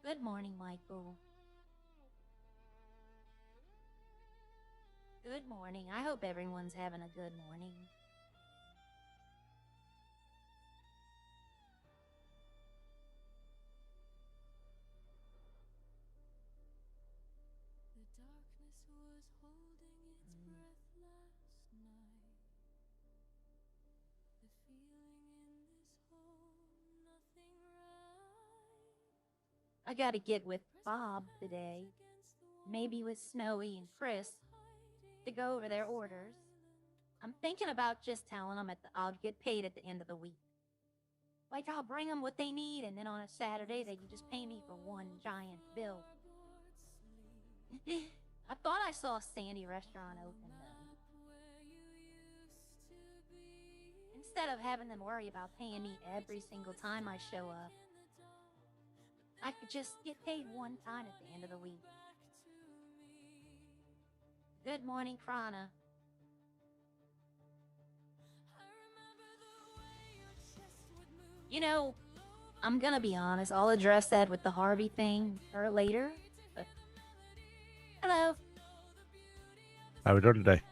Good morning, Michael. Good morning. I hope everyone's having a good morning. I gotta get with Bob today, maybe with Snowy and Chris, to go over their orders. I'm thinking about just telling them I'll get paid at the end of the week. Like, I'll bring them what they need, and then on a Saturday, they can just pay me for one giant bill. I thought I saw a Sandy restaurant open, though. Instead of having them worry about paying me every single time I show up, I could just get paid one time at the end of the week. Good morning, Krana. You know, I'm gonna be honest, I'll address that with the Harvey thing or later. But... Hello. How we doing today?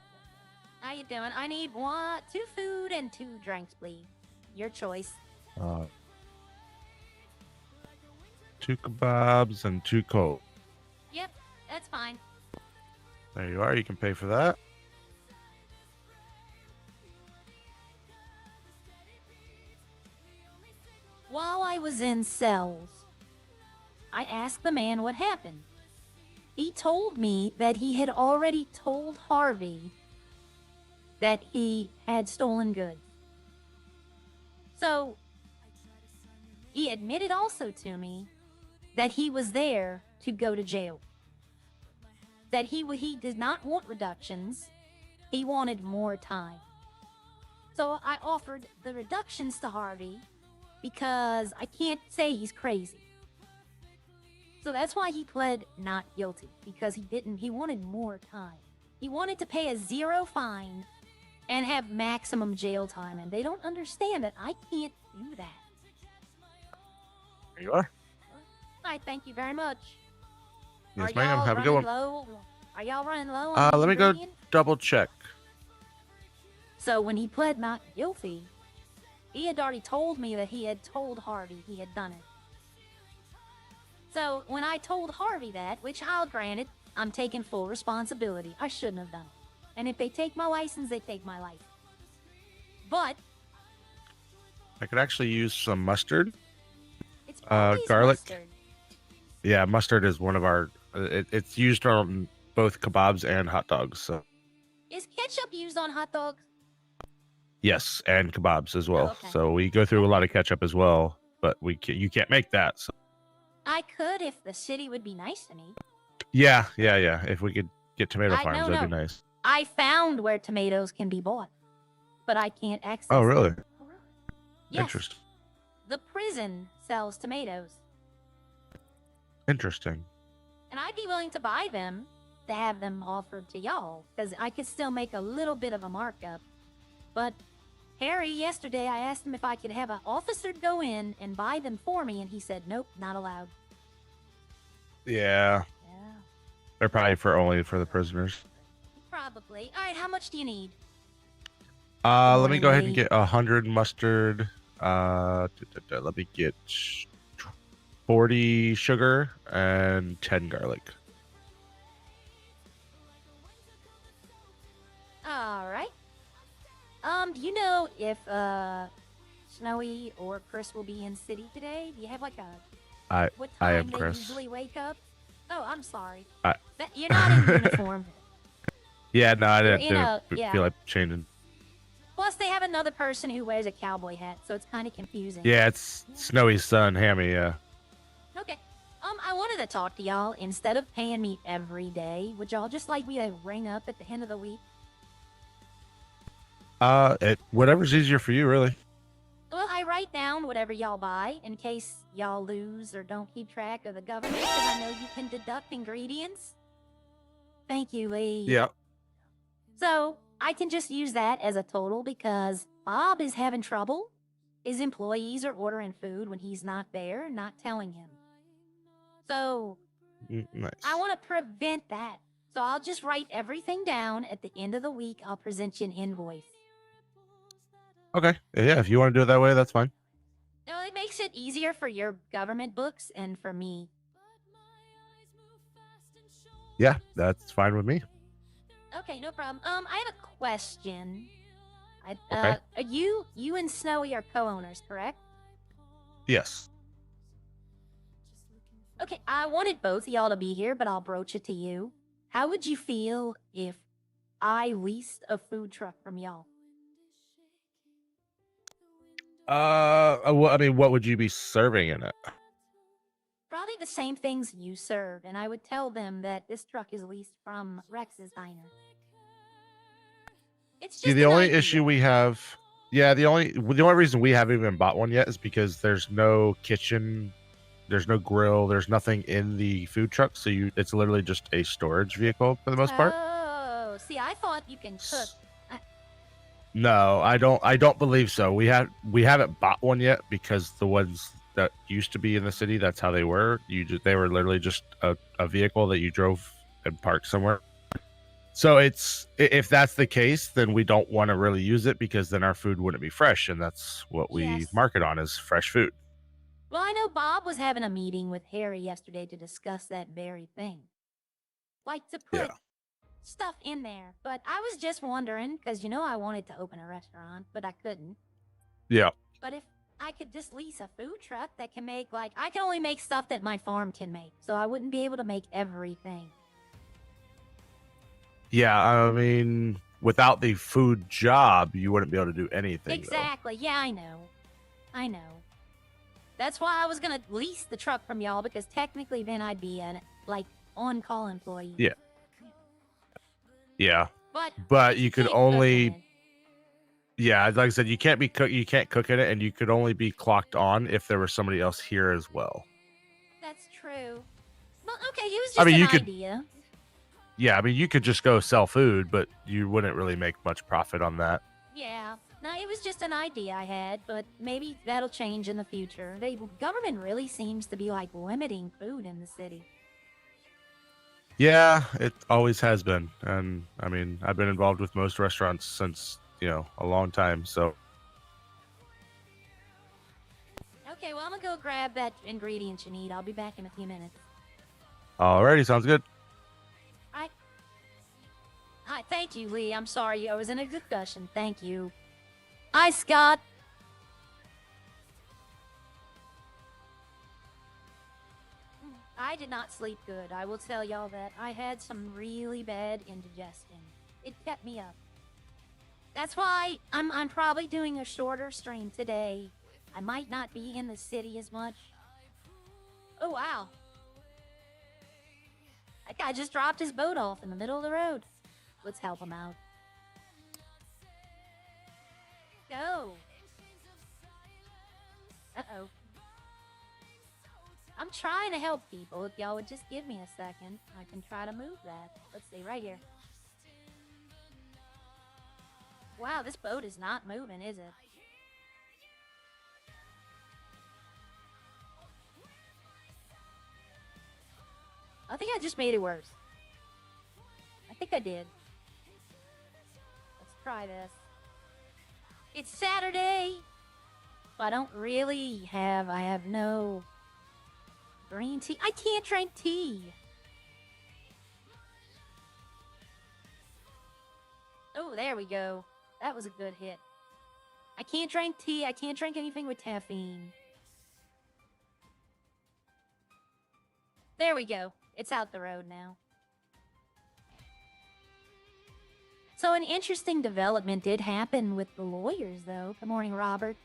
How you doing? I need 2 food and 2 drinks, please. Your choice. 2 kebabs and 2 coke. Yep, that's fine. There you are. You can pay for that. While I was in cells, I asked the man what happened. He told me that he had already told Harvey that he had stolen goods. So, he admitted also to me that he was there to go to jail. That he did not want reductions, he wanted more time. So I offered the reductions to Harvey because I can't say he's crazy. So that's why he pled not guilty, because he wanted more time. He wanted to pay a 0 fine and have maximum jail time, and they don't understand that I can't do that. There you are. I thank you very much. Yes, ma'am. Have a good one. Are y'all running low on let me go ingredients? double check. So when he pled not guilty, he had already told me that he had told Harvey he had done it. So when I told Harvey that, which I'll grant it, I'm taking full responsibility. I shouldn't have done it. And if they take my license, they take my life. But I could actually use some mustard. It's always garlic. Mustard. Yeah, mustard is one of our. It's used on both kebabs and hot dogs. So. Is ketchup used on hot dogs? Yes, and kebabs as well. Oh, okay. So we go through a lot of ketchup as well, but you can't make that. So. I could if the city would be nice to me. Yeah. If we could get tomato farms, that'd be nice. I found where tomatoes can be bought, but I can't access Oh, really? them. Yes. Interesting. The prison sells tomatoes. Interesting. And I'd be willing to buy them to have them offered to y'all, because I could still make a little bit of a markup. But Harry, yesterday I asked him if I could have an officer go in and buy them for me, and he said, nope, not allowed. Yeah. They're probably only for the prisoners. Probably. All right, how much do you need? Let me go ahead and get 100 mustard. Let me get 40 sugar and 10 garlic. All right. Do you know if Snowy or Chris will be in city today? Do you have like what time I am they Chris. usually wake up? Oh, I'm sorry. I... You're not in uniform. Yeah, no, I didn't feel like changing. Plus, they have another person who wears a cowboy hat, so it's kind of confusing. Yeah, it's Snowy's son, Hammy, yeah. Okay. I wanted to talk to y'all. Instead of paying me every day, would y'all just like me to ring up at the end of the week? Whatever's easier for you, really. Well, I I write down whatever y'all buy in case y'all lose or don't keep track of the government, because I know you can deduct ingredients. Thank you, Lee. Yeah. So I can just use that as a total because Bob is having trouble. His employees are ordering food when he's not there and not telling him. So Nice. I want to prevent that. So I'll just write everything down. At the end of the week, I'll present you an invoice. Okay. Yeah, if you want to do it that way, that's fine. No, it makes it easier for your government books and for me. Yeah, that's fine with me. Okay, no problem. I have a question. Okay. You and Snowy are co-owners, correct? Yes. Okay, I wanted both of y'all to be here, but I'll broach it to you. How would you feel if I leased a food truck from y'all? I mean, what would you be serving in it? Probably the same things you serve, and I would tell them that this truck is leased from Rex's diner. It's just See, the an only idea. issue we have, yeah, the only reason we haven't even bought one yet is because there's no kitchen, there's no grill, there's nothing in the food truck, so it's literally just a storage vehicle for the most part. Oh, see, I thought you can cook. No, I don't believe so. We haven't bought one yet because the ones that used to be in the city, that's how they were. They were literally just a vehicle that you drove and parked somewhere. So if that's the case, then we don't want to really use it because then our food wouldn't be fresh, and that's what we market on is fresh food. Well, I know Bob was having a meeting with Harry yesterday to discuss that very thing. Like to put stuff in there. But I was just wondering, because I wanted to open a restaurant, but I couldn't. Yeah. But if I could just lease a food truck that can make, I can only make stuff that my farm can make, so I wouldn't be able to make everything. Yeah, I mean, without the food job, you wouldn't be able to do anything. Exactly. Though. Yeah, I know. That's why I was gonna lease the truck from y'all, because technically then I'd be an on-call employee. Yeah. Yeah. But you could only. Yeah, like I said, you can't cook in it, and you could only be clocked on if there was somebody else here as well. That's true. Well, okay, it was just an idea. Yeah, I mean, you could just go sell food, but you wouldn't really make much profit on that. Yeah. No, it was just an idea I had, but maybe that'll change in the future. The government really seems to be limiting food in the city. Yeah, it always has been. And I mean, I've been involved with most restaurants since, a long time, so. Okay, well, I'm gonna go grab that ingredient you need. I'll be back in a few minutes. Alrighty, sounds good. Hi, thank you, Lee. I'm sorry, I was in a discussion. Thank you. Hi, Scott. I did not sleep good. I will tell y'all that. I had some really bad indigestion. It kept me up. That's why I'm probably doing a shorter stream today. I might not be in the city as much. Oh, wow. That guy just dropped his boat off in the middle of the road. Let's help him out. Go. Uh-oh. I'm trying to help people. If y'all would just give me a second, I can try to move that. Let's see, right here. Wow, this boat is not moving, is it? I think I just made it worse. I think I did. Let's try this. It's Saturday. I don't really have, I have no green tea. I can't drink tea. Oh, there we go. That was a good hit. I can't drink tea. I can't drink anything with caffeine. There we go. It's out the road now. So an interesting development did happen with the lawyers, though. Good morning, Robert.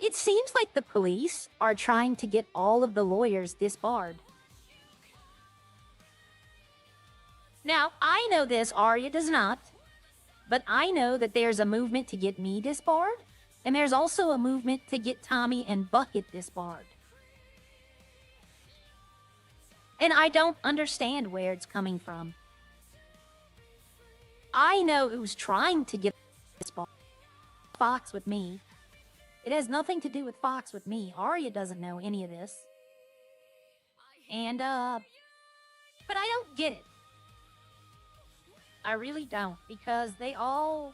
It seems like the police are trying to get all of the lawyers disbarred. Now, I know this, Arya does not. But I know that there's a movement to get me disbarred. And there's also a movement to get Tommy and Bucket disbarred. And I don't understand where it's coming from. I know who's trying to get disbarred. Fox with me. It has nothing to do with Fox with me. Arya doesn't know any of this. And, but I don't get it. I really don't, because they all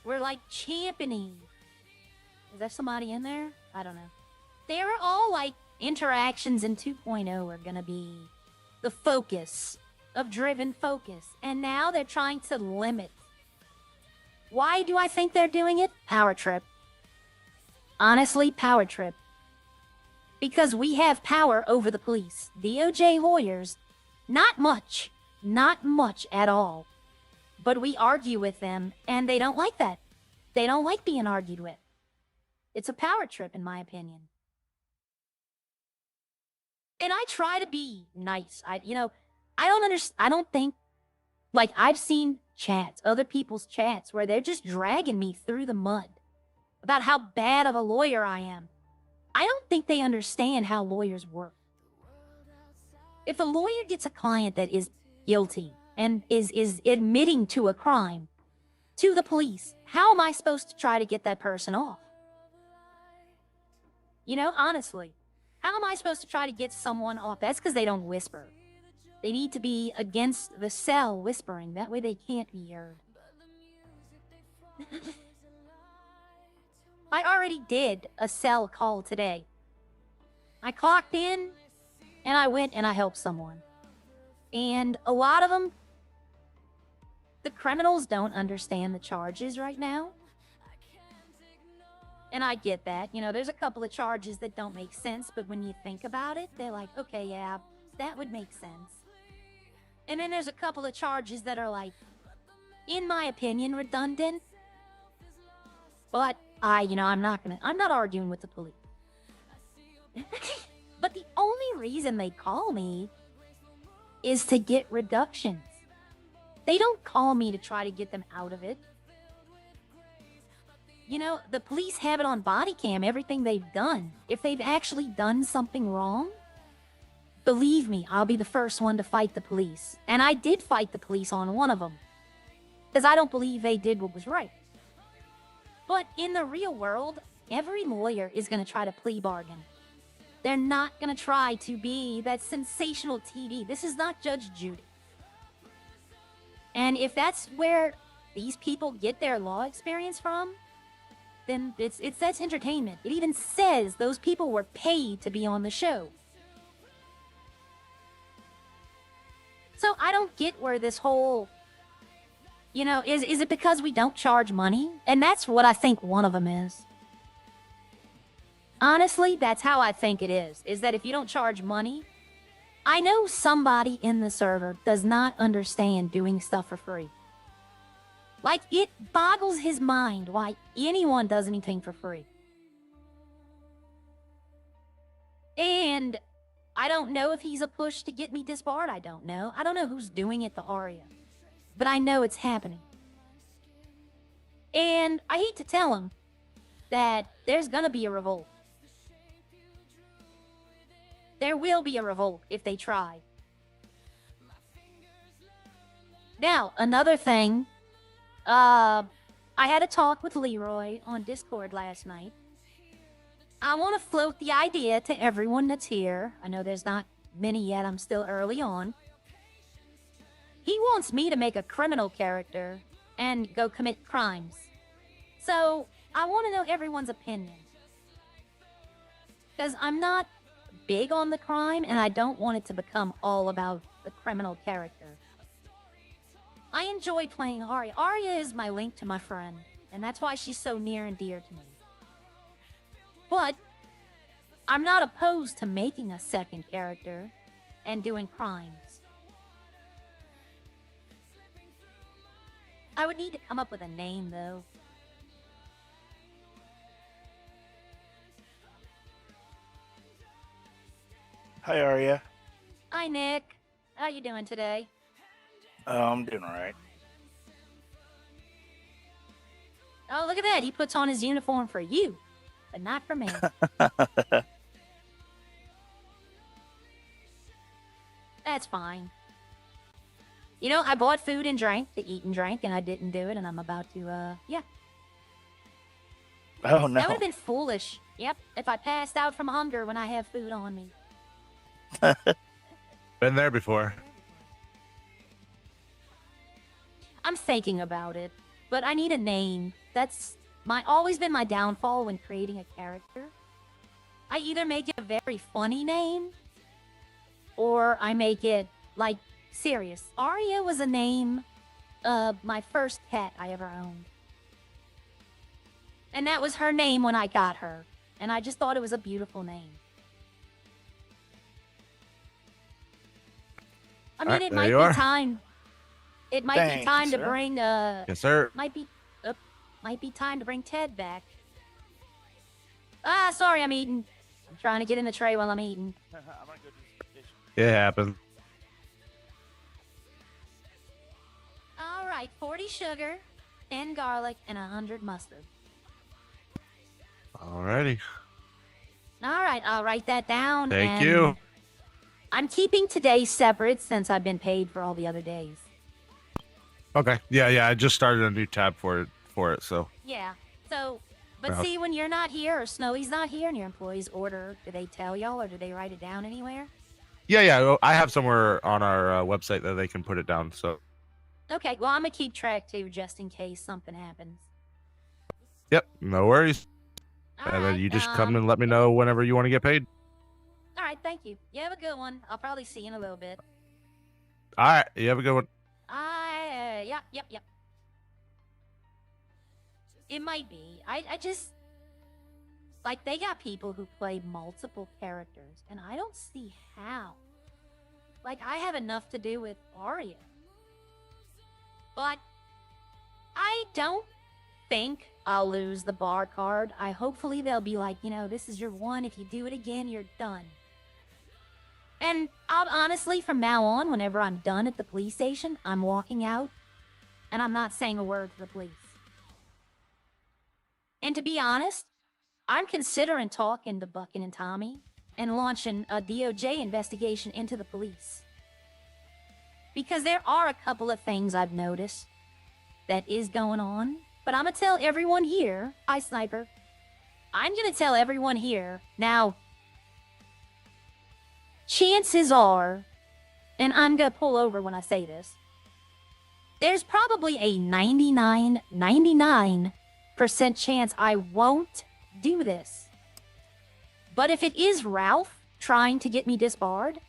were like championing. Is there somebody in there? I don't know. They were all like, interactions in 2.0 are gonna be the focus of Driven Focus. And now they're trying to limit. Why do I think they're doing it? Power trip. Honestly, power trip. Because we have power over the police. DOJ lawyers, not much at all. But we argue with them, and they don't like that. They don't like being argued with. It's a power trip, in my opinion. And I try to be nice. I don't think, like, I've seen chats, other people's chats, where they're just dragging me through the mud about how bad of a lawyer I am. I don't think they understand how lawyers work. If a lawyer gets a client that is guilty and is admitting to a crime to the police, how am I supposed to try to get that person off? You know, honestly, how am I supposed to try to get someone off? That's because they don't whisper. They need to be against the cell whispering. That way they can't be heard. I already did a cell call today. I clocked in, and I went and I helped someone. And a lot of them, the criminals don't understand the charges right now. And I get that. You know, there's a couple of charges that don't make sense, but when you think about it, they're like, okay, yeah, that would make sense. And then there's a couple of charges that are like, in my opinion, redundant. But I'm not arguing with the police. But the only reason they call me is to get reductions. They don't call me to try to get them out of it. You know, the police have it on body cam, everything they've done. If they've actually done something wrong, believe me, I'll be the first one to fight the police. And I did fight the police on one of them, because I don't believe they did what was right. But in the real world, every lawyer is going to try to plea bargain. They're not going to try to be that sensational TV. This is not Judge Judy. And if that's where these people get their law experience from, then that's entertainment. It even says those people were paid to be on the show. So I don't get where this whole, is it because we don't charge money? And that's what I think one of them is. Honestly, that's how I think it is that if you don't charge money, I know somebody in the server does not understand doing stuff for free. Like, it boggles his mind why anyone does anything for free. And I don't know if he's a push to get me disbarred. I don't know. I don't know who's doing it to Arya. But I know it's happening. And I hate to tell him that there's gonna be a revolt. There will be a revolt if they try. Now, another thing. I had a talk with Leroy on Discord last night. I want to float the idea to everyone that's here. I know there's not many yet. I'm still early on. He wants me to make a criminal character and go commit crimes. So, I want to know everyone's opinion. Because I'm not big on the crime, and I don't want it to become all about the criminal character. I enjoy playing Arya. Arya is my link to my friend, and that's why she's so near and dear to me. But I'm not opposed to making a second character and doing crimes. I would need to come up with a name, though. Hi, Arya. Hi, Nick. How you doing today? I'm doing all right. Oh, look at that. He puts on his uniform for you, but not for me. That's fine. You know, I bought food and drink to eat and drink, and I didn't do it, and I'm about to, yeah. Oh, no. That would have been foolish. Yep, if I passed out from hunger when I have food on me. Been there before. I'm thinking about it, but I need a name. That's always been my downfall when creating a character. I either make it a very funny name, or I make it, like, serious. Aria was a name of my first cat I ever owned. And that was her name when I got her. And I just thought it was a beautiful name. I mean, it might be time. It might be time to bring, Yes, sir. might be time to bring Ted back. Ah, sorry, I'm eating. I'm trying to get in the tray while I'm eating. It happens. All right, 40 sugar, 10 garlic, and 100 mustard. Alrighty. All right, I'll write that down. Thank you. I'm keeping today separate since I've been paid for all the other days. Okay. Yeah. I just started a new tab for it. So. Yeah. So, but see, when you're not here or Snowy's not here and your employees order, do they tell y'all or do they write it down anywhere? Yeah. I have somewhere on our website that they can put it down. So. Okay. Well, I'm gonna keep track too, just in case something happens. Yep. No worries. All And then right, you just come and let me know whenever you want to get paid. All right. Thank you. You have a good one. I'll probably see you in a little bit. All right. You have a good one. Yep. It might be. I just, like, they got people who play multiple characters, and I don't see how. Like, I have enough to do with Aria. But I don't think I'll lose the bar card. Hopefully they'll be like, you know, this is your one. If you do it again, you're done. And I'll honestly, from now on, whenever I'm done at the police station, I'm walking out, and I'm not saying a word to the police. And to be honest, I'm considering talking to Buckin and Tommy and launching a DOJ investigation into the police. Because there are a couple of things I've noticed that is going on, but I'm gonna tell everyone here, hi Sniper, I'm gonna tell everyone here, now, chances are, and I'm gonna pull over when I say this, there's probably a 99% chance I won't do this. But if it is Ralph trying to get me disbarred,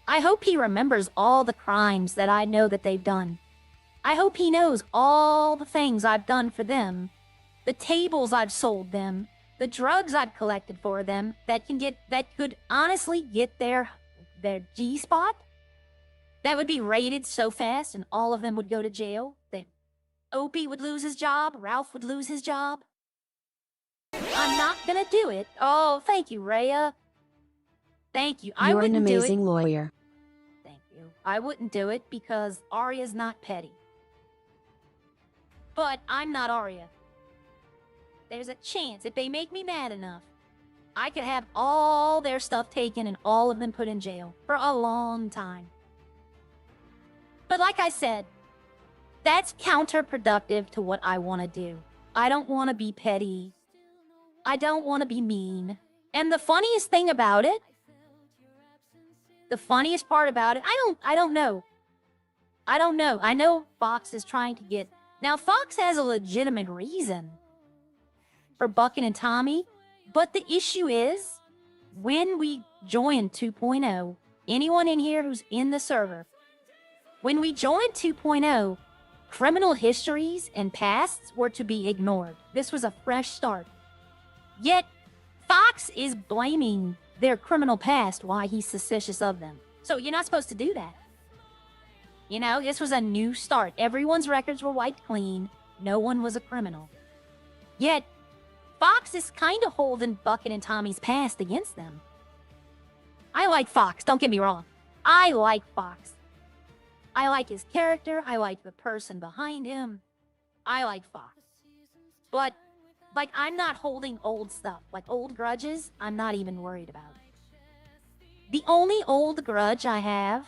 I hope he remembers all the crimes that I know that they've done. I hope he knows all the things I've done for them, the tables I've sold them, the drugs I've collected for them that could honestly get their G-spot. That would be raided so fast and all of them would go to jail that Opie would lose his job, Ralph would lose his job. I'm not gonna do it. Oh, thank you, Rhea. Thank you. You're an amazing lawyer. Thank you. I wouldn't do it because Arya's not petty. But I'm not Arya. There's a chance if they make me mad enough, I could have all their stuff taken and all of them put in jail for a long time. But like I said, that's counterproductive to what I want to do. I don't want to be petty. I don't want to be mean. And the funniest thing about it, the funniest part about it, I don't know. I don't know. I know Fox is trying to get... Now, Fox has a legitimate reason for Buckin and Tommy, but the issue is, when we join 2.0, anyone in here who's in the server, when we joined 2.0, criminal histories and pasts were to be ignored. This was a fresh start. Yet, Fox is blaming their criminal past why he's suspicious of them. So you're not supposed to do that. You know, this was a new start. Everyone's records were wiped clean. No one was a criminal. Yet, Fox is kind of holding Buckin and Tommy's past against them. I like Fox, don't get me wrong. I like Fox. I like his character. I like the person behind him. I like Fox. But, like, I'm not holding old stuff. Like, old grudges, I'm not even worried about. The only old grudge I have...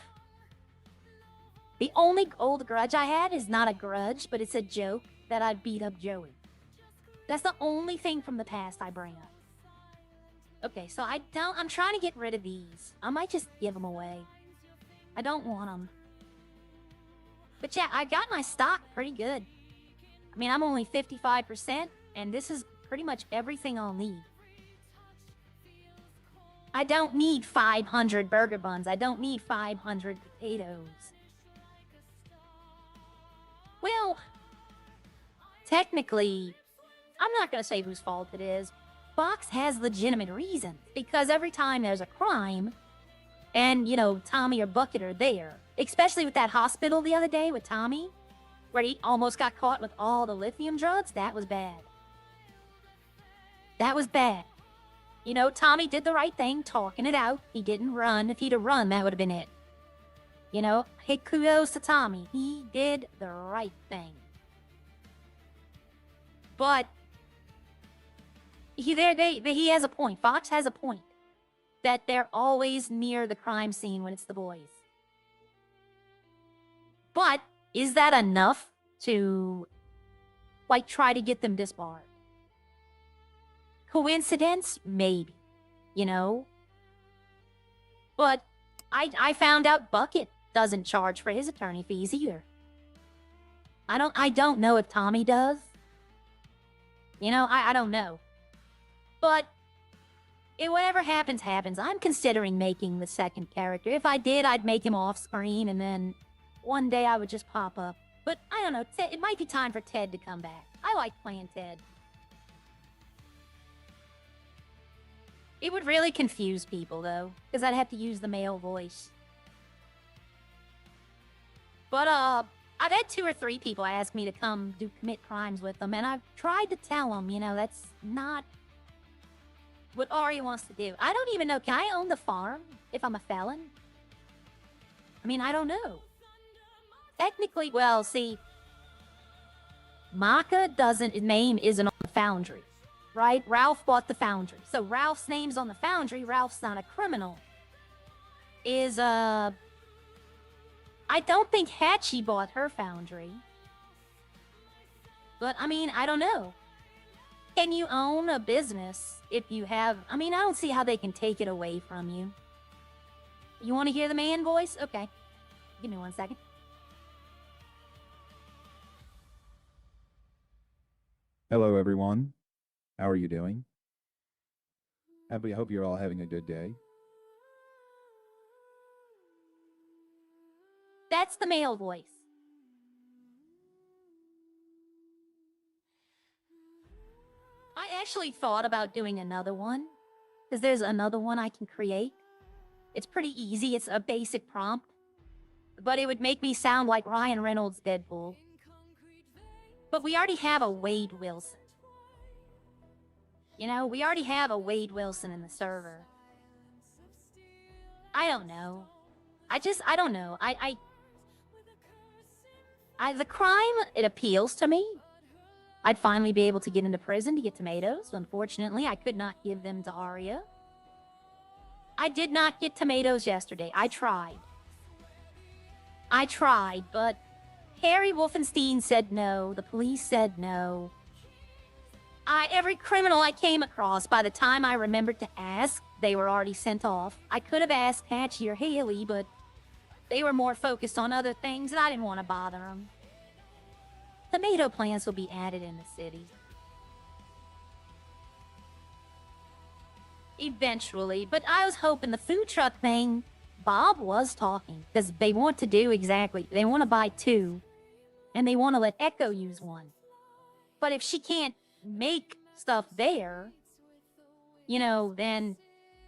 The only old grudge I had is not a grudge, but it's a joke that I beat up Joey. That's the only thing from the past I bring up. Okay, so I'm trying to get rid of these. I might just give them away. I don't want them. But yeah, I got my stock pretty good. I mean, I'm only 55%, and this is pretty much everything I'll need. I don't need 500 burger buns. I don't need 500 potatoes. Well, technically, I'm not going to say whose fault it is. Fox has legitimate reasons, because every time there's a crime, and, you know, Tommy or Bucket are there, especially with that hospital the other day with Tommy, where he almost got caught with all the lithium drugs, that was bad. That was bad. You know, Tommy did the right thing, talking it out. He didn't run. If he'd have run, that would have been it. You know, hey, kudos to Tommy. He did the right thing. But he has a point. Fox has a point. That they're always near the crime scene when it's the boys. But is that enough to, like, try to get them disbarred? Coincidence? Maybe. You know? But I found out Bucket doesn't charge for his attorney fees either. I don't know if Tommy does. You know, I don't know. But whatever happens, happens. I'm considering making the second character. If I did, I'd make him off screen, and then one day I would just pop up. But I don't know. It might be time for Ted to come back. I like playing Ted. It would really confuse people, though, because I'd have to use the male voice. But, I've had 2 or 3 people ask me to come commit crimes with them, and I've tried to tell them, you know, that's not what Arya wants to do. I don't even know, can I own the farm if I'm a felon? I mean, I don't know. Technically, well, see, Maka his name isn't on the foundry, right? Ralph bought the foundry. So Ralph's name's on the foundry. Ralph's not a criminal. I don't think Hatchie bought her foundry. But, I mean, I don't know. Can you own a business if you have... I mean, I don't see how they can take it away from you. You want to hear the man voice? Okay. Give me 1 second. Hello, everyone. How are you doing? I hope you're all having a good day. That's the male voice. I actually thought about doing another one, because there's another one I can create. It's pretty easy. It's a basic prompt. But it would make me sound like Ryan Reynolds' Deadpool. But we already have a Wade Wilson. You know, we already have a Wade Wilson in the server. I don't know. I don't know. The crime, it appeals to me. I'd finally be able to get into prison to get tomatoes. Unfortunately, I could not give them to Arya. I did not get tomatoes yesterday. I tried, but Harry Wolfenstein said no. The police said no. Every criminal I came across, by the time I remembered to ask, they were already sent off. I could have asked Hatchie or Haley, but they were more focused on other things, and I didn't want to bother them. Tomato plants will be added in the city. Eventually, but I was hoping the food truck thing, Bob was talking, because they want to do exactly, they want to buy 2, and they want to let Echo use 1. But if she can't make stuff there, you know, then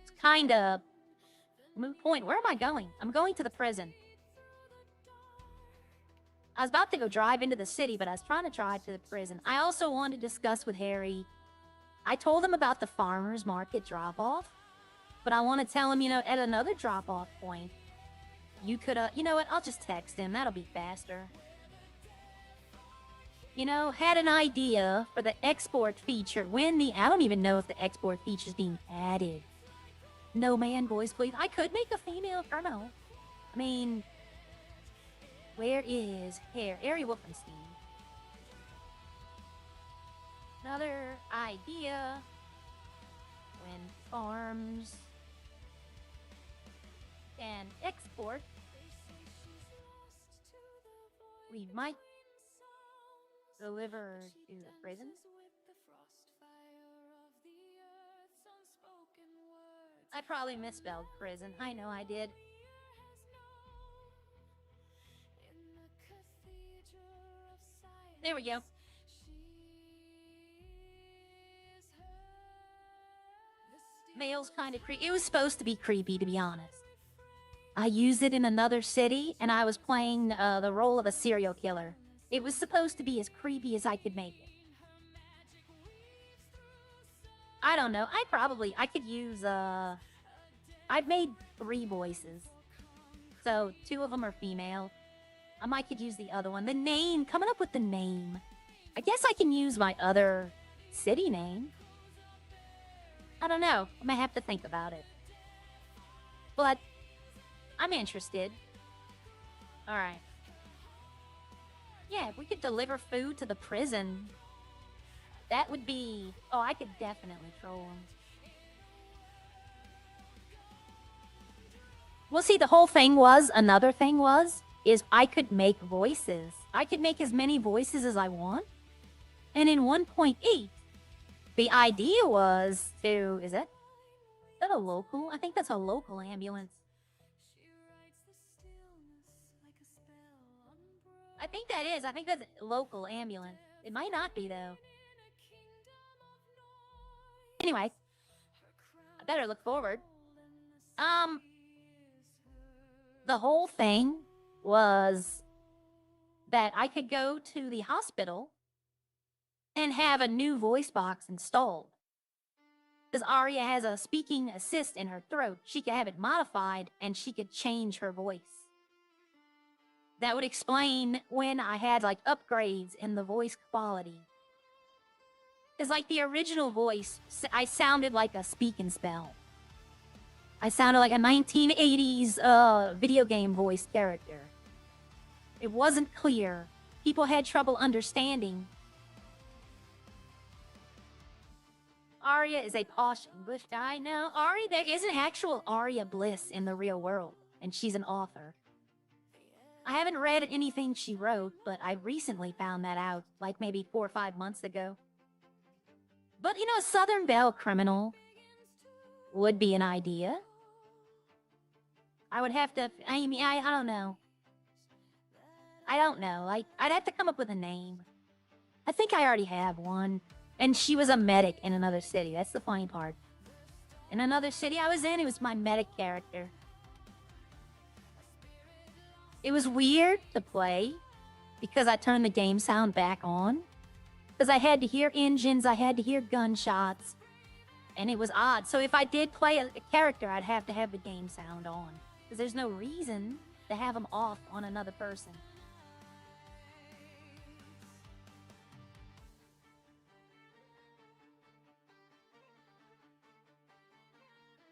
it's kind of moot point. Where am I going? I'm going to the prison. I was about to go drive into the city, but I was trying to drive to the prison. I also wanted to discuss with Harry. I told him about the farmer's market drop-off, but I want to tell him, you know, at another drop-off point, you could, you know what, I'll just text him. That'll be faster. you know, had an idea for the export feature when I don't even know if the export feature is being added. No man voice, please. I could make a female criminal. I mean, where is Harry Wolfenstein? Another idea. When farms and export, we might deliver to the prison. I probably misspelled prison. I know I did. There we go. Male's kind of creepy. It was supposed to be creepy, to be honest. I used it in another city, and I was playing the role of a serial killer. It was supposed to be as creepy as I could make it. I don't know. I could use, I've made 3 voices. So 2 of them are female. I might could use the other one. The name, coming up with the name. I guess I can use my other city name. I don't know. I might have to think about it. But I'm interested. Alright. Yeah, if we could deliver food to the prison, that would be... Oh, I could definitely troll them. Well, see, the whole thing was, another thing was, is I could make voices. I could make as many voices as I want. And in 1.8, the idea was to... Is that a local? I think that's a local ambulance. I think that is. I think that's a local ambulance. It might not be, though. Anyway. I better look forward. The whole thing was that I could go to the hospital and have a new voice box installed. Because Arya has a speaking assist in her throat. She could have it modified and she could change her voice. That would explain when I had like upgrades in the voice quality. Because like the original voice, I sounded like a speak and spell. I sounded like a 1980s video game voice character. It wasn't clear. People had trouble understanding. Arya is a posh English guy. No, Arya, there is an actual Arya Bliss in the real world, and she's an author. I haven't read anything she wrote, but I recently found that out, like maybe 4 or 5 months ago. But, you know, Southern Belle Criminal would be an idea. I would have to, I mean, I don't know. I don't know. Like, I'd have to come up with a name. I think I already have one. And she was a medic in another city. That's the funny part. In another city I was in, it was my medic character. It was weird to play because I turned the game sound back on. Because I had to hear engines, I had to hear gunshots. And it was odd. So if I did play a character, I'd have to have the game sound on. Because there's no reason to have them off on another person.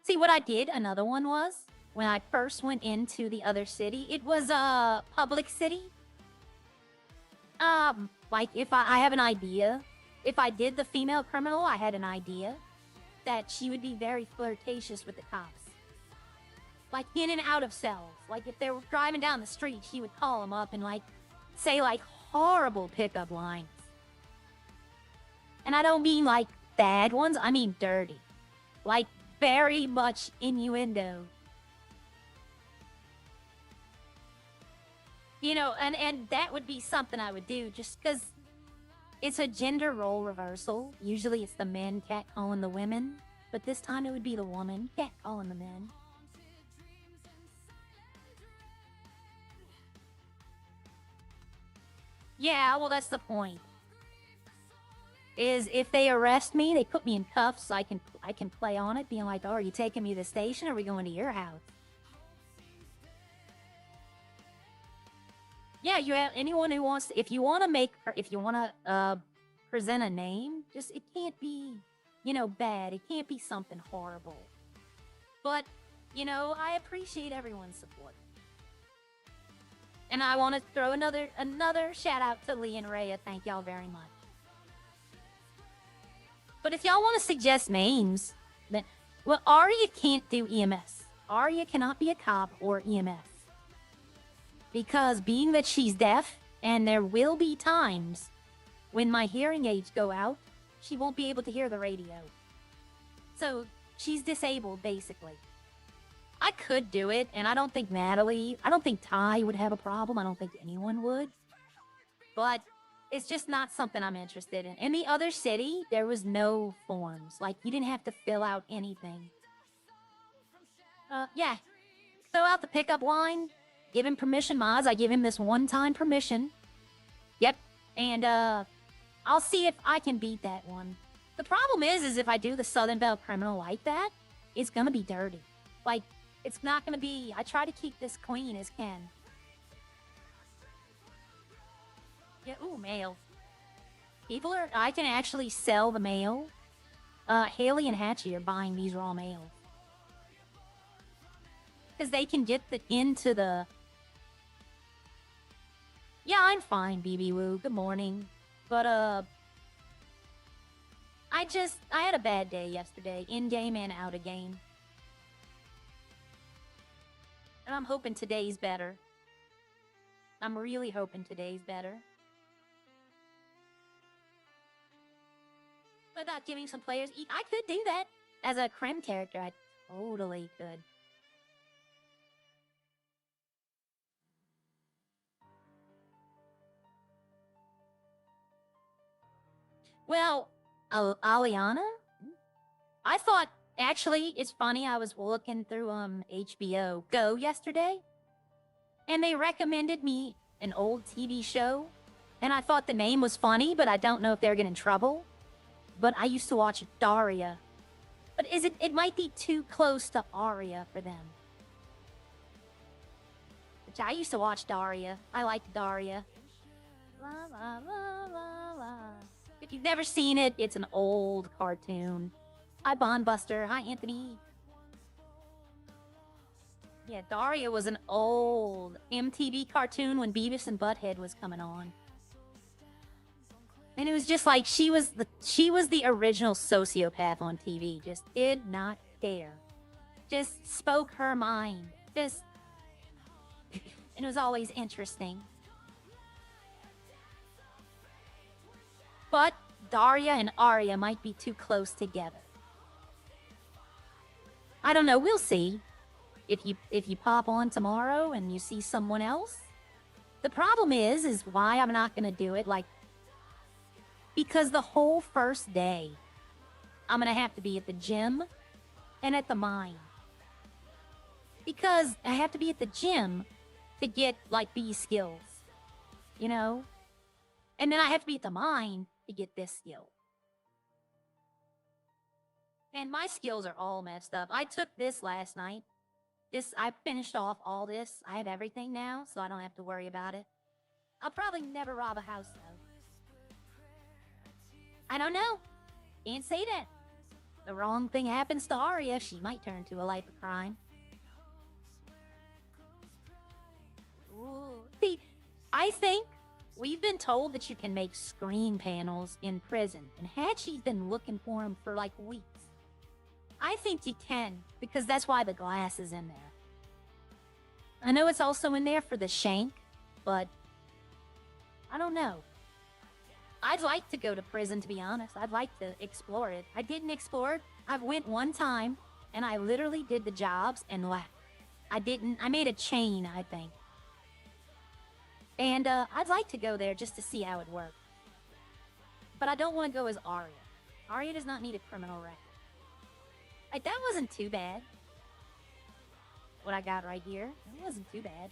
See, what I did, another one was, when I first went into the other city, it was a public city. Like, if I have an idea. If I did the female criminal, I had an idea that she would be very flirtatious with the cops. Like, in and out of cells. Like, if they were driving down the street, she would call them up and, like, say, like, horrible pickup lines. And I don't mean, like, bad ones. I mean dirty. Like, very much innuendo. You know, and that would be something I would do just because it's a gender role reversal. Usually it's the men catcalling the women, but this time it would be the woman catcalling the men. Yeah, well, that's the point. Is if they arrest me, they put me in cuffs, I can play on it, being like, oh, are you taking me to the station or are we going to your house? Yeah, you have anyone who wants. If you want to present a name, just it can't be, bad. It can't be something horrible. But, I appreciate everyone's support. And I want to throw another shout out to Lee and Rhea. Thank y'all very much. But if y'all want to suggest names, then Arya can't do EMS. Arya cannot be a cop or EMS. Because being that she's deaf, and there will be times when my hearing aids go out, she won't be able to hear the radio. So she's disabled, basically. I could do it, and I don't think Ty would have a problem. I don't think anyone would. But it's just not something I'm interested in. In the other city, there was no forms. Like, you didn't have to fill out anything. Yeah. Throw out the pickup line. Give him permission mods. I give him this one-time permission. Yep. And, I'll see if I can beat that one. The problem is if I do the Southern Belle Criminal like that, it's gonna be dirty. Like, it's not gonna be... I try to keep this clean as can. Yeah, ooh, mail. I can actually sell the mail. Haley and Hatchie are buying these raw mails. Because they can get into the... Yeah, I'm fine, BB Woo. Good morning. But, I had a bad day yesterday. In-game and out-of-game. And I'm hoping today's better. I'm really hoping today's better. Without giving some players... I could do that. As a Krem character, I totally could. Well, Aliana? I thought, actually, it's funny, I was looking through HBO Go yesterday, and they recommended me an old TV show, and I thought the name was funny, but I don't know if they're getting in trouble. But I used to watch Daria. But it might be too close to Arya for them. Which I used to watch Daria. I liked Daria. La la la la la. If you've never seen it, it's an old cartoon. Hi, Bondbuster. Hi, Anthony. Yeah, Daria was an old MTV cartoon when Beavis and Butthead was coming on. And it was just like she was the original sociopath on TV. Just did not care. Just spoke her mind. And it was always interesting. But Daria and Arya might be too close together. I don't know, we'll see. If you pop on tomorrow and you see someone else. The problem is why I'm not gonna do it, because the whole first day, I'm gonna have to be at the gym and at the mine. Because I have to be at the gym to get, these skills. And then I have to be at the mine to get this skill. And my skills are all messed up. I took this last night. I finished off all this. I have everything now, so I don't have to worry about it. I'll probably never rob a house, though. I don't know. Can't say that. The wrong thing happens to Arya, she might turn to a life of crime. Ooh. See, I think we've been told that you can make screen panels in prison, and Hatchie's been looking for them for weeks. I think you can, because that's why the glass is in there. I know it's also in there for the shank, but I don't know. I'd like to go to prison, to be honest. I'd like to explore it. I didn't explore it. I went one time, and I literally did the jobs and left. I made a chain, I think. And I'd like to go there just to see how it works. But I don't want to go as Arya. Arya does not need a criminal record. That wasn't too bad. What I got right here, it wasn't too bad.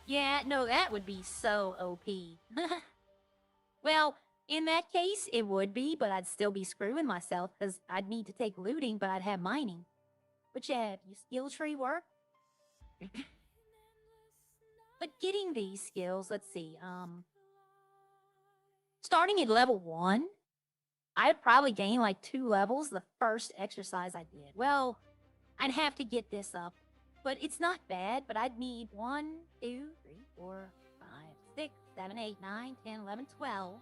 Yeah, no, that would be so OP. Well, in that case, it would be, but I'd still be screwing myself, because I'd need to take looting, but I'd have mining. But yeah, your skill tree work? But getting these skills, let's see. Starting at level 1, I'd probably gain like 2 levels the first exercise I did. Well, I'd have to get this up, but it's not bad. But I'd need 1, 2, 3, 4, 5, 6, 7, 8, 9, 10, 11, 12,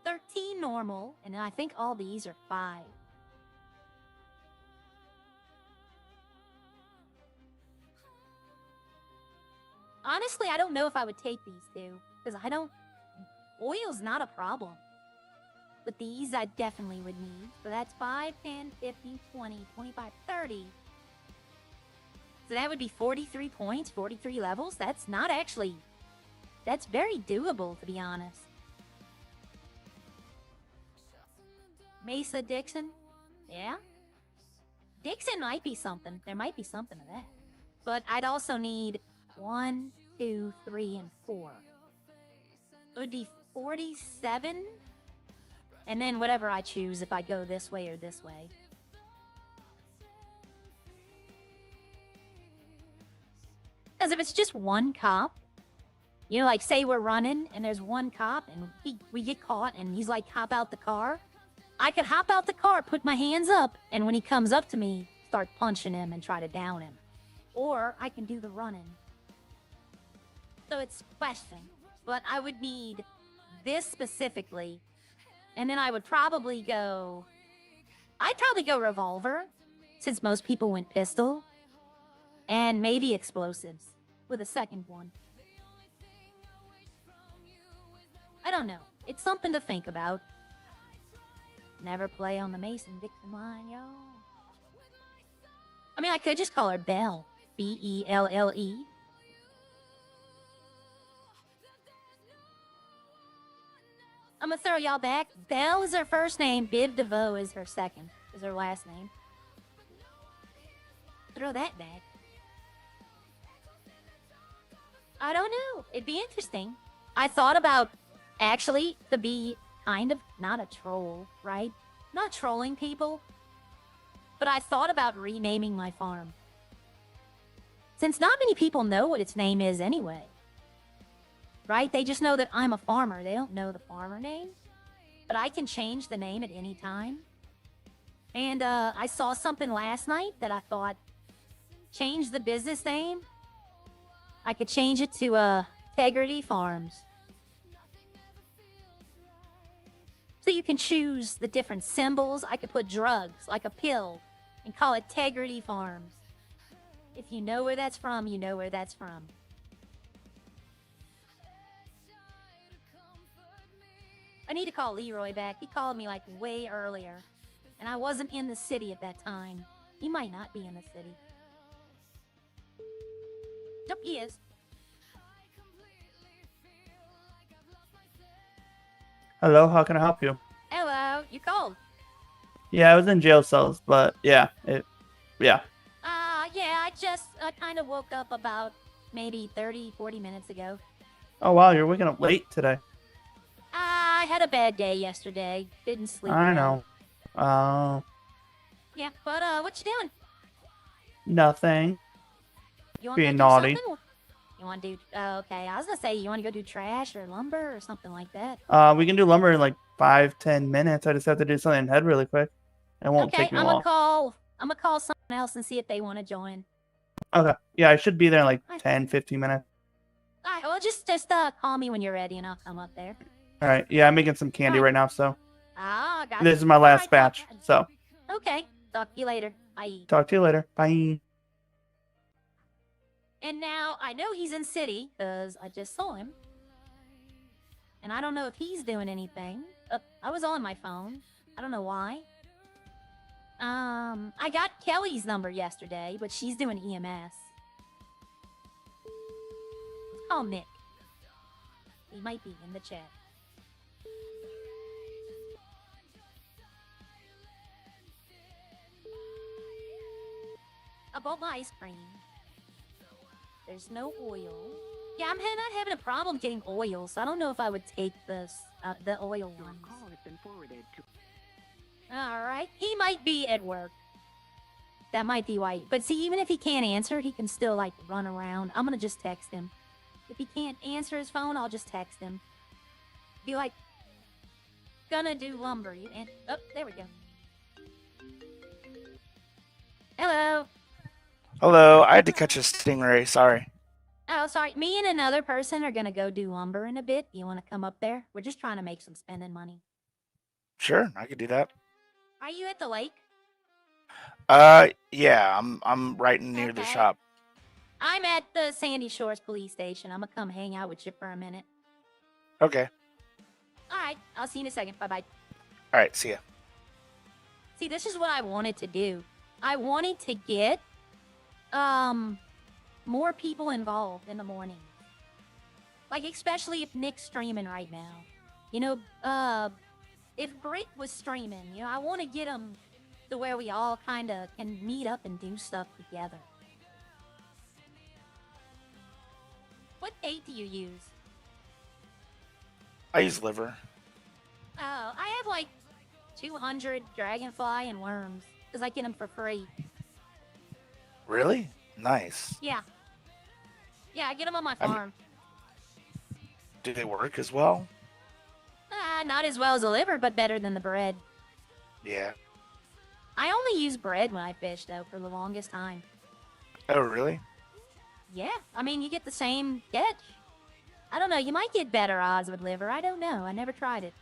13 normal, and I think all these are 5. Honestly, I don't know if I would take these two, because I don't... Oil's not a problem. But these I definitely would need. So that's 5, 10, 15, 20, 25, 30. So that would be 43 points, 43 levels. That's not actually... That's very doable, to be honest. Mesa Dixon? Yeah? Dixon might be something. There might be something to that. But I'd also need 1, 2, 3, and 4. It would be 47? And then whatever I choose, if I go this way or this way. Because if it's just one cop, you know, like say we're running and there's one cop and we get caught and he's like, hop out the car. I could hop out the car, put my hands up, and when he comes up to me, start punching him and try to down him. Or I can do the running. So it's question. But I would need this specifically. And then I would probably go... I'd probably go revolver, since most people went pistol. And maybe explosives, with a second one. I don't know. It's something to think about. Never play on the Mason-Dixon line, yo. I mean, I could just call her Belle. B-E-L-L-E. I'm gonna throw y'all back. Belle is her first name. Biv DeVoe is her second. Is her last name. Throw that back. I don't know. It'd be interesting. I thought about, actually, to be kind of not a troll, right? Not trolling people. But I thought about renaming my farm. Since not many people know what its name is anyway. Right? They just know that I'm a farmer. They don't know the farmer name. But I can change the name at any time. And I saw something last night that I thought, change the business name. I could change it to Integrity Farms. So you can choose the different symbols. I could put drugs, like a pill, and call it Integrity Farms. If you know where that's from, you know where that's from. I need to call Leroy back. He called me like way earlier. And I wasn't in the city at that time. He might not be in the city. Nope, he is. Hello, how can I help you? Hello, you called. Yeah, I was in jail cells, but yeah. Yeah, I just kind of woke up about maybe 30, 40 minutes ago. Oh wow, you're waking up late today. I had a bad day yesterday. Didn't sleep I well. know. Yeah, but what you doing? Nothing. You want Being to do naughty. something? You want to do... okay, I was going to say, you want to go do trash or lumber or something like that. We can do lumber in like 5-10 minutes. I just have to do something in head really quick. It won't Okay, take me I'm long. gonna call someone else and see if they want to join. Okay. Yeah, I should be there in like 10-15 minutes. All right, well, just call me when you're ready and I'll come up there. All right. Yeah, I'm making some candy right now, so Ah, got this is my last batch. So Okay, talk to you later. Bye. talk to you later. Bye. And now, I know he's in city, because I just saw him. And I don't know if he's doing anything. I was on my phone. I don't know why. I got Kelly's number yesterday, but she's doing EMS. Let's call Nick. He might be in the chat. I bought my ice cream. There's no oil. Yeah, I'm not having a problem getting oil, so I don't know if I would take this, the oil one. Alright, he might be at work. That might be why. But see, even if he can't answer, he can still, like, run around. I'm gonna just text him. If he can't answer his phone, I'll just text him. Be like, gonna do lumber. Oh, there we go. Hello. Hello, I had to catch a stingray. Sorry. Oh, sorry. Me and another person are gonna go do lumber in a bit. You want to come up there? We're just trying to make some spending money. Sure, I could do that. Are you at the lake? Yeah, I'm right near the Okay. shop. I'm at the Sandy Shores police station. I'm gonna come hang out with you for a minute. Okay. All right. I'll see you in a second. Bye bye. All right. See ya. See, this is what I wanted to do. I wanted to get more people involved in the morning. Like, especially if Nick's streaming right now. You know, if Britt was streaming, you know, I want to get him to where we all kind of can meet up and do stuff together. What bait do you use? I use liver. Oh, I have like 200 dragonfly and worms because I get them for free. Really? Nice. Yeah. Yeah, I get them on my I'm- farm. Do they work as well? Not as well as the liver, but better than the bread. Yeah. I only use bread when I fish, though, for the longest time. Oh, really? Yeah, I mean, you get the same catch. I don't know, you might get better odds with liver. I don't know. I never tried it.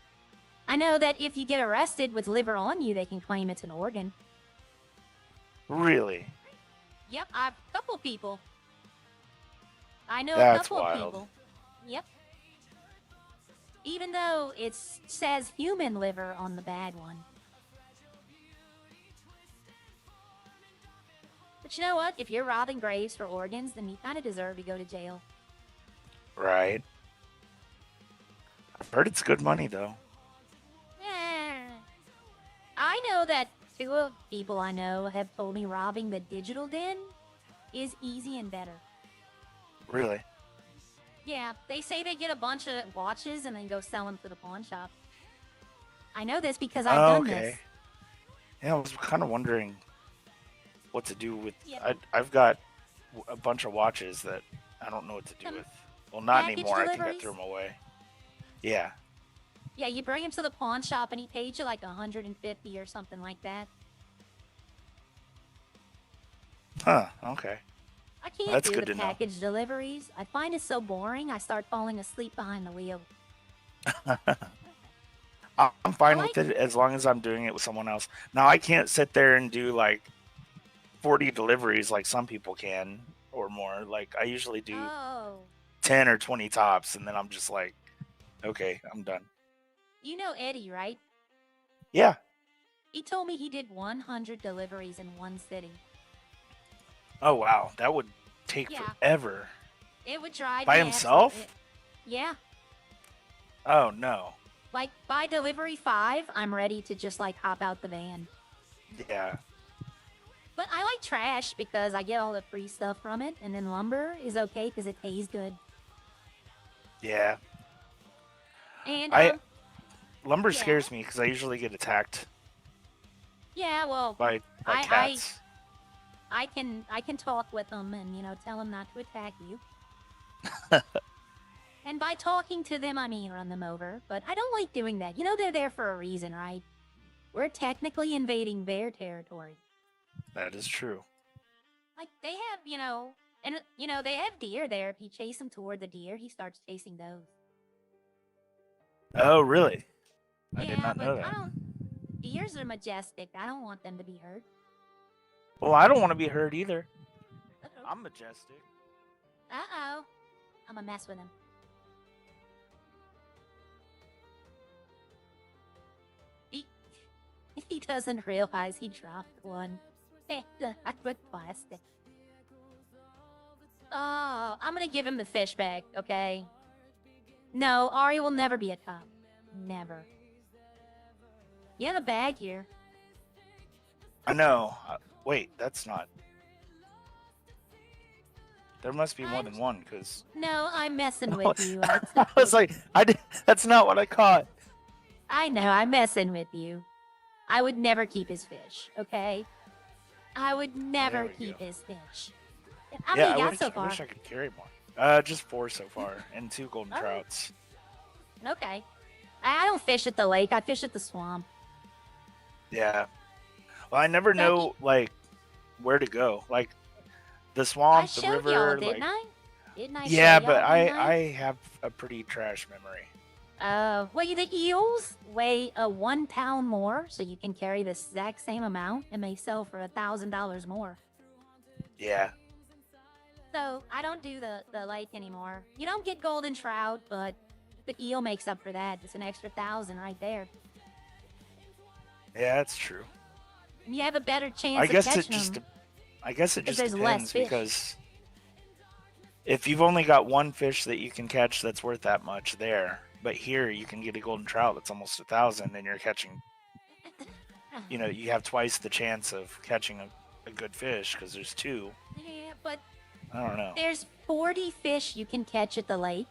I know that if you get arrested with liver on you, they can claim it's an organ. Really? Yep, a couple people. I know That's a couple wild. of people. Yep. Even though it says human liver on the bad one. But you know what? If you're robbing graves for organs, then you kind of deserve to go to jail. Right. I've heard it's good money though. I know that two of people I know have told me robbing the digital den is easy and better. Really? Yeah, they say they get a bunch of watches and then go sell them to the pawn shop. I know this because I've done this. Yeah, I was kind of wondering what to do with. Yeah. I've got a bunch of watches that I don't know what to do Some with. Well, not package anymore. I think I deliveries? threw them away. Yeah. Yeah, you bring him to the pawn shop and he paid you like 150 or something like that. Huh. Okay. I can't That's do good the to know. package deliveries. I find it so boring. I start falling asleep behind the wheel. I'm fine I with it as long as I'm doing it with someone else. Now I can't sit there and do like 40 deliveries like some people can or more. Like I usually do Oh, 10 or 20 tops, and then I'm just like, okay, I'm done. you know Eddie, right? Yeah. He told me he did 100 deliveries in one sitting. Oh wow, that would take Yeah. forever. It would drive By me himself? Yeah. Oh no. Like by delivery 5, I'm ready to just like hop out the van. Yeah. But I like trash because I get all the free stuff from it, and then lumber is okay because it tastes good. Yeah. And Lumber yeah. scares me because I usually get attacked yeah, well, by I- cats. I can talk with them and tell them not to attack you. And by talking to them, I mean run them over. But I don't like doing that. They're there for a reason, right? We're technically invading their territory. That is true. Like they have, and they have deer there. If you chase him toward the deer, he starts chasing those. Oh really? I yeah, did not but know that. I don't. Deers are majestic. I don't want them to be hurt. Well, I don't want to be hurt either. Uh-oh. I'm majestic. Uh-oh. I'm gonna mess with him. He doesn't realize he dropped one. I put plastic. Oh, I'm gonna give him the fish bag, okay? No, Ari will never be a cop. Never. You have a bag here. I know. Wait, that's not. There must be more than one, because No, I'm messing with you. I I was like, that's not what I caught. I know, I'm messing with you. I would never keep his fish, okay? I would never There we keep go. his fish. How Yeah, many you I got wish, so I far? wish I could carry more. Just 4 so far, and 2 golden Oh. trouts. Okay. I don't fish at the lake. I fish at the swamp. Yeah. Well, I never So know like where to go. Like the I swamp, the showed y'all, river. didn't Like I? Didn't I yeah, show but y'all, didn't I? I have a pretty trash memory. Well, the eels weigh 1 pound more, so you can carry the exact same amount and they sell for $1,000 more. Yeah. So I don't do the lake anymore. You don't get golden trout, but the eel makes up for that. It's an extra 1,000 right there. Yeah, that's true. And you have a better chance I of guess it catching just them. I guess it Because just there's less depends fish. because if you've only got one fish that you can catch that's worth that much there, but here you can get a golden trout that's almost 1,000 and you're catching, you have twice the chance of catching a good fish because there's 2. Yeah, but I don't know. there's 40 fish you can catch at the lake.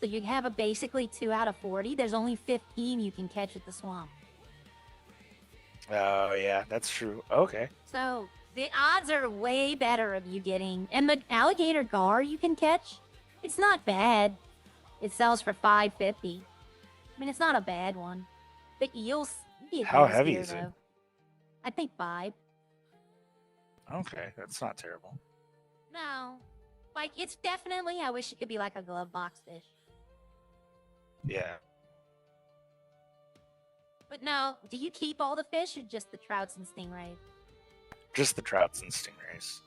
So you have a basically 2 out of 40. There's only 15 you can catch at the swamp. Oh yeah, that's true. Okay. So the odds are way better of you getting. And the alligator gar you can catch, it's not bad. It sells for $5.50. I mean, it's not a bad one. The eels, you get How those heavy here, is it? though. I think 5. Okay, that's not terrible. No, like it's definitely. I wish it could be like a glove box fish. Yeah. But no, do you keep all the fish or just the trouts and stingrays? Just the trouts and stingrays.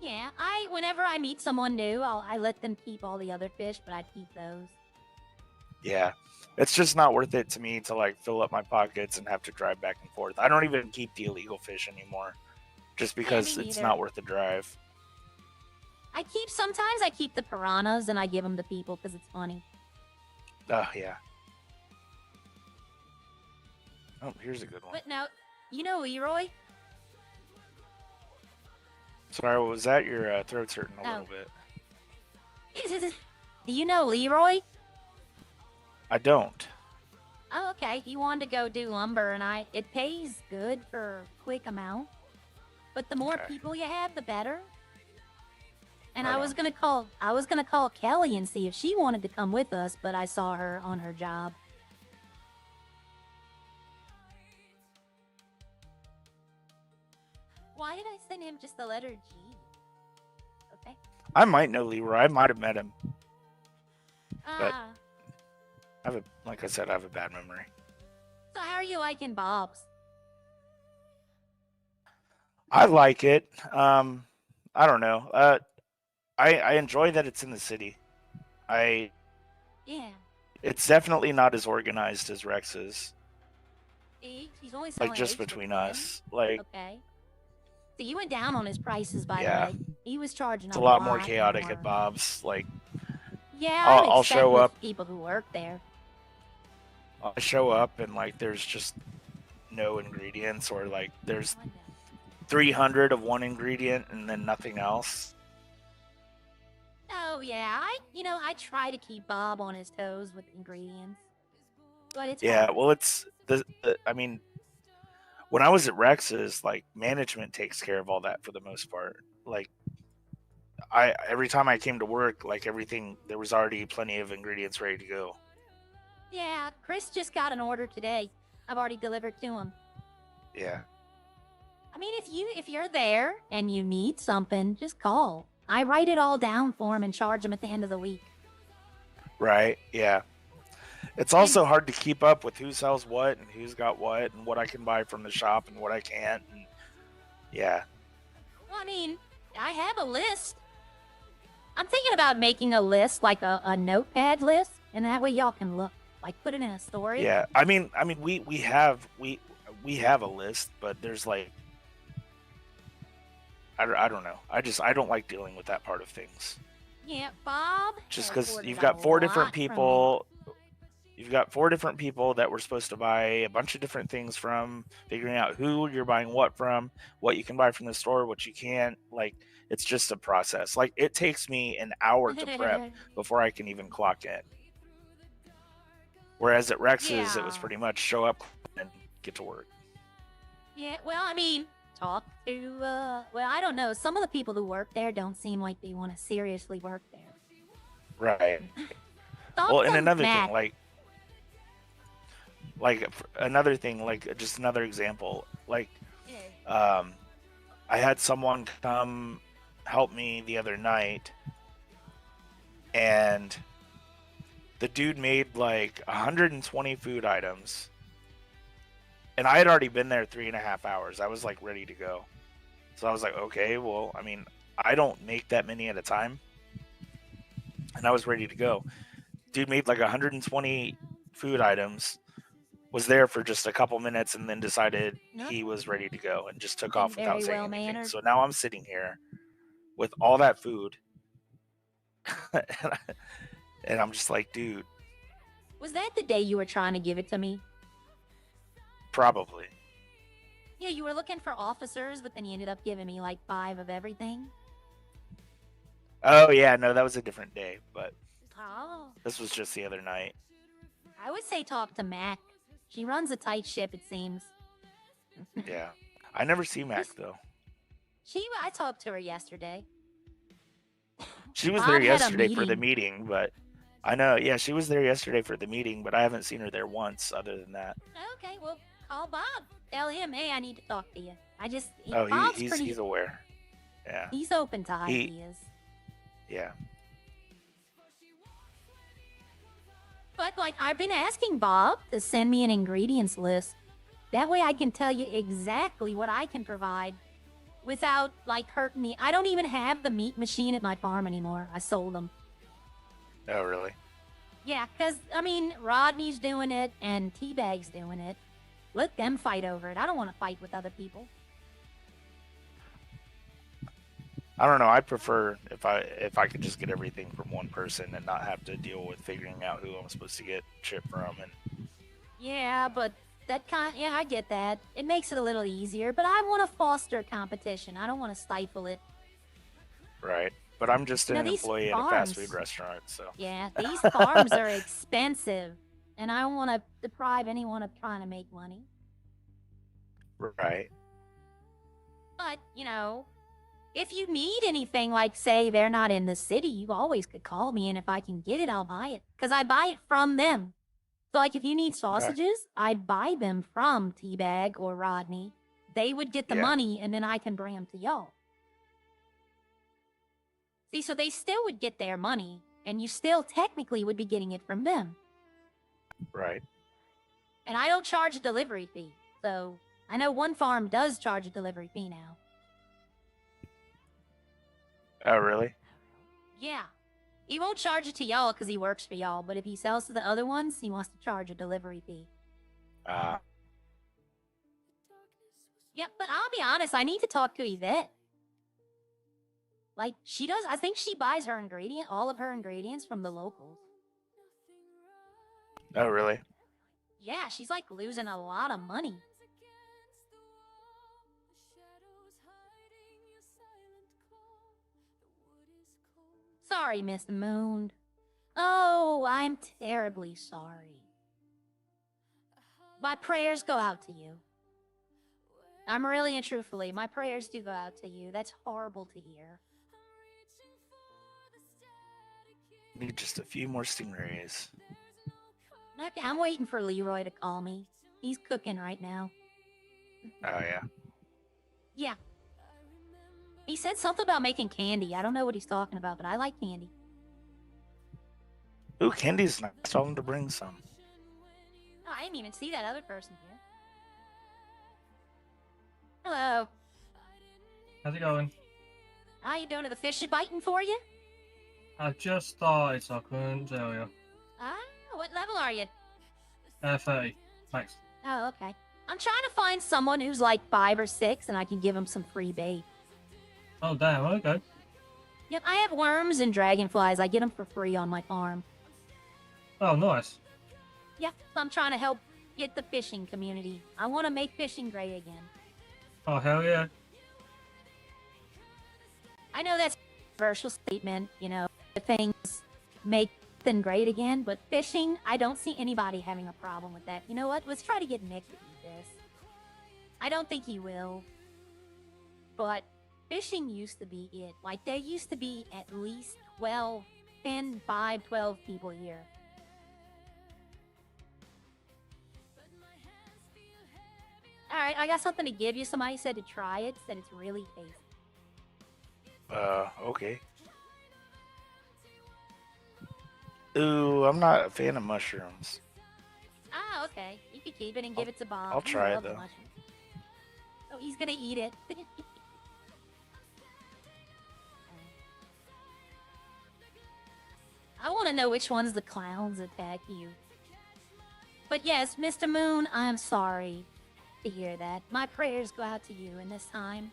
Yeah, whenever I meet someone new, I let them keep all the other fish, but I keep those. Yeah. It's just not worth it to me to like fill up my pockets and have to drive back and forth. I don't even keep the illegal fish anymore. Just because me it's neither. not worth the drive. Sometimes I keep the piranhas and I give them to people because it's funny. Oh yeah. Oh, here's a good one. But no, you know Leroy? Sorry, what was that? Your throat's hurting a Oh. little bit. Do you know Leroy? I don't. Oh, okay. He wanted to go do lumber, and it pays good for a quick amount. But the more Okay. people you have, the better. And Right I was on. gonna call Kelly and see if she wanted to come with us, but I saw her on her job. Why did I send him just the letter G? Okay. I might know Leroy. I might have met him. But- Ah. Like I said, I have a bad memory. So how are you liking Bob's? I like it. I don't know. I enjoy that it's in the city. Yeah. It's definitely not as organized as Rex's. He's only selling Like just eggs for between 10. us. Like Okay. So you went down on his prices, by Yeah. the way. He was charging it's a lot more lot chaotic more. at Bob's. Like Yeah, I'll I'd expect show with up. people who work there. I show up and like there's just no ingredients, or like there's 300 of one ingredient and then nothing else. Oh yeah, I try to keep Bob on his toes with ingredients, but it's Yeah, hard. well, it's I mean, when I was at Rex's, like management takes care of all that for the most part. Like, every time I came to work, like everything, there was already plenty of ingredients ready to go. Yeah, Chris just got an order today. I've already delivered to him. Yeah, I mean, if you're there and you need something, just call. I write it all down for him and charge him at the end of the week. right. Yeah, it's also hard to keep up with who sells what and who's got what and what I can buy from the shop and what I can't. And yeah, Well, I mean, I have a list. I'm thinking about making a list, like a notepad list, and that way y'all can look, like put it in a story. yeah. I mean, we have a list, but there's like. I don't know. I don't like dealing with that part of things. Yeah, Bob. Just has because ordered you've a got 4 lot different from me. people. You've got 4 different people that we're supposed to buy a bunch of different things from, figuring out who you're buying what from, what you can buy from the store, what you can't. Like, it's just a process. Like, it takes me an hour to prep before I can even clock in. Whereas at Rex's, it was Yeah. pretty much show up and get to work. Yeah, well, I mean, talk to, well, I don't know. Some of the people who work there don't seem like they want to seriously work there. Right. Talk Well, and to another Matt. thing, another thing, like just another example, like I had someone come help me the other night, and the dude made like 120 food items, and I had already been there 3.5 hours. I was like ready to go, so I was like, okay, well, I mean, I don't make that many at a time, and I was ready to go. Dude made like 120 food items, was there for just a couple minutes, and then decided Nope. he was ready to go and just took Been off without very saying well anything. mannered. So now I'm sitting here with all that food, and I'm just like, dude, Was that the day you were trying to give it to me? probably. Yeah, you were looking for officers, but then you ended up giving me like 5 of everything. Oh yeah, no, that was a different day, but Oh. this was just the other night. I would say talk to Mac. She runs a tight ship, it seems. Yeah, I never see Mac though. I talked to her yesterday. She was Bob there had a yesterday for the meeting. meeting, but I know, yeah, she was there yesterday for the meeting, but I haven't seen her there once other than that. Okay, well, call Bob. Tell him, hey, I need to talk to you. Oh, Bob's pretty. he's aware. Yeah, He's open to He- ideas. yeah. But like, I've been asking Bob to send me an ingredients list. That way, I can tell you exactly what I can provide, without like hurting me. I don't even have the meat machine at my farm anymore. I sold them. Oh really? Yeah, because, I mean, Rodney's doing it and Teabag's doing it. Let them fight over it. I don't want to fight with other people. I don't know. I'd prefer if I could just get everything from one person and not have to deal with figuring out who I'm supposed to get shit from. And Yeah, but yeah, I get that. It makes it a little easier, but I want to foster competition. I don't want to stifle it. right, but I'm just You know, an these employee in a fast farms- food restaurant, so Yeah, these farms are expensive, and I don't want to deprive anyone of trying to make money. right. But, if you need anything, like, say, they're not in the city, you always could call me, and if I can get it, I'll buy it. Because I buy it from them. So, like, if you need sausages, I'd buy them from Teabag or Rodney. They would get the Yeah. money, and then I can bring them to y'all. See, so they still would get their money, and you still technically would be getting it from them. Right. And I don't charge a delivery fee. So, I know one farm does charge a delivery fee now. Oh really? Yeah. He won't charge it to y'all because he works for y'all, but if he sells to the other ones, he wants to charge a delivery fee. Yep, but I'll be honest, I need to talk to Yvette. Like, I think she buys all of her ingredients from the locals. Oh really? Yeah, she's like losing a lot of money. Sorry, Miss Moon. Oh, I'm terribly sorry. My prayers go out to you. I'm really and truthfully, my prayers do go out to you. That's horrible to hear. Need just a few more stingrays. Okay, I'm waiting for Leroy to call me. He's cooking right now. Oh yeah. Yeah. He said something about making candy. I don't know what he's talking about, but I like candy. Ooh, candy's nice. Tell him to bring some. Oh, I didn't even see that other person here. Hello. How's it going? How you doing? Are the fish biting for you? I've just started, so I couldn't tell you. Ah, what level are you? 30. Thanks. Oh, okay. I'm trying to find someone who's like 5 or 6, and I can give them some free bait. Oh, damn, okay. Yep, I have worms and dragonflies. I get them for free on my farm. Oh, nice. Yeah, so I'm trying to help get the fishing community. I want to make fishing great again. Oh, hell yeah. I know that's a controversial statement, things make them great again, but fishing, I don't see anybody having a problem with that. You know what? Let's try to get Nick to eat this. I don't think he will. But fishing used to be it. Like, there used to be at least 12 10, 5, 12 people here. Alright, I got something to give you. Somebody said to try it, said it's really tasty. Okay. Ooh, I'm not a fan of mushrooms. Ah, okay. You can keep it and give it to Bob. I'll He try it, loves though. mushrooms. Oh, he's gonna eat it. I want to know which ones the clowns attack you. But yes, Mr. Moon, I'm sorry to hear that. My prayers go out to you in this time.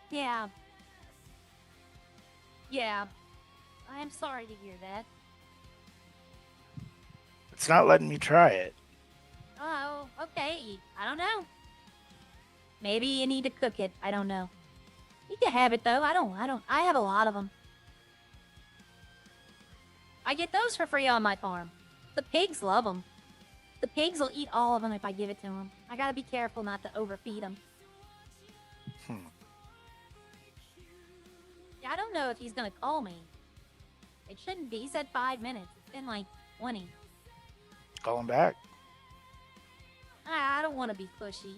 Yeah. Yeah. I am sorry to hear that. It's not letting me try it. Oh, okay. I don't know. Maybe you need to cook it. I don't know. You can have it though. I have a lot of them. I get those for free on my farm. The pigs love them. The pigs will eat all of them if I give it to them. I gotta be careful not to overfeed them. Yeah, I don't know if he's gonna call me. It shouldn't be. He said 5 minutes. It's been like 20. Call him back. I don't want to be pushy.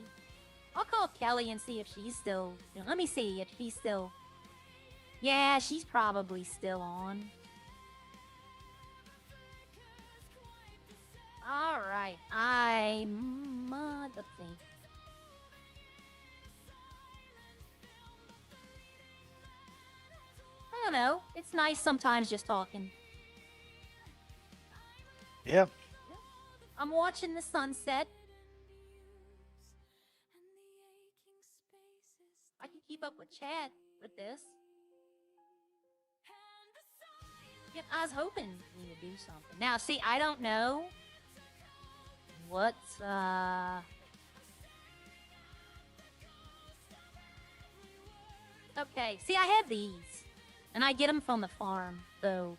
I'll call Kelly and see if she's still... Let me see if she's still... Yeah, she's probably still on. Alright, let's see. I don't know. It's nice sometimes just talking. Yeah. I'm watching the sunset. I can keep up with chat with this. Yep, I was hoping we would do something. Now, see, I don't know what's, Okay, see, I had these. And I get them from the farm, so...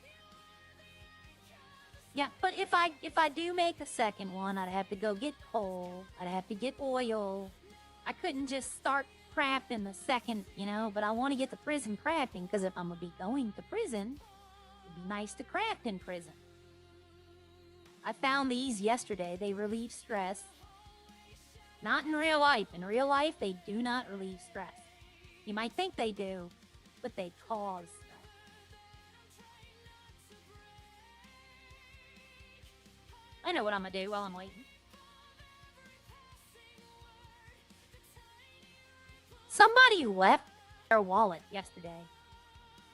Yeah, but if I do make a second one, I'd have to go get coal. I'd have to get oil. I couldn't just start crafting the second, you know, but I want to get the prison crafting, because if I'm going to be going to prison, it'd be nice to craft in prison. I found these yesterday. They relieve stress. Not in real life. In real life, they do not relieve stress. You might think they do, but they cause stress. I know what I'm going to do while I'm waiting. Somebody left their wallet yesterday.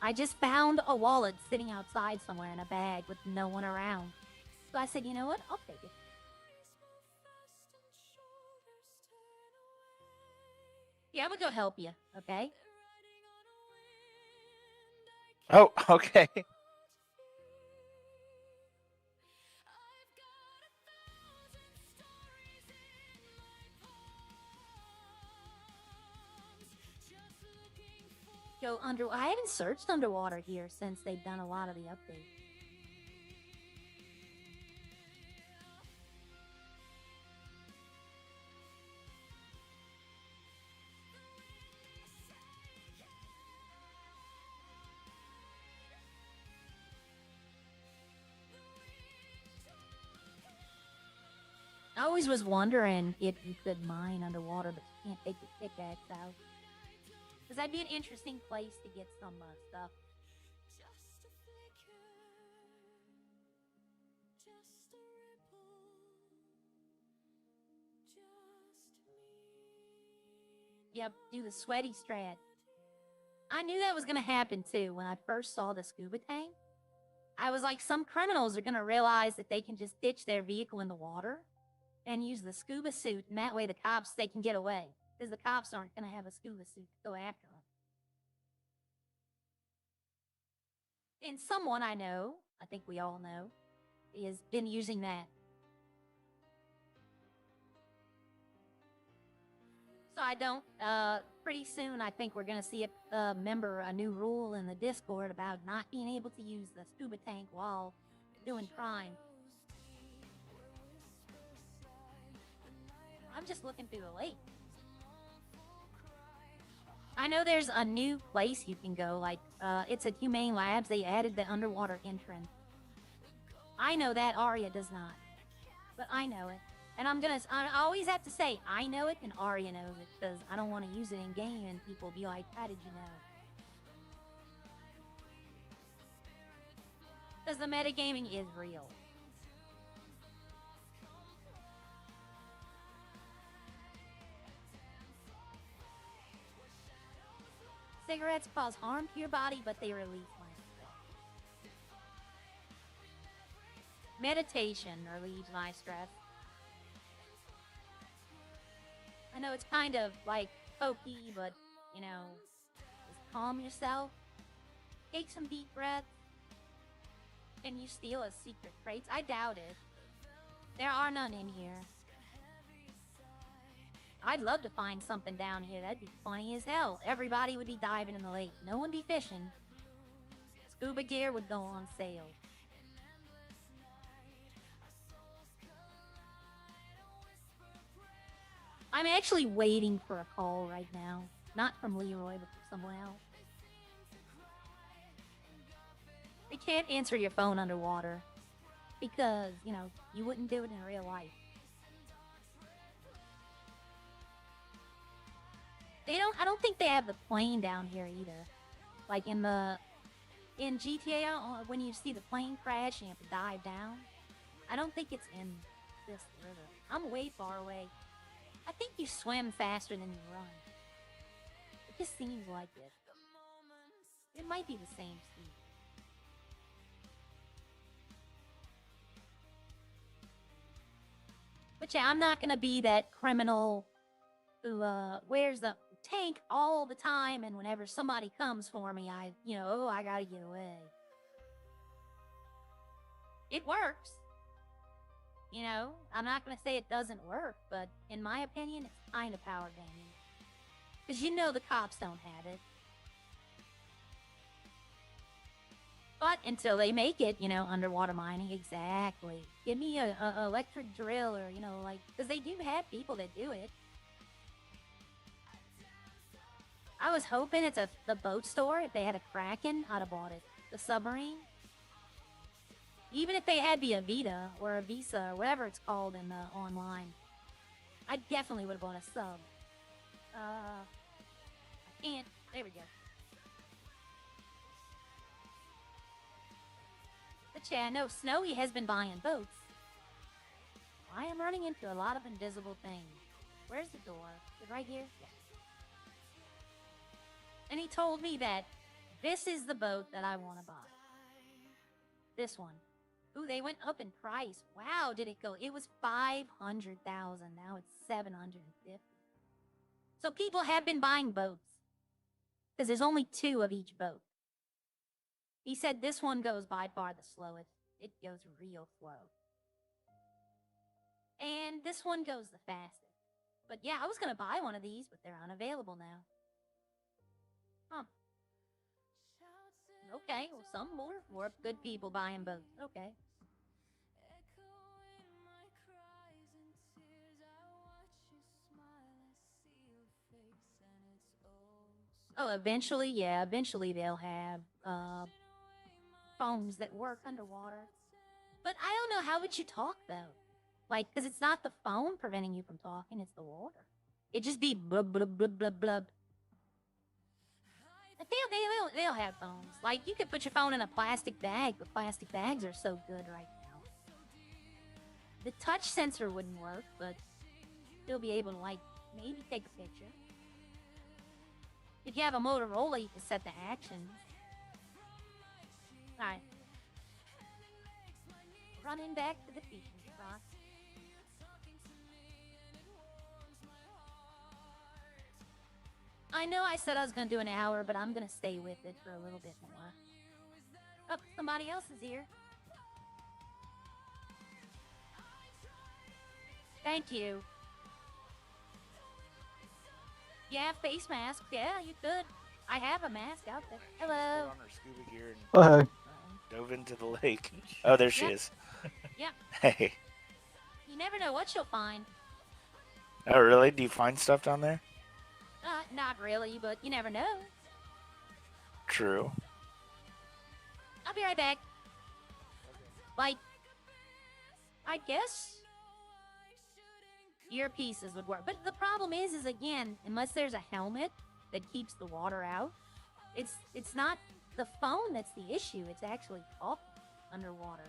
I just found a wallet sitting outside somewhere in a bag with no one around. So I said, you know what? I'll take it. Yeah, I'm going to go help you, okay? Oh, okay. Go under. I haven't searched underwater here since they've done a lot of the updates. I always was wondering if you could mine underwater, but you can't take your pickaxe out. Because that'd be an interesting place to get some stuff. Yep, do the sweaty strat. I knew that was going to happen too when I first saw the scuba tank. I was like, some criminals are going to realize that they can just ditch their vehicle in the water and use the scuba suit, and that way the cops, they can get away. Because the cops aren't going to have a scuba suit to go after them. And someone I know, I think we all know, has been using that. So I don't, pretty soon I think we're going to see a new rule in the Discord about not being able to use the scuba tank while doing crime. I'm just looking through the lake. I know there's a new place you can go, like, it's at Humane Labs. They added the underwater entrance. I know that, Arya does not. But I know it. And I always have to say, I know it and Arya knows it, because I don't want to use it in game and people be like, how did you know? Because the metagaming is real. Cigarettes cause harm to your body, but they release life. Meditation relieves my stress. I know it's kind of like pokey, but you know, just calm yourself. Take some deep breaths. Can you steal a secret crate? I doubt it. There are none in here. I'd love to find something down here. That'd be funny as hell. Everybody would be diving in the lake. No one be fishing. Scuba gear would go on sale. I'm actually waiting for a call right now. Not from Leroy, but from someone else. You can't answer your phone underwater. Because, you know, you wouldn't do it in real life. I don't think they have the plane down here either. Like in GTA, when you see the plane crash and you have to dive down, I don't think it's in this river. I'm way far away. I think you swim faster than you run. It just seems like it. It might be the same speed. But yeah, I'm not gonna be that criminal who wears the tank all the time, and whenever somebody comes for me, I gotta get away. It works. You know, I'm not gonna say it doesn't work, but in my opinion, it's kind of power gaming. Because you know the cops don't have it. But until they make it, you know, underwater mining, exactly. Give me a electric drill or, you know, like, because they do have people that do it. I was hoping it's the boat store. If they had a Kraken, I'd have bought it. The submarine. Even if they had the Avita or a Visa or whatever it's called in the online, I definitely would have bought a sub. I can't. There we go. But yeah, I know Snowy has been buying boats. I am running into a lot of invisible things. Where's the door? Is it right here? Yeah. And he told me that this is the boat that I want to buy. This one. Ooh, they went up in price. Wow, did it go? It was 500,000. Now it's 750. So people have been buying boats. Because there's only 2 of each boat. He said this one goes by far the slowest. It goes real slow. And this one goes the fastest. But yeah, I was going to buy one of these, but they're unavailable now. Huh. Okay, well, some more good people buying boats. Okay. Oh, eventually, yeah, eventually they'll have phones that work underwater. But I don't know, how would you talk though? Like, because it's not the phone preventing you from talking, it's the water. It'd just be blub, blub, blub, blub, blub. They'll have phones. Like, you could put your phone in a plastic bag, but plastic bags are so good right now. The touch sensor wouldn't work, but you'll be able to, like, maybe take a picture. If you have a Motorola, you can set the actions. Alright. Running back to the fishing spot. I know I said I was going to do an hour, but I'm going to stay with it for a little bit more. Oh, somebody else is here. Thank you. Yeah, face mask. Yeah, you could. I have a mask out there. Hello. Put on her scuba gear and Oh, hey. dove into the lake. Oh, there she Yep. is. Yep. Hey. You never know what you'll find. Oh, really? Do you find stuff down there? Not really, but you never know. True. I'll be right back. Like, I guess earpieces would work. But the problem is again, unless there's a helmet that keeps the water out, it's not the phone that's the issue. It's actually talking underwater.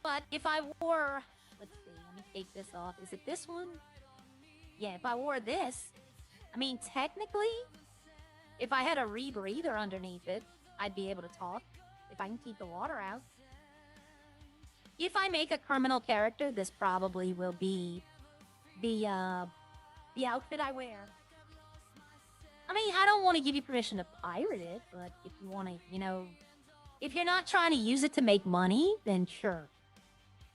But if I wore, let's see, let me take this off. Is it this one? Yeah, if I wore this, I mean, technically, if I had a rebreather underneath it, I'd be able to talk if I can keep the water out. If I make a criminal character, this probably will be the outfit I wear. I mean, I don't want to give you permission to pirate it, but if you want to, you know, if you're not trying to use it to make money, then sure.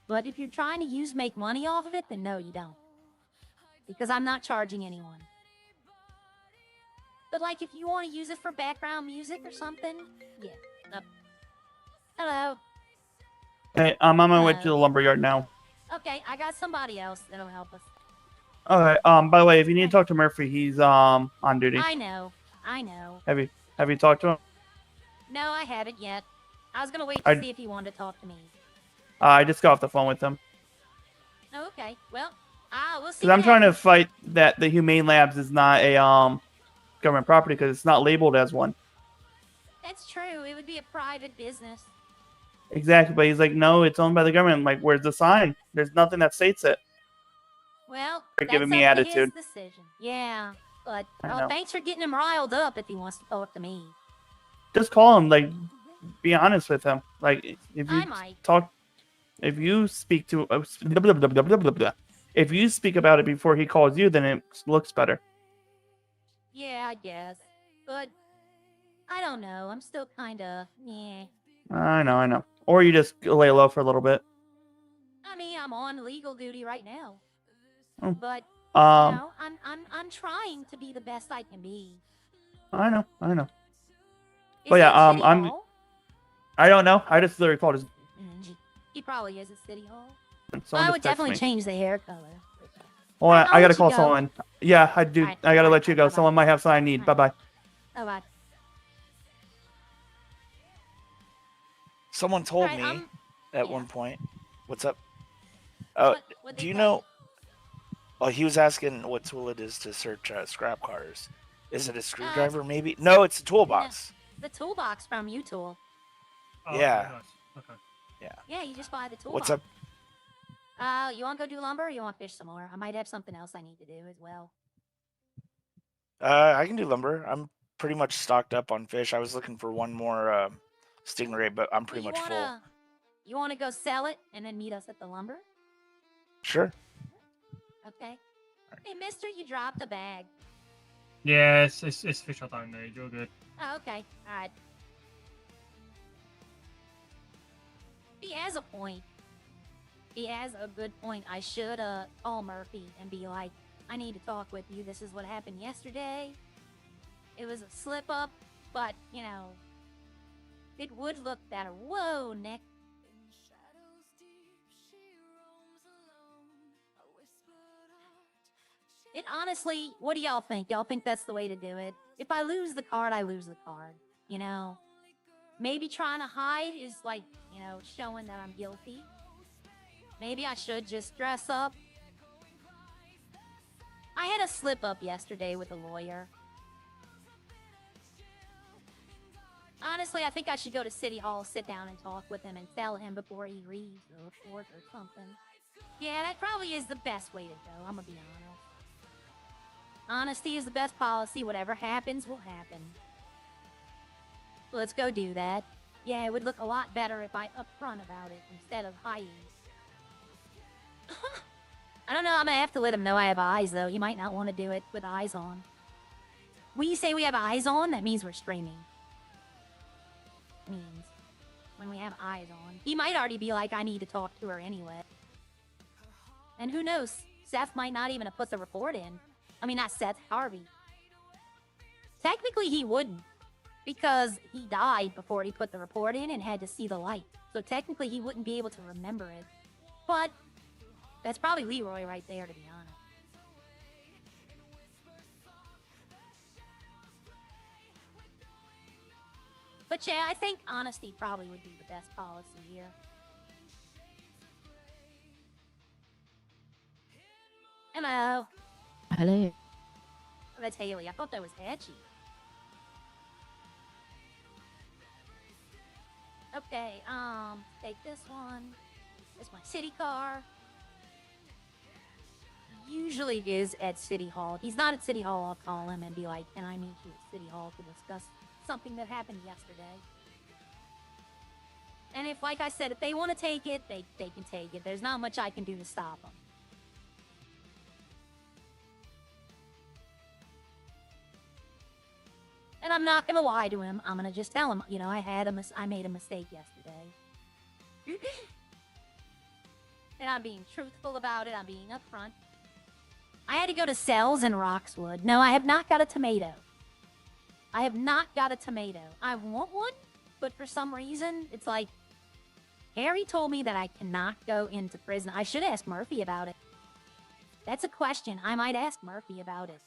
But if you're trying to make money off of it, then no, you don't. Because I'm not charging anyone. But like, if you want to use it for background music or something, yeah. Hello. Hey, I'm on my way to Hello. the lumberyard now. Okay, I got somebody else that'll help us. Okay. By the way, if you need to talk to Murphy, he's on duty. I know. Have you talked to him? No, I haven't yet. I was gonna wait to I- see if he wanted to talk to me. I just got off the phone with him. Oh, okay. Well, we'll see. Because I'm what trying to happens. fight that the Humane Labs is not a government property because it's not labeled as one. That's true. It would be a private business. Exactly, but he's like, no, it's owned by the government. I'm like, where's the sign? There's nothing that states it. Well, They're that's giving me up to his attitude. decision. Yeah, but I know. thanks for getting him riled up if he wants to talk to me. Just call him. Like, be honest with him. Like, if you I might. if you speak to, if you speak about it before he calls you, then it looks better. Yeah, I guess. But I don't know. I'm still kind of, yeah. I know. Or you just lay low for a little bit. I mean, I'm on legal duty right now. Oh. But you Um, know, I'm trying to be the best I can be. I know. Is But yeah, he at City I'm- Hall? I don't know. I just literally called his. He probably is at City Hall. Someone I just would texted definitely me. change the hair color. Hold on, I'll I gotta let you call go. someone. Yeah, I do. Alright, I gotta alright, let you go. bye-bye. Someone might have something I need. Bye Alright. bye. Oh, bye. Someone told Alright, me at yeah. one point. What's up? Oh, What'd do they you tell know? Oh, he was asking what tool it is to search scrap cars. Is it a screwdriver? Maybe. No, it's a toolbox. you? The toolbox from U-Tool. Oh, Yeah. Nice. Okay. Yeah, you just buy the toolbox. What's up? You want to go do lumber or you want to fish some more? I might have something else I need to do as well. I can do lumber. I'm pretty much stocked up on fish. I was looking for one more stingray, but I'm pretty Well, much full. You want to go sell it and then meet us at the lumber? Sure. Okay. Hey, mister, you dropped a bag. Yeah, it's fish I don't need. You're good. Oh, okay. All right. He has a point. He has a good point. I should call Murphy and be like, I need to talk with you. This is what happened yesterday. It was a slip up, but, you know, it would look better. Whoa, Nick. It honestly, what do y'all think? Y'all think that's the way to do it? If I lose the card, I lose the card. You know? Maybe trying to hide is like, you know, showing that I'm guilty. Maybe I should just dress up. I had a slip up yesterday with a lawyer. Honestly, I think I should go to City Hall, sit down and talk with him and tell him before he reads the report or something. Yeah, that probably is the best way to go, I'm gonna be honest. Honesty is the best policy. Whatever happens, will happen. Let's go do that. Yeah, it would look a lot better if I upfront about it instead of hiding. I don't know, I'm gonna have to let him know I have eyes, though. He might not want to do it with eyes on. When you say we have eyes on, that means we're streaming. Means when we have eyes on. He might already be like, I need to talk to her anyway. And who knows? Seth might not even have put the report in. I mean, not Seth, Harvey. Technically, he wouldn't. Because he died before he put the report in and had to see the light. So technically, he wouldn't be able to remember it. But that's probably Leroy right there, to be honest. But yeah, I think honesty probably would be the best policy here. Hello. Hello. That's Haley. I thought that was Hatchie. Okay, take this one. It's my city car. Usually is at City Hall. If he's not at City Hall, I'll call him and be like, can I meet you at City Hall to discuss something that happened yesterday? And if, like I said, if they want to take it, they can take it. There's not much I can do to stop them. And I'm not gonna lie to him. I'm gonna just tell him, you know, I made a mistake yesterday. And I'm being truthful about it. I'm being upfront. I had to go to Sells in Roxwood. No, I have not got a tomato. I have not got a tomato. I want one, but for some reason, it's like, Harry told me that I cannot go into prison. I should ask Murphy about it. That's a question. I might ask Murphy about it.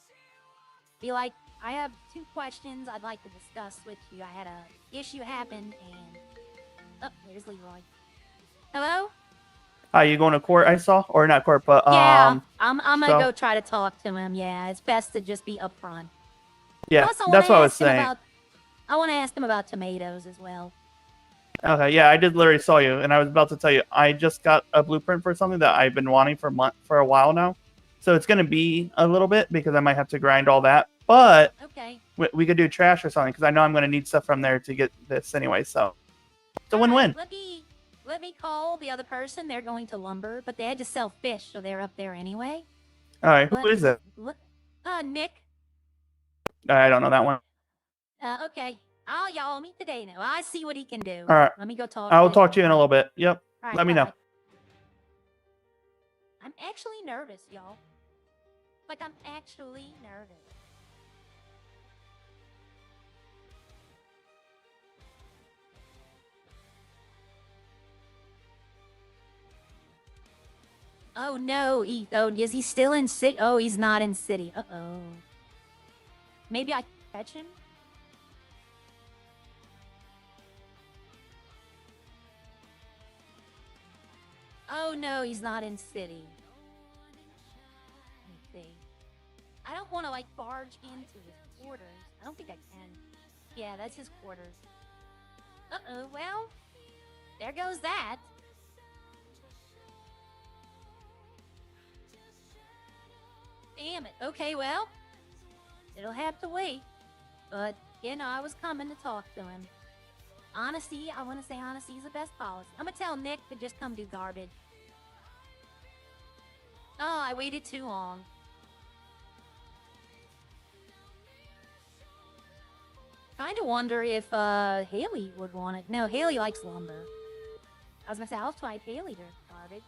Be like, I have 2 questions I'd like to discuss with you. I had a issue happen and... Oh, there's Leroy. Hello? You going to court? I saw, or not court, but Yeah, I'm gonna so- go try to talk to him. Yeah, it's best to just be upfront. yeah, Plus, that's what I was saying. I want to ask him about tomatoes as well. Okay, yeah, I did literally saw you, and I was about to tell you, I just got a blueprint for something that I've been wanting for a while now. So it's gonna be a little bit because I might have to grind all that, but Okay. we could do trash or something because I know I'm gonna need stuff from there to get this anyway. So it's a All right, win-win. Let me call the other person. They're going to lumber, but they had to sell fish, so they're up there anyway. All right, who is it? Nick. I don't know that one. Okay. Y'all meet today now. I see what he can do. All right. Let me go talk. I'll talk to you in a little bit. Yep. All right, Let me know. bye. I'm actually nervous, y'all. Like, I'm actually nervous. Oh no, is he still in city? Oh, he's not in city. Uh-oh. Maybe I can catch him? Oh no, he's not in city. Let me see. I don't want to, like, barge into his quarters. I don't think I can. Yeah, that's his quarters. Uh-oh, well, there goes that. Damn it. Okay, well, it'll have to wait. But, you know, I was coming to talk to him. Honesty, I want to say honesty is the best policy. I'm going to tell Nick to just come do garbage. Oh, I waited too long. Kind of wonder if Haley would want it. No, Haley likes lumber. I was going to say, I'll try Haley to garbage.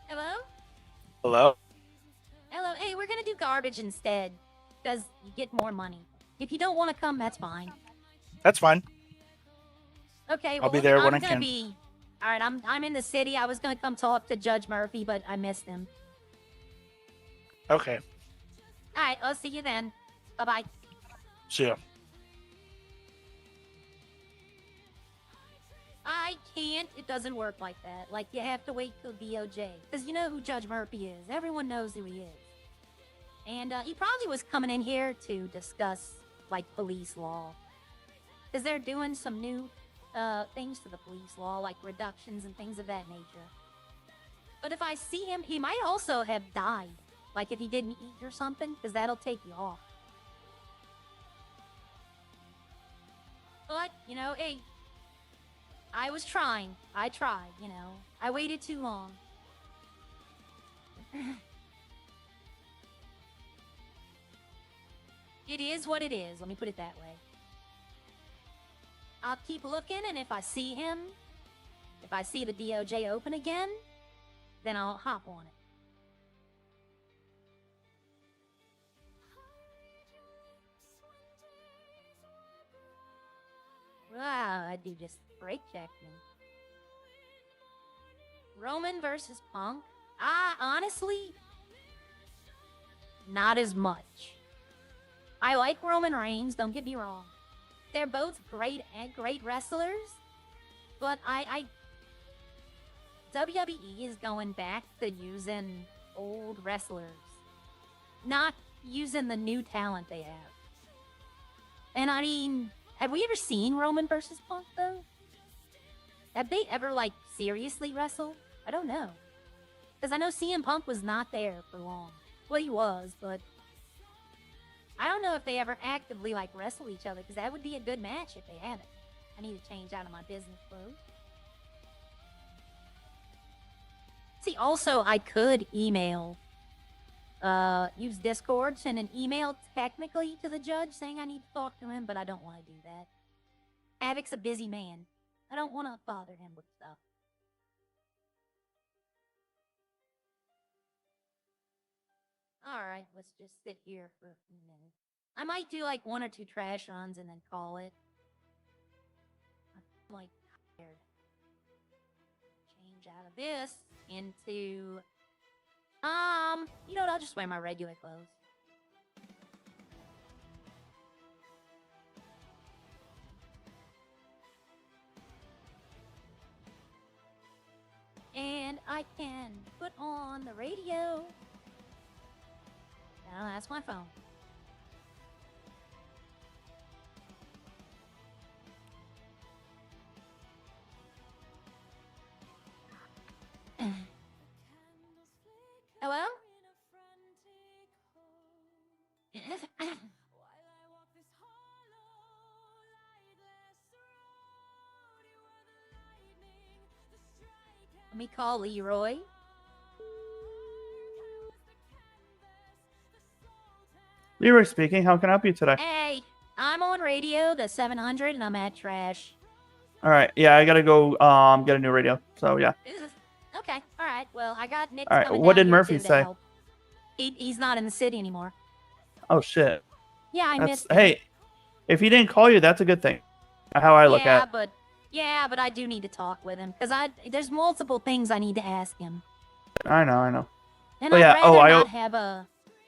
Hello? Hello? Hello. Hey, we're gonna do garbage instead. Because you get more money. If you don't want to come, that's fine. That's fine. Okay, I'll well, be there when I I'm gonna can. be... Alright, I'm in the city. I was gonna come talk to Judge Murphy, but I missed him. Okay. Alright, I'll see you then. Bye-bye. See ya. I can't. It doesn't work like that. Like, you have to wait till DOJ. Because you know who Judge Murphy is. Everyone knows who he is. And he probably was coming in here to discuss, like, police law. Because they're doing some new things to the police law, like reductions and things of that nature. But if I see him, he might also have died. Like, if he didn't eat or something, because that'll take you off. But, you know, hey, I was trying. I tried, you know. I waited too long. It is what it is. Let me put it that way. I'll keep looking, and if I see him, if I see the DOJ open again, then I'll hop on it. Wow, I do just brake check me. Roman versus Punk. Honestly, not as much. I like Roman Reigns, don't get me wrong. They're both great wrestlers, but WWE is going back to using old wrestlers, not using the new talent they have. And I mean, have we ever seen Roman versus Punk though? Have they ever like seriously wrestled? I don't know. Because I know CM Punk was not there for long. Well, he was, but I don't know if they ever actively like wrestle each other, because that would be a good match if they had it. I need to change out of my business clothes. See, also I could email, use Discord, send an email technically to the judge saying I need to talk to him, but I don't want to do that. Havoc's a busy man. I don't want to bother him with stuff. Alright, let's just sit here for a few minutes. I might do like 1 or 2 trash runs and then call it. I'm like tired. Change out of this into you know what, I'll just wear my regular clothes. And I can put on the radio. Now that's my phone. Hello? Let me call Leroy. Leroy speaking. How can I help you today? Hey, I'm on radio, the 700, and I'm at trash. All right. Yeah, I gotta go get a new radio. So yeah. Okay, all right. Well, I got Nick. All right, Coming what down did here, Murphy too, to say? help. He's not in the city anymore. Oh shit. Yeah, I That's, missed him. hey, if he didn't call you, that's a good thing. How I look at. But I do need to talk with him because there's multiple things I need to ask him. I know. And Oh, yeah.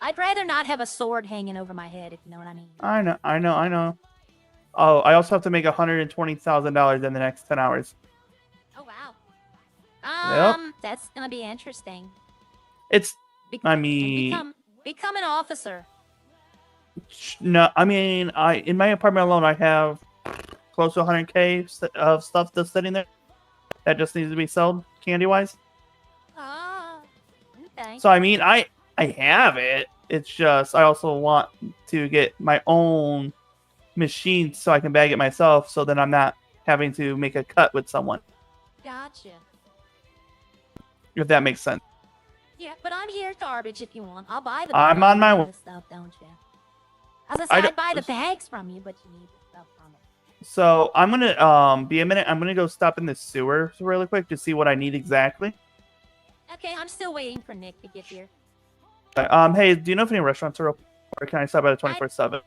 I'd rather not have a sword hanging over my head, if you know what I mean. I know. Oh, I also have to make $120,000 in the next 10 hours. Oh wow. Yep. That's gonna be interesting. It's, I And mean, become an officer. no, I mean, in my apartment alone, I have close to 100K of stuff that's sitting there that just needs to be sold, candy-wise. Okay. So, I mean, I have it. It's just, I also want to get my own machine so I can bag it myself, so that I'm not having to make a cut with someone. Gotcha. If that makes sense. Yeah, but I'm here garbage if you want. I'll buy the I'm on my way. stuff, don't you? As I said, I'd buy the bags from you, but you need the stuff from it. So I'm gonna be a minute. I'm gonna go stop in the sewer really quick to see what I need exactly. Okay, I'm still waiting for Nick to get here. Hey, do you know if any restaurants are open, or can I stop at a 24/7?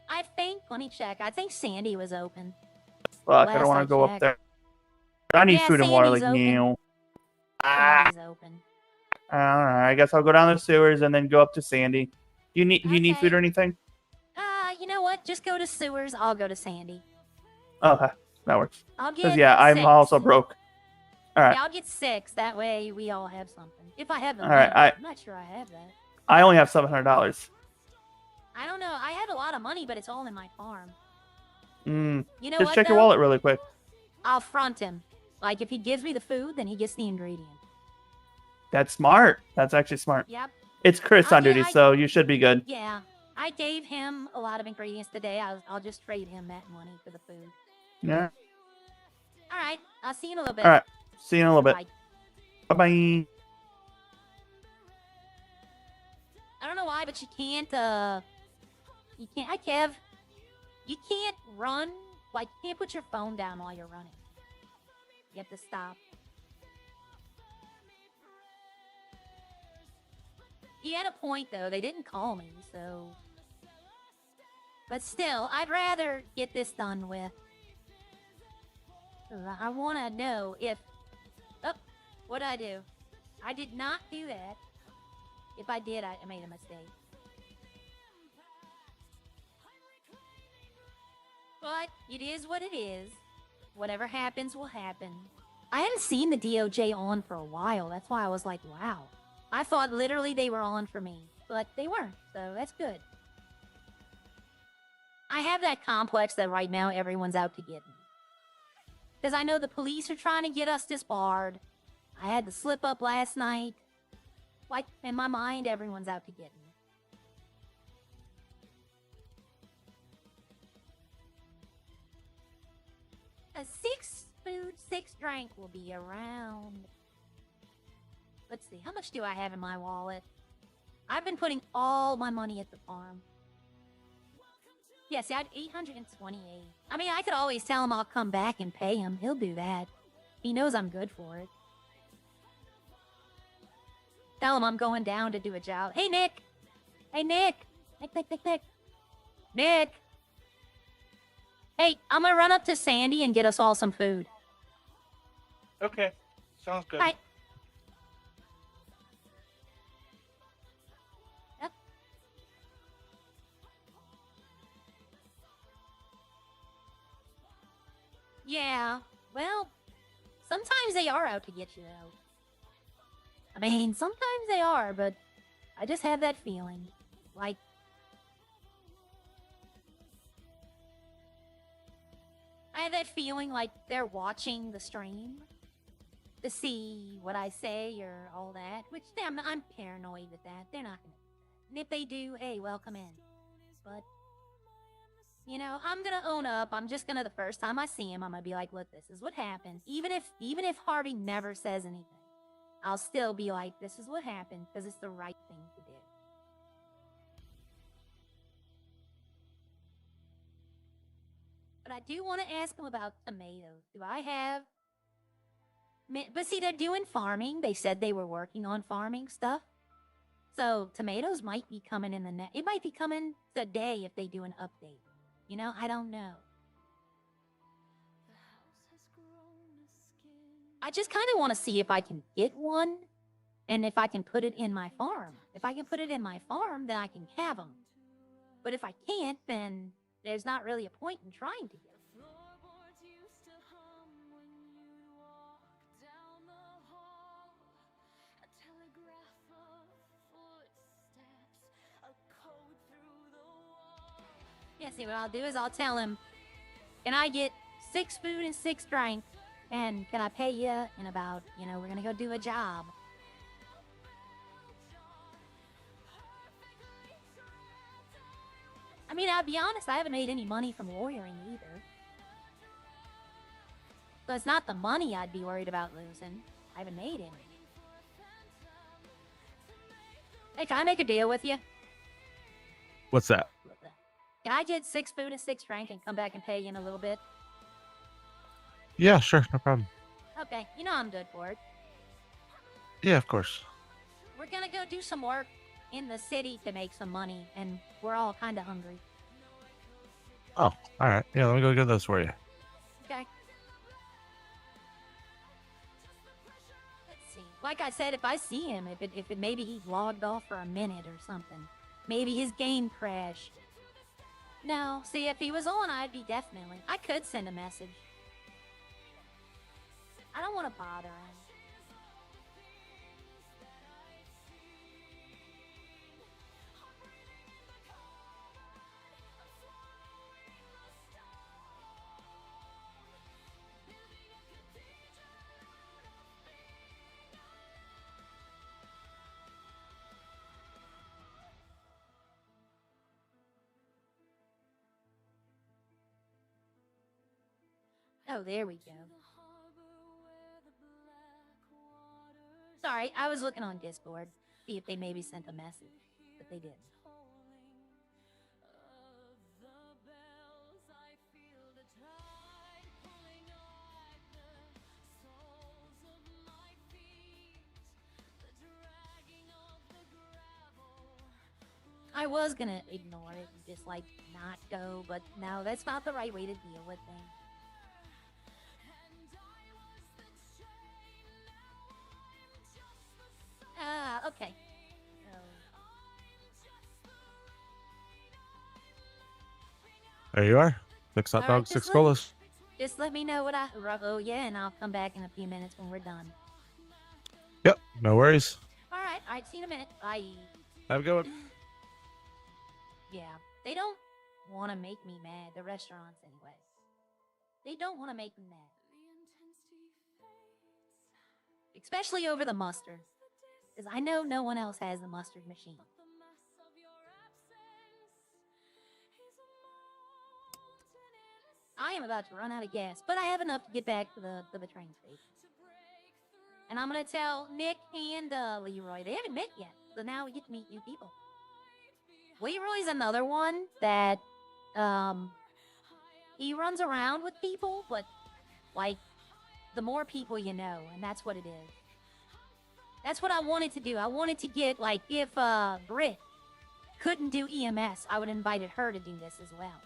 I think. Let me check. I think Sandy was open. Fuck, I don't last want I to go up checked. there. I need Yeah, food and water, like Sandy's open. meal. Sandy's open. Alright, I guess I'll go down the sewers and then go up to Sandy. You need Okay. food or anything? You know what? Just go to sewers. I'll go to Sandy. Okay, that works. I'll get Because yeah, I'm 6. also broke. All right. Yeah, I'll get 6. That way we all have something. If I have the All money. right, I'm not sure I have that. I only have $700. I don't know. I had a lot of money, but it's all in my farm. You know Just what, check your though? wallet really quick. I'll front him. Like, if he gives me the food, then he gets the ingredient. That's smart. That's actually smart. Yep. It's Chris on duty, so you should be good. Yeah. I gave him a lot of ingredients today. I'll just trade him that money for the food. Yeah. All right. I'll see you in a little bit. All right. See you in a little bit. Bye. Bye-bye. I don't know why, but you can't, hi, Kev. You can't run, like, you can't put your phone down while you're running. You have to stop. He had a point, though. They didn't call me, so... But still, I'd rather get this done with. I want to know if... Oh, What'd I do? I did not do that. If I did, I made a mistake. But it is what it is. Whatever happens will happen. I hadn't seen the DOJ on for a while. That's why I was like, wow. I thought literally they were on for me, but they weren't, so that's good. I have that complex that right now everyone's out to get me. Because I know the police are trying to get us disbarred. I had the slip up last night. Like, in my mind, everyone's out to get me. A 6 food, 6 drink will be around. Let's see, how much do I have in my wallet? I've been putting all my money at the farm. Yeah, see, I had 828. I mean, I could always tell him I'll come back and pay him. He'll do that. He knows I'm good for it. Tell him I'm going down to do a job. Hey, Nick! Hey, Nick! Nick! Nick! Hey, I'm gonna run up to Sandy and get us all some food. Okay, sounds good. Bye. Yep. Yeah, well, sometimes they are out to get you, though. I mean, sometimes they are, but I just have that feeling. Like, I have that feeling like they're watching the stream to see what I say or all that, which I'm paranoid with that. They're not gonna. And if they do, hey, welcome in. But, you know, I'm gonna own up. I'm just gonna, the first time I see him, I'm gonna be like, look, this is what happened. Even if Harvey never says anything, I'll still be like, this is what happened, because it's the right thing to do. But I do want to ask him about tomatoes. Do I have... But see, they're doing farming. They said they were working on farming stuff. So tomatoes might be coming in the net. It might be coming today if they do an update. You know, I don't know. I just kind of want to see if I can get one and if I can put it in my farm. If I can put it in my farm, then I can have them. But if I can't, then there's not really a point in trying to get them. Yeah, see, what I'll do is I'll tell him, can I get 6 food and 6 drink? And can I pay you in about, you know, we're going to go do a job. I mean, I'll be honest, I haven't made any money from lawyering either. So it's not the money I'd be worried about losing. I haven't made any. Hey, can I make a deal with you? What's that? Can I get 6 food and 6 drink and come back and pay you in a little bit? Yeah, sure, no problem. Okay, you know I'm good for it. Yeah, of course. We're gonna go do some work in the city to make some money, and we're all kind of hungry. Oh, all right. Yeah, let me go get those for you. Okay. Let's see. Like I said, if I see him, if it maybe he logged off for a minute or something, maybe his game crashed. No, see, if he was on, I'd be definitely. I could send a message. I don't want to bother him. Oh, there we go. Sorry, I was looking on Discord, see if they maybe sent a message, but they didn't. I was gonna ignore it and just like not go, but no, that's not the right way to deal with things. There you are. 6 hot All right, dogs, 6 just colas. Just let me know what I. Oh yeah, and I'll come back in a few minutes when we're done. Yep, no worries. All right. See you in a minute. Bye. Have a good one. Yeah, they don't want to make me mad. The restaurants, anyway. They don't want to make me mad. Especially over the mustard. Because I know no one else has the mustard machine. I am about to run out of gas, but I have enough to get back to the train station. And I'm going to tell Nick and Leroy. They haven't met yet, so now we get to meet new people. Leroy's another one that, he runs around with people, but, like, the more people you know, and that's what it is. That's what I wanted to do. I wanted to get, like, if Britt couldn't do EMS, I would have invited her to do this as well.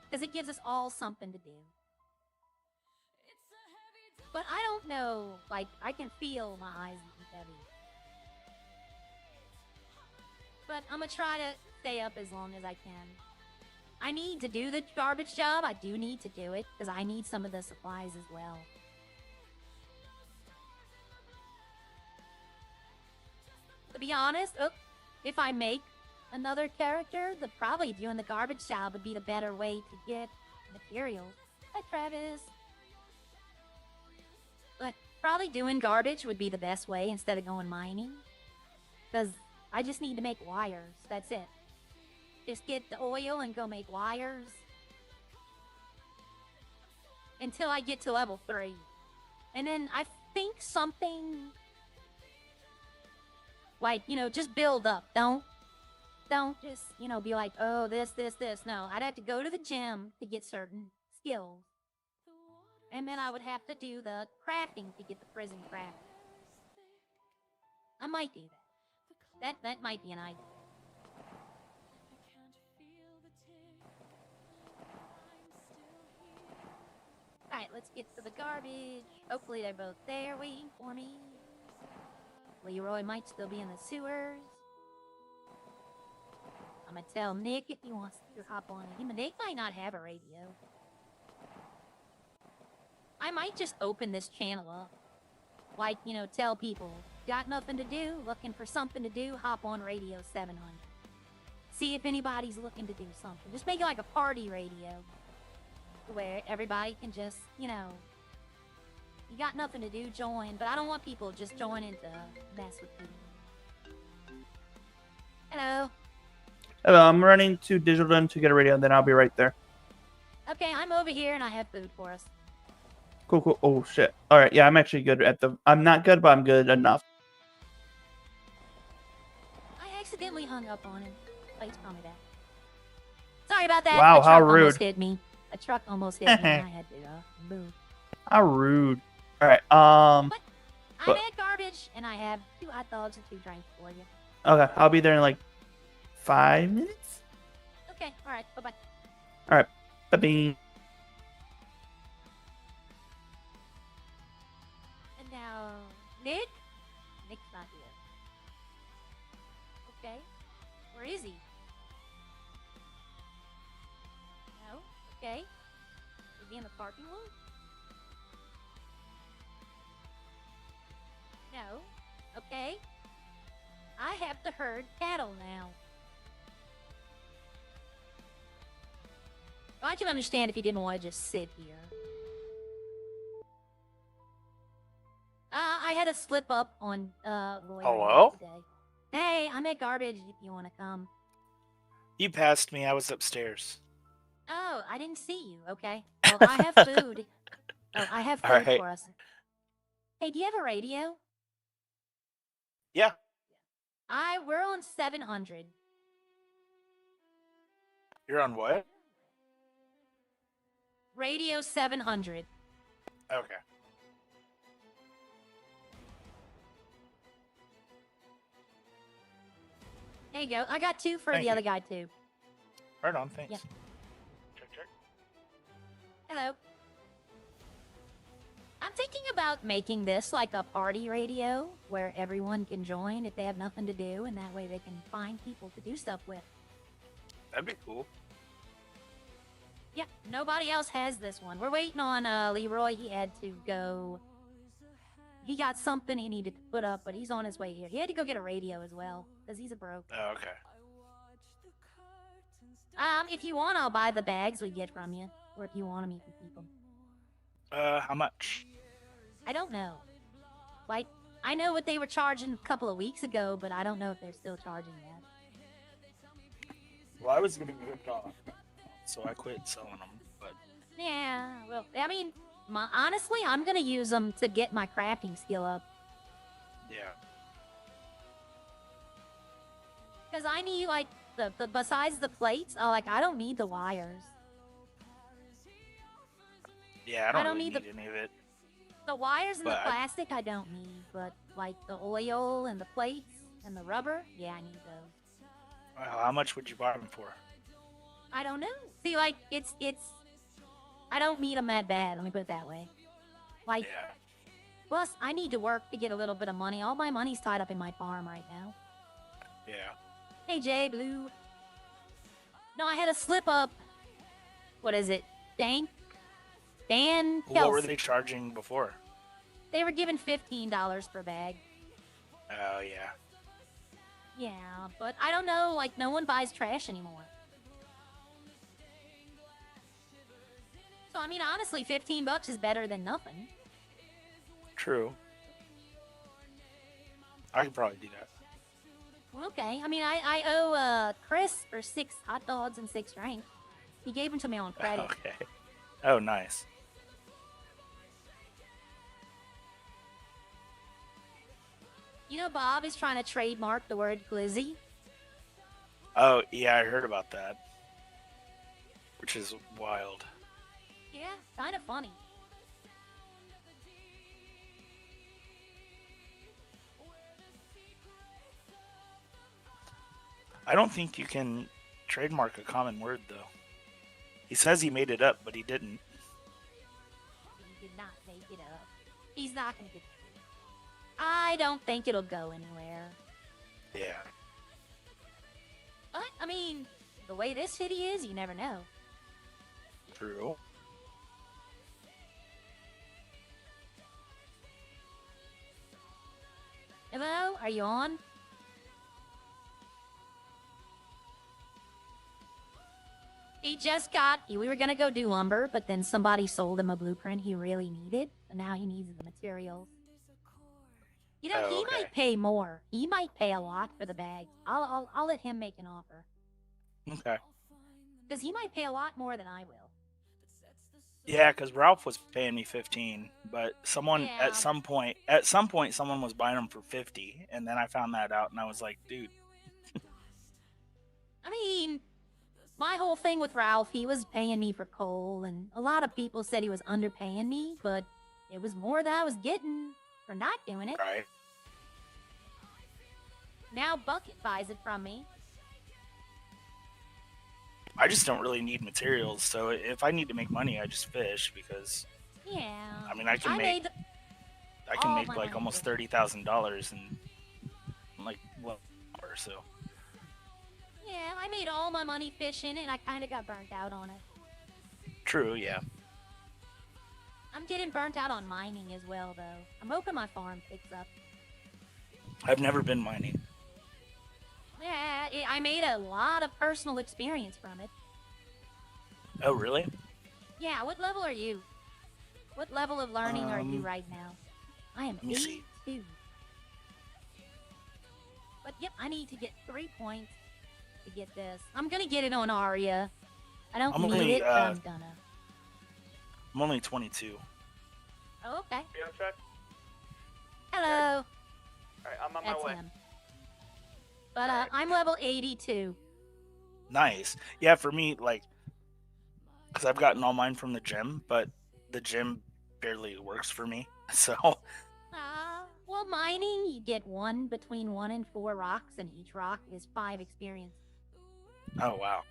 Because it gives us all something to do. But I don't know, like, I can feel my eyes getting heavy. But I'm going to try to stay up as long as I can. I need to do the garbage job. I do need to do it, because I need some of the supplies as well. To be honest, if I make another character, probably doing the garbage job would be the better way to get materials. Hi, Travis. But probably doing garbage would be the best way instead of going mining. Because I just need to make wires. That's it. Just get the oil and go make wires. Until I get to level 3. And then I think something... like, just build up. Don't just, be like, oh, this. No, I'd have to go to the gym to get certain skills. And then I would have to do the crafting to get the prison craft. I might do that. That might be an idea. Alright, let's get to the garbage. Hopefully they're both there waiting for me. Leroy might still be in the sewers. I'm gonna tell Nick if he wants to hop on him. Nick might not have a radio. I might just open this channel up. Like, tell people, got nothing to do, looking for something to do, hop on Radio 700. See if anybody's looking to do something. Just make it like a party radio. Where everybody can just, you got nothing to do, join. But I don't want people just joining to mess with people. Hello. Hello, I'm running to Digital to get a radio, and then I'll be right there. Okay, I'm over here, and I have food for us. Cool. Oh, shit. All right, yeah, I'm actually good at I'm not good, but I'm good enough. I accidentally hung up on him. Please call me back. Sorry about that. Wow, how rude. Almost hit me. A truck almost hit me, and I had to move. How rude. All right, I'm at garbage, and I have 2 hot dogs and 2 drinks for you. Okay, I'll be there in like 5 minutes. Okay, all right, bye-bye. All right, bye-bye. And now, Nick? Nick's not here. Okay, where is he? No, okay. Is he in the parking lot? No, okay. I have to herd cattle now. I can understand if you didn't want to just sit here. I had a slip up on lawyer Hello? today. Hey, I'm at garbage if you want to come. You passed me. I was upstairs. Oh, I didn't see you. Okay. Well, I have food. I have food Alright. for us. Hey, do you have a radio? Yeah. We're on 700. You're on what? Radio 700. Okay. There you go. I got 2 for Thank the you. other guy too. Right on. Thanks. Yeah. Check. Hello. I'm thinking about making this like a party radio where everyone can join if they have nothing to do, and that way they can find people to do stuff with. That'd be cool. Yep, nobody else has this one. We're waiting on Leroy. He had to go. He got something he needed to put up, but he's on his way here. He had to go get a radio as well, because he's a broke. Oh, okay. If you want, I'll buy the bags we get from you. Or if you want them, you can keep them. How much? I don't know. Like, I know what they were charging a couple of weeks ago, but I don't know if they're still charging that. Well, I was getting ripped off, so I quit selling them. But Yeah, well, I mean, honestly, I'm going to use them to get my crafting skill up. yeah, Because I need, like, the besides the plates, I don't need the wires. yeah, I don't really need any of it. The wires and the But plastic I don't need, but, like, the oil and the plates and the rubber, yeah, I need those. How much would you buy them for? I don't know. See, like, it's, I don't need them that bad, let me put it that way. Like, Yeah, plus, I need to work to get a little bit of money. All my money's tied up in my farm right now. yeah. Hey, Jay, Blue. No, I had a slip up. What is it? Dan What were Kelsey. they charging before? They were giving $15 per bag. Oh, yeah. Yeah, but I don't know, like, no one buys trash anymore. So, I mean, honestly, $15 is better than nothing. True. I could probably do that. Okay, I mean, I owe Chris for 6 hot dogs and 6 drinks. He gave them to me on credit. Okay. Oh, nice. You know, Bob is trying to trademark the word glizzy. Oh, yeah, I heard about that. Which is wild. Yeah, kind of funny. I don't think you can trademark a common word, though. He says he made it up, but he didn't. He did not make it up. He's not going to get it. I don't think it'll go anywhere. Yeah. But, I mean, the way this city is, you never know. True. Hello? Are you on? He just got... We were going to go do lumber, but then somebody sold him a blueprint he really needed. And now he needs the materials. You know, Oh, he okay. might pay more. He might pay a lot for the bags. I'll let him make an offer. Okay. Because he might pay a lot more than I will. Yeah, because Ralph was paying me 15, but someone Yeah. at some point, someone was buying them for 50, and then I found that out, and I was like, dude. I mean, my whole thing with Ralph, he was paying me for coal, and a lot of people said he was underpaying me, but it was more than I was getting for not doing it. Right. Now Bucket buys it from me. I just don't really need materials, so if I need to make money, I just fish because Yeah. I mean I can I make made I all make my like money almost fishing. $30,000 in like 1 hour, so Yeah, I made all my money fishing, and I kind of got burnt out on it. true, yeah. I'm getting burnt out on mining as well, though. I'm hoping my farm picks up. I've never been mining. Yeah, I made a lot of personal experience from it. Oh, really? Yeah, what level are you? What level of learning are you Um, right now? I am let me see. 82. But yep, I need to get 3 points to get this. I'm gonna get it on Aria. I don't I'm need only, it, but I'm gonna. I'm only 22. Oh, okay. You on track? Hello. All right, I'm on That's my way. him. But Alright. I'm level 82. Nice. Yeah, for me, like, because I've gotten all mine from the gym, but the gym barely works for me. So, Well, mining, you get between 1 and 4 rocks, and each rock is 5 experience. oh wow.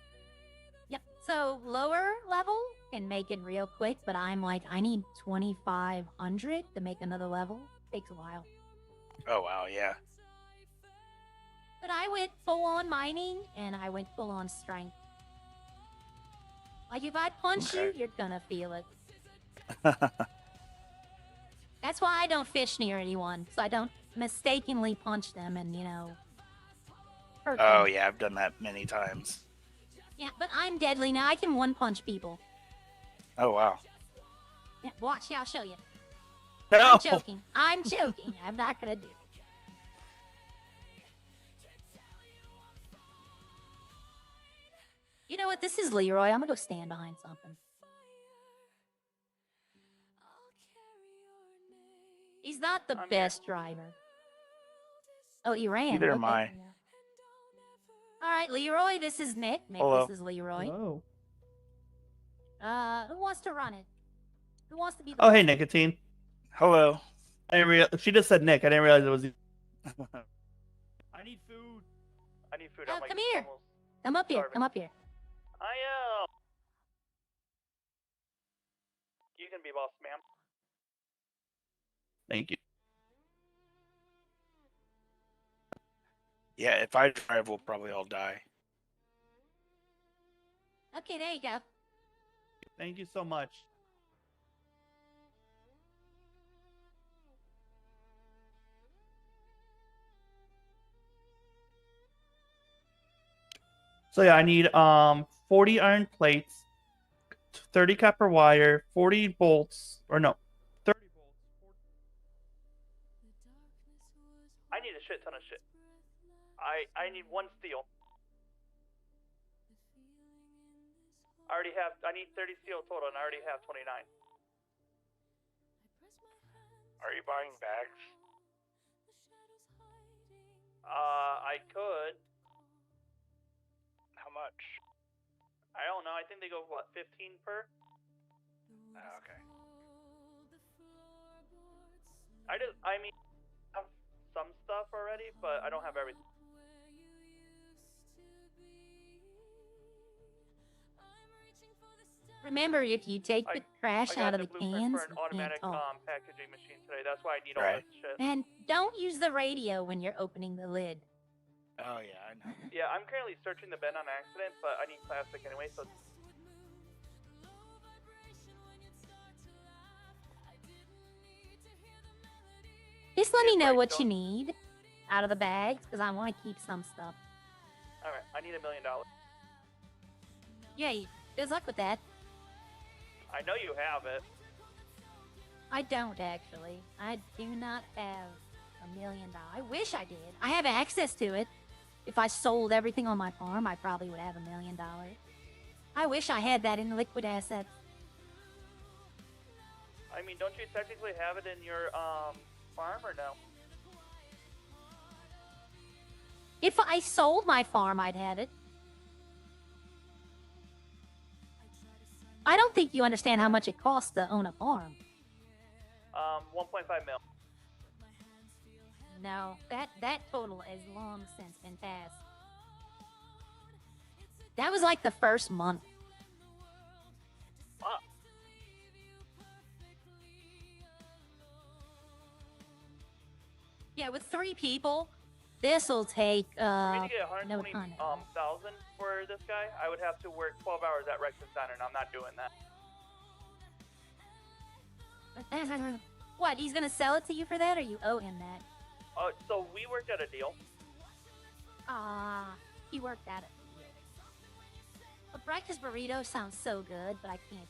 Yep. So lower level can make it real quick, but I'm like, I need 2,500 to make another level. Takes a while. Oh wow, yeah. But I went full on mining, and I went full on strength. Like if I punch you, Okay. you're gonna feel it. That's why I don't fish near anyone, so I don't mistakenly punch them and, hurt Oh them. yeah, I've done that many times. Yeah, but I'm deadly now. I can one punch people. Oh wow. Yeah, watch, yeah, I'll show you. No. I'm joking. I'm joking. I'm not gonna do it. You know what? This is Leroy. I'm gonna go stand behind something. He's not the I'm best driver. Oh, he ran. Neither am Okay. I. All right, Leroy. This is Nick. Nick, Hello. this is Leroy. Hello. Who wants to run it? Who wants to be the Oh, hey, boss? Nicotine. Hello. I didn't she just said Nick. I didn't realize it was you. I need food. I need food. Oh, I'm like come here. almost Come up here. starving. Come up here. I am. You can be boss, ma'am. Thank you. Yeah, if I drive, we'll probably all die. Okay, there you go. Thank you so much. So yeah, I need 40 iron plates, 30 copper wire, 40 bolts, or no, 30 bolts. 40... I need a shit ton of shit. I need one steel. I need 30 steel total, and I already have 29. Are you buying bags? I could. How much? I don't know. I think they go, what, 15 per? Oh, okay. I mean, I have some stuff already, but I don't have everything. Remember, if you take the trash I got out of the blueprint cans, for an you can't automatic talk. packaging machine today. That's why I need all Right. this shit. And don't use the radio when you're opening the lid. Oh yeah, I know. Yeah, I'm currently searching the bin on accident, but I need plastic anyway, so... Just let me Yeah, know right, what don't- you need out of the bags, because I want to keep some stuff. Alright, I need $1 million. Yeah, good luck with that. I know you have it. I don't, actually. I do not have $1 million. I wish I did. I have access to it. If I sold everything on my farm, I probably would have $1 million. I wish I had that in liquid assets. I mean, don't you technically have it in your farm or no? If I sold my farm, I'd have it. I don't think you understand how much it costs to own a farm. 1.5 mil. No, that total has long since been passed. That was like the first month. Fuck. Yeah, with 3 people, this'll take For me to get no 120,000 time. for this guy, I would have to work 12 hours at Rex's Center, and I'm not doing that. What? He's gonna sell it to you for that, or you owe him that? Oh, so we worked out a deal. He worked at it. A breakfast burrito sounds so good, but I can't.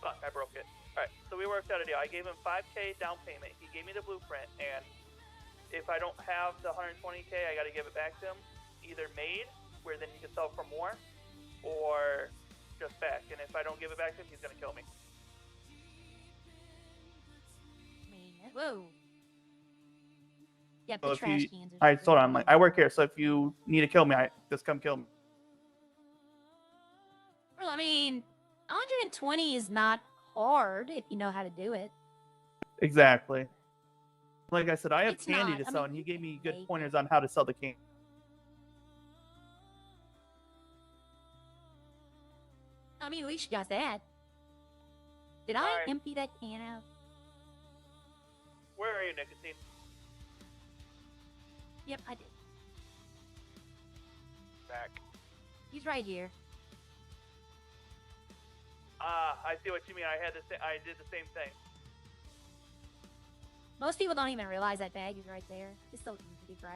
Fuck, I broke it. Alright, so we worked out a deal. I gave him $5K down payment. He gave me the blueprint, and if I don't have the $120K, I gotta give it back to him. Either made, where then he can sell for more, or just back. And if I don't give it back to him, he's gonna kill me. Whoa. Yep, So the if trash you, cans are I told him, I work here, so if you need to kill me, just come kill me. Well, I mean, 120 is not hard if you know how to do it. Exactly. Like I said, I have It's candy not. to I sell, mean, and he you gave can me good make pointers it. on how to sell the candy. I mean, at least you got that. Did I Alright. empty that can out? Where are you, Nicotine? Yep, I did. Back. He's right here. I see what you mean. I did the same thing. Most people don't even realize that bag is right there. It's so easy to grab.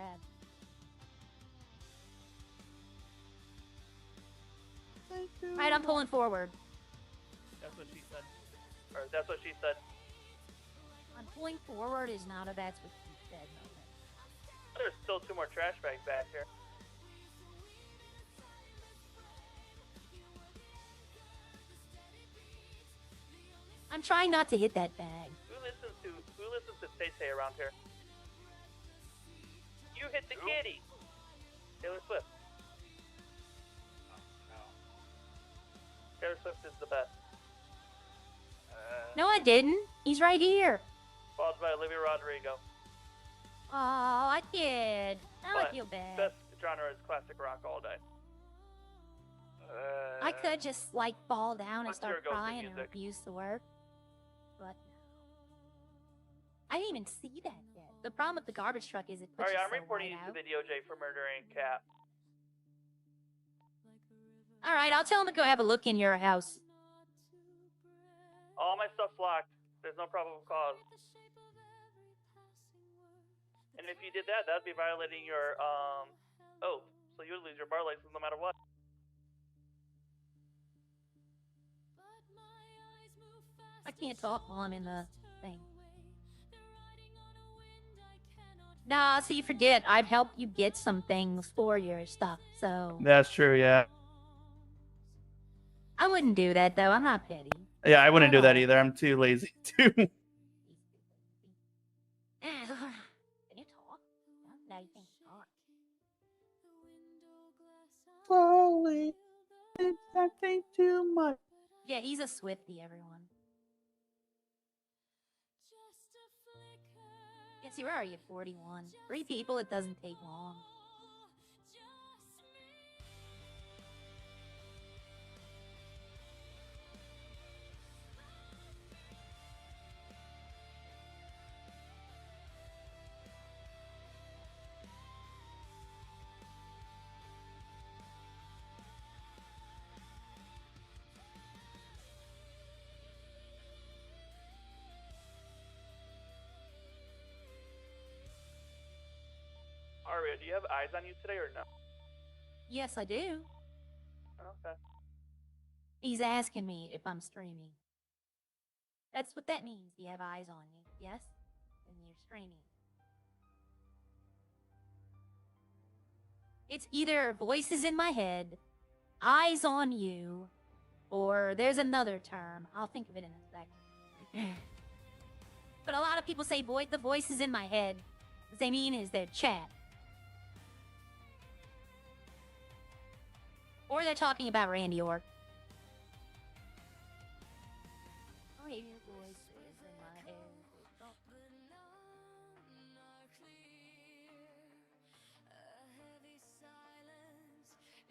Alright, I'm pulling forward. That's what she said. Or that's what she said. I'm pulling forward is not a that's what she said moment. There's still 2 more trash bags back here. I'm trying not to hit that bag. Who listens to Tay around here? You hit the kitty. Taylor Swift. Taylor Swift is the best. No, I didn't. He's right here. Followed by Olivia Rodrigo. Oh, I did. Now I But feel bad. Best genre is classic rock all day. I could just like fall down and What's start your go-to crying and music? refuse to work, but no. I didn't even see that yet. The problem with the garbage truck is it puts Alright, you I'm so reporting wide you to out. the DOJ for murdering Cat. All right, I'll tell him to go have a look in your house. All my stuff's locked. There's no probable cause. And if you did that, that'd be violating your oath. So you would lose your bar license no matter what. I can't talk while I'm in the thing. Nah, so you forget, I've helped you get some things for your stuff, so... That's true, yeah. I wouldn't do that, though. I'm not petty. Yeah, I wouldn't do that Oh. either. I'm too lazy to. Can you talk? No, you can't talk. Slowly. It's nothing too much. Yeah, he's a Swiftie, everyone. Yeah, see, where are you? 41. 3 people, it doesn't take long. Aria, do you have eyes on you today or no? Yes, I do. Okay. He's asking me if I'm streaming. That's what that means. You have eyes on you. Yes? And you're streaming. It's either voices in my head, eyes on you, or there's another term. I'll think of it in a second. But a lot of people say the voices in my head. What they mean is their chat. Or they're talking about Randy Orr. Oh, your voices in my head.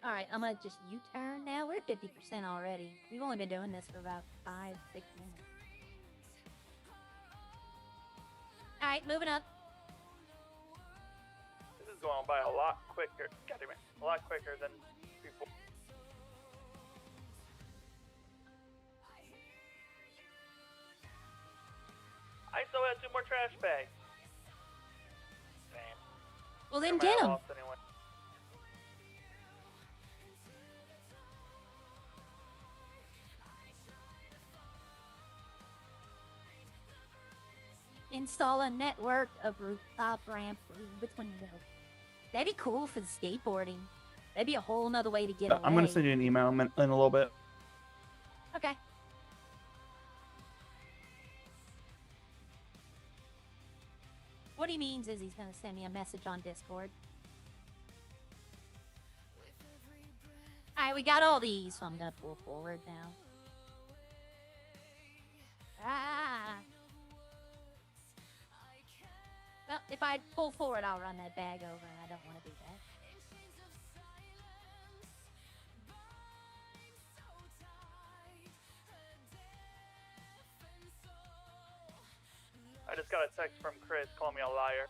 Alright, I'm gonna just U-turn now. We're at 50% already. We've only been doing this for about 5-6 minutes. Alright, moving up. This is going by a lot quicker. God damn it. A lot quicker than before. I still have 2 more trash bags. Damn. Well, then They're get my 'em. loss anyway. Install a network of rooftop ramp with window. That'd be cool for the skateboarding. That'd be a whole nother way to get away. I'm going to send you an email in a little bit. Okay. What he means is he's gonna send me a message on Discord. Alright, we got all these, so I'm gonna pull forward now. Ah! Well, if I pull forward, I'll run that bag over, and I don't want to do that. I just got a text from Chris calling me a liar.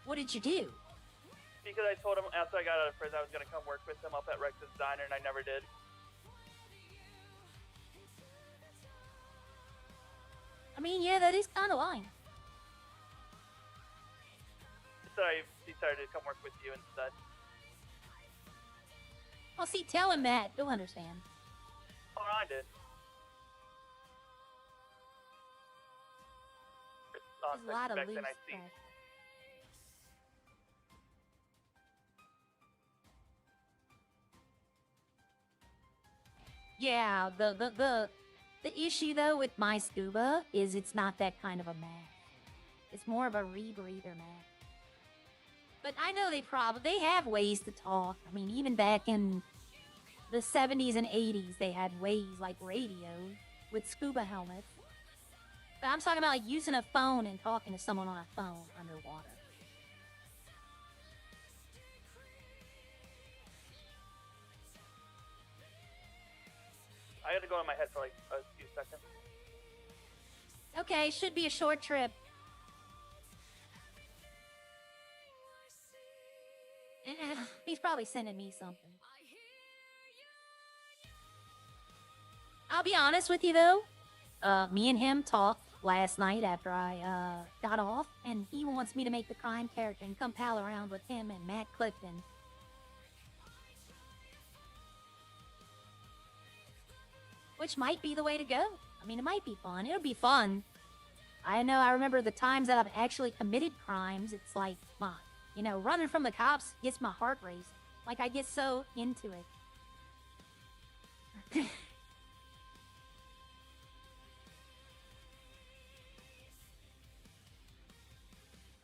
What did you do? Because I told him after I got out of prison I was gonna come work with him up at Rex's Diner, and I never did. I mean, yeah, that is kind of lying. So I decided to come work with you instead. Well, see, tell him that. He'll understand. Oh, no, I did. There's a lot of back loose then I see. stuff. Yeah, the issue though with my scuba is it's not that kind of a map. It's more of a rebreather map. But I know they have ways to talk. I mean, even back in the 70s and 80s, they had ways like radio with scuba helmets. But I'm talking about like using a phone and talking to someone on a phone underwater. I had to go in my head for like a few seconds. Okay, should be a short trip. He's probably sending me something. I'll be honest with you though. Me and him talked last night after I got off, and he wants me to make the crime character and come pal around with him and Matt Clifton. Which might be the way to go. I mean, it might be fun. It'll be fun. I know, I remember the times that I've actually committed crimes. It's like, running from the cops gets my heart racing. Like, I get so into it.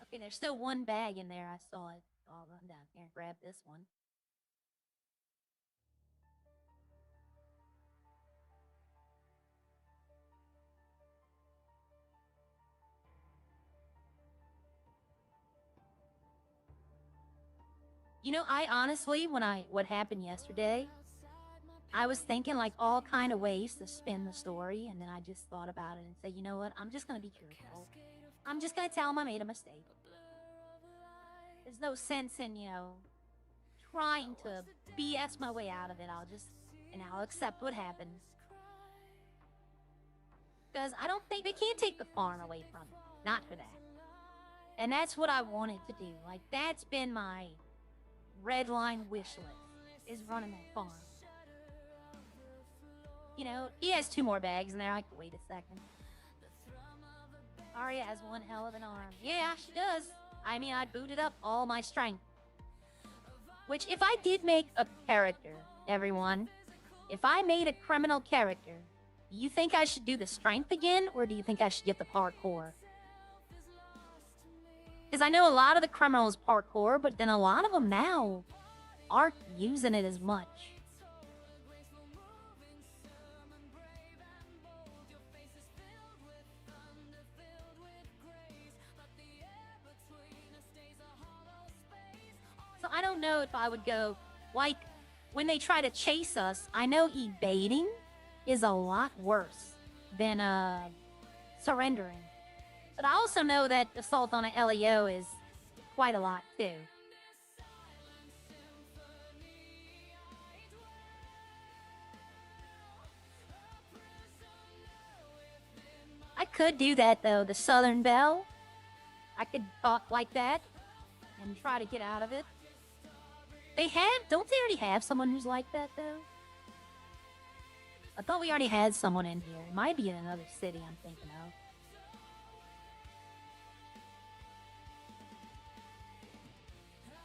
Okay, there's still one bag in there. I saw it. I'll run down here and grab this one. You know, I honestly, what happened yesterday, I was thinking like all kind of ways to spin the story, and then I just thought about it and said, you know what, I'm just gonna be truthful. I'm just gonna tell him I made a mistake. There's no sense in, trying to BS my way out of it. I'll accept what happened. Because I don't think they can't take the farm away from me. Not for that. And that's what I wanted to do. Like, that's been my Redline wish list, is running that farm. You know, he has 2 more bags in there. I can wait a second. Arya has one hell of an arm. Yeah, she does. I mean, I booted up all my strength. Which, if I did make a character, everyone, if I made a criminal character, do you think I should do the strength again, or do you think I should get the parkour? Because I know a lot of the criminals parkour, but then a lot of them now aren't using it as much. So I don't know if I would go, like, when they try to chase us, I know evading is a lot worse than surrendering. But I also know that assault on an LEO is quite a lot, too. I could do that, though. The Southern Belle. I could talk like that and try to get out of it. Don't they already have someone who's like that, though? I thought we already had someone in here. It might be in another city I'm thinking of.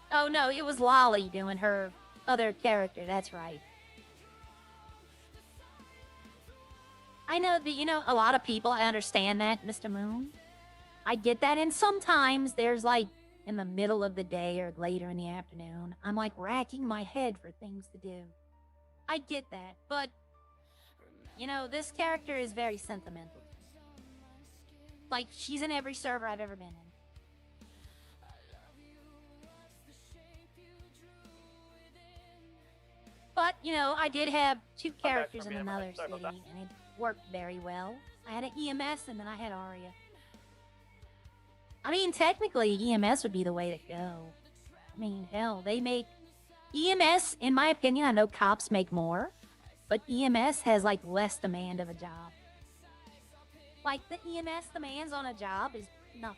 Oh, no, it was Lolly doing her other character. That's right. I know that, a lot of people, I understand that, Mr. Moon. I get that, and sometimes there's, like, in the middle of the day or later in the afternoon, I'm, like, racking my head for things to do. I get that, but, this character is very sentimental. Like, she's in every server I've ever been in. But, I did have 2 characters in another city, and it worked very well. I had an EMS, and then I had Arya. I mean, technically, EMS would be the way to go. I mean, hell, they make EMS, in my opinion, I know cops make more, but EMS has like less demand of a job. Like the EMS demands on a job is nothing.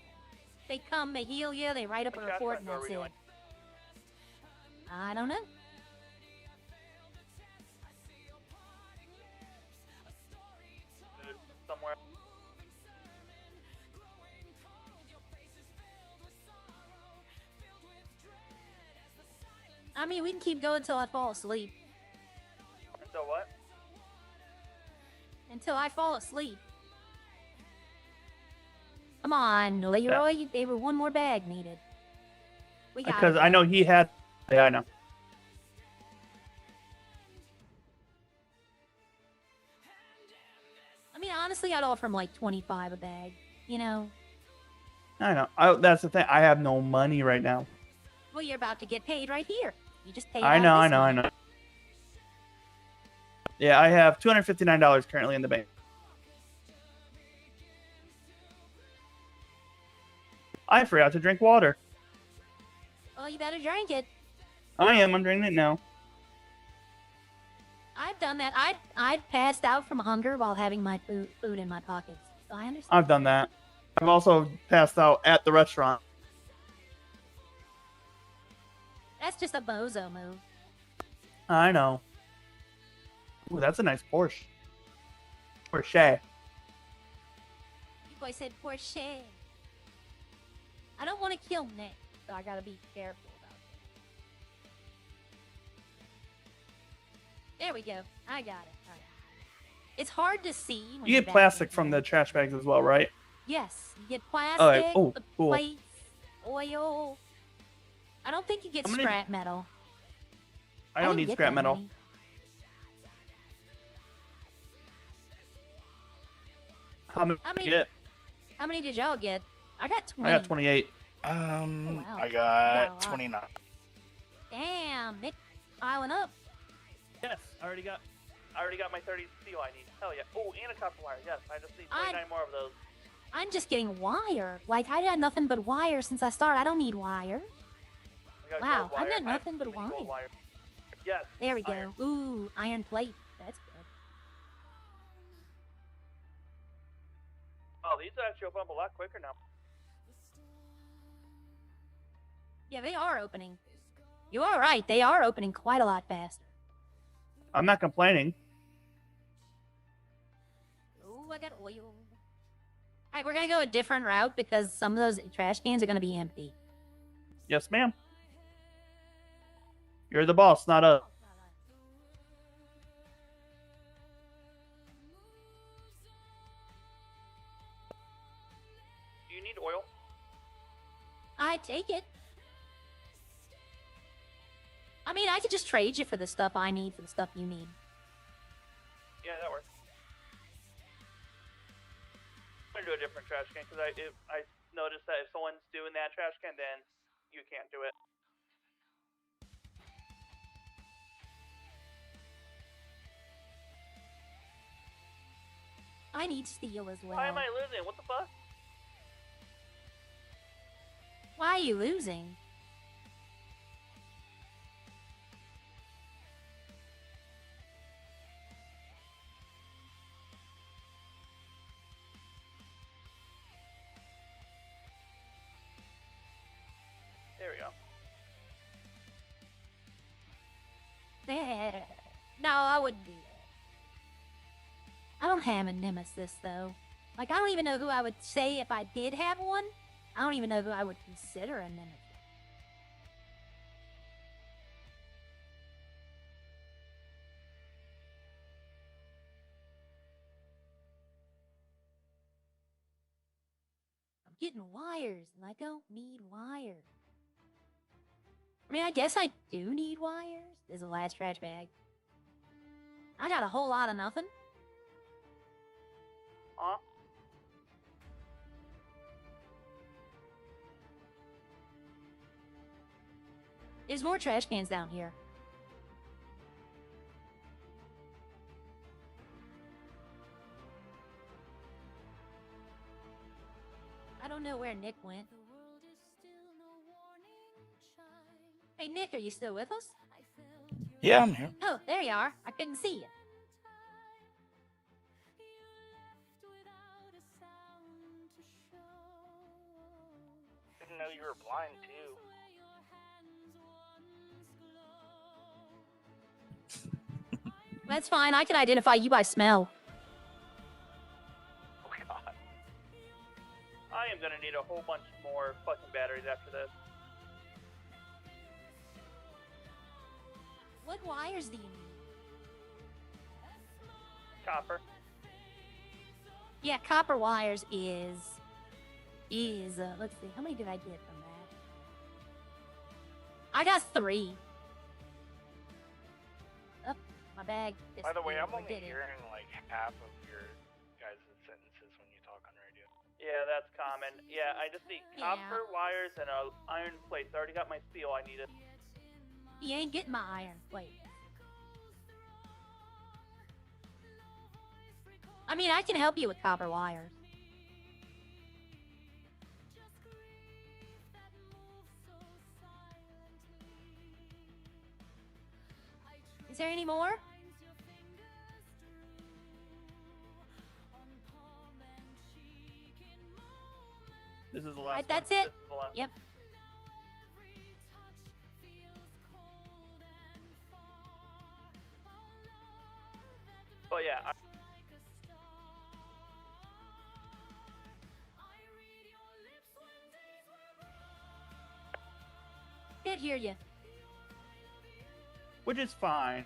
They come, they heal you, they write up a What trash report, and cans are that's we it. doing? I don't know. Somewhere. I mean, we can keep going until I fall asleep. So what? Until I fall asleep. Come on, Leroy. There were one more bag needed. We got Because it. I know he had. Yeah, I know. I mean, honestly, I'd offer him like 25 a bag. You know? I know. That's the thing. I have no money right now. Well, you're about to get paid right here. You just paid I out know, this I know, I money. know. Yeah, I have $259 currently in the bank. I forgot to drink water. Well, you better drink it. I'm drinking it now. I've done that. I'd passed out from hunger while having my food in my pockets. So I understand. I've done that. I've also passed out at the restaurant. That's just a bozo move. I know. Ooh, that's a nice Porsche. Porsche. You boy said Porsche. I don't want to kill Nick, so I gotta be careful about it. There we go. I got it. All right. It's hard to see. When You you're get back plastic in from here. the trash bags as well, right? Yes, you get plastic, Alright, oh, the cool. plates, oil. I don't think you get How many- scrap metal. I don't didn't need get scrap that metal. many. How many How did many- you get? How many did y'all get? I got 20. I got 28. wow. I You got a got lot. 29. Damn, Nick piling up. Yes, I already got my 30 steel I need. Hell yeah. Oh, and a copper wire. Yes, I just need 29 more of those. I'm just getting wire. Like, I got nothing but wire since I started. I don't need wire. I got Wow, gold I've wire. got I have nothing but too many gold wire. wire. Yes. There we go. iron. Ooh, iron plate. That's good. Oh, these actually open up a lot quicker now. Yeah, they are opening. You are right. They are opening quite a lot faster. I'm not complaining. Ooh, I got oil. All right, we're going to go a different route because some of those trash cans are going to be empty. Yes, ma'am. You're the boss, not us. Do you need oil? I take it. I mean, I could just trade you for the stuff I need for the stuff you need. Yeah, that works. I'm gonna do a different trash can because I noticed that if someone's doing that trash can, then you can't do it. I need steel as well. Why am I losing? What the fuck? Why are you losing? There we go. There. No, I wouldn't do that. I don't have a nemesis, though. Like, I don't even know who I would say if I did have one. I don't even know who I would consider a nemesis. I'm getting wires, and I don't need wires. I mean, I guess I do need wires. There's the last trash bag. I got a whole lot of nothing. Huh? There's more trash cans down here. I don't know where Nick went. Hey, Nick, are you still with us? Yeah, I'm here. Oh, there you are. I couldn't see you. Didn't know you were blind too. That's fine. I can identify you by smell. Oh God. I am gonna need a whole bunch more fucking batteries after this. What wires do you need? Copper. Yeah, copper wires is let's see, how many did I get from that? I got 3. Oh, my bag. By the way, I'm disappeared. only Where did it? hearing like half of your guys' sentences when you talk on radio. Yeah, that's common. Yeah, I just need Yeah. copper wires and iron plates. I already got my steel. I need it. You ain't getting my iron plate. I mean, I can help you with copper wires. Is there any more? This is the last Right, one. that's it. This is the last. Yep. But yeah, Can't hear you. which is fine.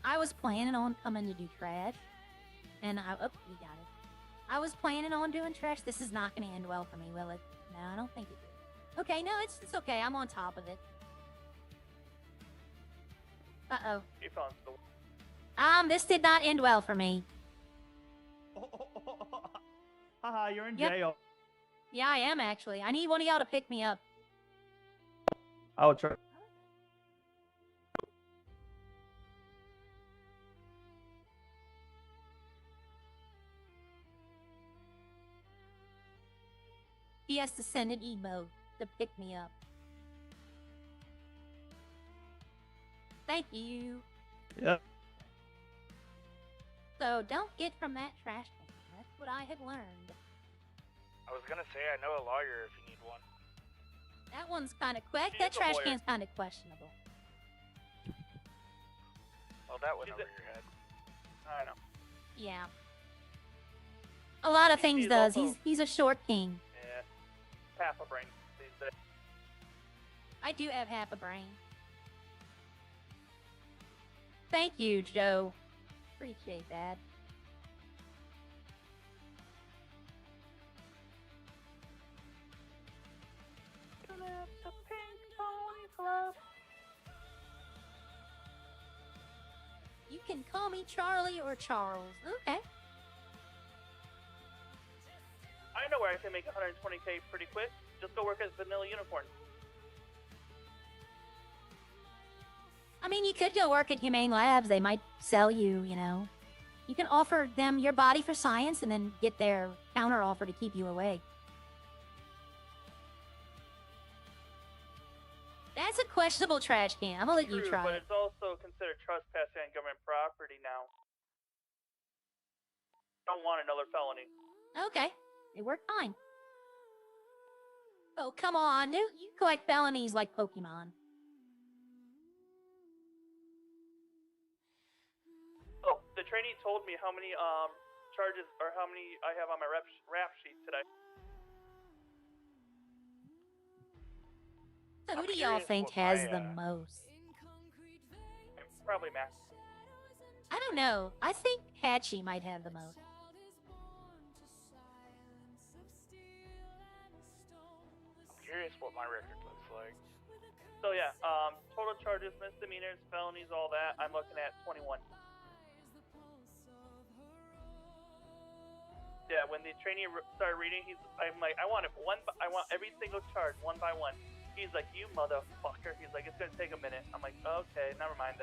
I was planning on coming to do trash, and we got it. I was planning on doing trash. This is not going to end well for me, will it? No, I don't think it did. Okay, no, it's okay. I'm on top of it. Uh-oh. You found the. This did not end well for me. Haha, you're in Yep. jail. Yeah, I am actually. I need one of y'all to pick me up. I'll try. He has to send an emo to pick me up. Thank you. Yep. So don't get from that trash can. That's what I had learned. I was gonna say I know a lawyer if you need one. That one's kind of quick. She's That a trash lawyer. can's kind of questionable. Well, that went She's over a- your head. I know. Yeah. A lot of things He's does. also- He's a short king. Yeah. Half a brain these days. I do have half a brain. Thank you, Joe. Appreciate that. You can call me Charlie or Charles. Okay. I know where I can make 120k pretty quick. Just go work as Vanilla Unicorn. I mean, you could go work at Humane Labs. They might sell you, you know. You can offer them your body for science and then get their counter offer to keep you away. That's a questionable trash can. I'm gonna let you True, try but it. it's also considered trespassing on government property now. Don't want another felony. Okay. It worked fine. Oh, come on. You collect felonies like Pokemon. Oh, the trainee told me how many charges or how many I have on my rap sheet today. So who I'm do y'all curious think what has my, the most? Probably Max. I don't know. I think Hatchie might have the most. I'm curious what my record looks like. So yeah, total charges, misdemeanors, felonies, all that. I'm looking at 21. Yeah, when the trainee started reading, I'm like, I want every single charge one by one. He's like, you motherfucker. He's like, it's gonna take a minute. I'm like, okay, never mind.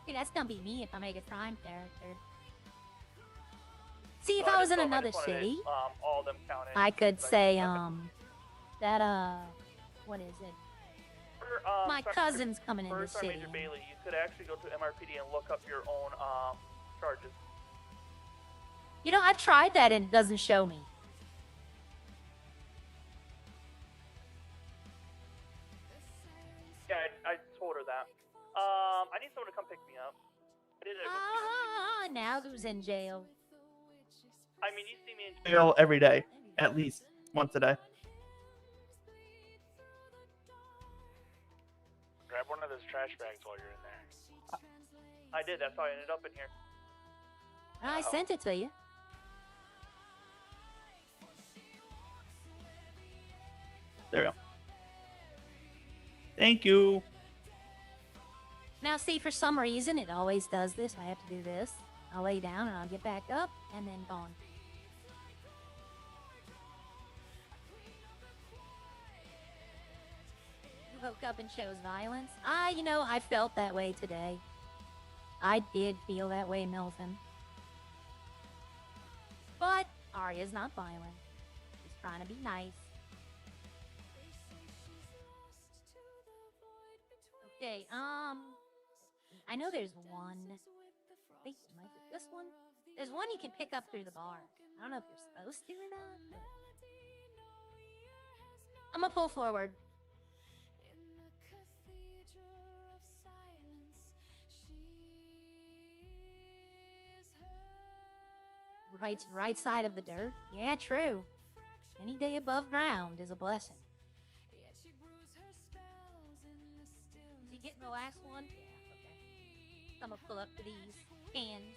See, that's gonna be me if I make a crime character. See, if So I was just in told him I another just wanted it, city, all of them counted. I could Like, say, okay. that, what is it? For, My Sergeant- cousin's coming in for the Sergeant city. Major Bailey, you could actually go to MRPD and look up your own charges. You know, I've tried that and it doesn't show me. Yeah, I told her that. I need someone to come pick me up. I did it. Ah, now who's in jail? I mean, you see me in jail every day, at least once a day. Grab one of those trash bags while you're in there. I did. That's how I ended up in here. I Oh. sent it to you. There we go. Thank you. Now, see, for some reason, it always does this. I have to do this. I'll lay down and I'll get back up and then gone. You woke up and chose violence? You know, I felt that way today. I did feel that way, Milton. But Arya's not violent. She's trying to be nice. Okay, I know there's one. I think it might be this one. There's one you can pick up through the bar. I don't know if you're supposed to or not, but I'm gonna pull forward. Right side of the dirt? Yeah, true. Any day above ground is a blessing. Did you get the last one? Yeah, okay. I'm gonna pull up to these cans.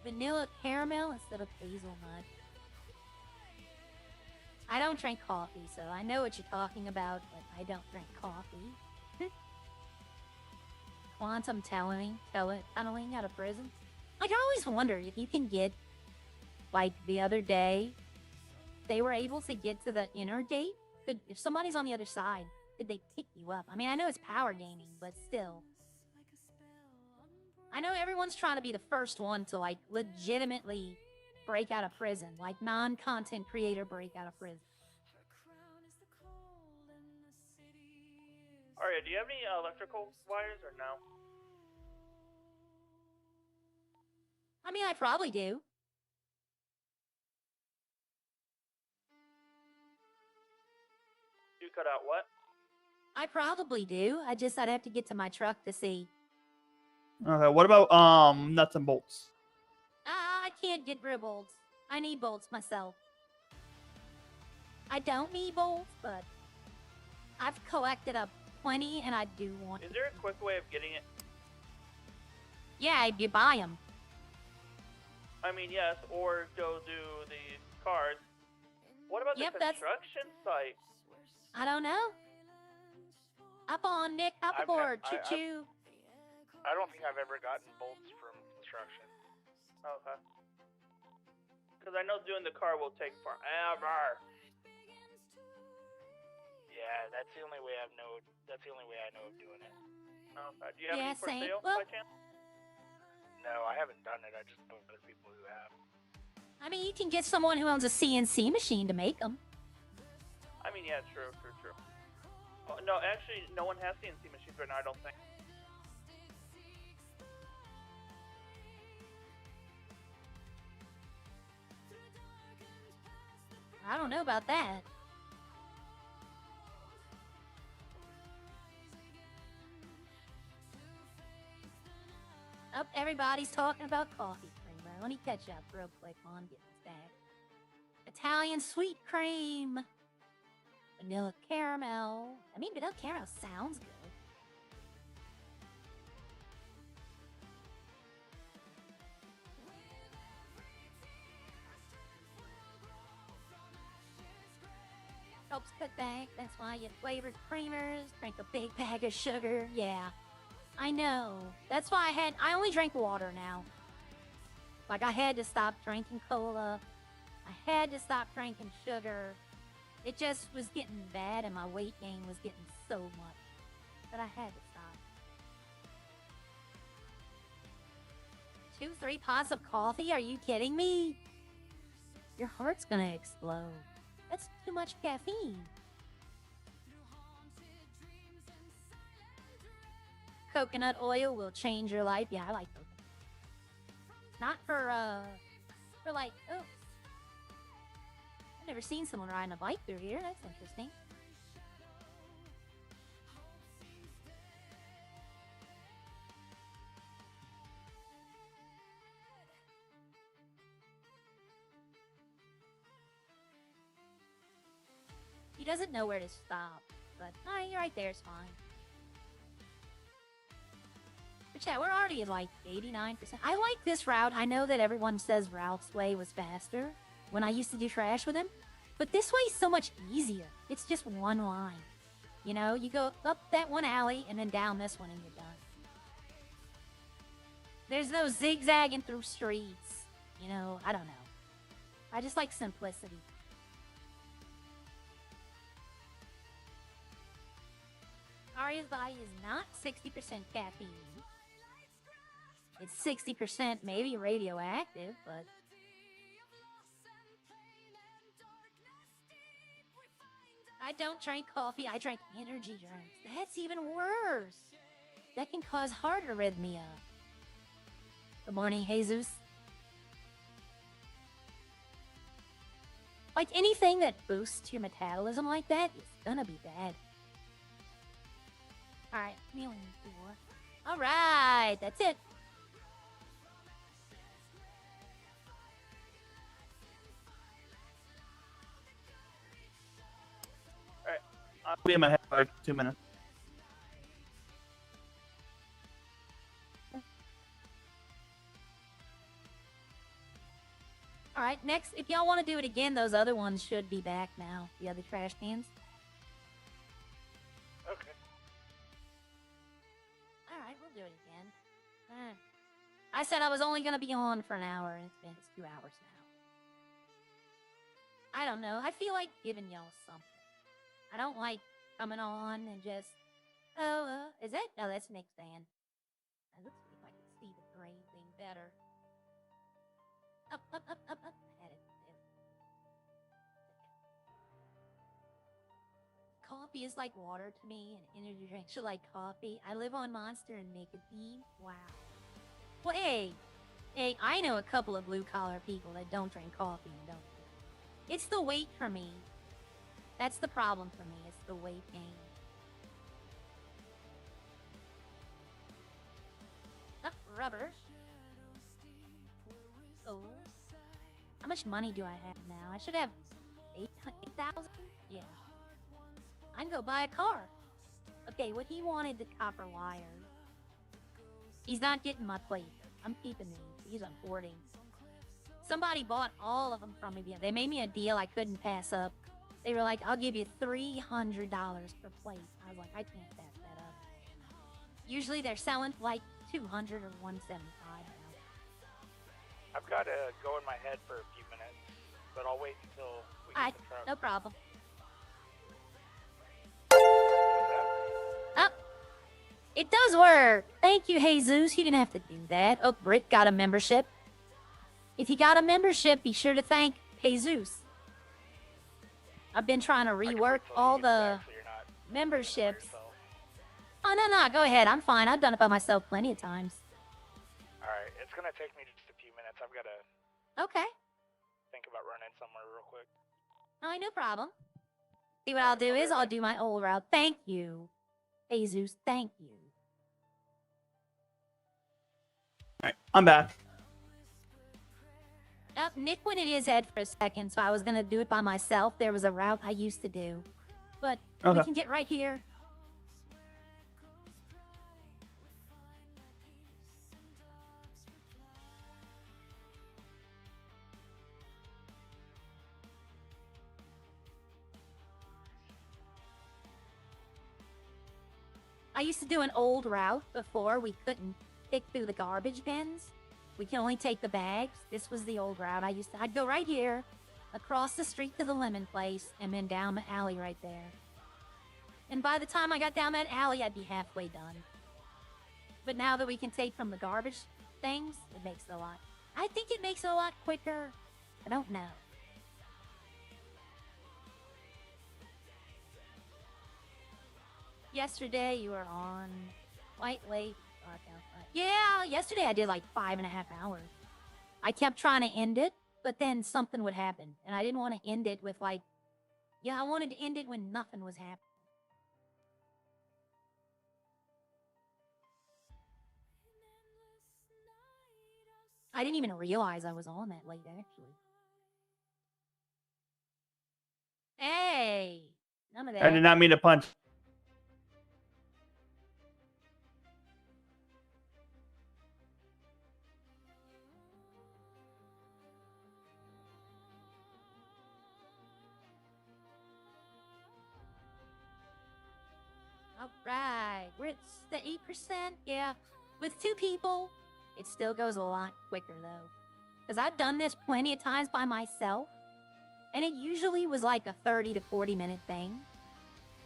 Vanilla caramel instead of hazelnut. I don't drink coffee, so I know what you're talking about, but I don't drink coffee. Quantum tunneling out of prison. I always wonder if you can get, like the other day, they were able to get to the inner gate. If somebody's on the other side, could they pick you up? I mean, I know it's power gaming, but still. I know everyone's trying to be the first one to, like, legitimately break out of prison. Like, non-content creator break out of prison. Aria, do you have any electrical wires or no? I mean, I probably do. You cut out what? I probably do. I'd have to get to my truck to see. Okay, what about nuts and bolts? I can't get rid of bolts. I need bolts myself. I don't need bolts, but I've collected up plenty, and I do want. Is there a quick way of getting it? Yeah, you buy them. I mean, yes, or go do the cards. What about Yep, the that's- construction site? I don't know. Up on, Nick. Up I've aboard. had- I- Choo-choo. I don't think I've ever gotten bolts from construction. Okay. Because I know doing the car will take forever. Yeah, that's the only way That's the only way I know of doing it. Okay. Do you have Yeah, any for same. sale Well- by chance? No, I haven't done it. I just know other people who have. I mean, you can get someone who owns a CNC machine to make them. I mean, yeah, true. Oh, no, actually, no one has CNC machines right now, I don't think. I don't know about that. Oh, everybody's talking about coffee creamer. Let me catch up real quick while I'm getting stacked. Italian sweet cream. Vanilla caramel. I mean, vanilla caramel sounds good. bag. That's why you flavored creamers, drank a big bag of sugar. Yeah, I know. That's why I only drink water now. Like, I had to stop drinking cola. I had to stop drinking sugar. It just was getting bad and my weight gain was getting so much that I had to stop. 2-3 pots of coffee? Are you kidding me? Your heart's gonna explode. That's too much caffeine. Coconut oil will change your life. Yeah, I like coconut. Not for like, oh. I've never seen someone riding a bike through here. That's interesting. He doesn't know where to stop, but you're right there, it's fine. But yeah, we're already at like 89%. I like this route. I know that everyone says Ralph's way was faster when I used to do trash with him, but this way is so much easier. It's just one line. You know, you go up that one alley and then down this one and you're done. There's no zigzagging through streets. You know, I don't know. I just like simplicity. Arya's body is not 60% caffeine. It's 60% maybe radioactive, but... I don't drink coffee, I drink energy drinks. That's even worse. That can cause heart arrhythmia. Good morning, Jesus. Like, anything that boosts your metabolism like that is gonna be bad. Alright, kneeling floor. Alright, that's it. Alright, I'll be in my head for like 2 minutes. Alright, next, if y'all want to do it again, those other ones should be back now. The other trash cans. Okay. Alright, we'll do it again. I said I was only going to be on for an hour, and it's 2 hours now. I don't know. I feel like giving y'all something. I don't like coming on and just, is that? No, that's Nick's Dan. Let's see if I can see the gray thing better. Up. I had it. Coffee is like water to me, and energy drinks are like coffee. I live on Monster and nicotine. Wow. Well, hey, I know a couple of blue-collar people that don't drink coffee and don't. It's the weight for me. That's the problem for me. It's the weight gain. Rubber. Oh. How much money do I have now? I should have 8,000? Yeah. I can go buy a car. Okay, what he wanted, the copper wire. He's not getting my plate. I'm keeping these. These I'm hoarding. Somebody bought all of them from me. They made me a deal I couldn't pass up. They were like, I'll give you $300 per plate. I was like, I can't pass that up. Usually they're selling for like $200 or $175 now. I've got to go in my head for a few minutes, but I'll wait until we get the truck. No problem. What's that? Oh, it does work. Thank you, Jesus. You didn't have to do that. Oh, Britt got a membership. If you got a membership, be sure to thank Jesus. I've been trying to rework all the memberships. Oh, no, go ahead. I'm fine. I've done it by myself plenty of times. Alright, it's gonna take me just a few minutes. I've gotta Okay. think about running somewhere real quick. All right, no problem. See, what I'll do is I'll do my old route. Thank you, Jesus. Thank you. Alright, I'm back. Nick went in his head for a second, so I was going to do it by myself. There was a route I used to do. But we can get right here. I used to do an old route before we couldn't pick through the garbage bins. We can only take the bags. This was the old route. I'd go right here, across the street to the lemon place, and then down the alley right there. And by the time I got down that alley, I'd be halfway done. But now that we can take from the garbage things, it makes it a lot. I think it makes it a lot quicker. I don't know. Yesterday you were on White Lake. Yeah, yesterday I did like 5.5 hours. I kept trying to end it, but then something would happen. And I didn't want to end it with like, I wanted to end it when nothing was happening. I didn't even realize I was on that late, actually. Hey! None of that. I did not mean to punch. Alright, we're at the 8%, yeah. With 2 people, it still goes a lot quicker, though. Because I've done this plenty of times by myself, and it usually was like a 30 to 40 minute thing.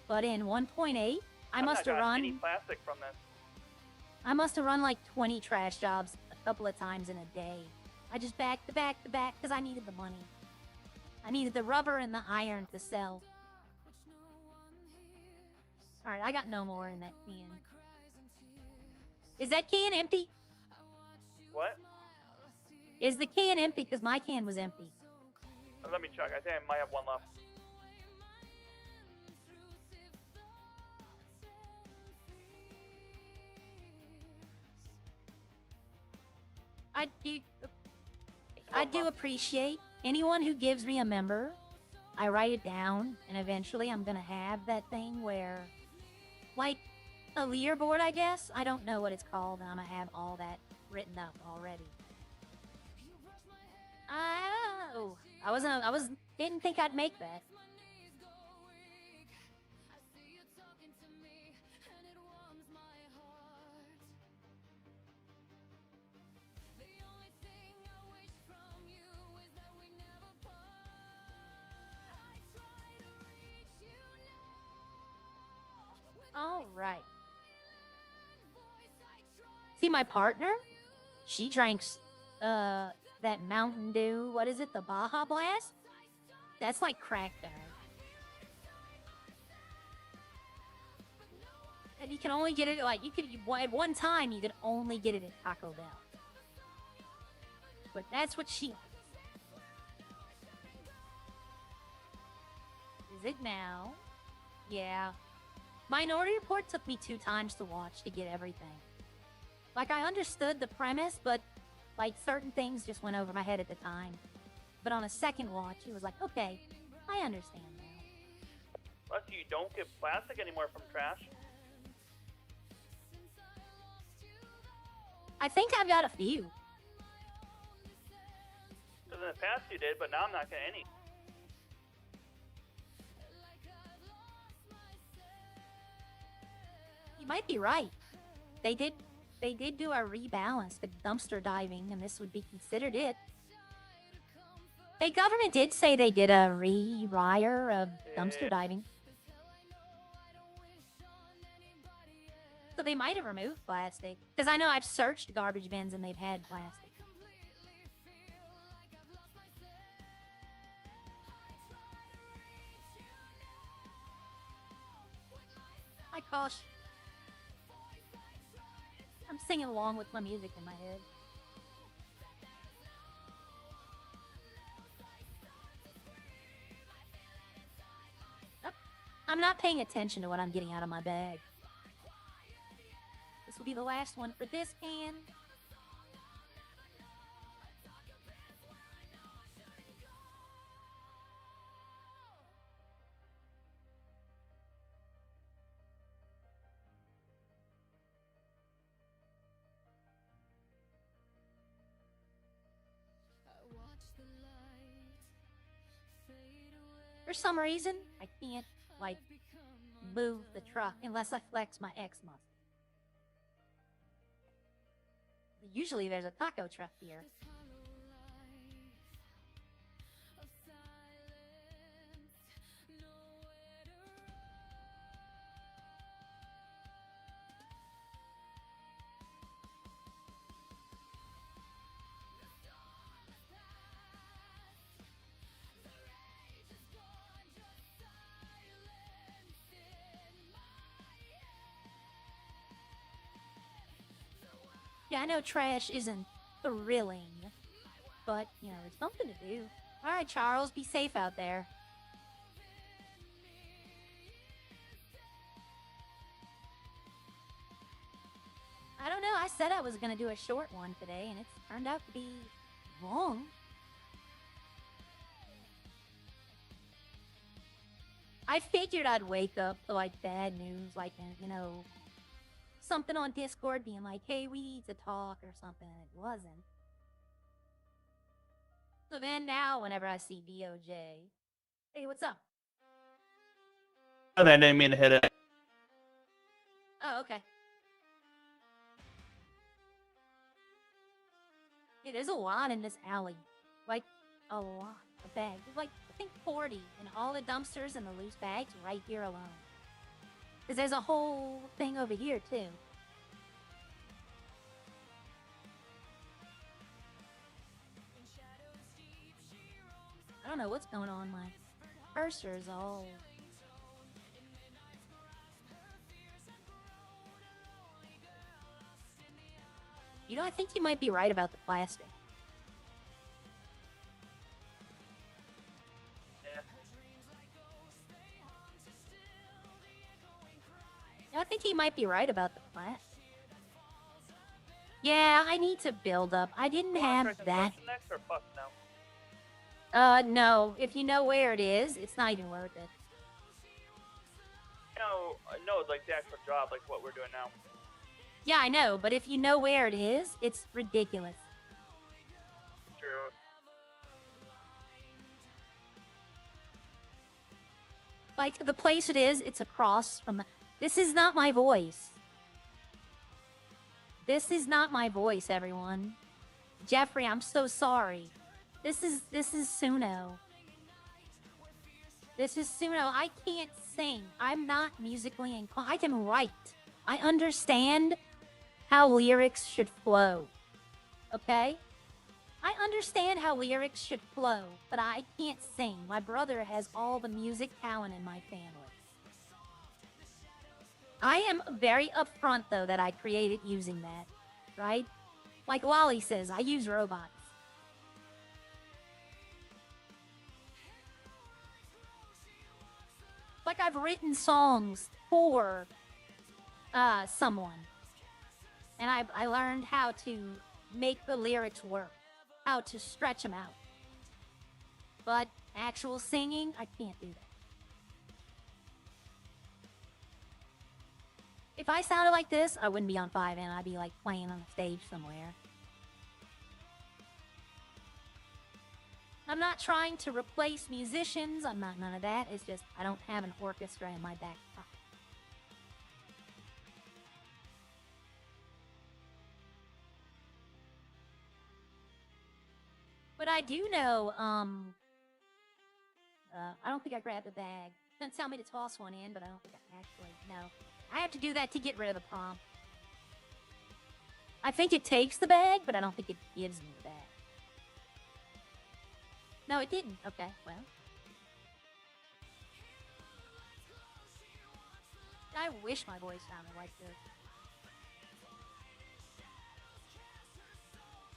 But in 1.8, I must have run... any plastic from this. I must have run like 20 trash jobs a couple of times in a day. I just back to back to back because I needed the money. I needed the rubber and the iron to sell. Alright, I got no more in that can. Is that can empty? What? Is the can empty? Because my can was empty. Let me check. I think I might have one left. I do appreciate anyone who gives me a member. I write it down, and eventually I'm gonna have that thing where, like, a leaderboard, I guess? I don't know what it's called, and I'm gonna have all that written up already. Oh, didn't think I'd make that. All right. See, my partner, she drinks, that Mountain Dew, what is it, the Baja Blast? That's like crack to her. And you can only get it, like, at one time, you could only get it at Taco Bell. But that's what she likes. Is it now? Yeah. Minority Report took me 2 times to watch to get everything. Like, I understood the premise, but, like, certain things just went over my head at the time. But on a second watch, it was like, okay, I understand now. Plus, you don't get plastic anymore from trash. I think I've got a few. Because in the past you did, but now I'm not getting any. You might be right. They did do a rebalance, the dumpster diving, and this would be considered it. The government did say they did a rewire of dumpster diving. So they might have removed plastic. Because I know I've searched garbage bins and they've had plastic. My gosh. I'm singing along with my music in my head. Oh, I'm not paying attention to what I'm getting out of my bag. This will be the last one for this can. For some reason, I can't, like, move the truck unless I flex my X muscle. Usually there's a taco truck here. Yeah, I know trash isn't thrilling, but, you know, it's something to do. All right, Charles, be safe out there. I don't know. I said I was going to do a short one today, and it's turned out to be long. I figured I'd wake up to, like, bad news, like, you know, something on Discord being like, hey, we need to talk or something, and it wasn't. So then now, whenever I see DOJ, hey, what's up? Oh, I didn't mean to hit it. Oh, okay. Hey, there's a lot in this alley. Like, a lot of bags. There's like, I think 40, and all the dumpsters and the loose bags right here alone. Because there's a whole thing over here, too. I don't know what's going on. My cursor's all... You know, I think you might be right about the plastic. I think he might be right about the plastic. Yeah, I need to build up. I didn't have that. Next or fuck no? No. If you know where it is, it's not even worth it. No, like the actual job, like what we're doing now. Yeah, I know, but if you know where it is, it's ridiculous. True. Like, the place it is, it's across from the... This is not my voice. This is not my voice, everyone. Jeffrey, I'm so sorry. This is Suno. This is Suno. I can't sing. I'm not musically inclined. I can write. I understand how lyrics should flow. Okay? I understand how lyrics should flow, but I can't sing. My brother has all the music talent in my family. I am very upfront, though, that I created using that, right? Like Wally says, I use robots. Like I've written songs for someone. And I learned how to make the lyrics work, how to stretch them out. But actual singing, I can't do that. If I sounded like this, I wouldn't be on 5N. I'd be like playing on a stage somewhere. I'm not trying to replace musicians. I'm not none of that. It's just I don't have an orchestra in my back pocket. But I do know, I don't think I grabbed a bag. Doesn't tell me to toss one in, but I don't think I actually, no. I have to do that to get rid of the prompt. I think it takes the bag, but I don't think it gives me the bag. No, it didn't. Okay, well. I wish my voice sounded like this.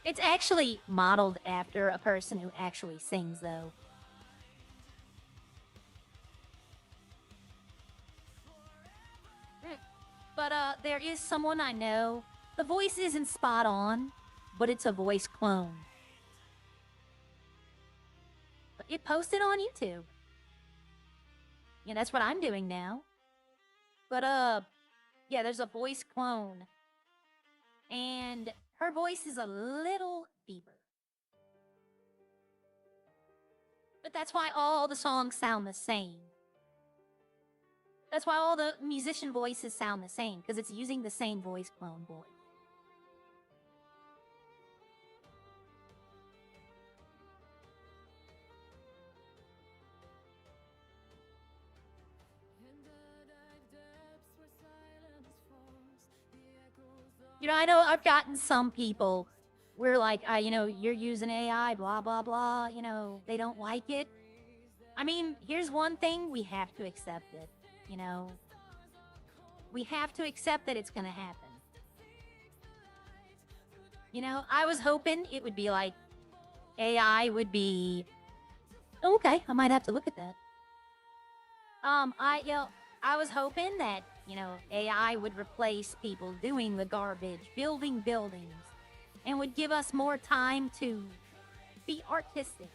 It's actually modeled after a person who actually sings, though. But there is someone I know. The voice isn't spot on, but it's a voice clone. But it posted on YouTube. Yeah, that's what I'm doing now. But yeah, there's a voice clone. And her voice is a little deeper. But that's why all the songs sound the same. That's why all the musician voices sound the same, because it's using the same voice clone voice. You know, I know I've gotten some people where like, you know, you're using AI, blah, blah, blah, you know, they don't like it. I mean, here's one thing, we have to accept it, you know. We have to accept that it's going to happen. You know, I was hoping it would be like AI would be okay, I might have to look at that. I was hoping that, you know, AI would replace people doing the garbage, building buildings, and would give us more time to be artistic.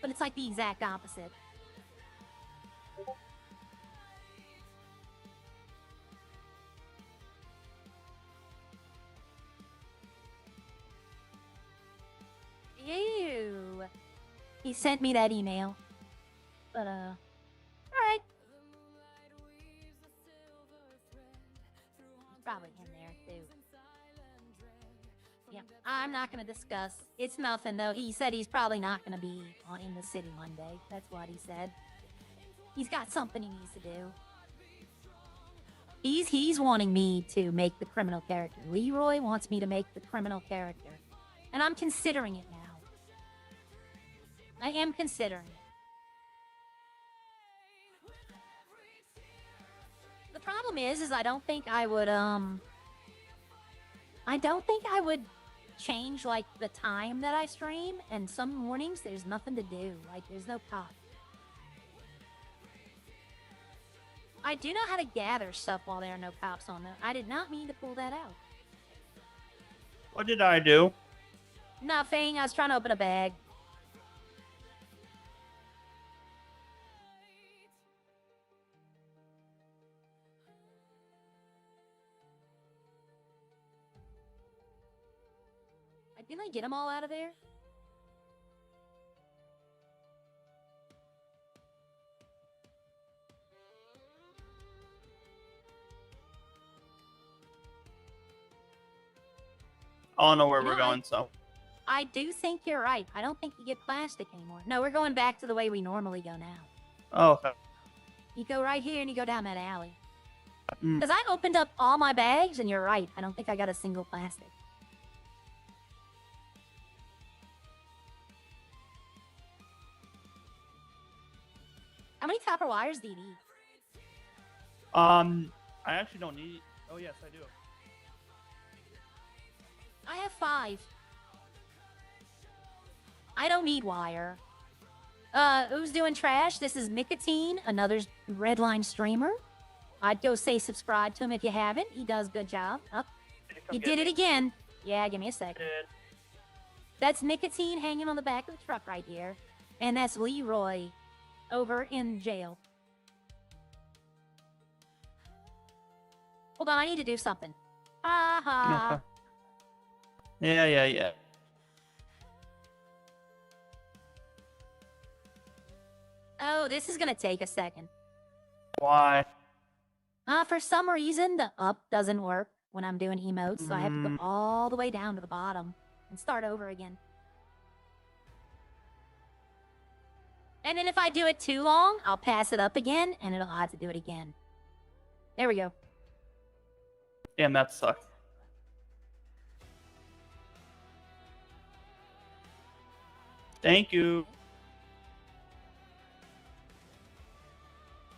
But it's like the exact opposite. Ew. He sent me that email. But, alright. He's probably in there, too. Yeah, I'm not gonna discuss. It's nothing, though. He said he's probably not gonna be in the city Monday. That's what he said. He's got something he needs to do. He's wanting me to make the criminal character. Leroy wants me to make the criminal character. And I'm considering it now. I am considering it. The problem is I don't think I would, change, like, the time that I stream, and some mornings there's nothing to do. Like, there's no cop. I do know how to gather stuff while there are no cops on there. I did not mean to pull that out. What did I do? Nothing. I was trying to open a bag. Didn't I get them all out of there? I don't know where You we're know, going, so. I do think you're right. I don't think you get plastic anymore. No, we're going back to the way we normally go now. Oh, okay. You go right here and you go down that alley. Mm. Because I opened up all my bags, and you're right. I don't think I got a single plastic. How many copper wires do you need? I actually don't need. Oh yes, I do. I have 5. I don't need wire. Who's doing trash? This is Nicotine, another Redline streamer. I'd go say subscribe to him if you haven't. He does a good job. He did it again. Yeah, give me a second. That's Nicotine hanging on the back of the truck right here. And that's Leroy over in jail. Hold on, I need to do something. Ha. Yeah. Oh, this is gonna take a second. Why? For some reason, the up doesn't work when I'm doing emotes, so I have to go all the way down to the bottom and start over again. And then if I do it too long, I'll pass it up again, and it'll have to do it again. There we go. Damn, that sucks. Thank you.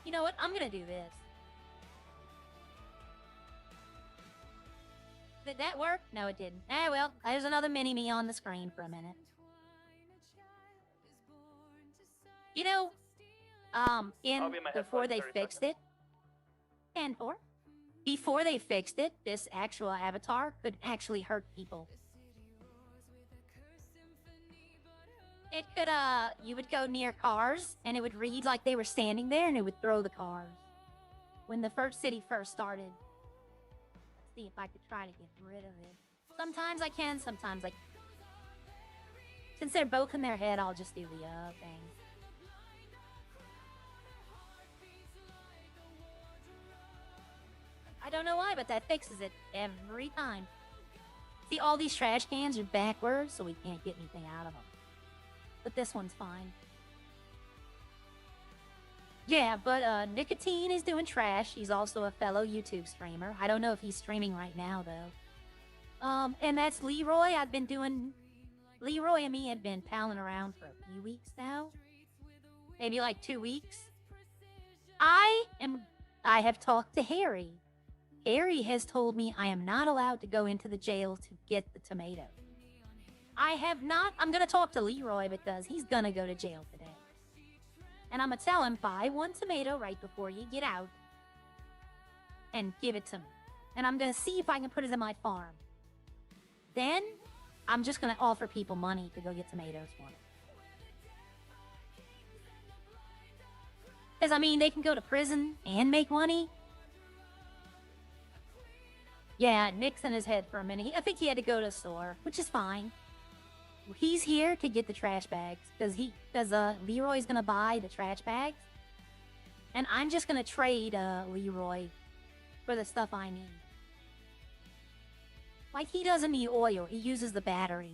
You know what? I'm gonna do this. Did that work? No, it didn't. Ah, well, there's another mini-me on the screen for a minute. You know, before they fixed it, before they fixed it, this actual avatar could actually hurt people. It could, you would go near cars, and it would read like they were standing there, and it would throw the cars. When the first city first started. Let's see if I could try to get rid of it. Sometimes I can, sometimes I can't. Since they're both in their head, I'll just do the thing. Don't know why, but that fixes it every time. See, all these trash cans are backwards, so we can't get anything out of them. But this one's fine. Yeah, but Nicotine is doing trash. He's also a fellow YouTube streamer. I don't know if he's streaming right now, though. And that's Leroy. Leroy and me had been palling around for a few weeks now. Maybe like 2 weeks. I have talked to Harry. Harry has told me I am not allowed to go into the jail to get the tomato. I have not. I'm going to talk to Leroy because he's going to go to jail today. And I'm going to tell him, buy 1 tomato right before you get out and give it to me. And I'm going to see if I can put it in my farm. Then I'm just going to offer people money to go get tomatoes for me. Because, I mean, they can go to prison and make money. Yeah, Nick's in his head for a minute. I think he had to go to the store, which is fine. He's here to get the trash bags because Leroy's gonna buy the trash bags, and I'm just gonna trade Leroy for the stuff I need. Like, he doesn't need oil; he uses the batteries.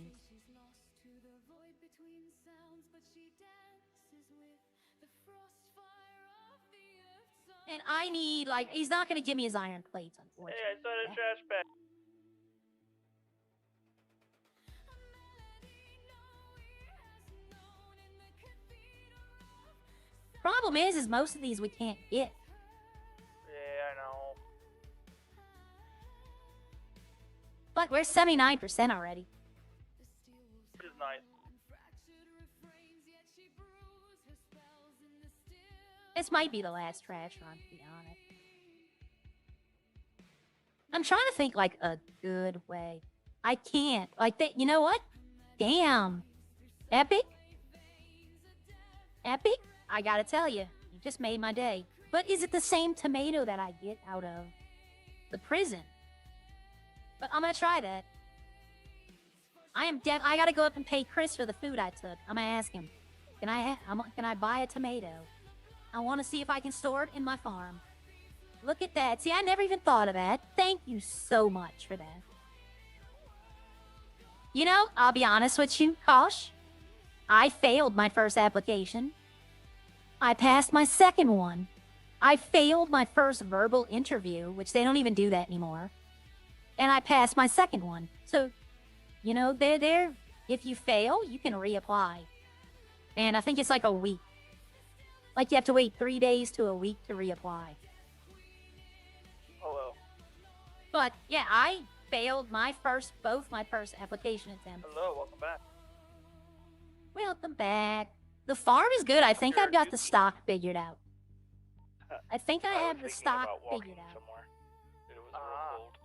And I need, like, he's not gonna give me his iron plates, unfortunately. Hey, I saw the trash bag. Problem is most of these we can't get. Yeah, I know. But we're 79% already. Which is nice. This might be the last trash run, to be honest. I'm trying to think, like, a good way. I can't. Like, you know what? Damn. Epic? Epic? I gotta tell you, you just made my day. But is it the same tomato that I get out of the prison? But I'm gonna try that. I gotta go up and pay Chris for the food I took. I'm gonna ask him, can I buy a tomato? I want to see if I can store it in my farm. Look at that. See, I never even thought of that. Thank you so much for that. You know, I'll be honest with you, Kosh. I failed my first application. I passed my second one. I failed my first verbal interview, which they don't even do that anymore. And I passed my second one. So, you know, they're if you fail, you can reapply. And I think it's like a week. Like, you have to wait 3 days to a week to reapply. Hello. But, yeah, I failed both my first application attempts. Hello, welcome back. Welcome back. The farm is good. I think I've got the stock figured out. I think I have the stock figured out. Somewhere. It was real cold.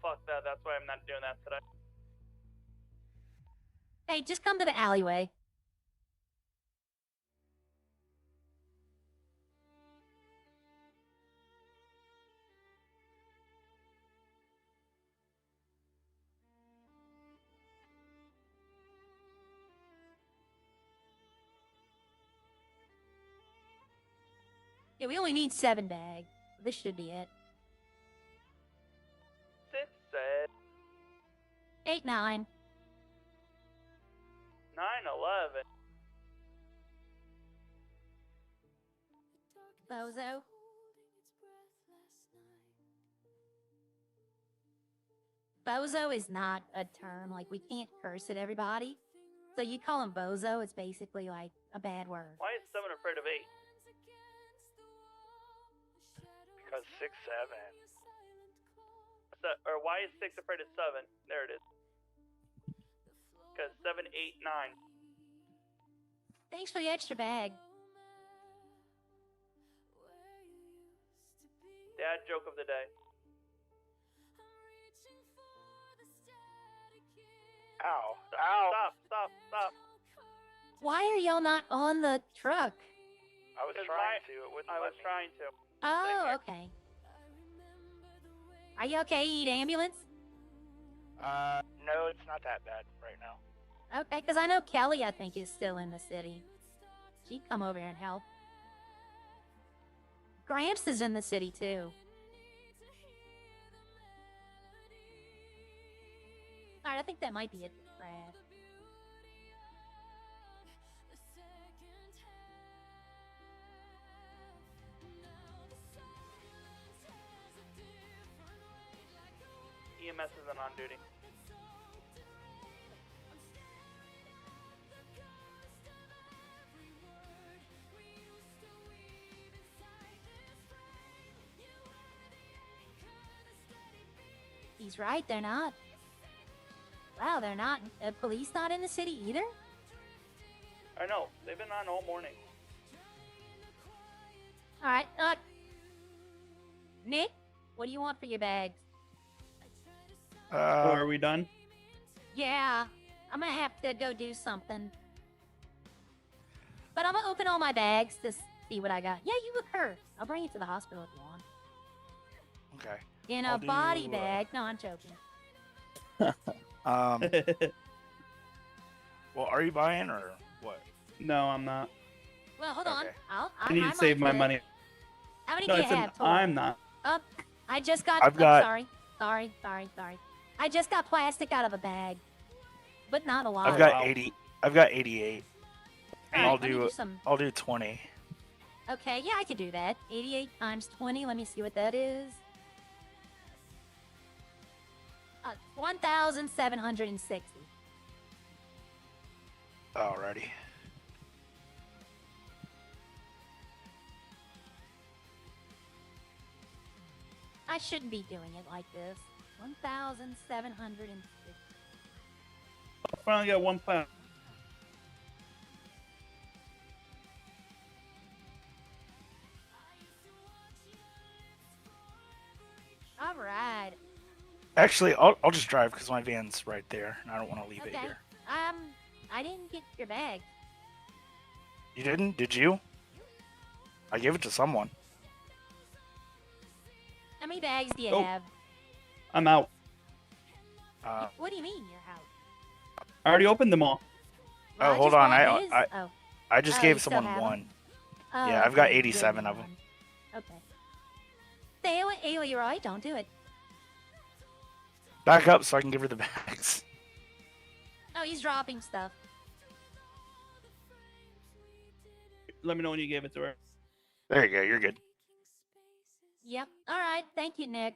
Fuck that. That's why I'm not doing that today. Hey, just come to the alleyway. Yeah, we only need 7 bags. This should be it. 6, 7, 8, 9. 9, 11. Bozo. Bozo is not a term. Like, we can't curse at everybody. So you call him Bozo, it's basically like a bad word. Why is 7 afraid of 8? Because 6, 7. Or why is 6 afraid of 7? There it is. Because 7, 8, 9. Thanks for the extra bag. Dad joke of the day. Ow. Ow. Stop. Why are y'all not on the truck? I was Because trying to. It wouldn't I was let me. trying to. Oh, okay. Are you okay? You need ambulance? No, it's not that bad right now. Okay, because I know Kelly, I think, is still in the city. She'd come over here and help. Gramps is in the city, too. Alright, I think that might be it. Brad. EMS isn't on duty. He's right, they're not. Wow, they're not. Police not in the city either? I know, they've been on all morning. Alright, Nick, what do you want for your bags? So are we done? Yeah, I'm gonna have to go do something. But I'm gonna open all my bags to see what I got. Yeah, you look hurt. I'll bring you to the hospital if you want. Okay. In I'll a body do, bag. No, I'm joking. Well, are you buying or what? No, I'm not. Well, hold on. Okay. I need to save my money. How many No, do you I said have? Total? I'm not. I just got. I've got- Sorry. I just got plastic out of a bag, but not a lot. I've got wow. 80. I've got 88. And Alright, I'll let me do some. I'll do 20. Okay, yeah, I could do that. 88 times 20. Let me see what that is. 1,760. Alrighty. I shouldn't be doing it like this. 1,760. I finally got 1 pound. All right. Actually, I'll just drive because my van's right there, and I don't want to leave it Okay. here. I didn't get your bag. You didn't? Did you? I gave it to someone. How many bags do you Oh. have? I'm out. What do you mean your house? I already opened them all. Oh, I hold just on, want his. Oh. I just Oh, gave you still someone have 'em? one. Oh, Yeah, I've got okay, 87 good of 'em. one. Okay. Stay away, Roy. Don't do it. Back up so I can give her the bags. Oh, he's dropping stuff. Let me know when you gave it to her. There you go. You're good. Yep. All right. Thank you, Nick.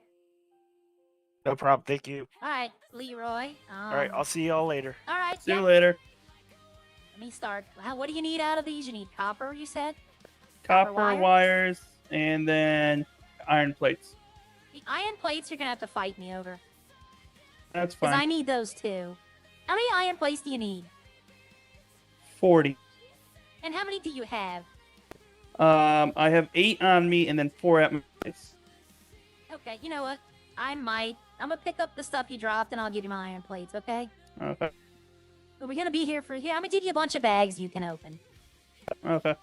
No problem. Thank you. All right, Leroy. All right, I'll see y'all later. All right. See Yeah. you later. Let me start. What do you need out of these? You need copper, you said? Copper wire? wires and then iron plates. The iron plates you're going to have to fight me over. That's Because fine. I need those too. How many iron plates do you need? 40. And how many do you have? I have 8 on me and then 4 at my place. Okay, you know what? I'm going to pick up the stuff you dropped and I'll give you my iron plates, okay? Okay. But we're going to be here for... Here, I'm going to give you a bunch of bags you can open. Okay.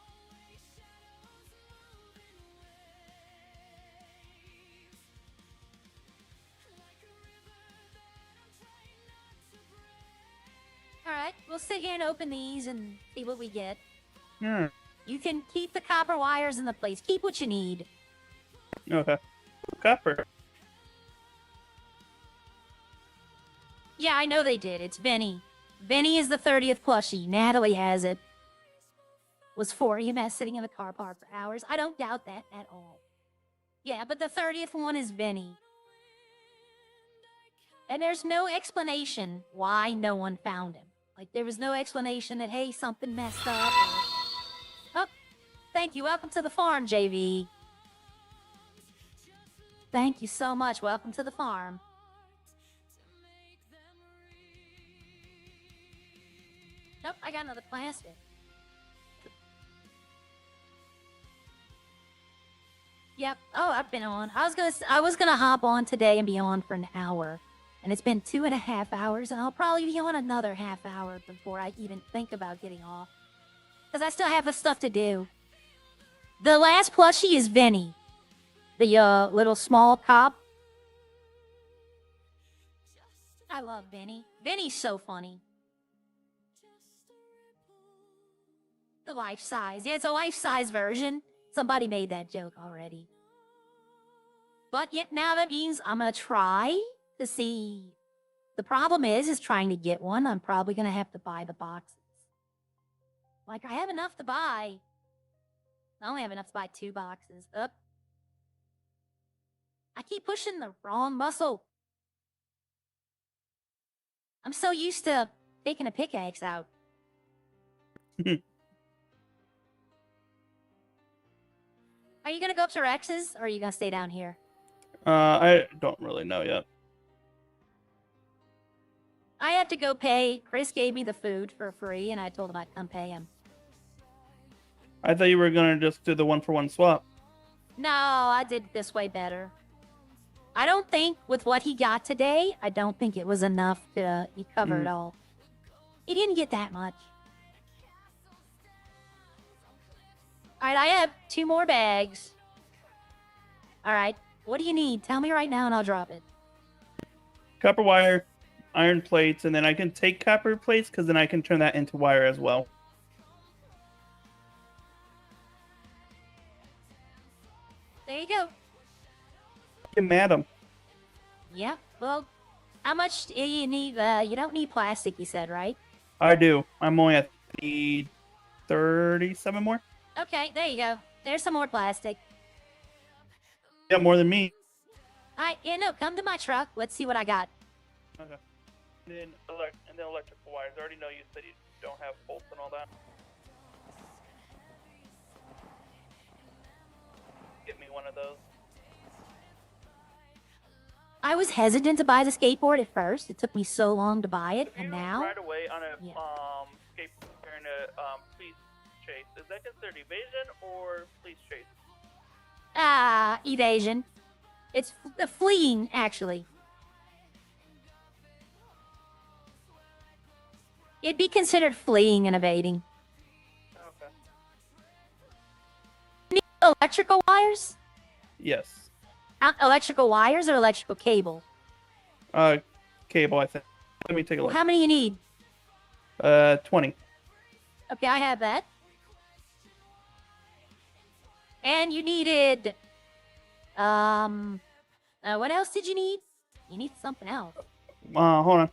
Alright, we'll sit here and open these and see what we get. Hmm. You can keep the copper wires in the place. Keep what you need. Okay. Copper. Yeah, I know they did. It's Benny. Benny is the 30th plushie. Natalie has it. Was 4 EMS sitting in the car park for hours. I don't doubt that at all. Yeah, but the 30th one is Benny. And there's no explanation why no one found him. Like, there was no explanation that, hey, something messed up. Oh, thank you. Welcome to the farm, JV. Thank you so much. Welcome to the farm. Nope, I got another plastic. Yep. Oh, I've been on. I was gonna hop on today and be on for an hour, and it's been 2.5 hours, and I'll probably be on another half hour before I even think about getting off, because I still have stuff to do. The last plushie is Vinny, the little small cop. I love Vinny. Vinny's so funny. The life size. Yeah, it's a life size version. Somebody made that joke already. But yet now that means I'm gonna try to see The problem is trying to get one. I'm probably going to have to buy the boxes. Like, I have enough to buy. I only have enough to buy 2 boxes. Up. I keep pushing the wrong muscle. I'm so used to taking a pickaxe out. Are you gonna go up to Rex's, or are you gonna stay down here? I don't really know yet. I have to go pay. Chris gave me the food for free, and I told him I'd come pay him. I thought you were gonna just do the 1-for-1 swap. No, I did this way better. I don't think with what he got today, I don't think it was enough to cover it all. He didn't get that much. Alright, I have 2 more bags. Alright, what do you need? Tell me right now and I'll drop it. Copper wire, iron plates, and then I can take copper plates because then I can turn that into wire as well. There you go. Get madam. Yeah, well, how much do you need? You don't need plastic, you said, right? I do. I'm only at the 37 more. Okay, there you go. There's some more plastic. You got more than me. Alright, yeah, no, come to my truck. Let's see what I got. Okay. And then electrical wires. I already know you said you don't have bolts and all that. Get me one of those. I was hesitant to buy the skateboard at first. It took me so long to buy it, If and you now... ride away on a Yeah. skateboard in a police chase, is that considered evasion or police chase? Evasion. It's fleeing, actually. It'd be considered fleeing and evading. Okay. Need electrical wires? Yes. Electrical wires or electrical cable? Cable, I think. Let me take a look. How many you need? 20. Okay, I have that. And you needed... what else did you need? You need something else. Hold on.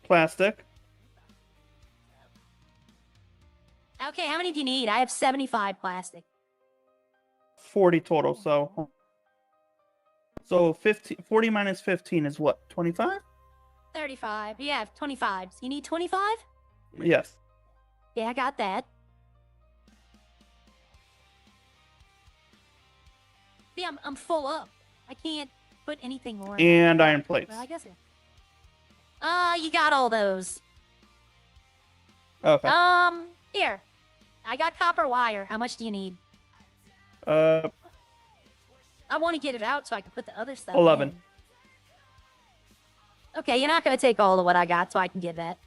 Plastic. Okay, how many do you need? I have 75 plastic. 40 total, so 40 minus 15 is what? 25? 35. You have 25. So you need 25? Yes. Yeah, I got that. See, I'm full up. I can't put anything more. And iron plates. Well, I guess. You got all those. Okay. Here. I got copper wire. How much do you need? Uh, I want to get it out so I can put the other stuff 11. in. Okay, you're not going to take all of what I got, so I can get that.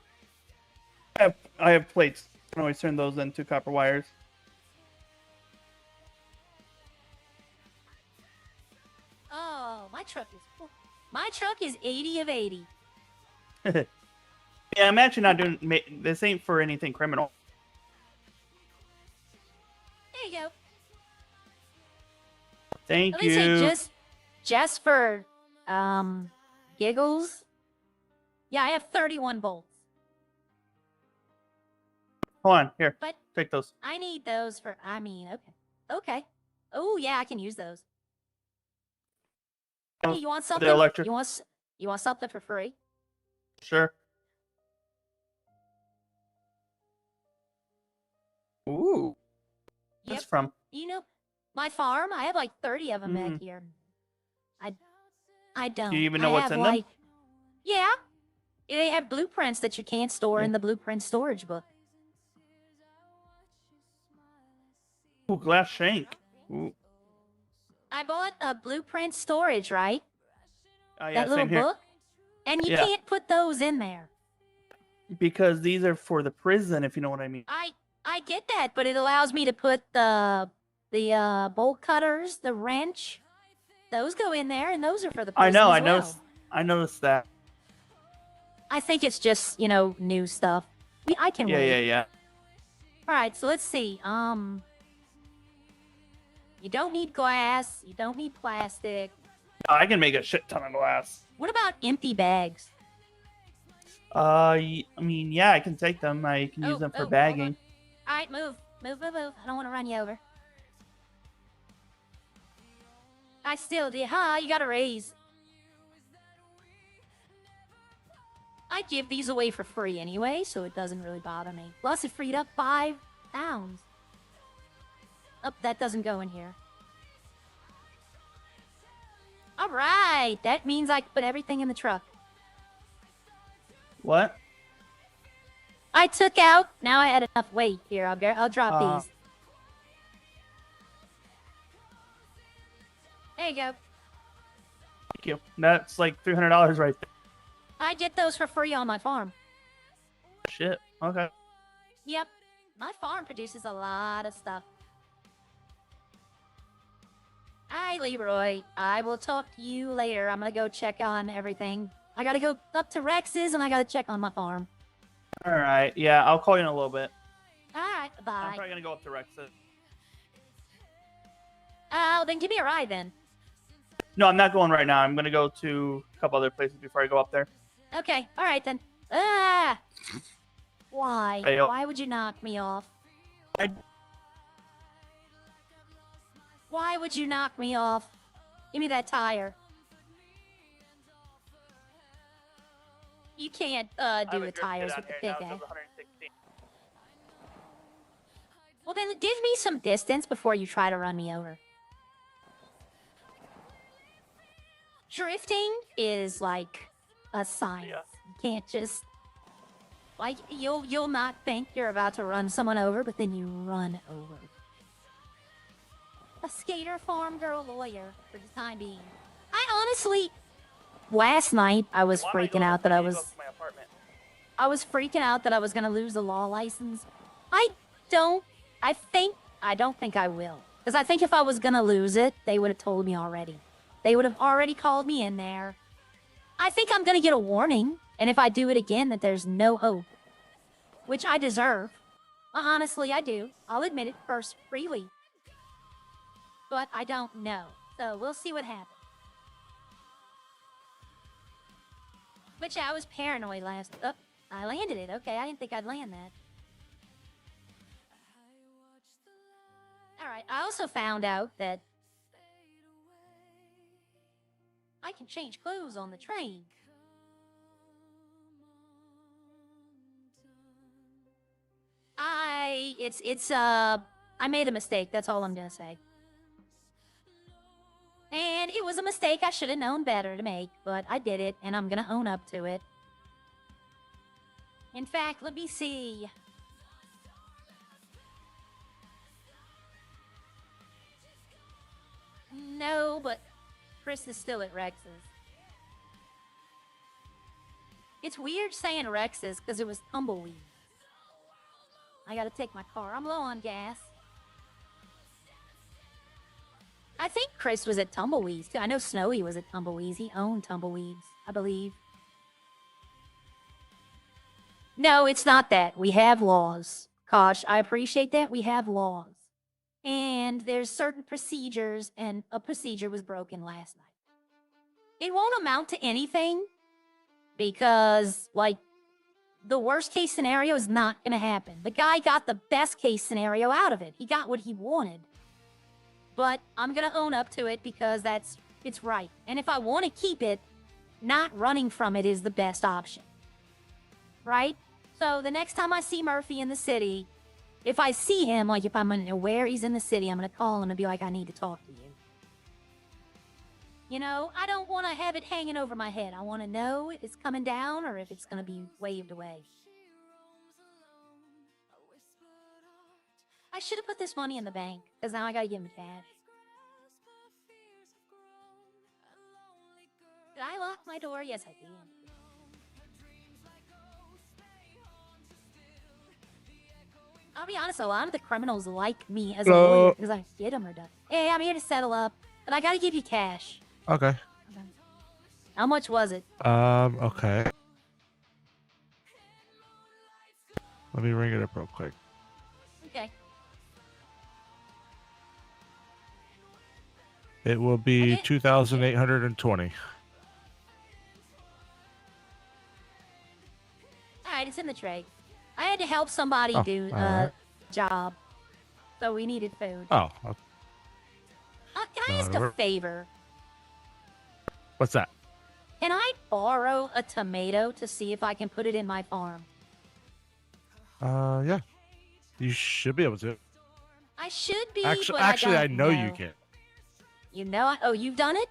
I have plates. I can always turn those into copper wires. Oh, my truck is full. My truck is 80 of 80. Yeah, I'm actually not doing... This ain't for anything criminal. There you go. Thank Let me you. say just for giggles. Yeah, I have 31 bolts. Hold on. Here. But Take those. I need those for okay. Okay. Oh, yeah, I can use those. Hey, you want something? electric- You want something for free? Sure. Ooh. That's Yep. from... You know, my farm, I have like 30 of them back here. I don't. Do you even know I what's have, in them? like, yeah. They have blueprints that you can't store in the blueprint storage book. Ooh, glass shank. Ooh. I bought a blueprint storage, right? Oh, yeah, That little same here. book. And you Yeah. can't put those in there. Because these are for the prison, if you know what I mean. I get that, but it allows me to put the bolt cutters, the wrench. Those go in there, and those are for the prison I know, as well. I noticed that. I think it's just, new stuff. I can wait. Yeah. All right, so let's see. You don't need glass. You don't need plastic. I can make a shit ton of glass. What about empty bags? I mean, yeah, I can take them. I can use them for hold on. bagging. All right, move. Move. I don't want to run you over. I still did. You got a raise. I give these away for free anyway, so it doesn't really bother me. Plus, it freed up 5 pounds. Oh, that doesn't go in here. All right, that means I can put everything in the truck. What? I took out. Now I had enough weight. Here, I'll drop these. There you go. Thank you. That's like $300 right there. I get those for free on my farm. Shit. Okay. Yep, my farm produces a lot of stuff. Hi, Leroy. I will talk to you later. I'm gonna go check on everything. I gotta go up to Rex's and I gotta check on my farm. All right. Yeah, I'll call you in a little bit. All right, I'm bye. probably gonna go up to Rex's. Oh, then give me a ride then. No, I'm not going right now. I'm gonna go to a couple other places before I go up there. Okay, all right then. Ah! Why? Hey, Why would you knock me off? Why would you knock me off? Give me that tire. You can't do the tires with the pickaxe. Well, then give me some distance before you try to run me over. Drifting is like a science. Yeah. You can't just like you'll not think you're about to run someone over, but then you run over. A skater, farm girl, lawyer for the time being. I honestly, last night I was freaking out that I was freaking out that I was gonna lose the law license. I don't think I will. Because I think if I was gonna lose it, they would have told me already. They would have already called me in there. I think I'm gonna get a warning, and if I do it again, that there's no hope. Which I deserve. Honestly, I do. I'll admit it first freely. But I don't know. So we'll see what happens. Which I was paranoid last... Oh, I landed it. Okay, I didn't think I'd land that. Alright, I also found out that I can change clothes on the train. I made a mistake, that's all I'm gonna say. And it was a mistake I should have known better to make, but I did it, and I'm gonna own up to it. In fact, let me see. No, but Chris is still at Rex's. It's weird saying Rex's because it was Tumbleweed. I gotta take my car. I'm low on gas. I think Chris was at Tumbleweeds too. I know Snowy was at Tumbleweeds. He owned Tumbleweeds, I believe. No, it's not that. We have laws. Kosh, I appreciate that. We have laws. And there's certain procedures, and a procedure was broken last night. It won't amount to anything because, like, the worst case scenario is not going to happen. The guy got the best case scenario out of it. He got what he wanted. But I'm going to own up to it because it's right. And if I want to keep it, not running from it is the best option. Right? So the next time I see Murphy in the city, if I see him, like if I'm aware he's in the city, I'm going to call him and be like, I need to talk to you. You know, I don't want to have it hanging over my head. I want to know if it's coming down or if it's going to be waved away. I should have put this money in the bank, because now I got to give him cash. Did I lock my door? Yes, I did. I'll be honest, a lot of the criminals like me as a lawyer because I get them or done. Hey, I'm here to settle up, but I got to give you cash. Okay. How much was it? Okay. Let me ring it up real quick. Okay. It will be Okay. 2,820. All right, it's in the tray. I had to help somebody Oh, do all a right. job, so we needed food. Oh, okay. Can I No, ask no, a we're- favor? What's that? Can I borrow a tomato to see if I can put it in my farm? Yeah. You should be able to. I should be, Actually, but I don't know you can. You know? Oh, you've done it?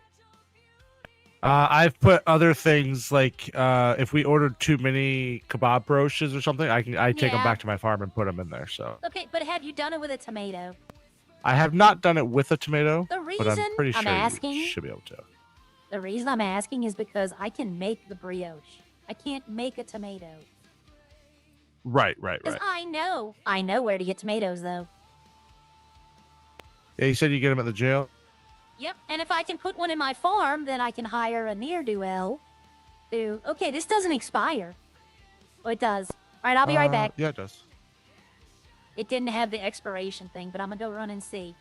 I've put other things like if we ordered too many kebab broches or something, I take them Yeah. back to my farm and put them in there. So Okay, but have you done it with a tomato? I have not done it with a tomato, The but I'm reason pretty I'm sure asking- you should be able to. The reason I'm asking is because I can make the brioche. I can't make a tomato. Right. Because I know where to get tomatoes, though. Yeah, you said you get them at the jail. Yep, and if I can put one in my farm, then I can hire a ne'er-do-well to... Okay, this doesn't expire. Oh, it does. All right, I'll be right back. Yeah, it does. It didn't have the expiration thing, but I'm gonna go run and see.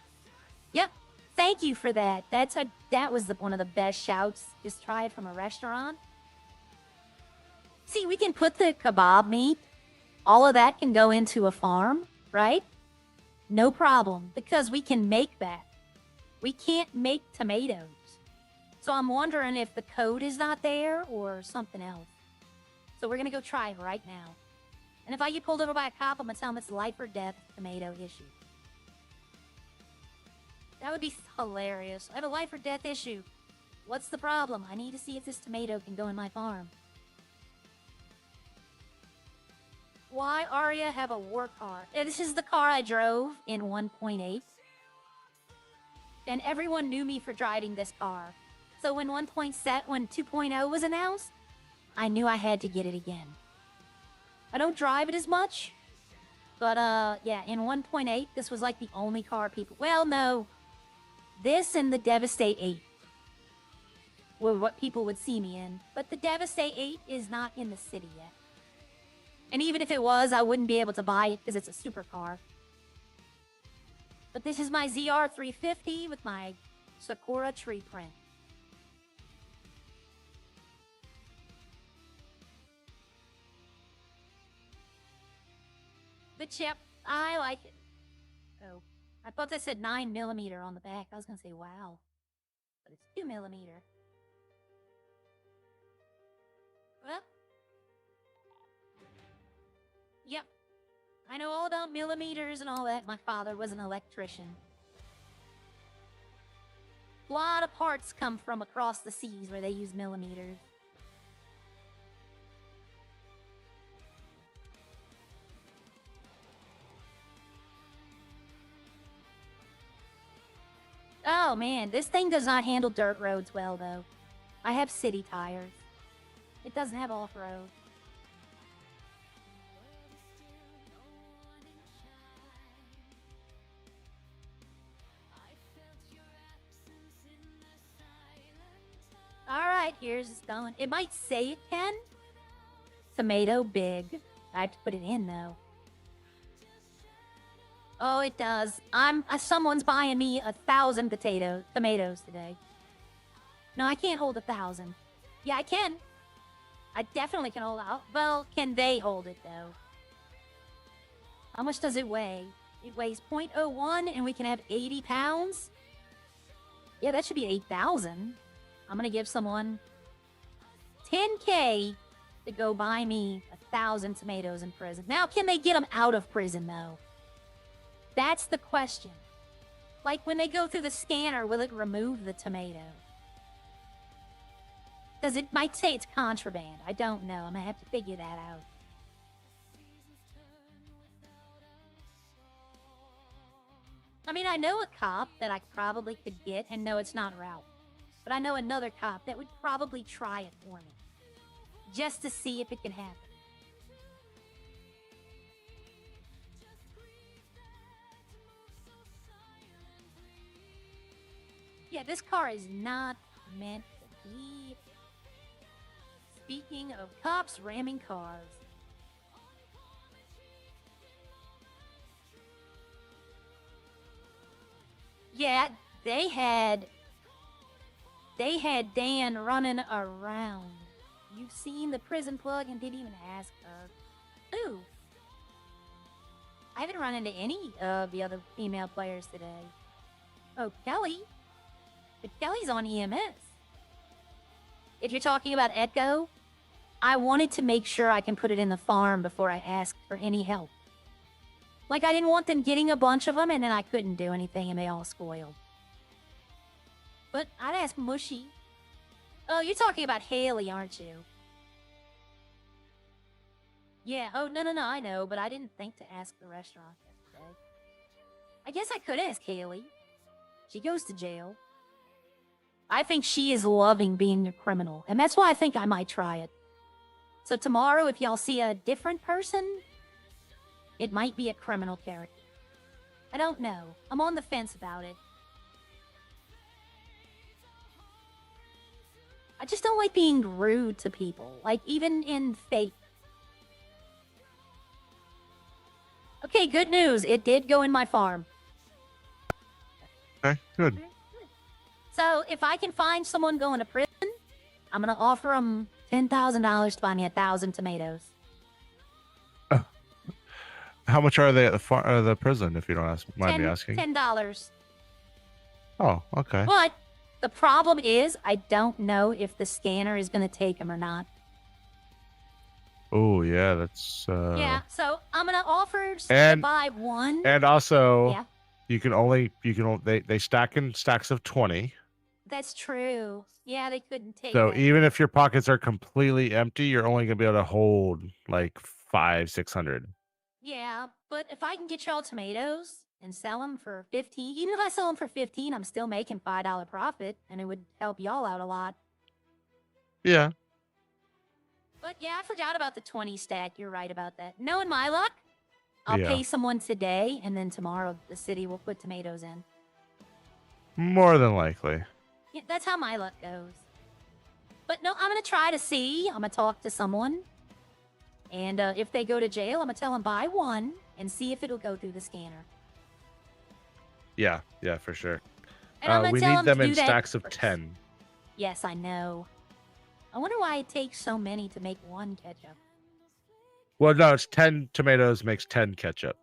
Yep, thank you for that. That was one of the best shouts. Just try it from a restaurant. See, we can put the kebab meat. All of that can go into a farm, right? No problem, because we can make that. We can't make tomatoes. So I'm wondering if the code is not there or something else. So we're gonna go try it right now. And if I get pulled over by a cop, I'm gonna tell him it's life or death tomato issue. That would be hilarious. I have a life or death issue. What's the problem? I need to see if this tomato can go in my farm. Why Arya have a war car? This is the car I drove in 1.8. And everyone knew me for driving this car. So when 2.0 was announced, I knew I had to get it again. I don't drive it as much, but yeah, in 1.8, this was like the only car people... Well, no. This and the Devastate 8 were what people would see me in. But the Devastate 8 is not in the city yet. And even if it was, I wouldn't be able to buy it because it's a supercar. But this is my ZR350 with my Sakura tree print. But yep, I like it. Oh, I thought that said 9mm on the back. I was gonna say wow, but it's 2mm. Well, yep. I know all about millimeters and all that. My father was an electrician. A lot of parts come from across the seas where they use millimeters. Oh man, this thing does not handle dirt roads well though. I have city tires. It doesn't have off-road. Alright, here's it's going. It might say it can. Tomato big. I have to put it in though. Oh, it does. Someone's buying me 1,000 tomatoes today. No, I can't hold 1,000. Yeah, I can. I definitely can hold out. Well, can they hold it though? How much does it weigh? It weighs 0.01 and we can have 80 pounds? Yeah, that should be 8,000. I'm gonna give someone 10K to go buy me 1,000 tomatoes in prison. Now, can they get them out of prison though? That's the question. Like when they go through the scanner, will it remove the tomato? Because it might say it's contraband. I don't know. I'm gonna have to figure that out. I mean, I know a cop that I probably could get and know it's not Ralph. But I know another cop that would probably try it for me. Just to see if it can happen. Yeah, this car is not meant to be. Speaking of cops ramming cars. Yeah, they had They had Dan running around. You've seen the prison plug and didn't even ask her. Ooh. I haven't run into any of the other female players today. Oh, Kelly. But Kelly's on EMS. If you're talking about Echo, I wanted to make sure I can put it in the farm before I asked for any help. Like, I didn't want them getting a bunch of them and then I couldn't do anything and they all spoiled. But I'd ask Mushy. Oh, you're talking about Haley, aren't you? Yeah, oh, no, I know, but I didn't think to ask the restaurant yesterday. I guess I could ask Haley. She goes to jail. I think she is loving being a criminal, and that's why I think I might try it. So tomorrow, if y'all see a different person, it might be a criminal character. I don't know. I'm on the fence about it. I just don't like being rude to people, like even in Fate. Okay, good news. It did go in my farm. Okay, good. So if I can find someone going to prison, I'm gonna offer them $10,000 to buy me 1,000 tomatoes. How much are they at the prison, if you don't mind me asking? $10. Oh, okay. But the problem is, I don't know if the scanner is gonna take them or not. Oh, yeah, that's... Yeah, so I'm gonna offer to And- buy one. And also, Yeah, they stack in stacks of 20. that's true. Yeah, they couldn't take So it. even if your pockets are completely empty, you're only gonna be able to hold like 500-600. Yeah, but if I can get y'all tomatoes and sell them for 15, even if I sell them for 15, I'm still making $5 profit, and it would help y'all out a lot. Yeah. But yeah, I forgot about the 20 stack. You're right about that. Knowing my luck, I'll Yeah. pay someone today, and then tomorrow the city will put tomatoes in. More than likely. Yeah, that's how my luck goes. But no, I'm gonna try to see. I'm gonna talk to someone, and if they go to jail, I'm gonna tell them buy one and see if it'll go through the scanner. Yeah, for sure. And I'm gonna We tell need them them to in do that stacks of first. 10. Yes, I know. I wonder why it takes so many to make one ketchup. Well, no, it's 10 tomatoes makes 10 ketchup.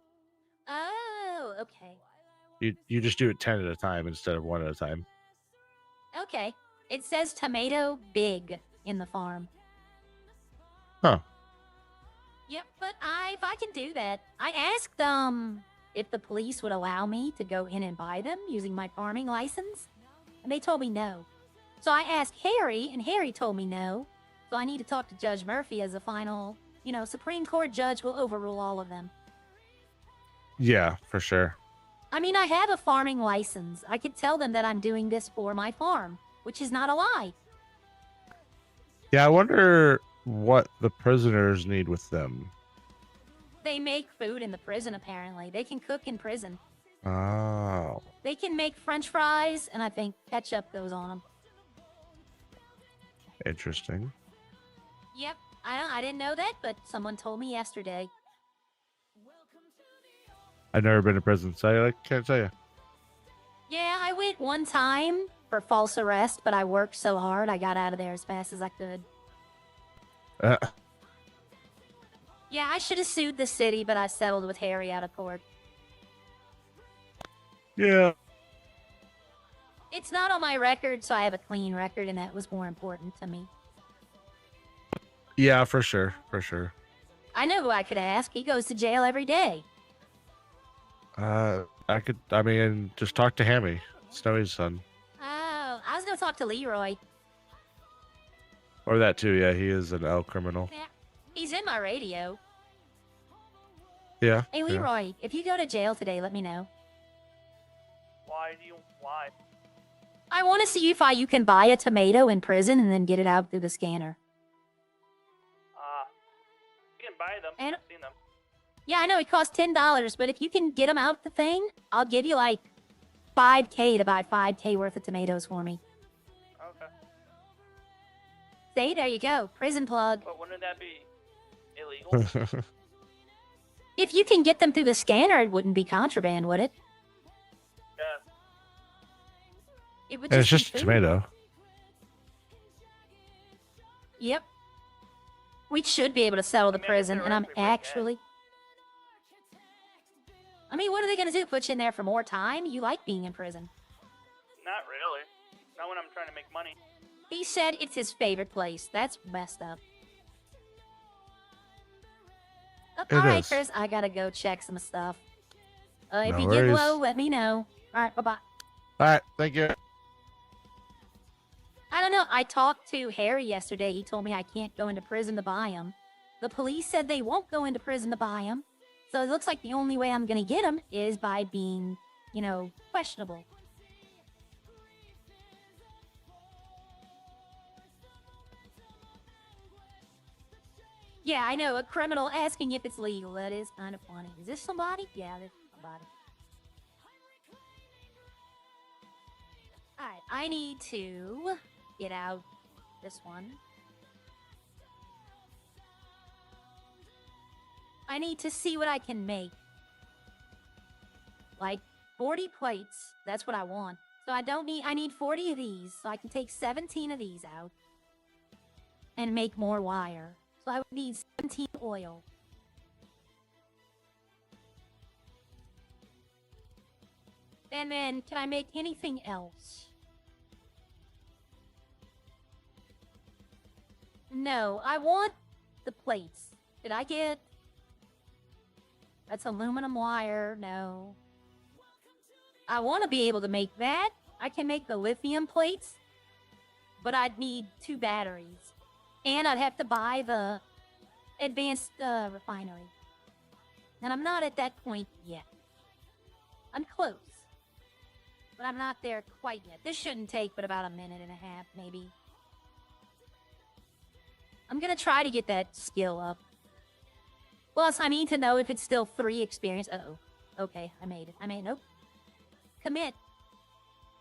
Oh, okay. You just do it 10 at a time instead of one at a time. Okay. It says tomato big in the farm. Huh. Yep, but if I can do that, I asked if the police would allow me to go in and buy them using my farming license, and they told me no. So I asked Harry, and Harry told me no. So I need to talk to Judge Murphy as a final, Supreme Court judge will overrule all of them. Yeah, for sure. I mean, I have a farming license. I could tell them that I'm doing this for my farm, which is not a lie. Yeah, I wonder what the prisoners need with them. They make food in the prison, apparently. They can cook in prison. Oh. They can make French fries, and I think ketchup goes on them. Interesting. Yep, I didn't know that, but someone told me yesterday. I've never been to prison, so I can't tell you. Yeah, I went one time for false arrest, but I worked so hard I got out of there as fast as I could. Yeah, I should have sued the city, but I settled with Harry out of court. Yeah. It's not on my record, so I have a clean record, and that was more important to me. Yeah, for sure. For sure. I know who I could ask. He goes to jail every day. Just talk to Hammy, Snowy's son. Oh, I was going to talk to Leroy. Or that too, yeah, he is an L criminal. Yeah, he's in my radio. Yeah. Hey, yeah. Leroy, if you go to jail today, let me know. Why? I want to see if you can buy a tomato in prison and then get it out through the scanner. You can buy them. And- I've seen them. Yeah, I know it costs $10, but if you can get them out the thing, I'll give you like $5K to buy $5K worth of tomatoes for me. Okay. See, there you go. Prison plug. But wouldn't that be illegal? If you can get them through the scanner, it wouldn't be contraband, would it? Yeah. It would And it's be just a food. tomato. Yep. We should be able to settle the I mean, I guess prison, and I'm theoretically break actually... I mean, what are they gonna do? Put you in there for more time? You like being in prison. Not really. Not when I'm trying to make money. He said it's his favorite place. That's messed up. Oh, It alright, is. Chris, I gotta go check some stuff. If No you get worries. low, let me know. Alright, bye-bye. All right, thank you. I don't know. I talked to Harry yesterday. He told me I can't go into prison to buy him. The police said they won't go into prison to buy him. So it looks like the only way I'm gonna get him is by being, you know, questionable. Yeah, I know. A criminal asking if it's legal. That is kind of funny. Is this somebody? Yeah, this is somebody. Alright, I need to get out this one. I need to see what I can make. Like 40 plates. That's what I want. So I need 40 of these. So I can take 17 of these out. And make more wire. So I would need 17 oil. And then, can I make anything else? No, I want the plates. Did I get... That's aluminum wire. No. I want to be able to make that. I can make the lithium plates. But I'd need 2 batteries. And I'd have to buy the advanced refinery. And I'm not at that point yet. I'm close. But I'm not there quite yet. This shouldn't take but about a minute and a half, maybe. I'm gonna try to get that skill up. Plus, I need to know if it's still 3 experience. Uh-oh. Okay, I made it. Nope. Commit.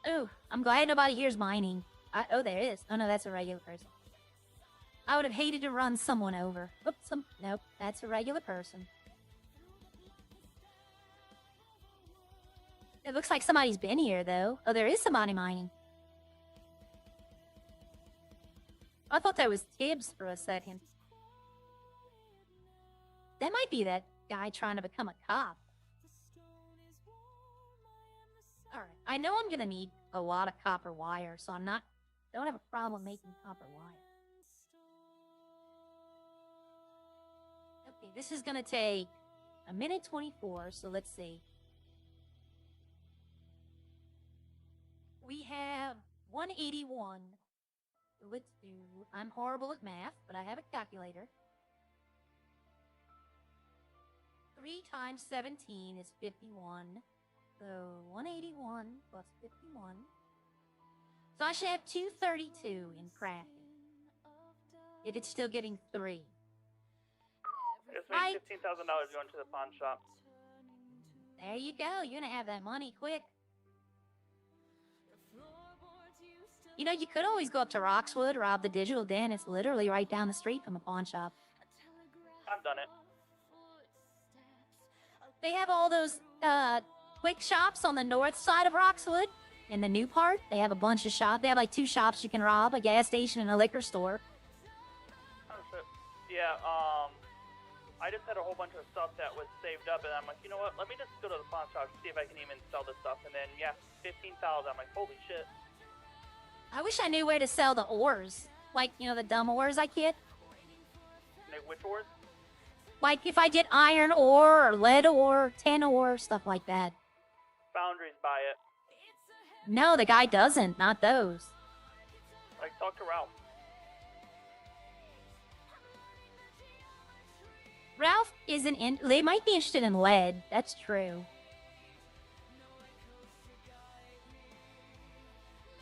Oh, I'm glad nobody here's mining. Oh, there is. Oh, no, that's a regular person. I would have hated to run someone over. Oops, nope, that's a regular person. It looks like somebody's been here, though. Oh, there is somebody mining. I thought that was Tibbs for a second. That might be that guy trying to become a cop. Alright, I know I'm gonna need a lot of copper wire, so don't have a problem making copper wire. Okay, this is gonna take a minute 24, so let's see. We have 181. Let's do... I'm horrible at math, but I have a calculator. 3 times 17 is 51. So 181 plus 51. So I should have 232 in crafting. If it's still getting 3. It's made $15,000 going to the pawn shop. There you go. You're gonna have that money quick. You know, you could always go up to Roxwood, rob the digital den. It's literally right down the street from a pawn shop. I've done it. They have all those quick shops on the north side of Roxwood. In the new part, they have a bunch of shops. They have like 2 shops you can rob, a gas station and a liquor store. Oh, shit. Yeah, I just had a whole bunch of stuff that was saved up, and I'm like, you know what, let me just go to the pawn shop, see if I can even sell this stuff, and then, yeah, 15,000, I'm like, holy shit. I wish I knew where to sell the ores. Like, you know, the dumb ores I get. Like, which ores? Like, if I get iron ore, or lead ore, tin ore, stuff like that. Foundries buy it. No, the guy doesn't. Not those. Like, talk to Ralph. Ralph isn't in... They might be interested in lead. That's true.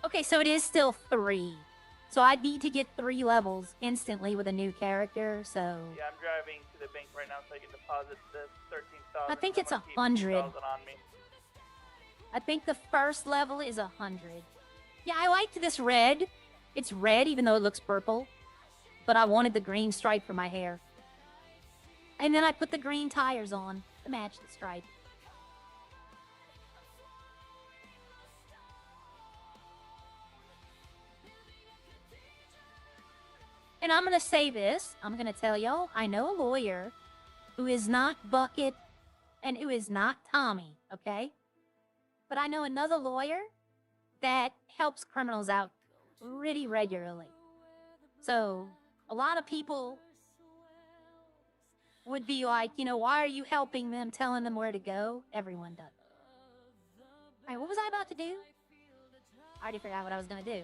Okay, so it is still 3. So I'd need to get 3 levels instantly with a new character, so... Yeah, I'm driving to the bank right now so I can deposit the 13,000. I think it's Someone keep 100. 2,000 on me. I think the first level is 100. Yeah, I liked this red. It's red even though it looks purple. But I wanted the green stripe for my hair. And then I put the green tires on to match the stripe. And I'm gonna say this. I'm gonna tell y'all, I know a lawyer who is not Bucket and who is not Tommy, okay? But I know another lawyer that helps criminals out pretty regularly. So a lot of people would be like, you know, why are you helping them, telling them where to go? Everyone does. All right, what was I about to do? I already forgot what I was gonna do.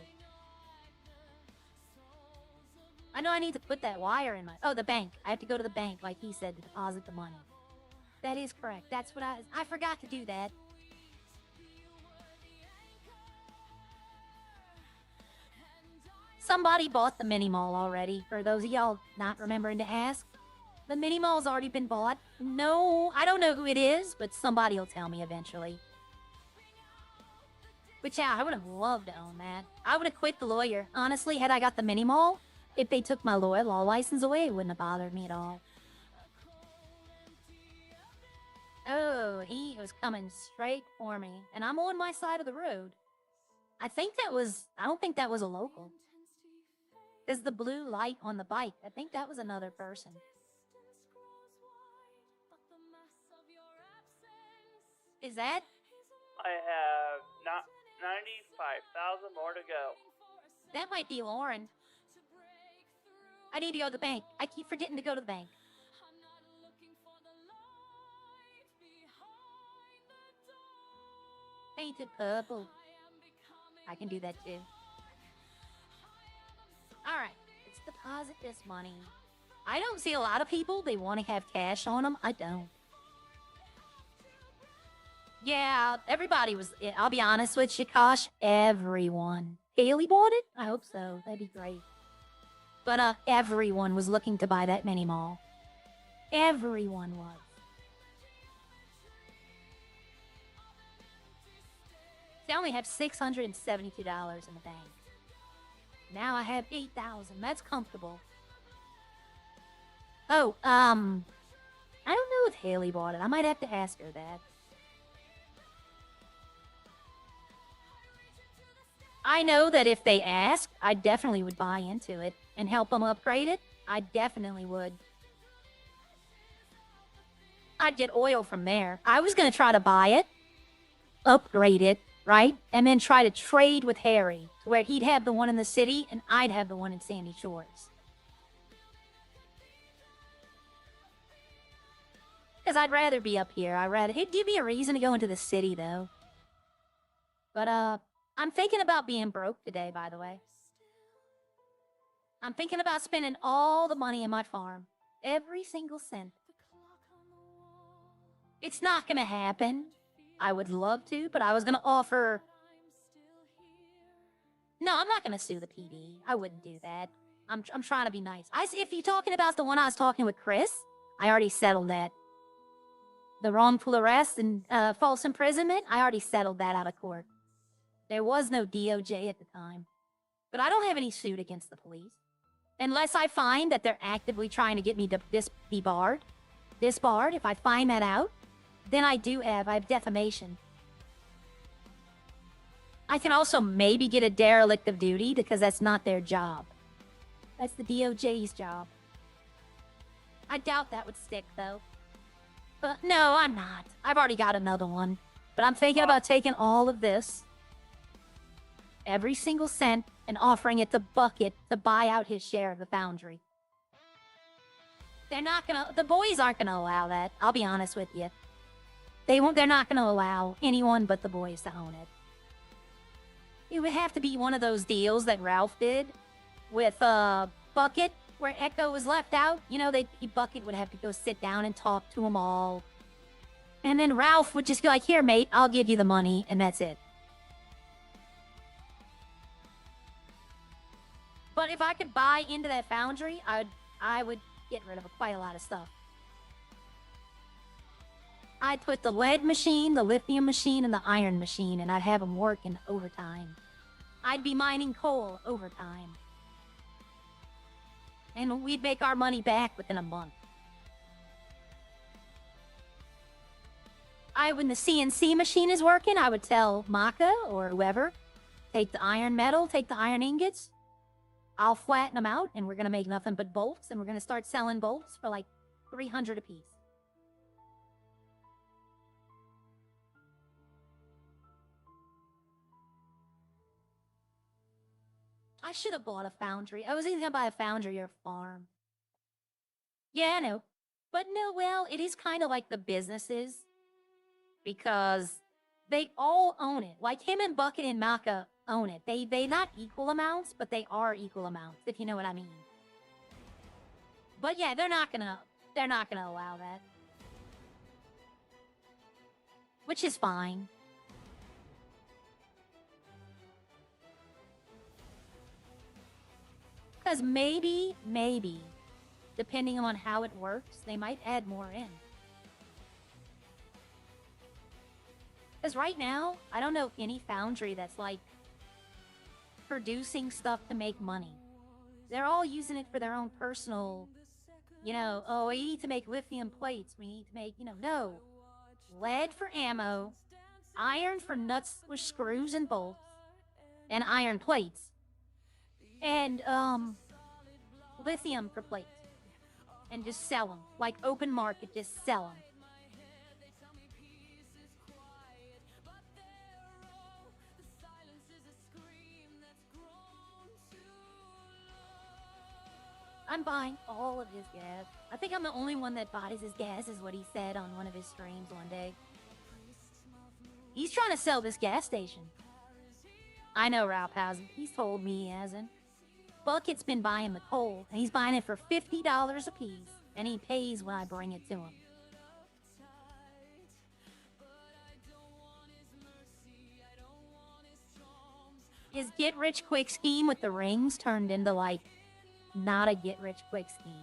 I know I need to put that wire in my... Oh, the bank. I have to go to the bank, like he said, to deposit the money. That is correct. That's what I forgot to do that. Somebody bought the mini mall already, for those of y'all not remembering to ask. The mini mall's already been bought. No, I don't know who it is, but somebody will tell me eventually. But yeah, I would have loved to own that. I would have quit the lawyer. Honestly, had I got the mini mall, if they took my law license away, it wouldn't have bothered me at all. Oh, he was coming straight for me, and I'm on my side of the road. I don't think that was a local. There's the blue light on the bike. I think that was another person. Is that? I have not 95,000 more to go. That might be Lauren. I need to go to the bank. I keep forgetting to go to the bank. Painted purple. I can do that too. Alright, let's deposit this money. I don't see a lot of people, they want to have cash on them. I don't. Yeah, everybody was... I'll be honest with you, Kosh. Everyone. Haley bought it? I hope so. That'd be great. But everyone was looking to buy that mini mall. Everyone was. See, I only have $672 in the bank. Now I have 8,000. That's comfortable. Oh, I don't know if Haley bought it. I might have to ask her that. I know that if they asked, I definitely would buy into it and help them upgrade it. I definitely would. I'd get oil from there. I was going to try to buy it, upgrade it, right? And then try to trade with Harry to where he'd have the one in the city and I'd have the one in Sandy Shores. Because I'd rather be up here. It'd give me a reason to go into the city, though. But, I'm thinking about being broke today, by the way. I'm thinking about spending all the money in my farm. Every single cent. It's not gonna happen. I would love to, but I was gonna offer... No, I'm not gonna sue the PD. I wouldn't do that. I'm trying to be nice. If you're talking about the one I was talking with Chris, I already settled that. The wrongful arrest and false imprisonment, I already settled that out of court. There was no DOJ at the time. But I don't have any suit against the police. Unless I find that they're actively trying to get me disbarred. Disbarred, if I find that out, then I have defamation. I can also maybe get a derelict of duty because that's not their job. That's the DOJ's job. I doubt that would stick, though. But no, I'm not. I've already got another one. But I'm thinking about taking all of this, every single cent, and offering it to Bucket to buy out his share of the foundry. The boys aren't gonna allow that. I'll be honest with you. They're not gonna allow anyone but the boys to own it. It would have to be one of those deals that Ralph did with Bucket, where Echo was left out. You know, Bucket would have to go sit down and talk to them all. And then Ralph would just be like, here, mate, I'll give you the money, and that's it. But if I could buy into that foundry, I would get rid of quite a lot of stuff. I'd put the lead machine, the lithium machine, and the iron machine, and I'd have them working overtime. I'd be mining coal overtime. And we'd make our money back within a month. When the CNC machine is working, I would tell Maka or whoever, take the iron metal, take the iron ingots, I'll flatten them out, and we're gonna make nothing but bolts, and we're gonna start selling bolts for like 300 apiece. I should have bought a foundry. I was either gonna buy a foundry or a farm. Yeah, I know. But no, well, it is kind of like the businesses, because they all own it. Like him and Bucket and Maka own it. They not equal amounts, but they are equal amounts, if you know what I mean. But yeah, they're not gonna allow that. Which is fine. Because maybe, depending on how it works, they might add more in. Because right now, I don't know any foundry that's like producing stuff to make money. They're all using it for their own personal, you know, oh, we need to make lithium plates. We need to make, you know, no. Lead for ammo, iron for nuts with screws and bolts, and iron plates. And, lithium for plates. And just sell them. Like open market, just sell them. I'm buying all of his gas. I think I'm the only one that buys his gas, is what he said on one of his streams one day. He's trying to sell this gas station. I know Ralph hasn't. He's told me he hasn't. Bucket's been buying the coal, and he's buying it for $50 a piece, and he pays when I bring it to him. His get-rich-quick scheme with the rings turned into, like, not a get-rich-quick scheme.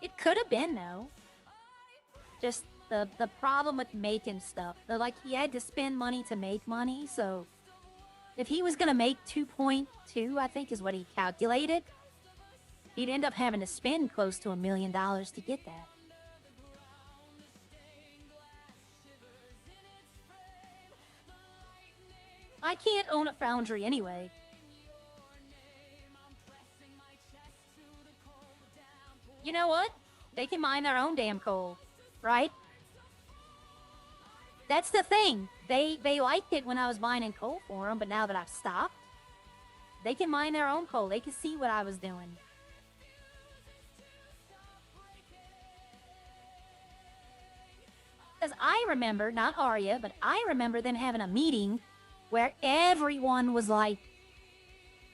It could have been, though. Just the problem with making stuff. Like, he had to spend money to make money, so if he was going to make 2.2, I think is what he calculated, he'd end up having to spend close to $1 million to get that. I can't own a foundry anyway. You know what? They can mine their own damn coal, right? That's the thing. They liked it when I was mining coal for them, but now that I've stopped, they can mine their own coal. They can see what I was doing. Because I remember, not Arya, but I remember them having a meeting where everyone was like,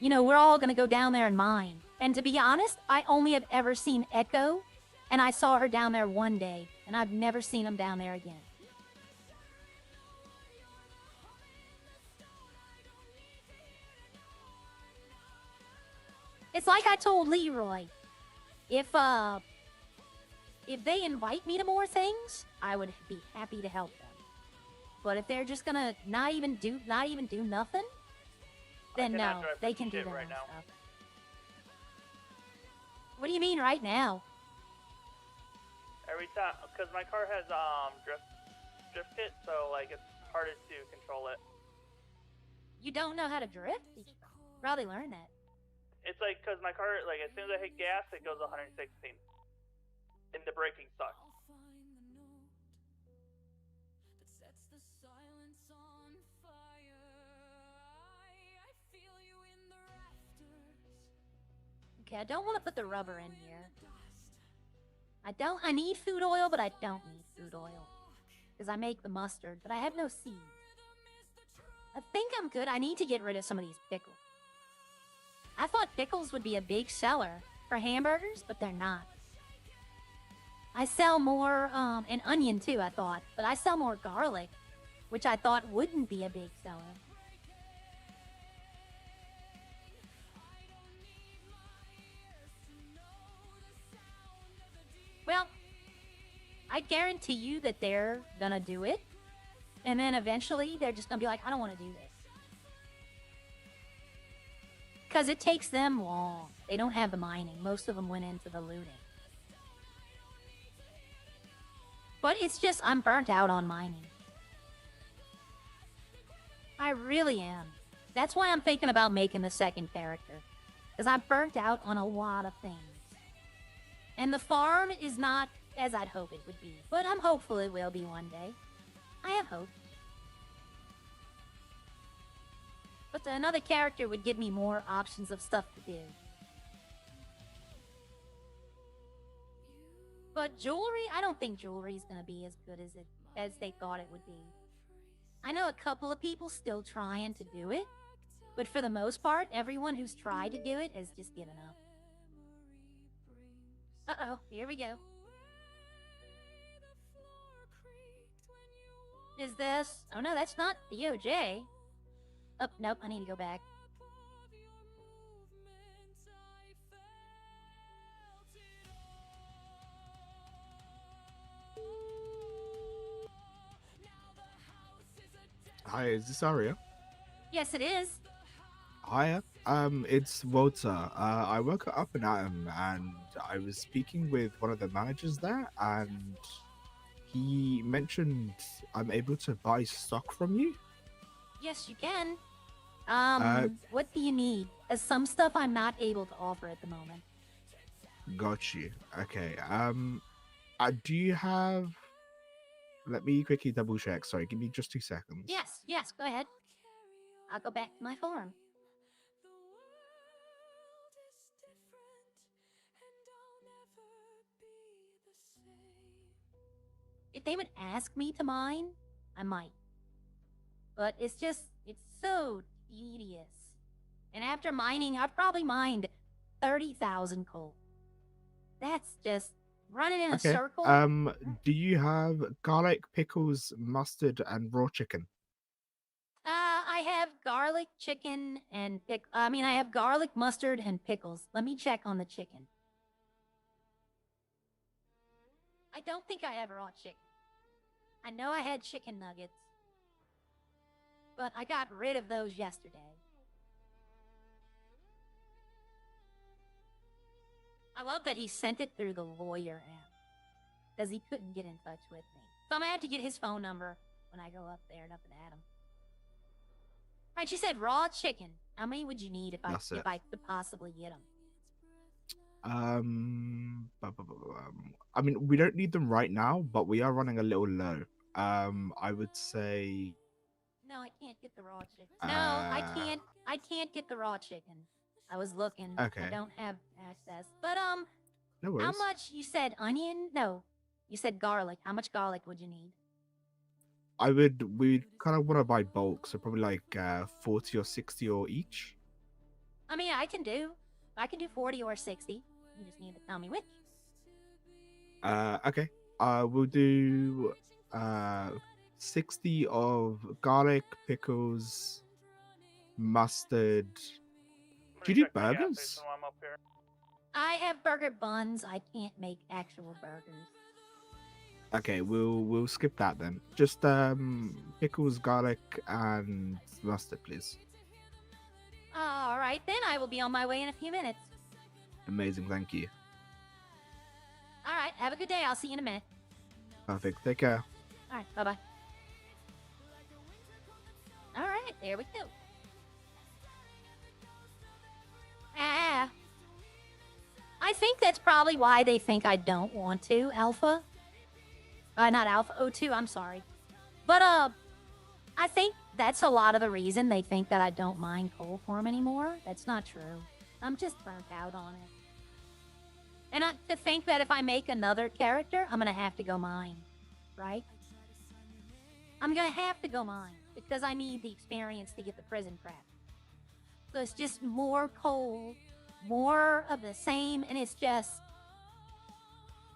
you know, we're all going to go down there and mine. And to be honest, I only have ever seen Echo, and I saw her down there one day, and I've never seen them down there again. It's like I told Leroy, if they invite me to more things, I would be happy to help them. But if they're just gonna not even do nothing, then no, they can do their own stuff. What do you mean right now? Every time, because my car has drift kit, so like it's hardest to control it. You don't know how to drift? You should probably learn that. It's like, because my car, like, as soon as I hit gas, it goes 116. And the braking sucks. Okay, I don't want to put the rubber in here. I need food oil, but I don't need food oil. Because I make the mustard, but I have no seeds. I think I'm good. I need to get rid of some of these pickles. I thought pickles would be a big seller for hamburgers, but they're not. I sell more, and onion too, I thought. But I sell more garlic, which I thought wouldn't be a big seller. Well, I guarantee you that they're gonna do it. And then eventually they're just gonna be like, I don't want to do this. Because it takes them long. They don't have the mining. Most of them went into the looting. But it's just, I'm burnt out on mining. I really am. That's why I'm thinking about making the second character. Because I've burnt out on a lot of things. And the farm is not as I'd hope it would be. But I'm hopeful it will be one day. I have hope. But another character would give me more options of stuff to do. But jewelry, I don't think jewelry is going to be as good as they thought it would be. I know a couple of people still trying to do it, but for the most part, everyone who's tried to do it has just given up. Uh-oh, here we go. Is this... Oh no, that's not DOJ. Oh, nope, I need to go back. Hi, is this Aria? Yes, it is. Hiya. It's Walter. I work at Up and Atom, and I was speaking with one of the managers there, and he mentioned I'm able to buy stock from you. Yes, you can. What do you need? Some stuff I'm not able to offer at the moment. Got you. Okay. Do you have? Let me quickly double check. Sorry, give me just 2 seconds. Yes, go ahead. I'll go back to my farm. If they would ask me to mine, I might. But it's so tedious. And after mining, I've probably mined 30,000 coal. That's just running in a circle. Do you have garlic, pickles, mustard, and raw chicken? I have garlic, chicken, and I have garlic, mustard, and pickles. Let me check on the chicken. I don't think I have raw chicken. I know I had chicken nuggets, but I got rid of those yesterday. I love that he sent it through the lawyer app, because he couldn't get in touch with me. So I'm gonna have to get his phone number when I go up there and up and at him. Right, she said raw chicken. How many would you need if I could possibly get them? I mean, we don't need them right now, but we are running a little low. I would say. No, I can't get the raw chicken. No, I can't get the raw chicken. I was looking. Okay. I don't have access. But no worries. How much? You said onion? No, you said garlic. How much garlic would you need? We kind of want to buy bulk, so probably like 40 or 60 or each. I mean, I can do 40 or 60. You just need to tell me which. Okay. We'll do 60 of garlic, pickles, mustard. Do you do burgers? I have burger buns. I can't make actual burgers. Okay, we'll skip that then. Just pickles, garlic, and mustard, please. All right, then I will be on my way in a few minutes. Amazing, thank you. All right, have a good day. I'll see you in a minute. Perfect. Take care. All right, bye-bye. All right, there we go. I think that's probably why they think I don't want to, Alpha. Not Alpha, O2, I'm sorry. But, I think that's a lot of the reason they think that I don't mine coal for them anymore. That's not true. I'm just burnt out on it. And to think that if I make another character, I'm gonna have to go mine, right? I'm gonna have to go mine, because I need the experience to get the prison crap. So it's just more coal, more of the same, and it's just...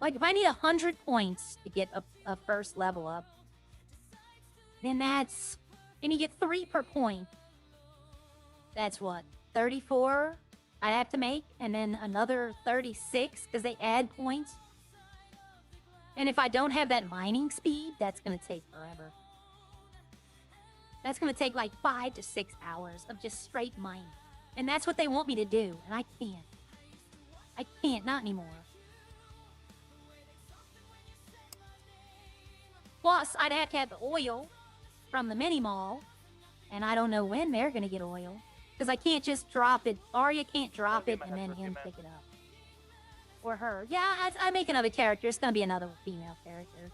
Like, if I need 100 points to get a first level up, then that's... And you get 3 per point. That's what? 34 I have to make, and then another 36, because they add points. And if I don't have that mining speed, that's going to take forever. That's going to take like 5 to 6 hours of just straight mining. And that's what they want me to do, and I can't. I can't, not anymore. Plus, I'd have to have the oil from the mini mall, And I don't know when they're gonna get oil. Because I can't just drop it. Arya can't drop Okay, it my and then husband, him man. pick it up. Or her. Yeah, I make another character. It's gonna be another female character.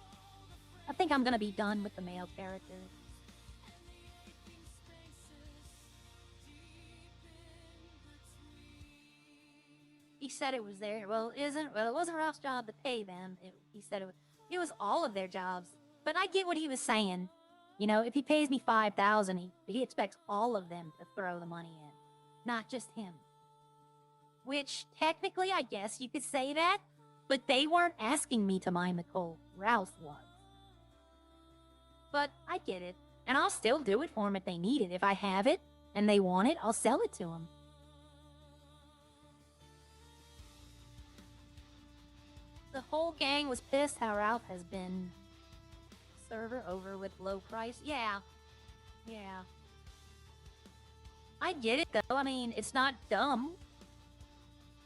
I think I'm gonna be done with the male characters. He said it was there. Well, it wasn't Ralph's job to pay them. He said it was all of their jobs. But I get what he was saying. You know, if he pays me 5,000, he expects all of them to throw the money in, not just him. Which technically, I guess you could say that, but they weren't asking me to mine the coal. Ralph was. But I get it, and I'll still do it for them if they need it. If I have it and they want it, I'll sell it to them. The whole gang was pissed how Ralph has been server over with low price. Yeah. I get it though. I mean, it's not dumb.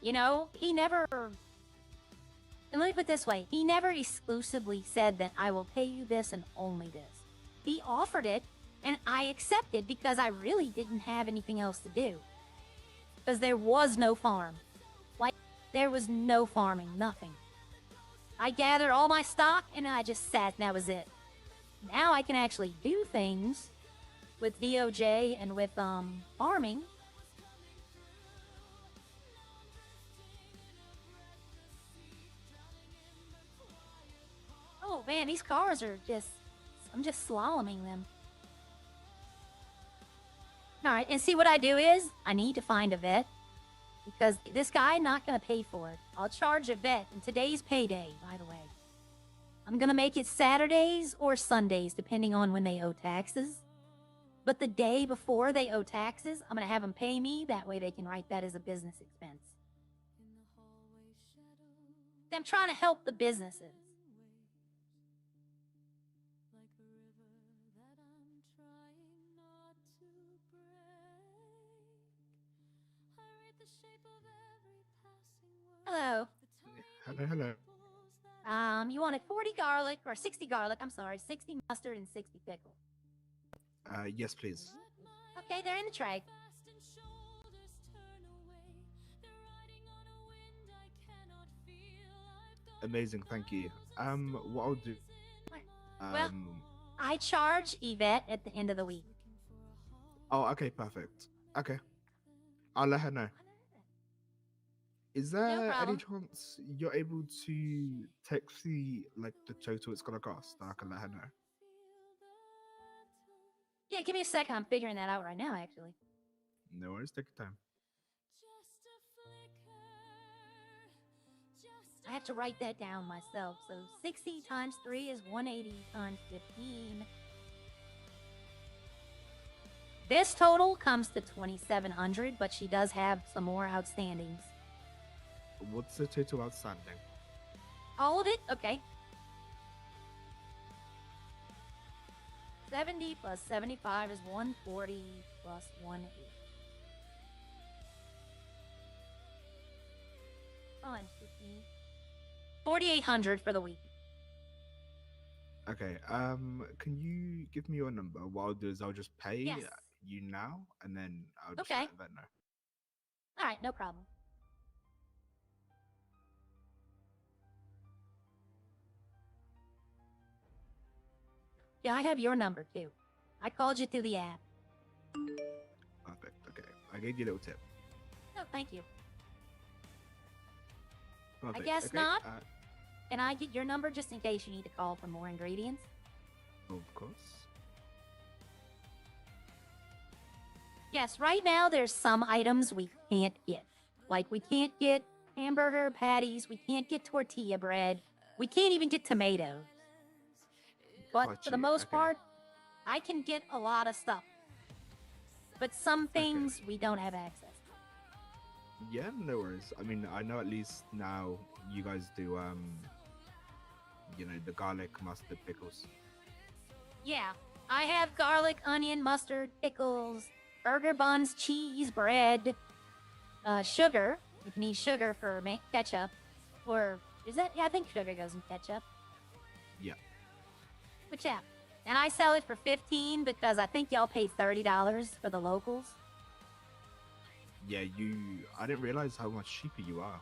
You know, he never. And let me put it this way: he never exclusively said that I will pay you this and only this. He offered it, and I accepted because I really didn't have anything else to do. Because there was no farm. Like, there was no farming, nothing. I gathered all my stock and I just sat and that was it. Now I can actually do things with DOJ and with farming. Oh man, these cars are I'm just slaloming them. Alright, and see what I do is, I need to find a vet. Because this guy not gonna pay for it. I'll charge a vet, and today's payday, by the way. I'm gonna make it Saturdays or Sundays, depending on when they owe taxes. But the day before they owe taxes, I'm gonna have them pay me. That way they can write that as a business expense. I'm trying to help the businesses. Hello. Hello. You wanted 40 garlic, or 60 garlic, I'm sorry, 60 mustard and 60 pickle. Yes, please. Okay, they're in the tray. Amazing, thank you. What I'll do. Well, I charge Yvette at the end of the week. Oh, okay, perfect. Okay. I'll let her know. Is there any problem. chance you're able to text the total it's gonna cost? I can let her know. Yeah, give me a second. I'm figuring that out right now, actually. No worries, take your time. I have to write that down myself. So 60 times 3 is 180 times 15. This total comes to 2,700, but she does have some more outstandings. What's the total outstanding? All of it? Okay. 70 plus 75 is 140 plus 180. Fine, 15. 4,800 for the week. Okay. Can you give me your number? What I'll do is I'll just pay Yes. you now, and then I'll just Okay. let Yvette know. All right, no problem. Yeah, I have your number too. I called you through the app. Perfect. Okay. I gave you a little tip. No, thank you. Perfect. guess okay. not. Can I get your number just in case you need to call for more ingredients? Of course. Yes, right now there's some items we can't get. Like we can't get hamburger patties, we can't get tortilla bread, we can't even get tomatoes. But Got for the you, most okay. part, I can get a lot of stuff. But some things we don't have access to. Yeah, no worries. I mean, I know at least now you guys do, the garlic, mustard, pickles. Yeah, I have garlic, onion, mustard, pickles, burger buns, cheese, bread, sugar. You can use sugar for ketchup. Or, is that? Yeah, I think sugar goes in ketchup. Yeah. Which app? And I sell it for 15 because I think y'all pay $30 for the locals. Yeah, I didn't realize how much cheaper you are.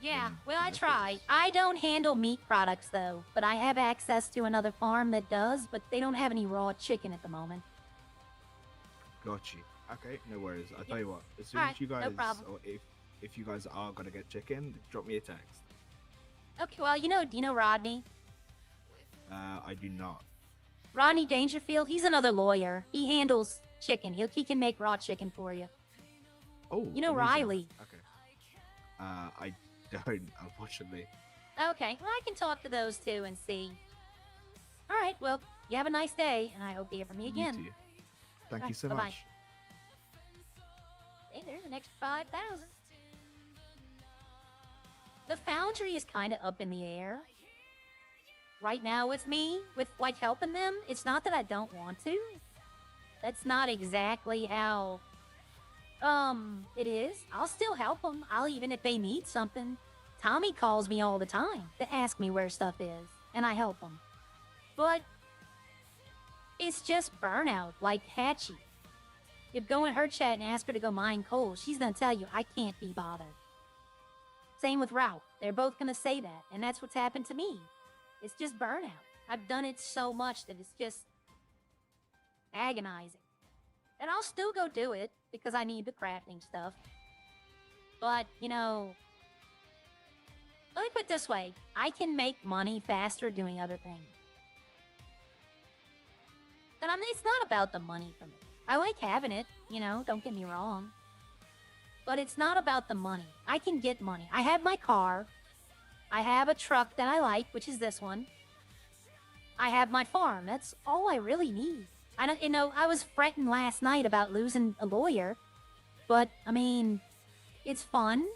Yeah, than well, the I try. locals. I don't handle meat products, though, but I have access to another farm that does, but they don't have any raw chicken at the moment. Got you. Okay, no worries. I'll Yep. tell you what. As soon Alright, as you no guys, problem. or if you guys are gonna get chicken, drop me a text. Okay, well, do you know Rodney? I do not. Rodney Dangerfield, he's another lawyer. He handles chicken. He can make raw chicken for you. Oh, You know amazing. Riley. Okay. I don't, unfortunately. Okay, well, I can talk to those two and see. All right, well, you have a nice day, and I hope you hear from me again. You too. Thank you Right, so bye-bye. much. Hey, there's an extra 5,000. The foundry is kind of up in the air. Right now with me, with like helping them, it's not that I don't want to. That's not exactly how it is. I'll still help them. I'll even if they need something. Tommy calls me all the time to ask me where stuff is, and I help him. But it's just burnout, like Hatchie. If go in her chat and ask her to go mine coal, she's gonna tell you I can't be bothered. Same with Ralph. They're both gonna say that, and that's what's happened to me. It's just burnout. I've done it so much that it's just agonizing. And I'll still go do it because I need the crafting stuff. But, let me put it this way. I can make money faster doing other things. And it's not about the money for me. I like having it, don't get me wrong. But it's not about the money. I can get money. I have my car. I have a truck that I like, which is this one. I have my farm. That's all I really need. I don't, I was fretting last night about losing a lawyer, but it's fun.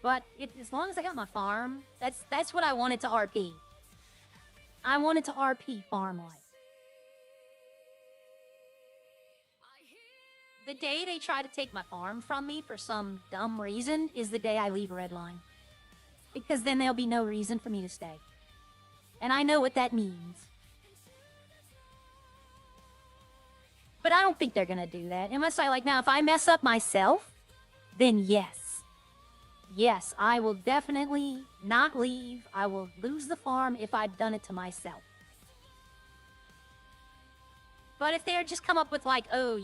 But as long as I got my farm, that's what I wanted to RP. I wanted to RP farm life. The day they try to take my farm from me for some dumb reason is the day I leave Redline. Because then there'll be no reason for me to stay. And I know what that means. But I don't think they're gonna do that. Unless now, if I mess up myself, then yes. Yes, I will definitely not leave. I will lose the farm if I've done it to myself. But if they're just come up with oh,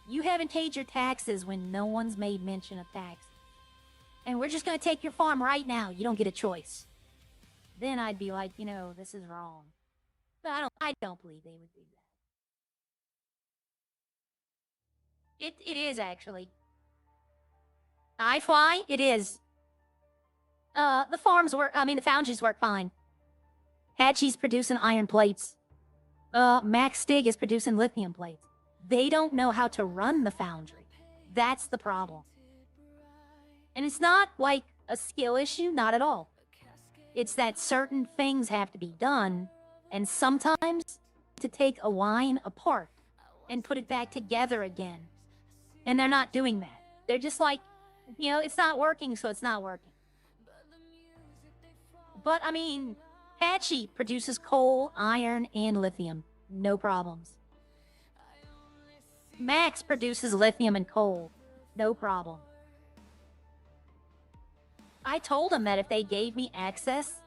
you haven't paid your taxes when no one's made mention of taxes. And we're just gonna take your farm right now. You don't get a choice. Then I'd be like, this is wrong. But I don't believe they would do that. It is actually. I fly? It is. The farms work, the foundries work fine. Hatchie's producing iron plates. Max Stig is producing lithium plates. They don't know how to run the foundry. That's the problem. And it's not like a skill issue, not at all. It's that certain things have to be done, and sometimes to take a line apart and put it back together again. And they're not doing that. They're just it's not working, so it's not working. But, Hatchie produces coal, iron, and lithium. No problems. Max produces lithium and coal. No problem. I told them that if they gave me access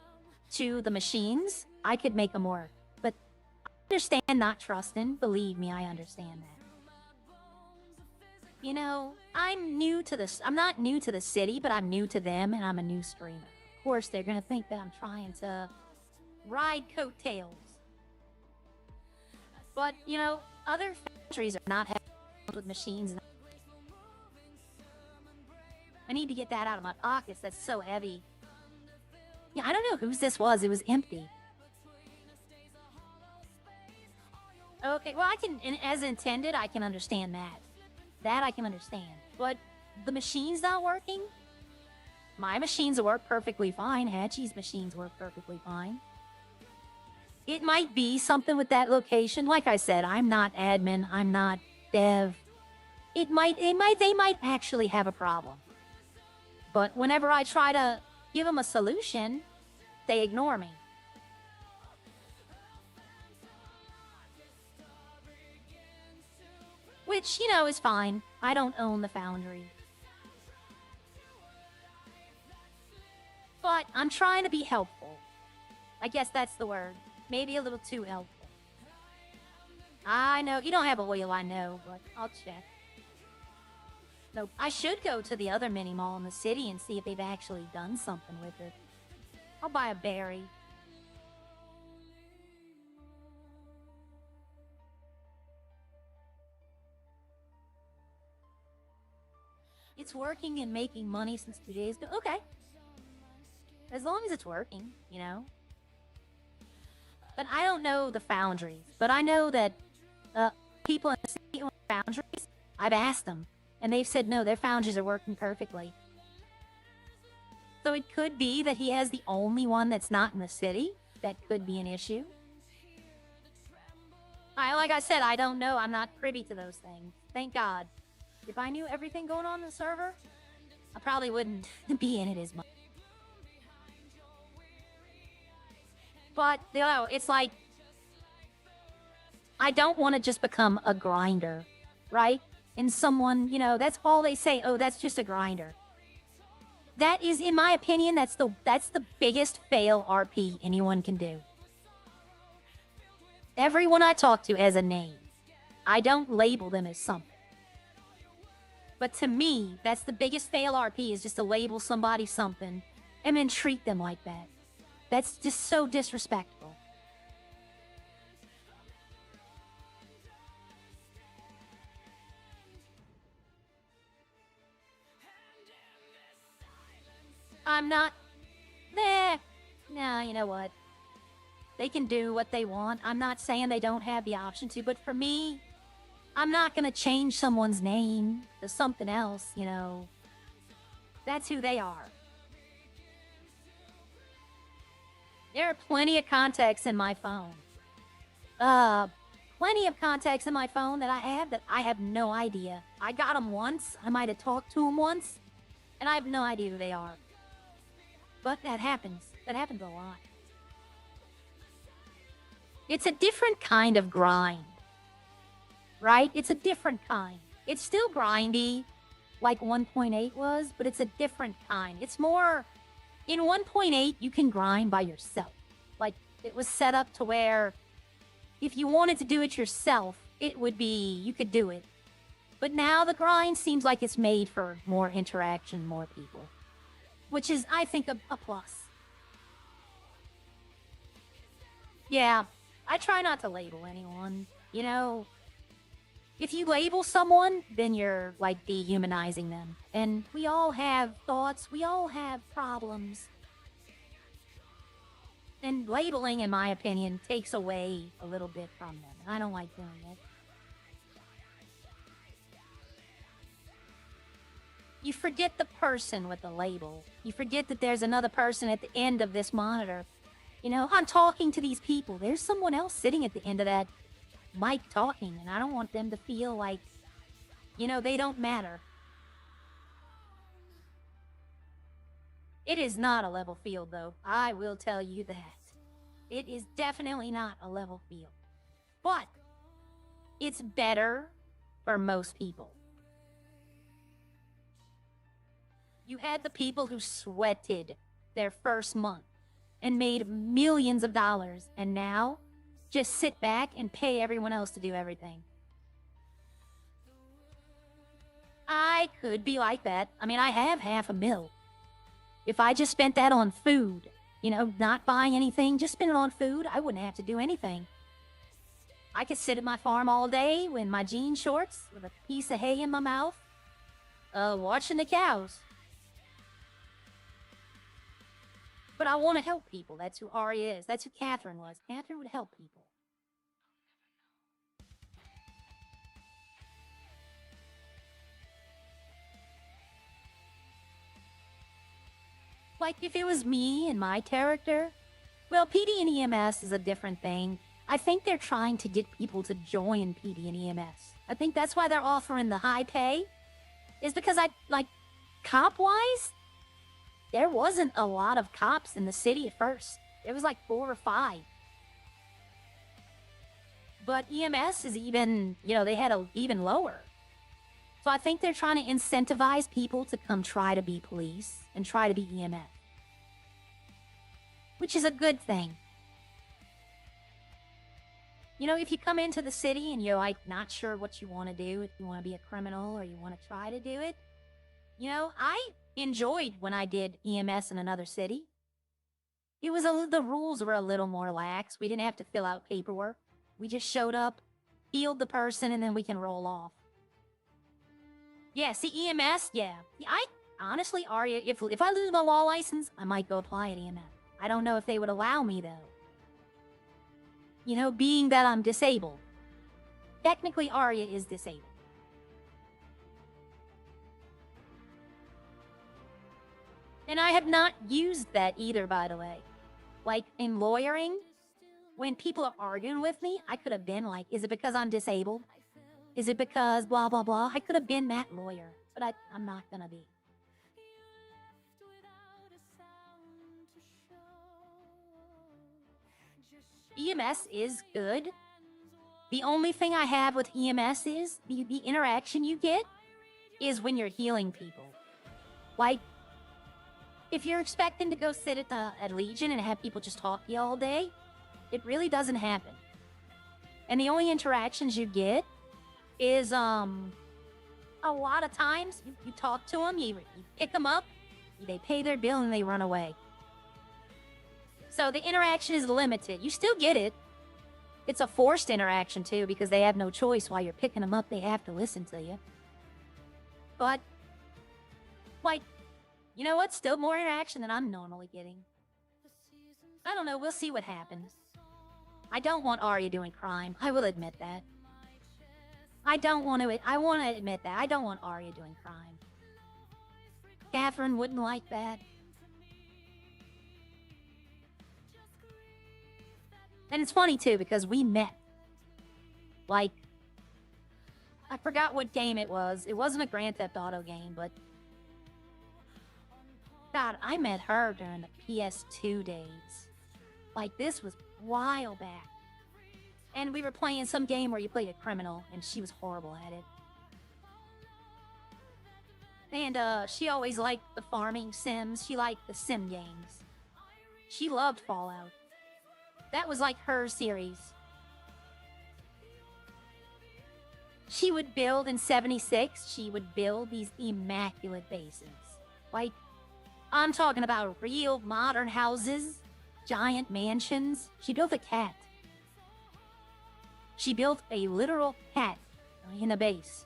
to the machines, I could make them work. But I understand not trusting. Believe me, I understand that. I'm new to this. I'm not new to the city, but I'm new to them, and I'm a new streamer. Of course, they're going to think that I'm trying to ride coattails. But, other factories are not having with machines. I need to get that out of my pockets. That's so heavy. Yeah, I don't know whose this was. It was empty. Okay, well, as intended, I can understand that. That I can understand. But the machine's not working? My machines work perfectly fine. Hatchie's machines work perfectly fine. It might be something with that location. Like I said, I'm not admin. I'm not dev. They might actually have a problem. But whenever I try to give them a solution, they ignore me. Which, you know, is fine. I don't own the foundry. But I'm trying to be helpful. I guess that's the word. Maybe a little too helpful. I know, you don't have oil, I know, but I'll check. No, I should go to the other mini mall in the city and see if they've actually done something with it. I'll buy a berry. It's working and making money since 2 days ago. Okay. As long as it's working, you know. But I don't know the foundries. But I know that people in the city own foundries. I've asked them. And they've said no, their foundries are working perfectly. So it could be that he has the only one that's not in the city. That could be an issue. Like I said, I don't know. I'm not privy to those things. Thank God. If I knew everything going on in the server, I probably wouldn't be in it as much. But, you know, it's like, I don't want to just become a grinder, right? And someone, you know, that's all they say. Oh, that's just a grinder. That is, in my opinion, that's the biggest fail RP anyone can do. Everyone I talk to has a name. I don't label them as something. But to me, that's the biggest fail RP, is just to label somebody something and then treat them like that. That's just so disrespectful. I'm not... Nah, you know what? They can do what they want. I'm not saying they don't have the option to, but for me, I'm not gonna change someone's name to something else, you know. That's who they are. There are plenty of contacts in my phone. Plenty of contacts in my phone that I have no idea. I got them once. I might have talked to them once. And I have no idea who they are. But that happens. That happens a lot. It's a different kind of grind. Right? It's a different kind. It's still grindy, like 1.8 was, but it's a different kind. It's more... In 1.8, you can grind by yourself. Like, it was set up to where if you wanted to do it yourself, it would be... You could do it. But now the grind seems like it's made for more interaction, more people. Which is, I think, a plus. Yeah, I try not to label anyone. You know, if you label someone, then you're, like, dehumanizing them. And we all have thoughts. We all have problems. And labeling, in my opinion, takes away a little bit from them. And I don't like doing it. You forget the person with the label. You forget that there's another person at the end of this monitor. You know, I'm talking to these people. There's someone else sitting at the end of that mic talking, and I don't want them to feel like, you know, they don't matter. It is not a level field, though. I will tell you that. It is definitely not a level field. But it's better for most people. You had the people who sweated their first month and made millions of dollars, and now just sit back and pay everyone else to do everything. I could be like that. I mean, I have $500,000. If I just spent that on food, you know, not buying anything, just spend it on food, I wouldn't have to do anything. I could sit at my farm all day in my jean shorts with a piece of hay in my mouth, watching the cows. But I want to help people. That's who Ari is. That's who Catherine was. Catherine would help people. Like, if it was me and my character, well, PD and EMS is a different thing. I think they're trying to get people to join PD and EMS. I think that's why they're offering the high pay, is because cop-wise, there wasn't a lot of cops in the city at first. It was like 4 or 5. But EMS is even, you know, they had a even lower. So I think they're trying to incentivize people to come try to be police and try to be EMS. Which is a good thing. You know, if you come into the city and you're like not sure what you want to do, if you want to be a criminal or you want to try to do it, you know, I enjoyed when I did EMS in another city. It was the rules were a little more lax. We didn't have to fill out paperwork. We just showed up, healed the person, and then we can roll off. Yeah, see, EMS, yeah. I honestly, Arya, if I lose my law license, I might go apply at EMS. I don't know if they would allow me, though. You know, being that I'm disabled. Technically, Arya is disabled. And I have not used that either, by the way. Like, in lawyering, when people are arguing with me, I could have been like, is it because I'm disabled? Is it because blah, blah, blah? I could have been that lawyer, but I'm not gonna be. EMS is good. The only thing I have with EMS is the interaction you get is when you're healing people. Like, if you're expecting to go sit at Legion and have people just talk to you all day, it really doesn't happen. And the only interactions you get is, a lot of times you talk to them, you pick them up, they pay their bill, and they run away. So the interaction is limited. You still get it. It's a forced interaction, too, because they have no choice. While you're picking them up, they have to listen to you. But, like, you know what? Still more interaction than I'm normally getting. I don't know. We'll see what happens. I don't want Arya doing crime. I will admit that. I want to admit that. I don't want Arya doing crime. Catherine wouldn't like that. And it's funny, too, because we met. Like, I forgot what game it was. It wasn't a Grand Theft Auto game, but... God, I met her during the PS2 days. Like, this was a while back. And we were playing some game where you played a criminal, and she was horrible at it. And, she always liked the farming sims. She liked the sim games. She loved Fallout. That was like her series. She would build in 76, she would build these immaculate bases. Like, I'm talking about real modern houses, giant mansions. She built a cat. She built a literal cat in a base.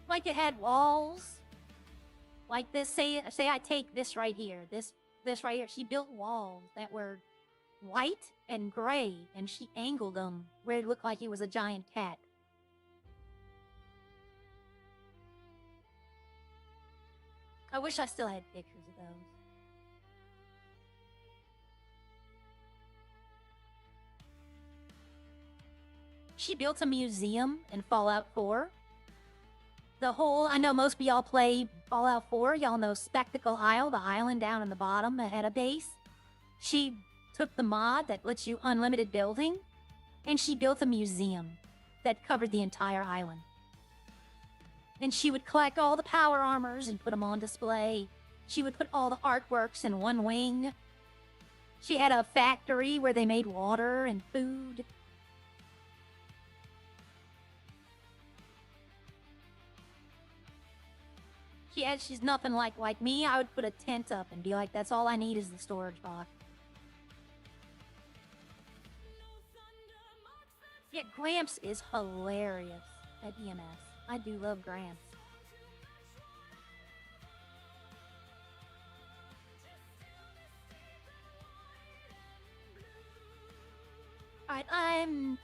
Like it had walls. Like this, say I take this right here, this right here. She built walls that were white and gray, and she angled them where it looked like it was a giant cat. I wish I still had pictures of those. She built a museum in Fallout 4. I know most of y'all play Fallout 4. Y'all know Spectacle Isle, the island down in the bottom that had a base. She took the mod that lets you unlimited building, and she built a museum that covered the entire island. Then she would collect all the power armors and put them on display. She would put all the artworks in one wing. She had a factory where they made water and food. She's nothing like me. I would put a tent up and be like, that's all I need is the storage box. Yeah, Gramps is hilarious at EMS. I do love Gramps. Alright, I'm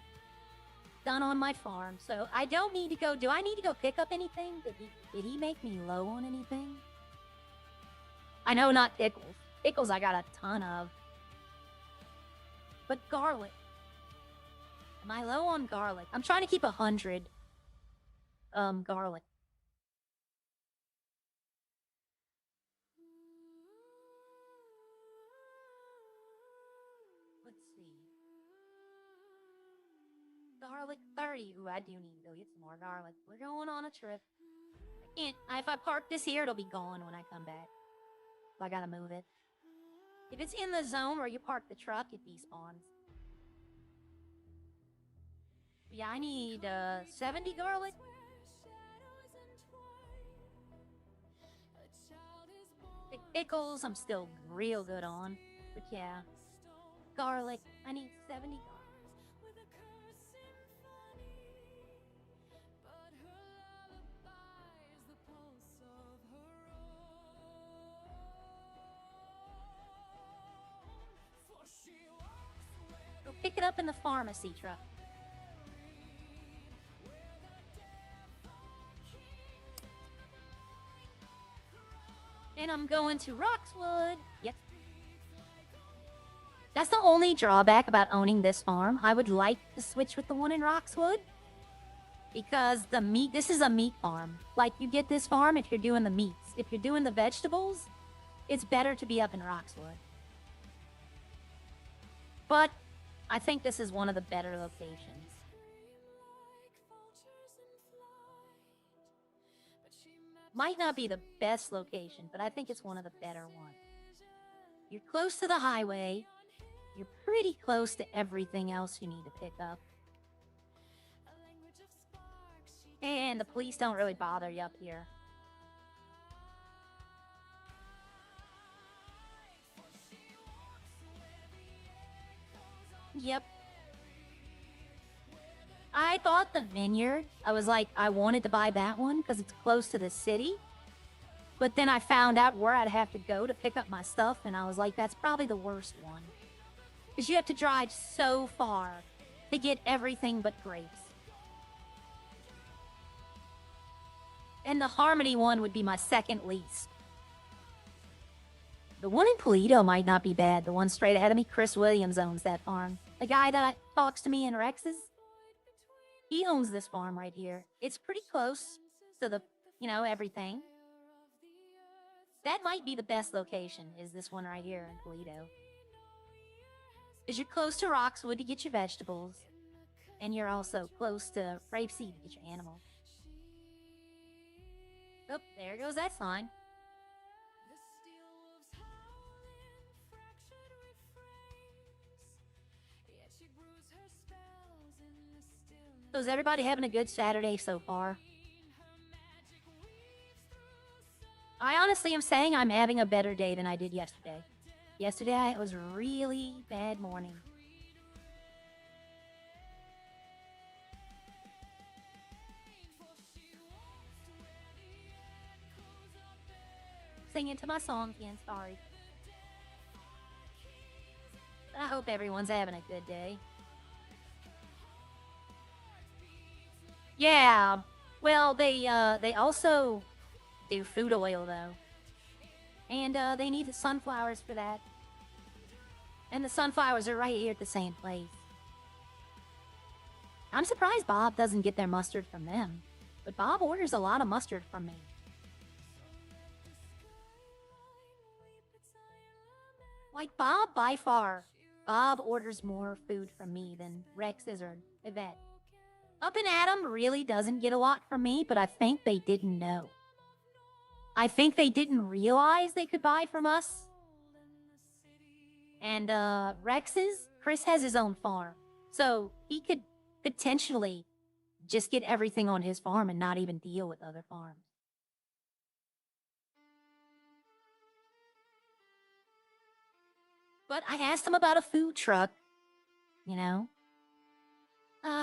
done on my farm, so I don't need to go. Do I need to go pick up anything? Did he make me low on anything? I know not pickles. Pickles I got a ton of. But garlic. Am I low on garlic? I'm trying to keep 100 garlic. see. Garlic 30. Ooh, I do need to go get some more garlic. We're going on a trip. I can't. If I park this here, it'll be gone when I come back. So I gotta move it. If it's in the zone where you park the truck, it despawns. Yeah, I need 70 garlic. Pickles, I'm still real good on. But yeah, garlic, I need 70 garlic. Go pick it up in the pharmacy truck. And I'm going to Roxwood. Yep. That's the only drawback about owning this farm. I would like to switch with the one in Roxwood. Because the meat, this is a meat farm. Like, you get this farm if you're doing the meats. If you're doing the vegetables, it's better to be up in Roxwood. But I think this is one of the better locations. Might not be the best location, but I think it's one of the better ones. You're close to the highway. You're pretty close to everything else you need to pick up. And the police don't really bother you up here. Yep. I thought the vineyard, I was like, I wanted to buy that one because it's close to the city. But then I found out where I'd have to go to pick up my stuff, and I was like, that's probably the worst one. Because you have to drive so far to get everything but grapes. And the Harmony one would be my second least. The one in Toledo might not be bad. The one straight ahead of me, Chris Williams owns that farm. The guy that talks to me in Rex's, he owns this farm right here. It's pretty close to the, everything. That might be the best location, is this one right here in Toledo. Because you're close to Roxwood to get your vegetables. And you're also close to Rapeseed to get your animals. Oh, there goes that sign. So is everybody having a good Saturday so far? I honestly am saying I'm having a better day than I did yesterday. Yesterday, it was a really bad morning. Singing to my song again, sorry. But I hope everyone's having a good day. Yeah, well, they also do food oil, though. And they need the sunflowers for that. And the sunflowers are right here at the same place. I'm surprised Bob doesn't get their mustard from them. But Bob orders a lot of mustard from me. Like Bob, by far, Bob orders more food from me than Rex's or Yvette. Up and Adam really doesn't get a lot from me, but I think they didn't know. I think they didn't realize they could buy from us. And Rex's, Chris has his own farm. So he could potentially just get everything on his farm and not even deal with other farms. But I asked him about a food truck, I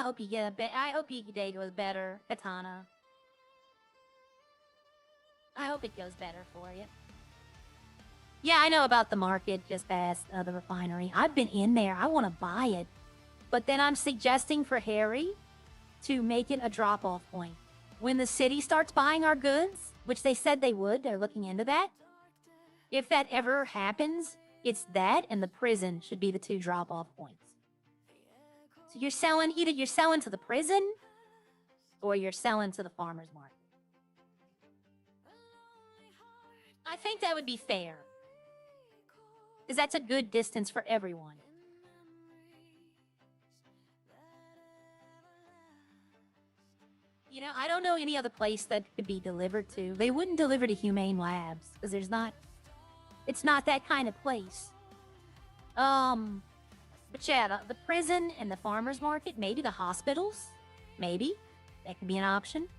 hope you get I hope your day goes better, Katana. I hope it goes better for you. Yeah, I know about the market just past the refinery. I've been in there. I want to buy it. But then I'm suggesting for Harry to make it a drop-off point. When the city starts buying our goods, which they said they would, they're looking into that. If that ever happens, it's that and the prison should be the two drop-off points. So you're selling, either you're selling to the prison or you're selling to the farmer's market. I think that would be fair. Because that's a good distance for everyone. You know, I don't know any other place that could be delivered to. They wouldn't deliver to Humane Labs because it's not that kind of place. But yeah, the prison and the farmer's market, maybe the hospitals, maybe that could be an option.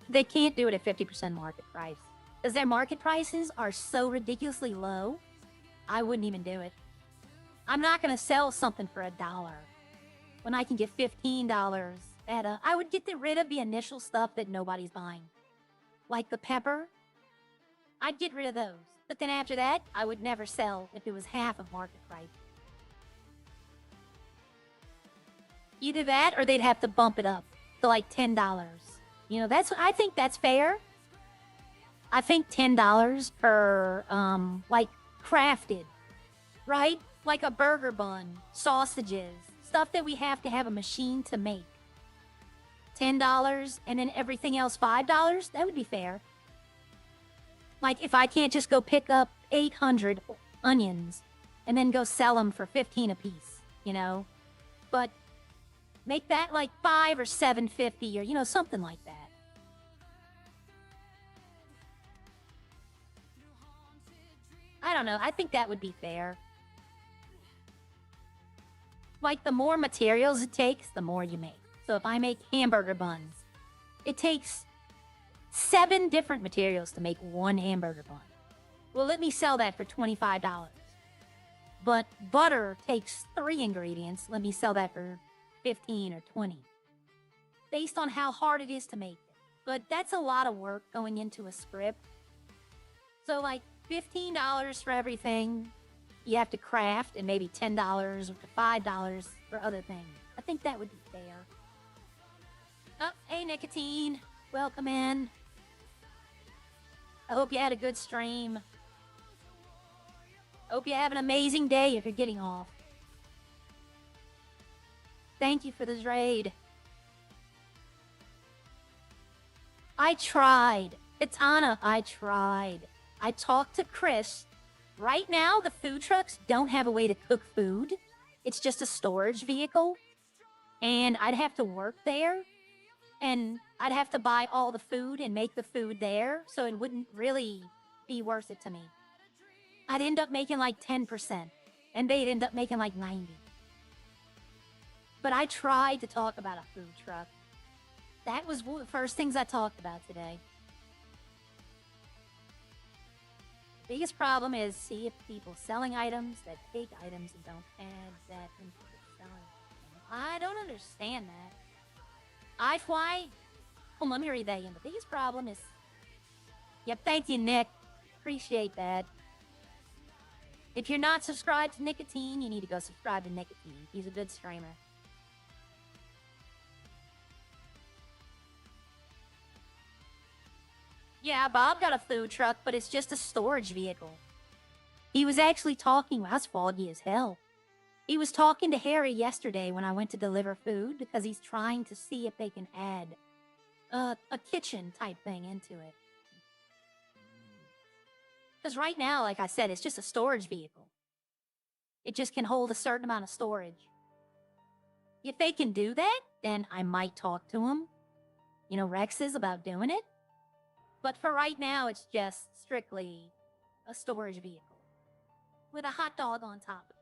They can't do it at 50% market price because their market prices are so ridiculously low. I wouldn't even do it. I'm not going to sell something for $1 when I can get $15 at I would get rid of the initial stuff that nobody's buying. Like the pepper, I'd get rid of those. But then after that, I would never sell if it was half of market price. Either that or they'd have to bump it up to like $10. You know, I think that's fair. I think $10 per, like, crafted, right? Like a burger bun, sausages, stuff that we have to have a machine to make. $10 and then everything else $5, that would be fair. Like, if I can't just go pick up 800 onions and then go sell them for 15 a piece, you know? But make that like $5 or $7.50 or, you know, something like that. I don't know. I think that would be fair. Like, the more materials it takes, the more you make. So if I make hamburger buns, it takes 7 different materials to make one hamburger bun. Well, let me sell that for $25. But butter takes 3 ingredients. Let me sell that for 15 or 20. Based on how hard it is to make it. But that's a lot of work going into a script. So like $15 for everything you have to craft, and maybe $10 or $5 for other things. I think that would be fair. Oh, hey Nicotine. Welcome in. I hope you had a good stream. Hope you have an amazing day if you're getting off. Thank you for this raid. I tried. It's Anna. I tried. I talked to Chris. Right now, the food trucks don't have a way to cook food. It's just a storage vehicle. And I'd have to work there. And I'd have to buy all the food and make the food there. So it wouldn't really be worth it to me. I'd end up making like 10%. And they'd end up making like 90%. But I tried to talk about a food truck. That was one of the first things I talked about today. Biggest problem is see if people selling items that take items and don't add that into the selling. I don't understand that. Let me read that again. The biggest problem is. Yep, thank you, Nick. Appreciate that. If you're not subscribed to Nicotine, you need to go subscribe to Nicotine. He's a good streamer. Yeah, Bob got a food truck, but it's just a storage vehicle. He was actually talking. Well, that's foggy as hell. He was talking to Harry yesterday when I went to deliver food because he's trying to see if they can add a kitchen type thing into it. Because right now, like I said, it's just a storage vehicle. It just can hold a certain amount of storage. If they can do that, then I might talk to him. You know, Rex's about doing it. But for right now, it's just strictly a storage vehicle with a hot dog on top.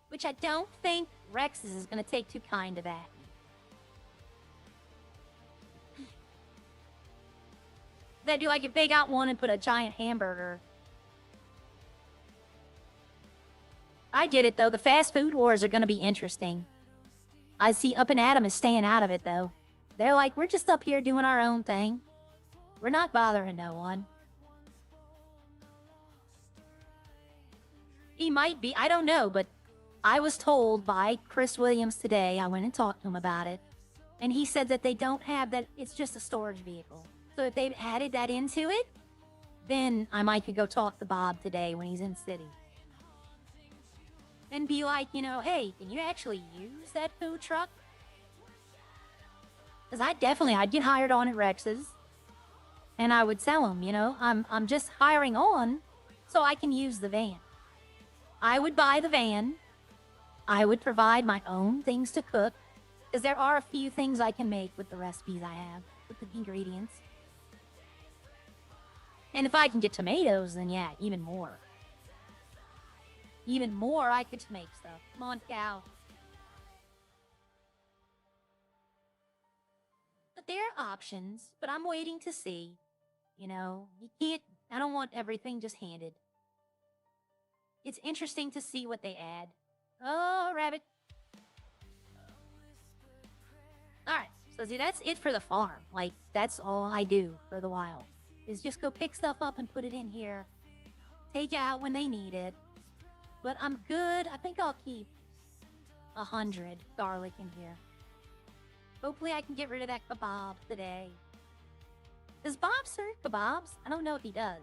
Which I don't think Rex's is going to take too kind of that. They do like if they got one and put a giant hamburger. I get it though. The fast food wars are going to be interesting. I see Up and Adam is staying out of it though. They're like, we're just up here doing our own thing. We're not bothering no one. He might be, I don't know, but I was told by Chris Williams today, I went and talked to him about it, and he said that they don't have that, it's just a storage vehicle. So if they've added that into it, then I might could go talk to Bob today when he's in city. And be like, you know, hey, can you actually use that food truck? Because I'd get hired on at Rex's. And I would sell them, you know. I'm just hiring on so I can use the van. I would buy the van. I would provide my own things to cook. Because there are a few things I can make with the recipes I have, with the ingredients. And if I can get tomatoes, then yeah, even more. Even more I could make stuff. Come on, cow. But there are options, but I'm waiting to see. You know, you can't, I don't want everything just handed. It's interesting to see what they add. Oh, rabbit. Alright, so see, that's it for the farm. Like, that's all I do for the wild. Is just go pick stuff up and put it in here. Take it out when they need it. But I'm good. I think I'll keep 100 garlic in here. Hopefully I can get rid of that kebab today. Does Bob serve kebabs? I don't know if he does.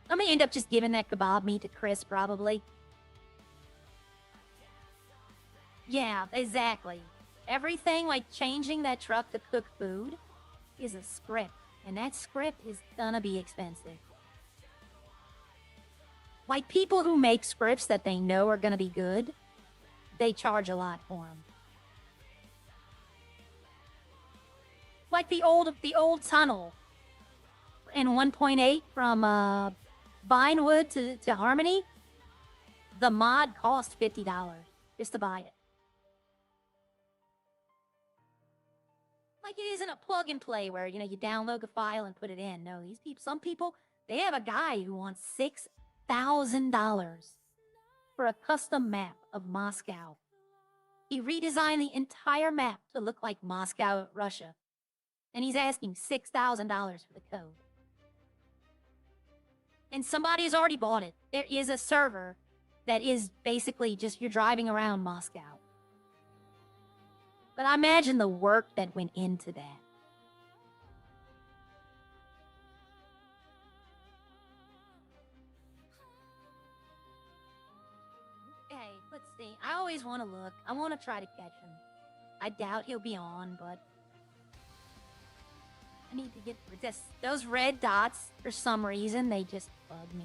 I'm gonna end up just giving that kebab meat to Chris, probably. Yeah, exactly. Everything, like changing that truck to cook food, is a script. And that script is gonna be expensive. Like, people who make scripts that they know are gonna be good, they charge a lot for them. Like the old tunnel in 1.8 from Vinewood to Harmony. The mod cost $50 just to buy it. Like, it isn't a plug and play where, you know, you download a file and put it in. No, these people, some people, they have a guy who wants $6,000 for a custom map of Moscow. He redesigned the entire map to look like Moscow, Russia. And he's asking $6,000 for the code. And somebody has already bought it. There is a server that is basically just you're driving around Moscow. But I imagine the work that went into that. Okay, let's see. I always want to look. I want to try to catch him. I doubt he'll be on, but I need to get this. Those red dots, for some reason, they just bug me.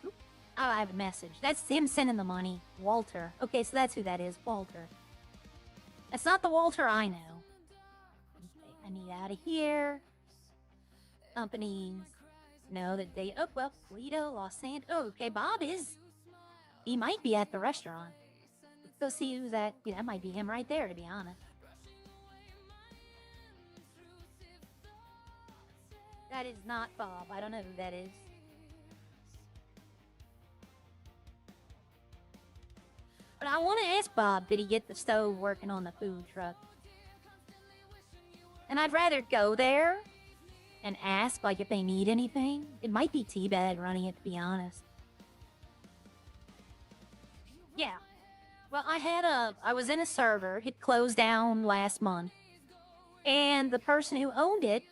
Oop. Oh, I have a message. That's him sending the money. Walter. Okay, so that's who that is. Walter. That's not the Walter I know. Okay, I need out of here. Companies. No, that they... Oh, well, Toledo, Los Santos. Oh, okay, Bob is... He might be at the restaurant. Let's go see who's at... Yeah, that might be him right there, to be honest. That is not Bob. I don't know who that is. But I want to ask Bob, did he get the stove working on the food truck? And I'd rather go there and ask, like, if they need anything. It might be T-Bad running it, to be honest. Yeah. Well, I was in a server. It closed down last month. And the person who owned it,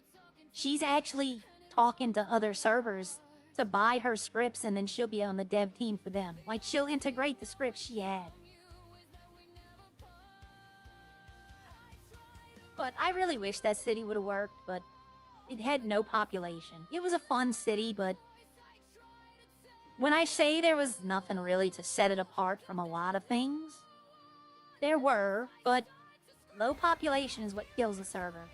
she's actually talking to other servers to buy her scripts, and then she'll be on the dev team for them. Like, she'll integrate the scripts she had. But I really wish that city would have worked, but it had no population. It was a fun city, but when I say there was nothing really to set it apart from a lot of things, there were, but low population is what kills a server.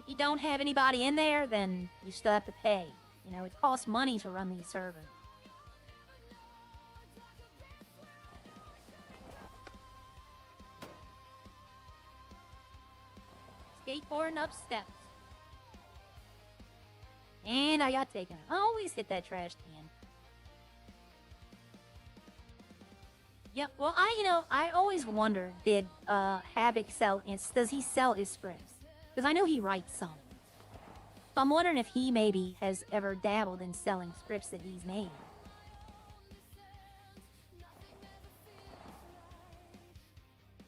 If you don't have anybody in there, then you still have to pay. You know, it costs money to run these servers. Skateboarding up steps. And I got taken. I always hit that trash can. Yep, well, I always wonder, did Havoc sell, does he sell his scripts? Because I know he writes some. So I'm wondering if he maybe has ever dabbled in selling scripts that he's made.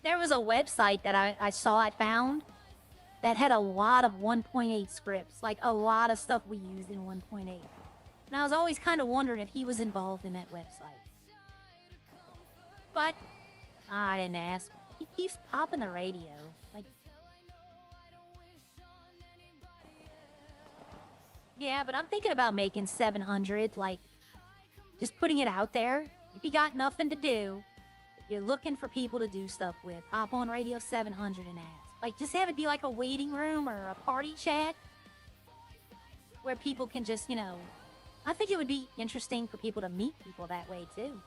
There was a website that I found that had a lot of 1.8 scripts. Like, a lot of stuff we used in 1.8. And I was always kind of wondering if he was involved in that website. But I didn't ask. He keeps popping the radio. Like, yeah, but I'm thinking about making 700, like, just putting it out there. If you got nothing to do, if you're looking for people to do stuff with, hop on Radio 700 and ask. Like, just have it be like a waiting room or a party chat where people can just, you know, I think it would be interesting for people to meet people that way too.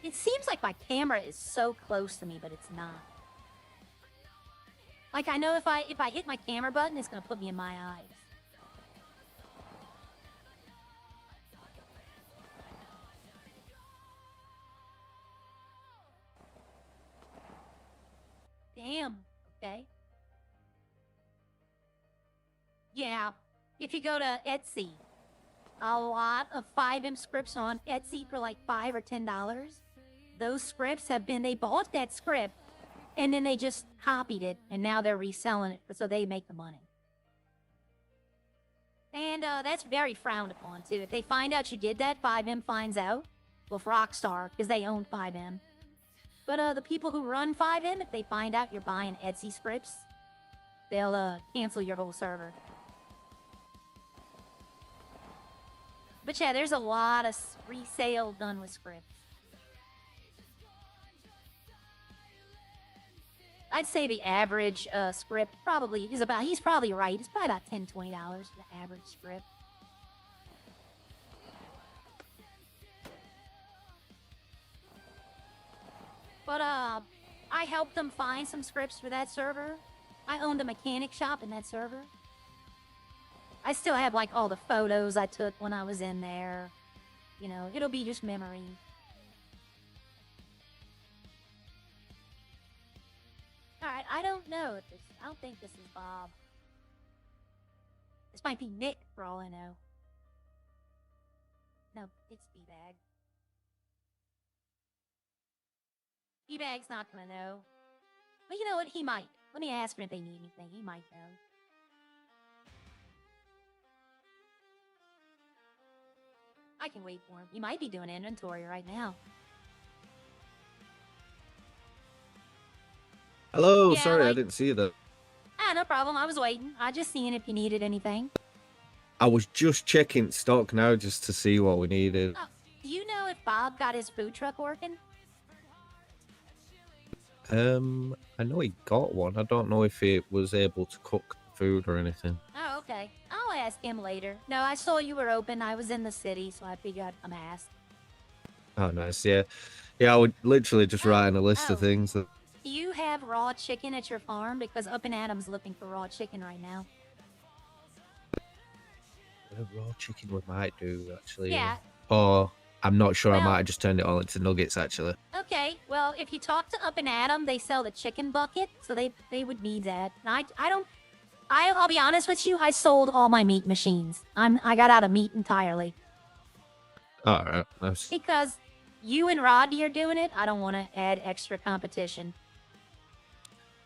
It seems like my camera is so close to me, but it's not. Like, I know if I hit my camera button, it's gonna put me in my eyes. Damn. Okay. Yeah. If you go to Etsy, a lot of 5M scripts on Etsy for like $5 or $10. Those scripts have been, they bought that script and then they just copied it and now they're reselling it so they make the money. And that's very frowned upon too. If they find out you did that, 5M finds out. Well, for Rockstar, because they own 5M. But the people who run 5M, if they find out you're buying Etsy scripts, they'll cancel your whole server. But yeah, there's a lot of resale done with scripts. I'd say the average script probably is about, he's probably right, it's probably about $10, $20 for the average script. But I helped them find some scripts for that server. I owned a mechanic shop in that server. I still have like all the photos I took when I was in there. You know, it'll be just memory. Alright, I don't know if this, I don't think this is Bob. This might be Nick for all I know. No, it's B-Bag. B-Bag's not gonna know. But you know what, he might. Let me ask him if they need anything, he might know. I can wait for him. He might be doing inventory right now. Hello, Yeah, sorry, I like- didn't see that. Ah, no problem. I was waiting. I just seeing if you needed anything. I was just checking stock now just to see what we needed. Oh, do you know if Bob got his food truck working? I know he got one. I don't know if it was able to cook food or anything. Oh, okay. I'll ask him later. No, I saw you were open. I was in the city, so I figured I'd come ask. Oh, nice, yeah. Yeah, I would literally just writing a list of things. That... Do you have raw chicken at your farm? Because Up and Adam's looking for raw chicken right now. Raw chicken we might do, actually. Yeah. Or, I'm not sure, I Well- might have just turned it all into nuggets, actually. Okay, well, if you talk to Up and Adam, they sell the chicken bucket, so they would need that. And I'll be honest with you, I sold all my meat machines. I got out of meat entirely. Alright, nice. Because you and Rodney are doing it, I don't want to add extra competition.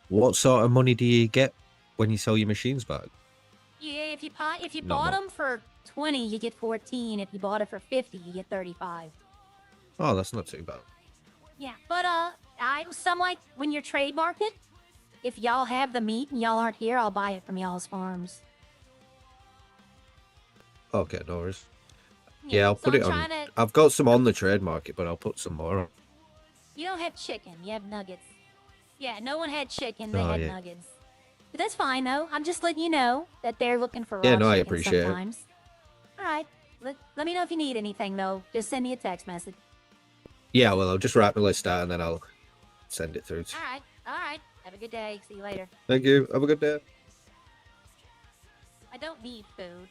What sort of money do you get when you sell your machines back? Yeah, if you Not bought much. them for 20, you get 14. If you bought it for 50, you get 35. Oh, that's not too bad. Yeah, but some like when you're trade market, if y'all have the meat and y'all aren't here, I'll buy it from y'all's farms. Okay, no worries. Yeah, I'll so put I'm it on. trying to- I've got some on the trade market, but I'll put some more on. You don't have chicken, you have nuggets. Yeah, no one had chicken, they Oh, had yeah. nuggets. But that's fine though. I'm just letting you know that they're looking for raw Yeah, no, I chicken appreciate it. sometimes. All right, let me know if you need anything though. Just send me a text message. Yeah, well, I'll just write my list out and then I'll send it through. All right. Have a good day. See you later. Thank you. Have a good day. I don't need food.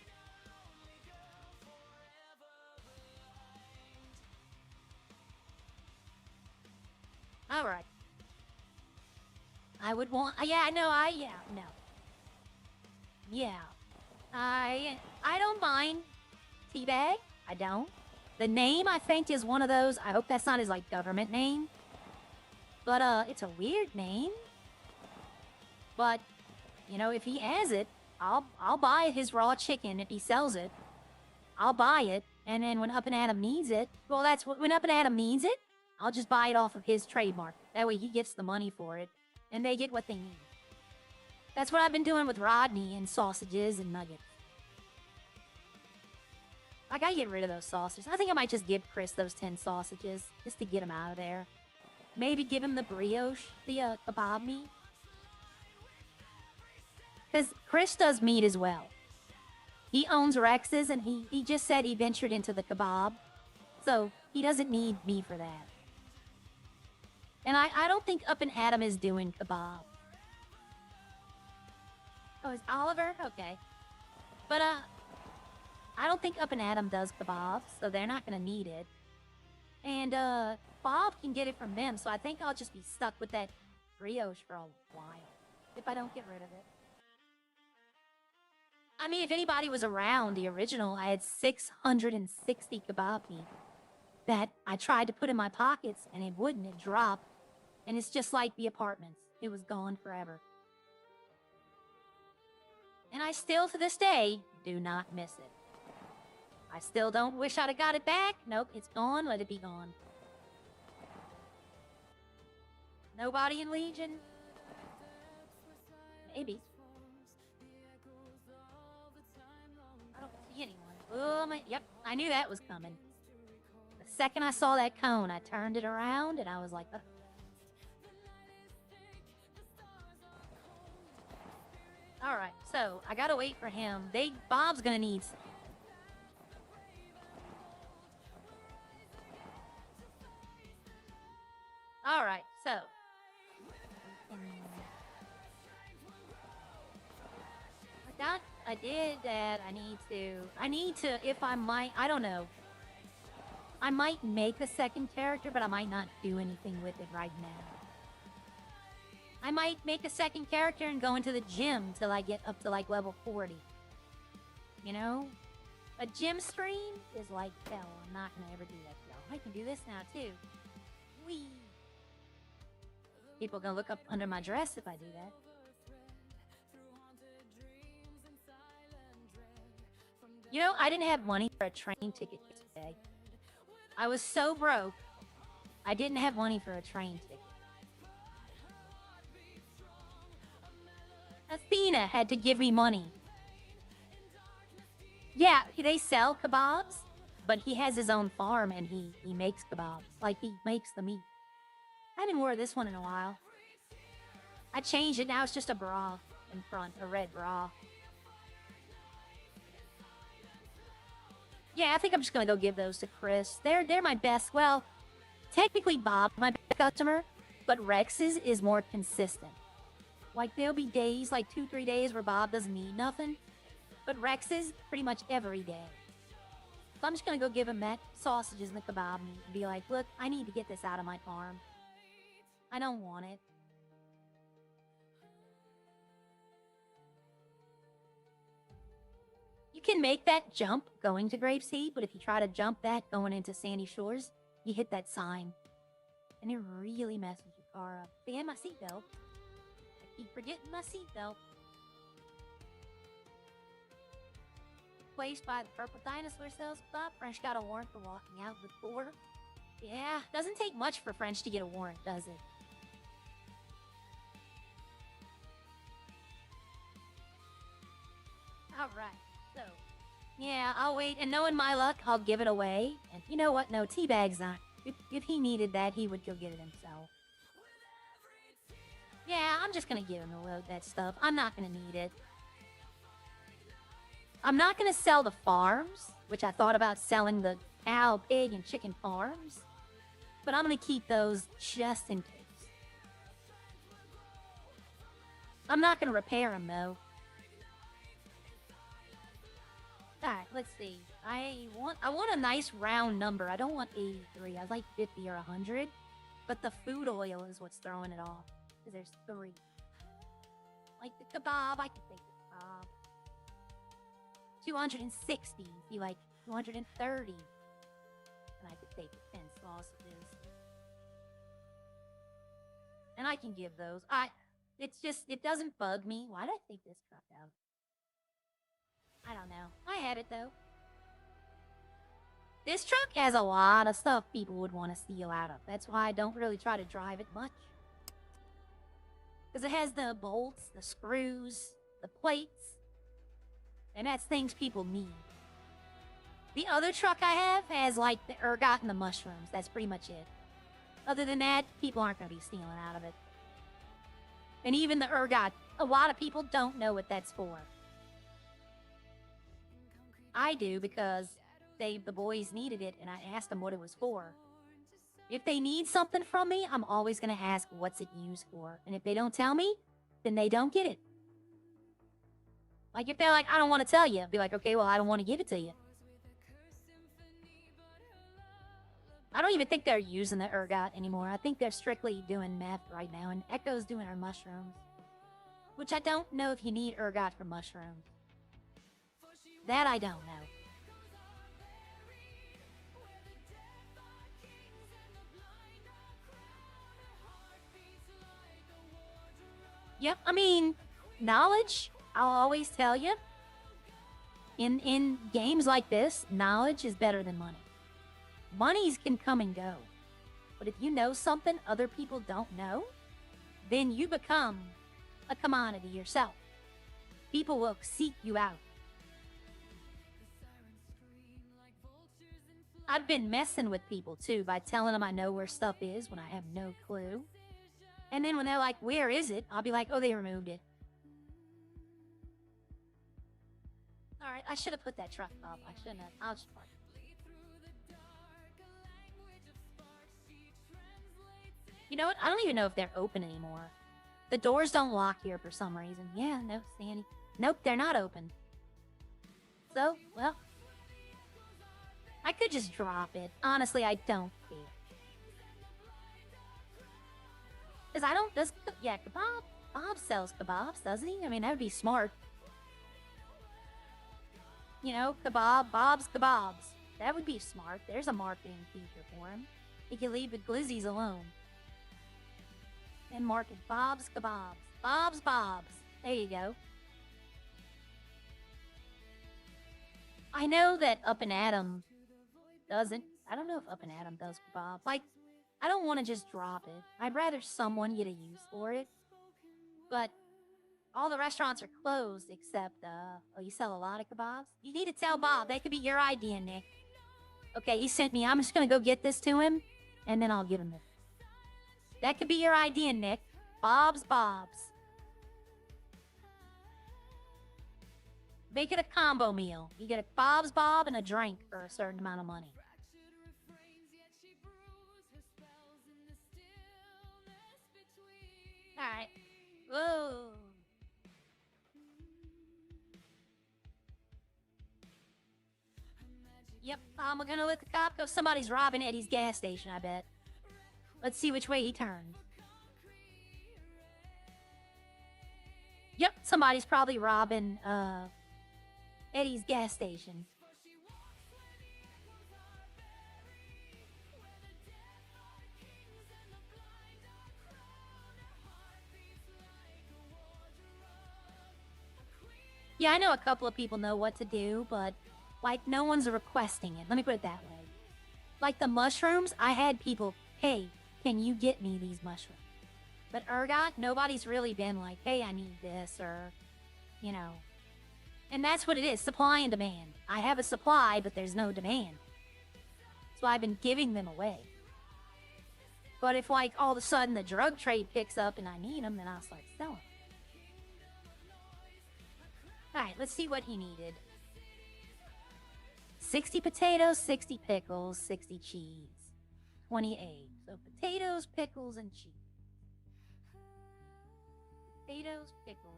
All right. I would want. Yeah, no. No. Yeah. I don't mind Teabag. I don't. The name I think is one of those. I hope that's not his like government name. But it's a weird name. But you know, if he has it, I'll buy his raw chicken if he sells it. I'll buy it, and then when Up and Adam needs it, well, that's when Up and Adam needs it, I'll just buy it off of his trademark. That way he gets the money for it, and they get what they need. That's what I've been doing with Rodney and sausages and nuggets. I gotta get rid of those sausages. I think I might just give Chris those 10 sausages just to get him out of there. Maybe give him the brioche, the kebab meat. Because Chris does meat as well. He owns Rex's, and he just said he ventured into the kebab. So he doesn't need me for that. And I don't think Up and Adam is doing kebab. Oh, is Oliver? Okay. But, I don't think Up and Adam does kebabs, so they're not gonna need it. And, Bob can get it from them, so I think I'll just be stuck with that brioche for a while. If I don't get rid of it. I mean, if anybody was around the original, I had 660 kebab meat that I tried to put in my pockets, and it wouldn't. It dropped. And it's just like the apartments. It was gone forever. And I still, to this day, do not miss it. I still don't wish I'd have got it back. Nope, it's gone. Let it be gone. Nobody in Legion? Maybe. I don't see anyone. Oh, yep, I knew that was coming. The second I saw that cone, I turned it around and I was like, Alright, so I gotta wait for him. Bob's gonna need some. Alright, so. I did that. I need to, if I might, I don't know. I might make a second character, but I might not do anything with it right now. I might make a second character and go into the gym till I get up to like level 40. You know? A gym stream is like hell. I'm not gonna ever do that, y'all. I can do this now too. Whee! People are gonna look up under my dress if I do that. You know, I didn't have money for a train ticket today. I was so broke, I didn't have money for a train ticket. Athena had to give me money. Yeah, they sell kebabs, but he has his own farm and he makes kebabs. Like, he makes the meat. I haven't worn this one in a while. I changed it, now it's just a bra in front, a red bra. Yeah, I think I'm just gonna go give those to Chris. They're my best. Well, technically Bob's my best customer, but Rex's is more consistent. Like, there'll be days, like 2-3 days where Bob doesn't need nothing, but Rex's pretty much every day. So I'm just gonna go give him that sausages and the kebab meat and be like, look, I need to get this out of my farm. I don't want it. You can make that jump going to Grapeseed, but if you try to jump that going into Sandy Shores, you hit that sign. And it really messes your car up. And my seatbelt. I keep forgetting my seatbelt. Placed by the Purple Dinosaur Sales Club. French got a warrant for walking out with 4. Yeah, doesn't take much for French to get a warrant, does it? Alright. So, yeah, I'll wait, and knowing my luck, I'll give it away. And you know what? No, Teabag's not. If he needed that, he would go get it himself. Yeah, I'm just gonna give him a load of that stuff. I'm not gonna need it. I'm not gonna sell the farms, which I thought about selling the cow, pig, and chicken farms. But I'm gonna keep those just in case. I'm not gonna repair them, though. Alright, let's see. I want a nice round number. I don't want 83. I like 50 or 100. But the food oil is what's throwing it off. Because there's 3. Like the kebab, I can take the kebab. 260. Be like 230. And I could take 10 sausages. And I can give those. It doesn't bug me. Why did I take this truck out? I don't know. I had it, though. This truck has a lot of stuff people would want to steal out of. That's why I don't really try to drive it much. Because it has the bolts, the screws, the plates. And that's things people need. The other truck I have has like the ergot and the mushrooms. That's pretty much it. Other than that, people aren't going to be stealing out of it. And even the ergot, a lot of people don't know what that's for. I do because the boys needed it and I asked them what it was for. If they need something from me, I'm always going to ask what's it used for. And if they don't tell me, then they don't get it. Like if they're like, I don't want to tell you, I'd be like, okay, well, I don't want to give it to you. I don't even think they're using the ergot anymore. I think they're strictly doing meth right now, and Echo's doing our mushrooms. Which I don't know if you need ergot for mushrooms. That I don't know. Yep, I mean, knowledge, I'll always tell you. In games like this, knowledge is better than money. Monies can come and go. But if you know something other people don't know, then you become a commodity yourself. People will seek you out. I've been messing with people too by telling them I know where stuff is when I have no clue. And then when they're like, where is it? I'll be like, oh, they removed it. Alright, I should have put that truck up. I shouldn't have. I'll just park it. You know what? I don't even know if they're open anymore. The doors don't lock here for some reason. Yeah, no, Sandy. Nope, they're not open. So, well, I could just drop it. Honestly, I don't care. Because I don't, yeah, Bob sells kebabs, doesn't he? I mean, that would be smart. You know, Bob's Kebabs. That would be smart. There's a marketing feature for him. He can leave the glizzies alone. And market Bob's Kebabs. Bob's. There you go. I know that Up and Adam doesn't. I don't know if Up and Adam does kebab. Like, I don't want to just drop it. I'd rather someone get a use for it. But all the restaurants are closed except, oh, you sell a lot of kebabs? You need to tell Bob. That could be your idea, Nick. Okay, he sent me. I'm just going to go get this to him, and then I'll give him it. That could be your idea, Nick. Bob's. Make it a combo meal. You get a Bob's Bob and a drink for a certain amount of money. Alright. Whoa. Yep, we're gonna let the cop go. Somebody's robbing Eddie's gas station, I bet. Let's see which way he turns. Yep, somebody's probably robbing, Eddie's gas station. Yeah, I know a couple of people know what to do, but, like, no one's requesting it. Let me put it that way. Like the mushrooms, I had people, hey, can you get me these mushrooms? But ergot, nobody's really been like, hey, I need this, or, you know. And that's what it is, supply and demand. I have a supply, but there's no demand. So I've been giving them away. But if, like, all of a sudden the drug trade picks up and I need them, then I'll start selling. Alright, let's see what he needed. 60 potatoes, 60 pickles, 60 cheese. 20 eggs. So potatoes, pickles, and cheese. Potatoes, pickles.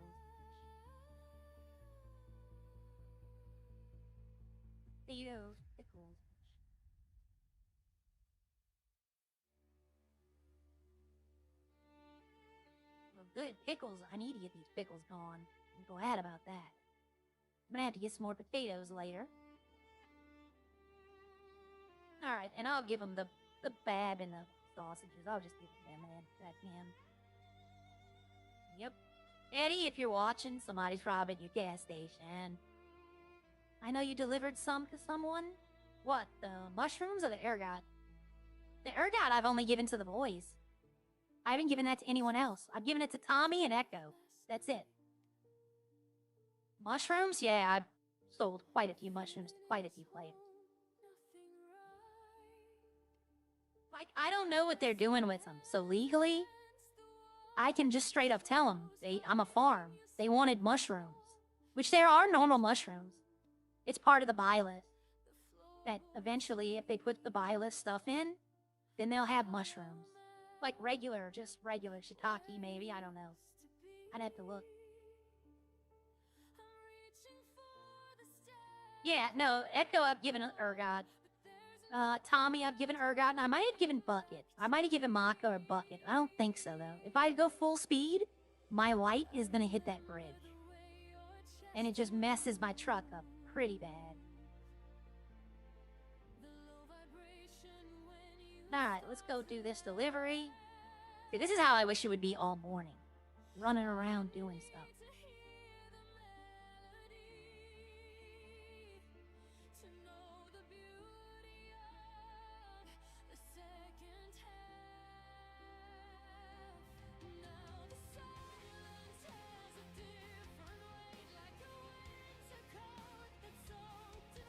Potatoes, pickles. Well, good. Pickles. I need to get these pickles gone. I'm glad about that. I'm gonna have to get some more potatoes later. Alright, and I'll give him the bab and the sausages. I'll just give them that to him. Yep. Eddie, if you're watching, somebody's robbing your gas station. I know you delivered some to someone. What, the mushrooms or the ergot? The ergot I've only given to the boys. I haven't given that to anyone else. I've given it to Tommy and Echo. That's it. Mushrooms? Yeah, I've sold quite a few mushrooms to quite a few players. Like, I don't know what they're doing with them. So legally, I can just straight up tell them, I'm a farm. They wanted mushrooms, which there are normal mushrooms. It's part of the buy list. That eventually, if they put the buy list stuff in, then they'll have mushrooms. Like just regular shiitake, maybe. I don't know. I'd have to look. Yeah, no, Echo I've given Urgot. Tommy I've given Urgot, and I might have given Bucket. I might have given Maka or Bucket. I don't think so, though. If I go full speed, my white is going to hit that bridge. And it just messes my truck up pretty bad. Alright, let's go do this delivery. See, this is how I wish it would be all morning. Running around doing stuff.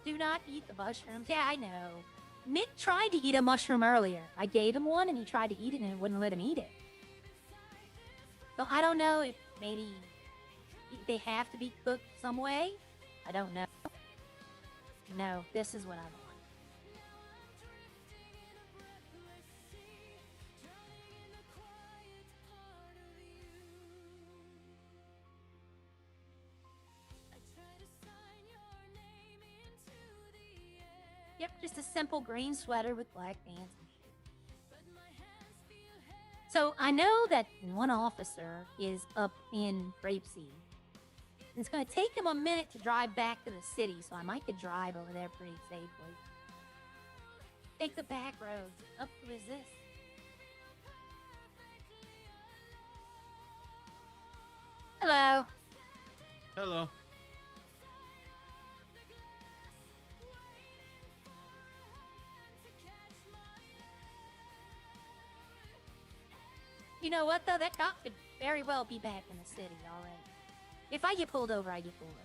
Do not eat the mushrooms. Yeah, I know. Nick tried to eat a mushroom earlier. I gave him one and he tried to eat it and it wouldn't let him eat it. So I don't know if maybe they have to be cooked some way. I don't know. No, this is what I want. Yep, just a simple green sweater with black pants. So I know that one officer is up in Grapeseed. It's going to take him a minute to drive back to the city, so I might could drive over there pretty safely. Take the back road. Up, who is this? Hello. Hello. You know what, though? That cop could very well be back in the city already. If I get pulled over, I get pulled over.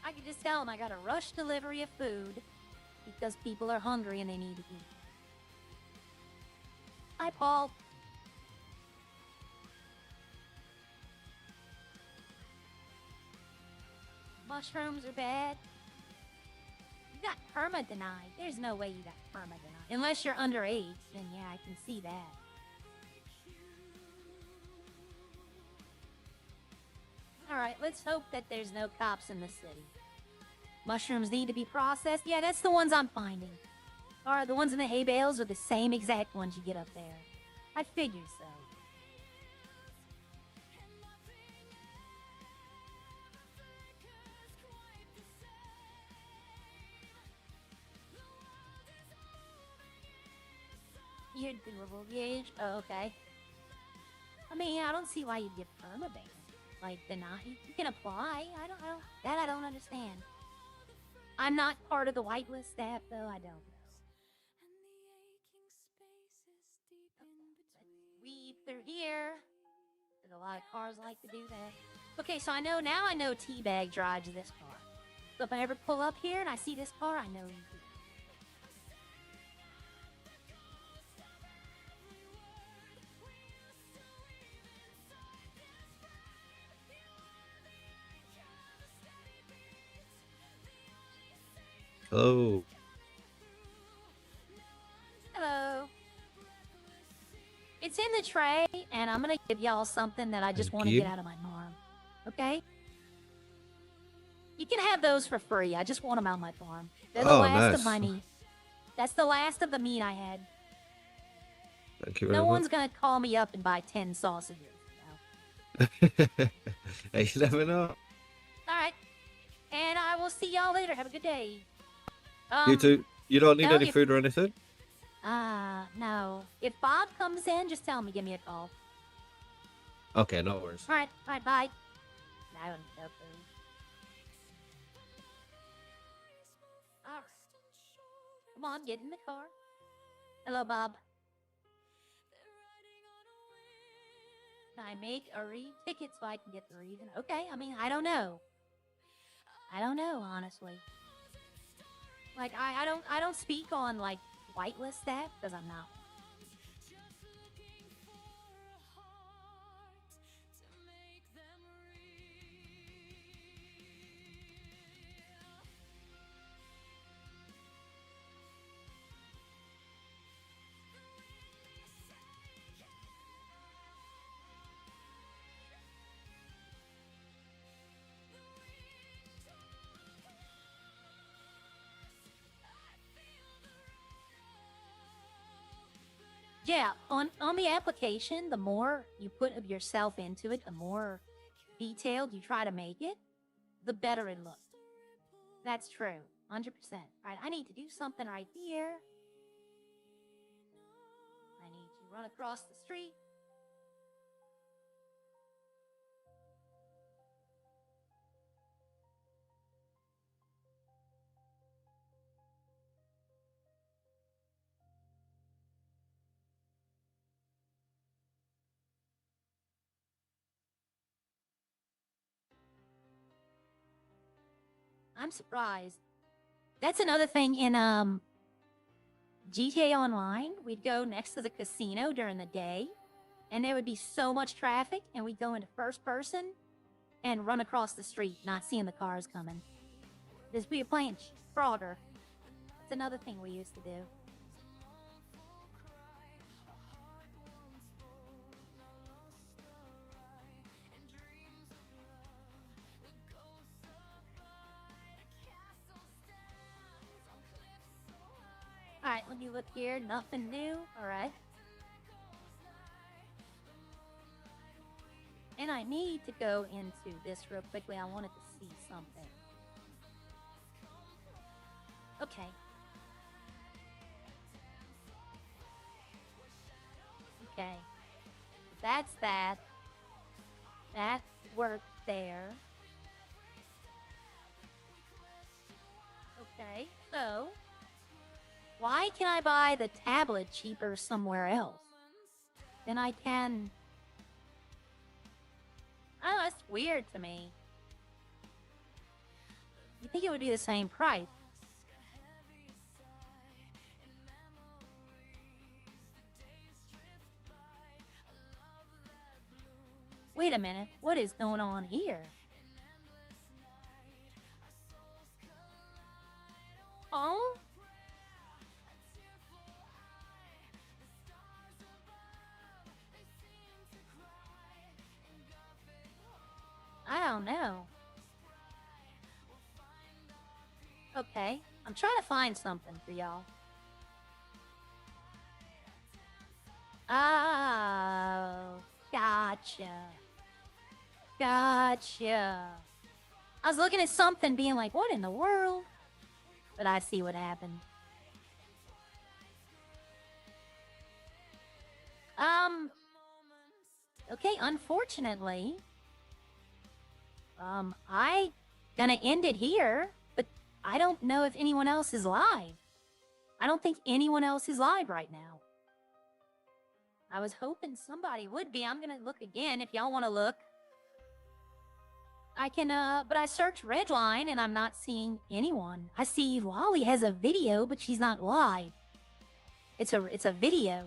I could just tell him I got a rush delivery of food because people are hungry and they need to eat. Hi, Paul. Mushrooms are bad. You got perma denied. There's no way you got perma denied. Unless you're underage, then yeah, I can see that. Alright, let's hope that there's no cops in the city. Mushrooms need to be processed? Yeah, that's the ones I'm finding. Alright, the ones in the hay bales are the same exact ones you get up there. I figured so. You're doable gauge? Oh, okay. I mean, I don't see why you'd get permaban. Like, deny. You can apply. I don't understand. I'm not part of the whitelist staff, though. I don't know. Let's weave through here. There's a lot of cars like to do that. Okay, so now I know Teabag drives this car. So if I ever pull up here and I see this car, I know you do. Hello. Hello. It's in the tray, and I'm gonna give y'all something that I just want to get out of my farm. Okay? You can have those for free. I just want them out of my farm. They're the last of my meat. That's the last of the meat I had. Thank you very No much. one's gonna call me up and buy 10 sausages. Hey, you never know. Alright. And I will see y'all later. Have a good day. You too. You don't need no, any food or anything? No. If Bob comes in, just tell him to give me a call. Okay, no worries. Alright, bye. I don't know food. Alright. Come on, get in the car. Hello, Bob. Can I make a ticket so I can get the reason? Okay, I mean, I don't know. I don't know, honestly. Like, I don't speak on, like, whitelist staff, because I'm not. Yeah, on the application, the more you put of yourself into it, the more detailed you try to make it, the better it looks. That's true, 100%. Right, I need to do something right here. I need to run across the street. I'm surprised. That's another thing in GTA Online. We'd go next to the casino during the day, and there would be so much traffic, and we'd go into first person and run across the street, not seeing the cars coming. This we were playing Frogger. That's another thing we used to do. Alright, let me look here. Nothing new. Alright. And I need to go into this real quickly. I wanted to see something. Okay. Okay. That's that. That worked there. Okay, so why can I buy the tablet cheaper somewhere else than I can? Oh, that's weird to me. You think it would be the same price? Wait a minute, what is going on here? Oh? I don't know. Okay, I'm trying to find something for y'all. Oh, gotcha. Gotcha. I was looking at something being like, what in the world? But I see what happened. Okay, unfortunately, I gonna end it here, but I don't know if anyone else is live. I don't think anyone else is live right now. I was hoping somebody would be. I'm gonna look again if y'all want to look. I can, but I searched Redline and I'm not seeing anyone. I see Lolly has a video, but she's not live. It's a video.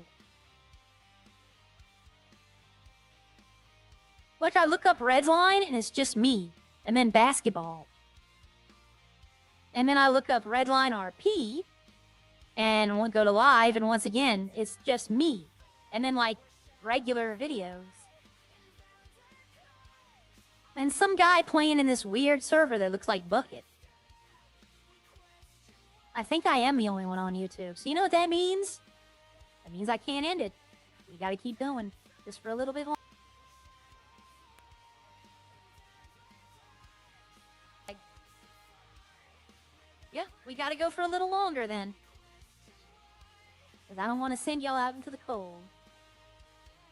Look, I look up Redline and it's just me. And then basketball. And then I look up Redline RP and we'll go to live, and once again, it's just me. And then like regular videos. And some guy playing in this weird server that looks like Bucket. I think I am the only one on YouTube. So you know what that means? That means I can't end it. We gotta keep going. Just for a little bit longer. Yeah, we gotta go for a little longer then. Because I don't want to send y'all out into the cold.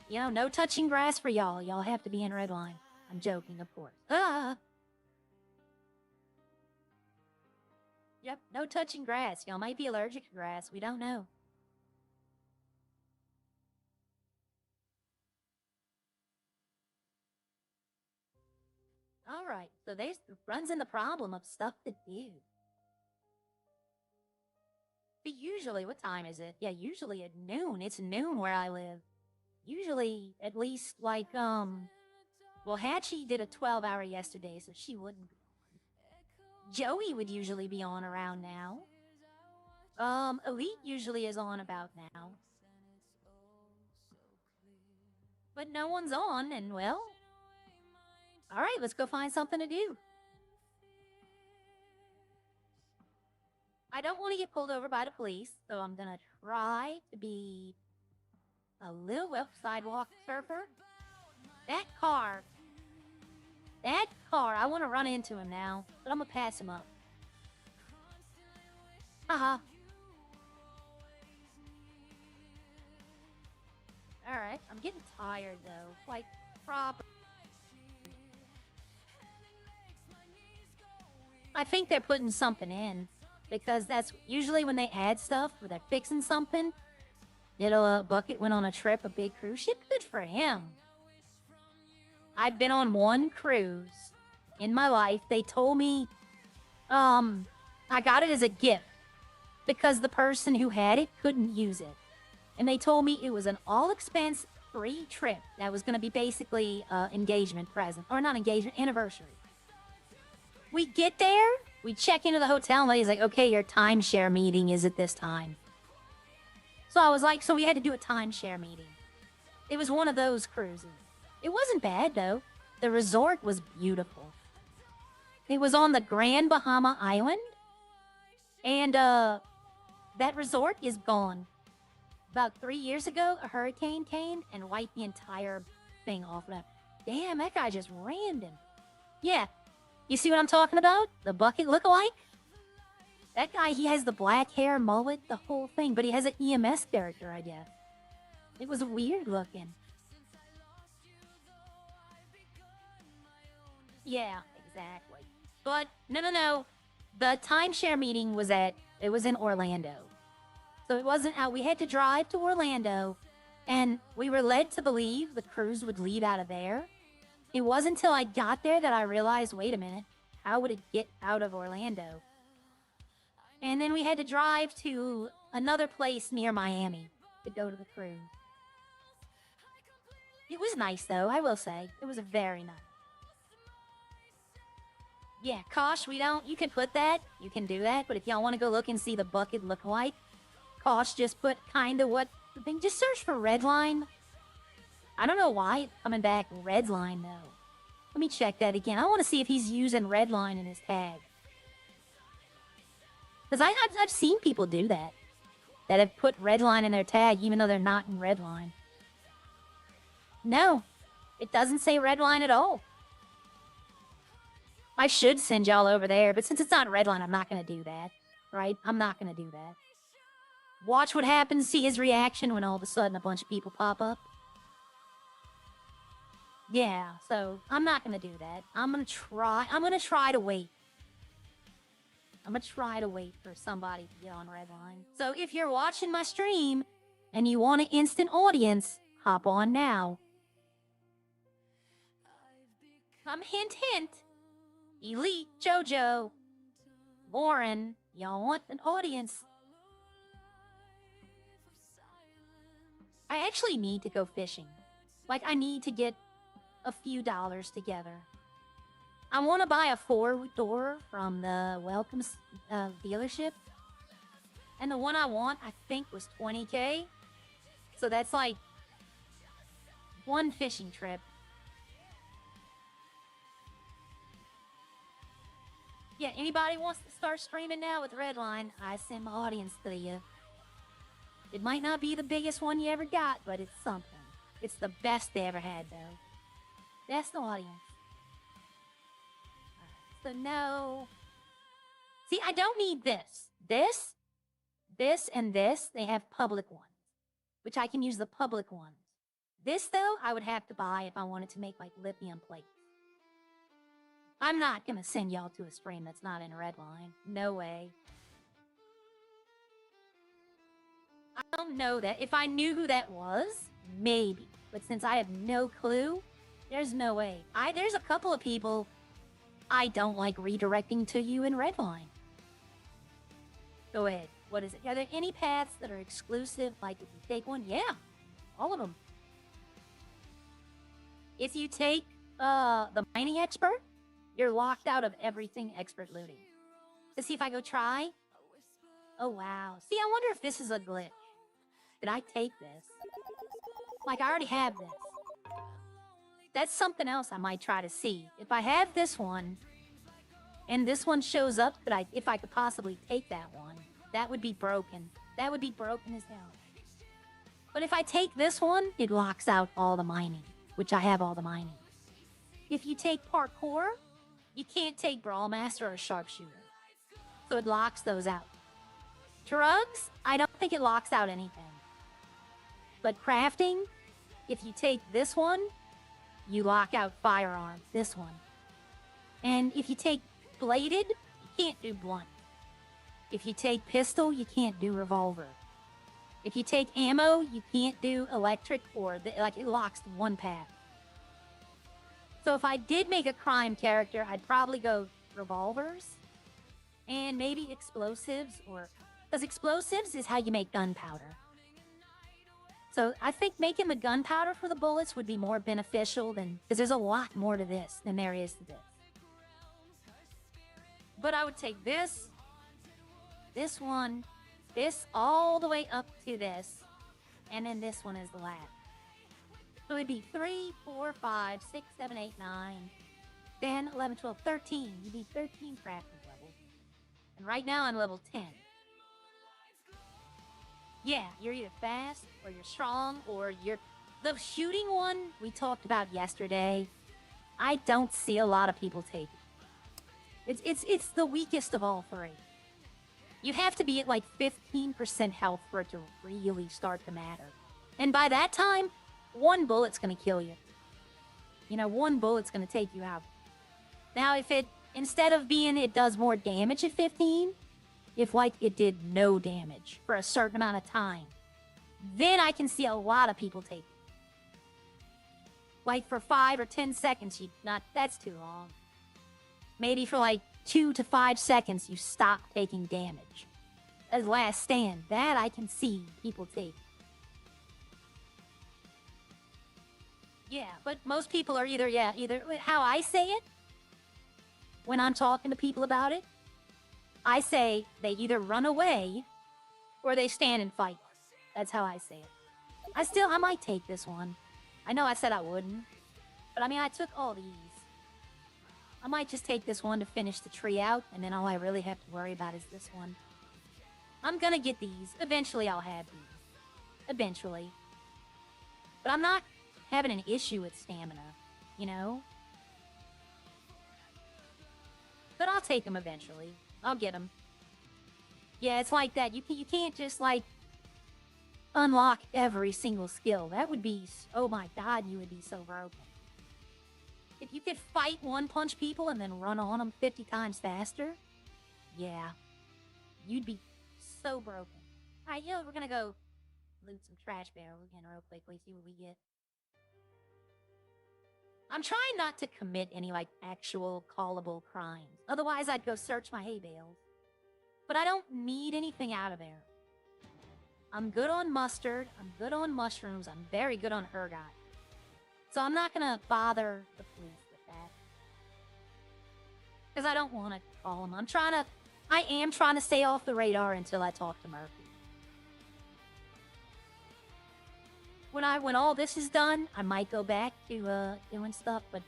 You know, no touching grass for y'all. Y'all have to be in Redline. I'm joking, of course. Ah! Yep, no touching grass. Y'all might be allergic to grass. We don't know. Alright, so there's runs in the problem of stuff to do. But usually, what time is it? Yeah, usually at noon. It's noon where I live. Usually, at least, like, well, Hatchie did a 12-hour yesterday, so she wouldn't be on. Joey would usually be on around now. Elite usually is on about now. But no one's on, and well... Alright, let's go find something to do. I don't want to get pulled over by the police, so I'm gonna try to be a little sidewalk surfer. That car, I want to run into him now, but I'm gonna pass him up. Haha. Alright, I'm getting tired though, like proper. I think they're putting something in, because that's usually when they add stuff, where they're fixing something. Little Bucket went on a trip, a big cruise ship. Good for him. I've been on one cruise in my life. They told me, I got it as a gift because the person who had it couldn't use it. And they told me it was an all-expense free trip that was going to be basically engagement present, or not engagement, anniversary. We get there, we check into the hotel, and the lady's like, okay, your timeshare meeting is at this time. So I was like, so we had to do a timeshare meeting. It was one of those cruises. It wasn't bad, though. The resort was beautiful. It was on the Grand Bahama Island. And, that resort is gone. About 3 years ago, a hurricane came and wiped the entire thing off. Damn, that guy just rammed him. Yeah. You see what I'm talking about? The Bucket lookalike? That guy, he has the black hair, mullet, the whole thing, but he has an EMS character, I guess. It was weird looking. Yeah, exactly. But, no. The timeshare meeting was in Orlando. So it wasn't out. We had to drive to Orlando, and we were led to believe the cruise would leave out of there. It wasn't until I got there that I realized, wait a minute, how would it get out of Orlando? And then we had to drive to another place near Miami to go to the cruise. It was nice, though, I will say. It was very nice. Yeah, Kosh, you can put that. You can do that. But if y'all want to go look and see the Bucket lookalike, Kosh just put kind of what the thing. Just search for Redline. I don't know why it's coming back Redline, though. Let me check that again. I want to see if he's using Redline in his tag. Because I've seen people do that. That have put Redline in their tag, even though they're not in Redline. No. It doesn't say Redline at all. I should send y'all over there, but since it's not Redline, I'm not going to do that. Right? I'm not going to do that. Watch what happens, see his reaction when all of a sudden a bunch of people pop up. Yeah, so I'm not going to do that. I'm going to try to wait. I'm going to try to wait for somebody to get on Redline. So if you're watching my stream and you want an instant audience, hop on now. Hint, hint. Elite, Jojo, Lauren, y'all want an audience. I actually need to go fishing. Like, I need to get a few dollars together. I want to buy a 4-door from the Welcomes dealership. And the one I want, I think, was $20K. So that's like one fishing trip. Yeah, anybody wants to start streaming now with Redline, I send my audience to you. It might not be the biggest one you ever got, but it's something. It's the best they ever had, though. Best audience. So no. See, I don't need this. This, and this, they have public ones, which I can use the public ones. This, though, I would have to buy if I wanted to make, like, lithium plates. I'm not going to send y'all to a stream that's not in Redline. No way. I don't know that. If I knew who that was, maybe. But since I have no clue, there's no way. There's a couple of people I don't like redirecting to you in Redline. Go ahead. what is it? Are there any paths that are exclusive? Like if you take one, yeah, all of them. If you take the mining expert, you're locked out of everything expert looting. Let's see if I go try. Oh wow. See, I wonder if this is a glitch. Did I take this? Like I already have this. That's something else I might try to see. If I have this one, and this one shows up, but if I could possibly take that one, that would be broken. That would be broken as hell. But if I take this one, it locks out all the mining, which I have all the mining. If you take parkour, you can't take Brawl Master or Sharpshooter. So it locks those out. Drugs, I don't think it locks out anything. But crafting, if you take this one, you lock out firearm, this one. And if you take bladed, you can't do blunt. If you take pistol, you can't do revolver. If you take ammo, you can't do electric or like it locks one path. So if I did make a crime character, I'd probably go revolvers and maybe explosives, or because explosives is how you make gunpowder. So I think making the gunpowder for the bullets would be more beneficial than, because there's a lot more to this than there is to this. But I would take this one, this all the way up to this, and then this one is the last. So it'd be 3, 4, 5, 6, 7, 8, 9, 10, 11, 12, 13. You'd be 13 crafting levels. And right now I'm level 10. Yeah, you're either fast, or you're strong, or you're... The shooting one we talked about yesterday, I don't see a lot of people take it. It's the weakest of all three. You have to be at like 15% health for it to really start to matter. And by that time, one bullet's gonna kill you. You know, one bullet's gonna take you out. Now, if it, instead of being it does more damage at 15, if like it did no damage for a certain amount of time, then I can see a lot of people take it. Like for 5 or 10 seconds, that's too long. Maybe for like 2 to 5 seconds, you stop taking damage. As last stand, that I can see people take. Yeah, but most people are either how I say it, when I'm talking to people about it, I say they either run away or they stand and fight. That's how I say it. I might take this one. I know I said I wouldn't, but I mean, I took all these. I might just take this one to finish the tree out, and then all I really have to worry about is this one. I'm gonna get these. Eventually I'll have these. Eventually. But I'm not having an issue with stamina, you know? But I'll take them eventually. I'll get them. Yeah, it's like that. You can't just, like, unlock every single skill. That would be... Oh my god, you would be so broken. If you could fight one-punch people and then run on them 50 times faster, yeah. You'd be so broken. Alright, we're gonna go loot some trash barrels again real quickly, see what we get. I'm trying not to commit any, like, actual callable crimes. Otherwise, I'd go search my hay bales. But I don't need anything out of there. I'm good on mustard. I'm good on mushrooms. I'm very good on ergot. So I'm not gonna bother the police with that. Because I don't want to call them. I am trying to stay off the radar until I talk to Murphy. When all this is done, I might go back to doing stuff, but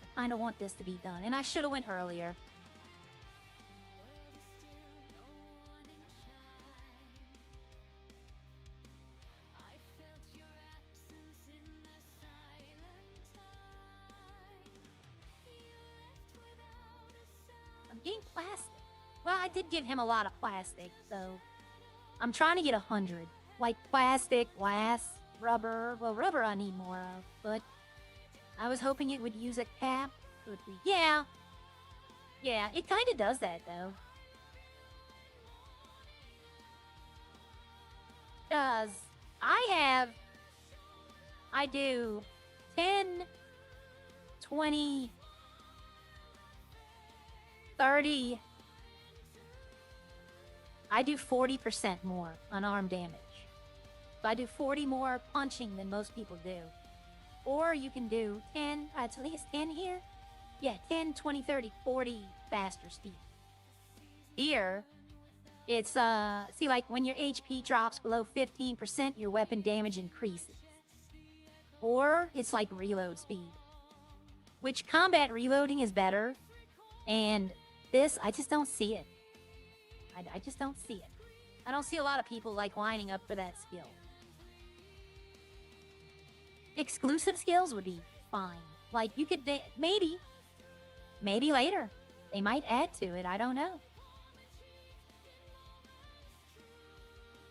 I kind of want this to be done. And I should have went earlier. I'm getting plastic. Well, I did give him a lot of plastic, so I'm trying to get 100. Like plastic, glass, rubber. Well, rubber I need more of, but I was hoping it would use a cap. Could be. Yeah. Yeah, it kind of does that, though. Because I do 10, 20, 30. I do 40% more unarmed damage. So I do 40 more punching than most people do. Or you can do 10, at least 10 here. Yeah, 10, 20, 30, 40 faster speed. Here, it's, see, like when your HP drops below 15%, your weapon damage increases. Or it's like reload speed. Which combat reloading is better. And this, I just don't see it. I just don't see it. I don't see a lot of people like lining up for that skill. Exclusive skills would be fine. Like you could maybe later they might add to it. I don't know.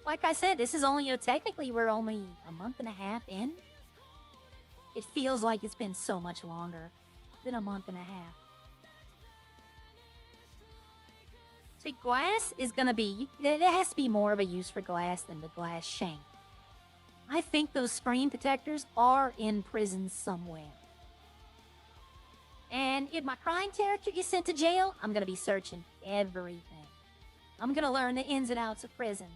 Like I said, this is only technically we're only a month and a half in. It feels like it's been so much longer than a month and a half. See, glass is gonna be, it has to be more of a use for glass than the glass shank. I think those screen protectors are in prison somewhere. And if my crime character gets sent to jail, I'm gonna be searching everything. I'm gonna learn the ins and outs of prison.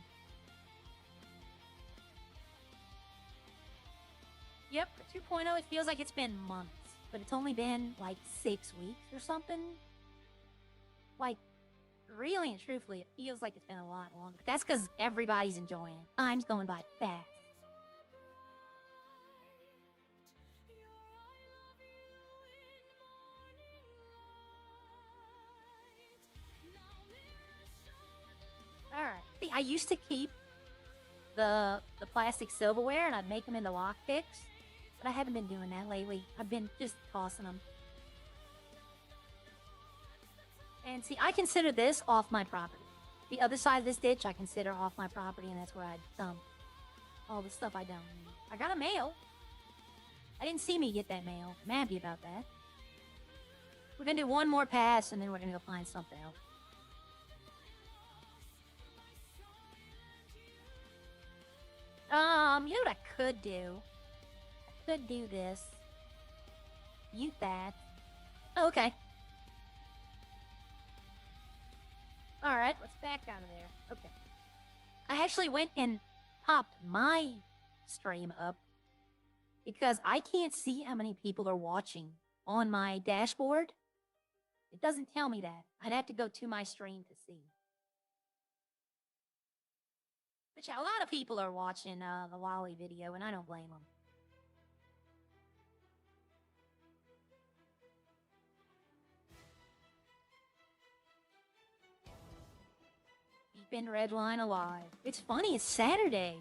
Yep, for 2.0 it feels like it's been months, but it's only been like 6 weeks or something. Like, really and truthfully, it feels like it's been a lot longer. But that's because everybody's enjoying it. Time's going by fast. Alright. See, I used to keep the plastic silverware and I'd make them into lockpicks. But I haven't been doing that lately. I've been just tossing them. And see, I consider this off my property. The other side of this ditch, I consider off my property, and that's where I dump all the stuff I don't need. I got a mail. I didn't see me get that mail. I'm happy about that. We're gonna do one more pass, and then we're gonna go find something else. You know what I could do? I could do this. Mute that. Oh, okay. Alright, let's back out of there. Okay. I actually went and popped my stream up because I can't see how many people are watching on my dashboard. It doesn't tell me that. I'd have to go to my stream to see. But yeah, a lot of people are watching the Wally video, and I don't blame them. Keeping Redline alive. It's funny, it's Saturday.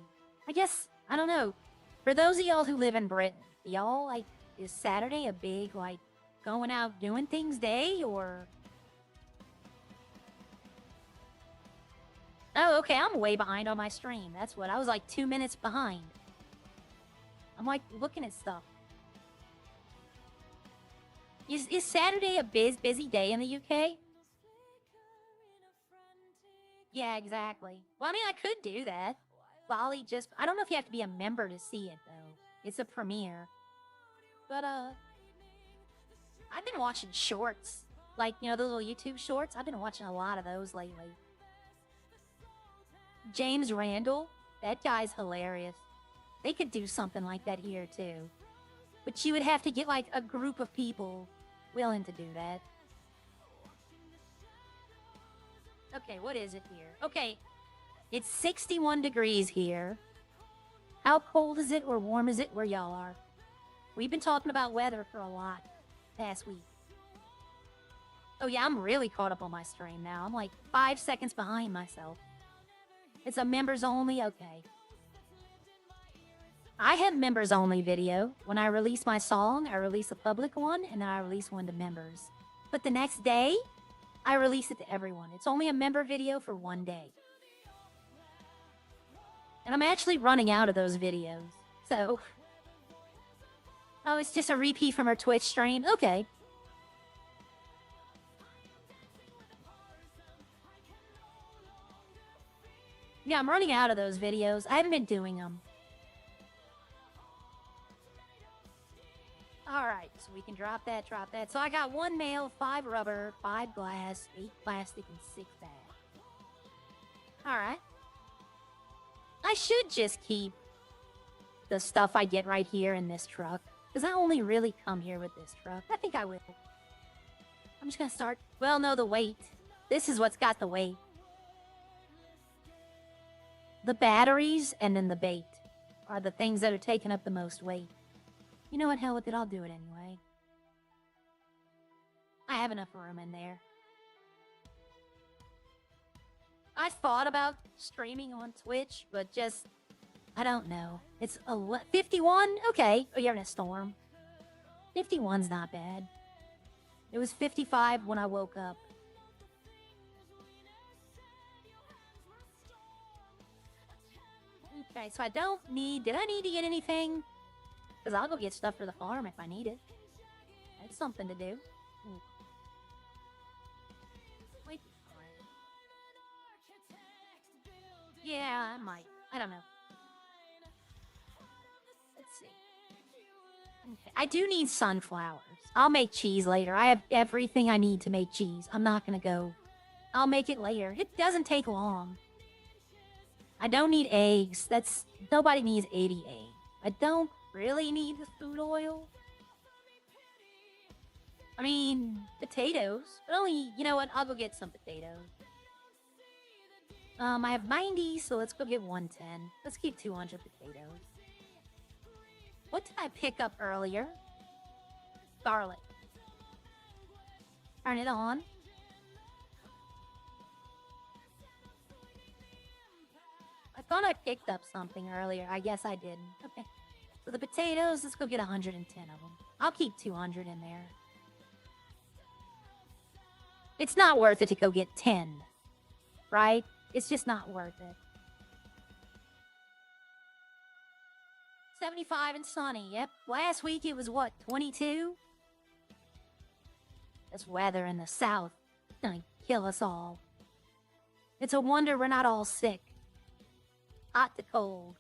I guess, I don't know. For those of y'all who live in Britain, y'all, like, is Saturday a big, like, going out doing things day, or... Oh, okay, I'm way behind on my stream. That's what, I was like 2 minutes behind. I'm like, looking at stuff. Is Saturday a busy day in the UK? Yeah, exactly. Well, I mean, I could do that. Lolly just... I don't know if you have to be a member to see it, though. It's a premiere. But, I've been watching shorts. Like, you know, the little YouTube shorts? I've been watching a lot of those lately. James Randall, that guy's hilarious. They could do something like that here, too. But you would have to get, like, a group of people willing to do that. Okay, what is it here? Okay, it's 61 degrees here. How cold is it or warm is it where y'all are? We've been talking about weather for a lot past week. Oh yeah, I'm really caught up on my stream now. I'm like 5 seconds behind myself. It's a members only? Okay. I have members only video. When I release my song, I release a public one, and then I release one to members. But the next day, I release it to everyone. It's only a member video for 1 day. And I'm actually running out of those videos. So... Oh, it's just a repeat from our Twitch stream? Okay. Yeah, I'm running out of those videos. I haven't been doing them. Alright, so we can drop that, drop that. So I got 1 mail, 5 rubber, 5 glass, 8 plastic, and 6 bag. Alright. I should just keep the stuff I get right here in this truck. Because I only really come here with this truck. I think I will. I'm just gonna start... Well, no, the weight. This is what's got the weight. The batteries and then the bait are the things that are taking up the most weight. You know what? Hell with it. I'll do it anyway. I have enough room in there. I thought about streaming on Twitch, but just... I don't know. It's 51? Okay. Oh, you're in a storm. 51's not bad. It was 55 when I woke up. Okay, so I don't need... Did I need to get anything? Because I'll go get stuff for the farm if I need it. That's something to do. Wait. Yeah, I might. I don't know. Let's see. Okay. I do need sunflowers. I'll make cheese later. I have everything I need to make cheese. I'm not gonna go... I'll make it later. It doesn't take long. I don't need eggs. Nobody needs 80 eggs. I don't really need the food oil. I mean, potatoes. But only, you know what? I'll go get some potatoes. I have 90, so let's go get 110. Let's keep 200 potatoes. What did I pick up earlier? Garlic. Turn it on. I thought I picked up something earlier. I guess I didn't. Okay. So the potatoes, let's go get 110 of them. I'll keep 200 in there. It's not worth it to go get 10. Right? It's just not worth it. 75 and sunny. Yep. Last week it was what, 22? This weather in the south is gonna kill us all. It's a wonder we're not all sick. Hot to cold.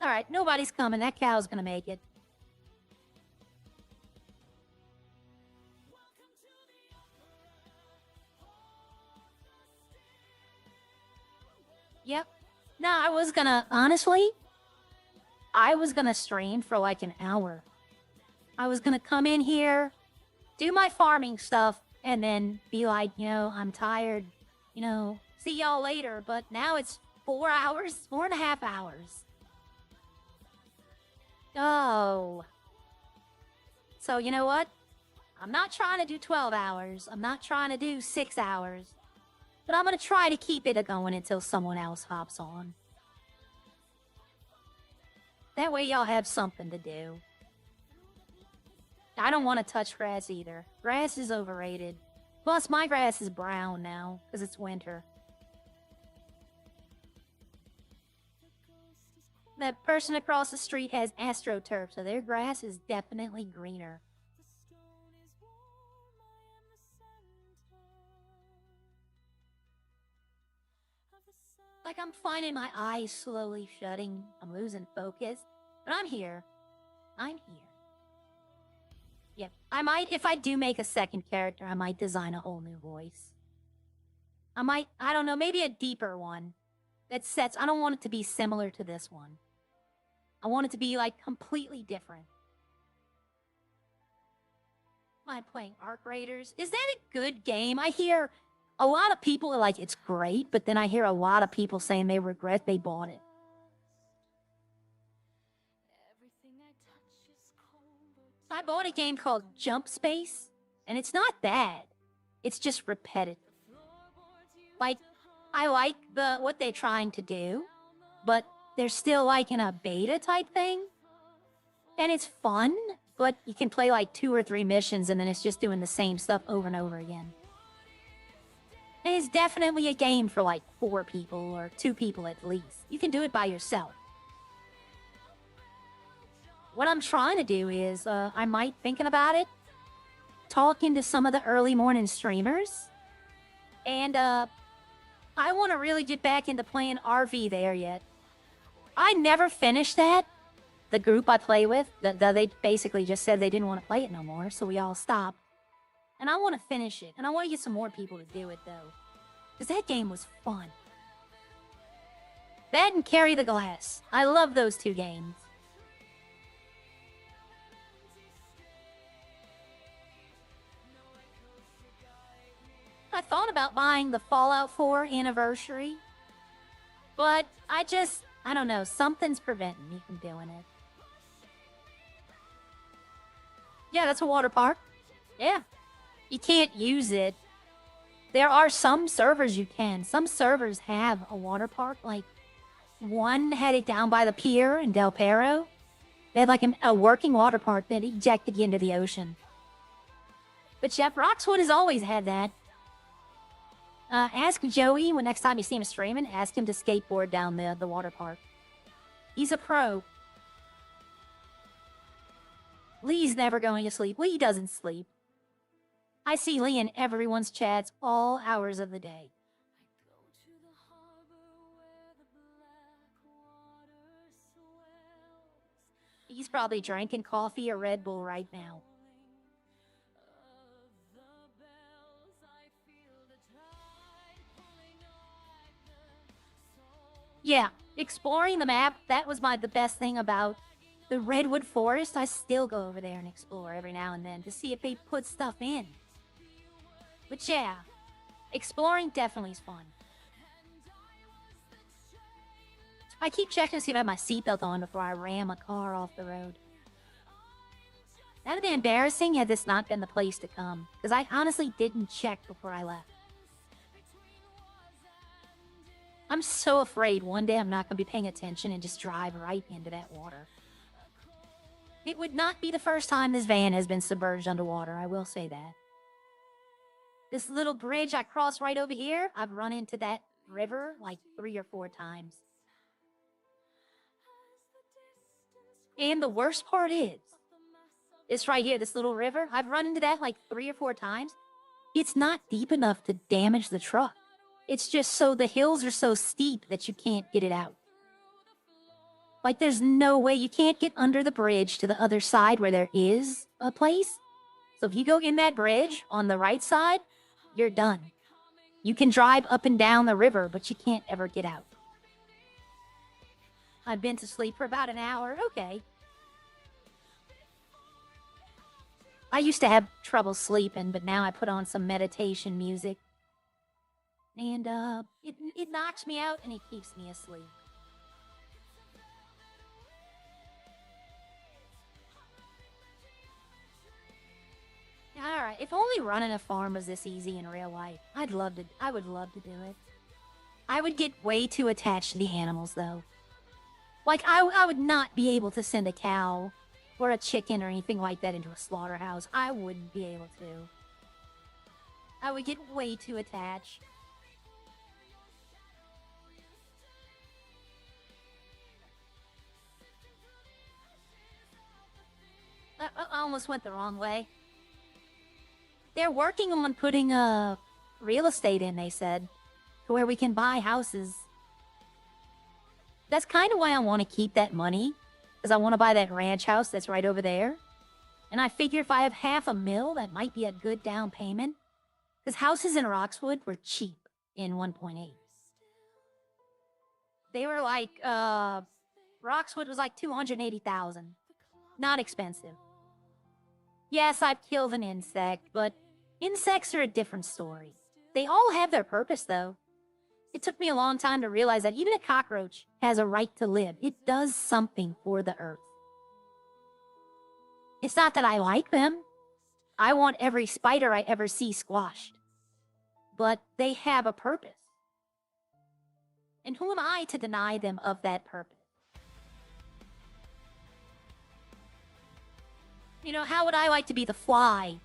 Alright, nobody's coming. That cow's gonna make it. Yep. No, honestly, I was gonna stream for like an hour. I was gonna come in here, do my farming stuff, and then be like, I'm tired, see y'all later. But now it's 4 hours, 4.5 hours. Oh. So you know what? I'm not trying to do 12 hours. I'm not trying to do 6 hours. But I'm going to try to keep it going until someone else hops on. That way y'all have something to do. I don't want to touch grass either. Grass is overrated. Plus, my grass is brown now, because it's winter. That person across the street has AstroTurf, so their grass is definitely greener. Like, I'm finding my eyes slowly shutting. I'm losing focus. But I'm here. I'm here. Yep. If I do make a second character, I might design a whole new voice. I don't know, maybe a deeper one. I don't want it to be similar to this one. I want it to be, like, completely different. Am I playing Arc Raiders? Is that a good game? I hear a lot of people are like, it's great, but then I hear a lot of people saying they regret they bought it. I bought a game called Jump Space, and it's not bad. It's just repetitive. Like, I like what they're trying to do, but they're still like in a beta type thing. And it's fun, but you can play like 2 or 3 missions and then it's just doing the same stuff over and over again. And it's definitely a game for like 4 people or 2 people at least. You can do it by yourself. What I'm trying to do is, I might, thinking about it, talking to some of the early morning streamers. And, I want to really get back into playing RV there yet. I never finished that, the group I play with, they basically just said they didn't want to play it no more, so we all stopped. And I want to finish it, and I want to get some more people to do it, though. Because that game was fun. That and Carry the Glass. I love those two games. I thought about buying the Fallout 4 Anniversary, but I don't know, something's preventing me from doing it. Yeah, that's a water park. Yeah. You can't use it. There are some servers you can. Some servers have a water park, like one had it down by the pier in Del Perro. They had like a working water park that ejected you into the ocean. But Jeff Roxwood has always had that. Ask Joey when next time you see him streaming, ask him to skateboard down the water park. He's a pro. Lee's never going to sleep. Lee doesn't sleep. I see Lee in everyone's chats all hours of the day. He's probably drinking coffee or Red Bull right now. Yeah, exploring the map, that was the best thing about the Redwood Forest. I still go over there and explore every now and then to see if they put stuff in. But yeah, exploring definitely is fun. I keep checking to see if I have my seatbelt on before I ram a car off the road. That would be embarrassing had this not been the place to come, because I honestly didn't check before I left. I'm so afraid one day I'm not going to be paying attention and just drive right into that water. It would not be the first time this van has been submerged underwater, I will say that. This little bridge I crossed right over here, I've run into that river like 3 or 4 times. And the worst part is, this right here, this little river, I've run into that like 3 or 4 times. It's not deep enough to damage the truck. It's just so the hills are so steep that you can't get it out. Like, there's no way you can't get under the bridge to the other side where there is a place. So if you go in that bridge on the right side, you're done. You can drive up and down the river, but you can't ever get out. I've been to sleep for about an hour. Okay. I used to have trouble sleeping, but now I put on some meditation music. And it knocks me out and it keeps me asleep. Alright, if only running a farm was this easy in real life. I would love to do it. I would get way too attached to the animals, though. Like, I would not be able to send a cow or a chicken or anything like that into a slaughterhouse. I wouldn't be able to. I would get way too attached. I almost went the wrong way. They're working on putting real estate in, they said, to where we can buy houses. That's kind of why I want to keep that money, because I want to buy that ranch house that's right over there. And I figure if I have $500,000, that might be a good down payment. Because houses in Roxwood were cheap in 1.8. They were like, Roxwood was like $280,000. Not expensive. Yes, I've killed an insect, but insects are a different story. They all have their purpose, though. It took me a long time to realize that even a cockroach has a right to live. It does something for the earth. It's not that I like them. I want every spider I ever see squashed. But they have a purpose. And who am I to deny them of that purpose? You know, how would I like to be the fly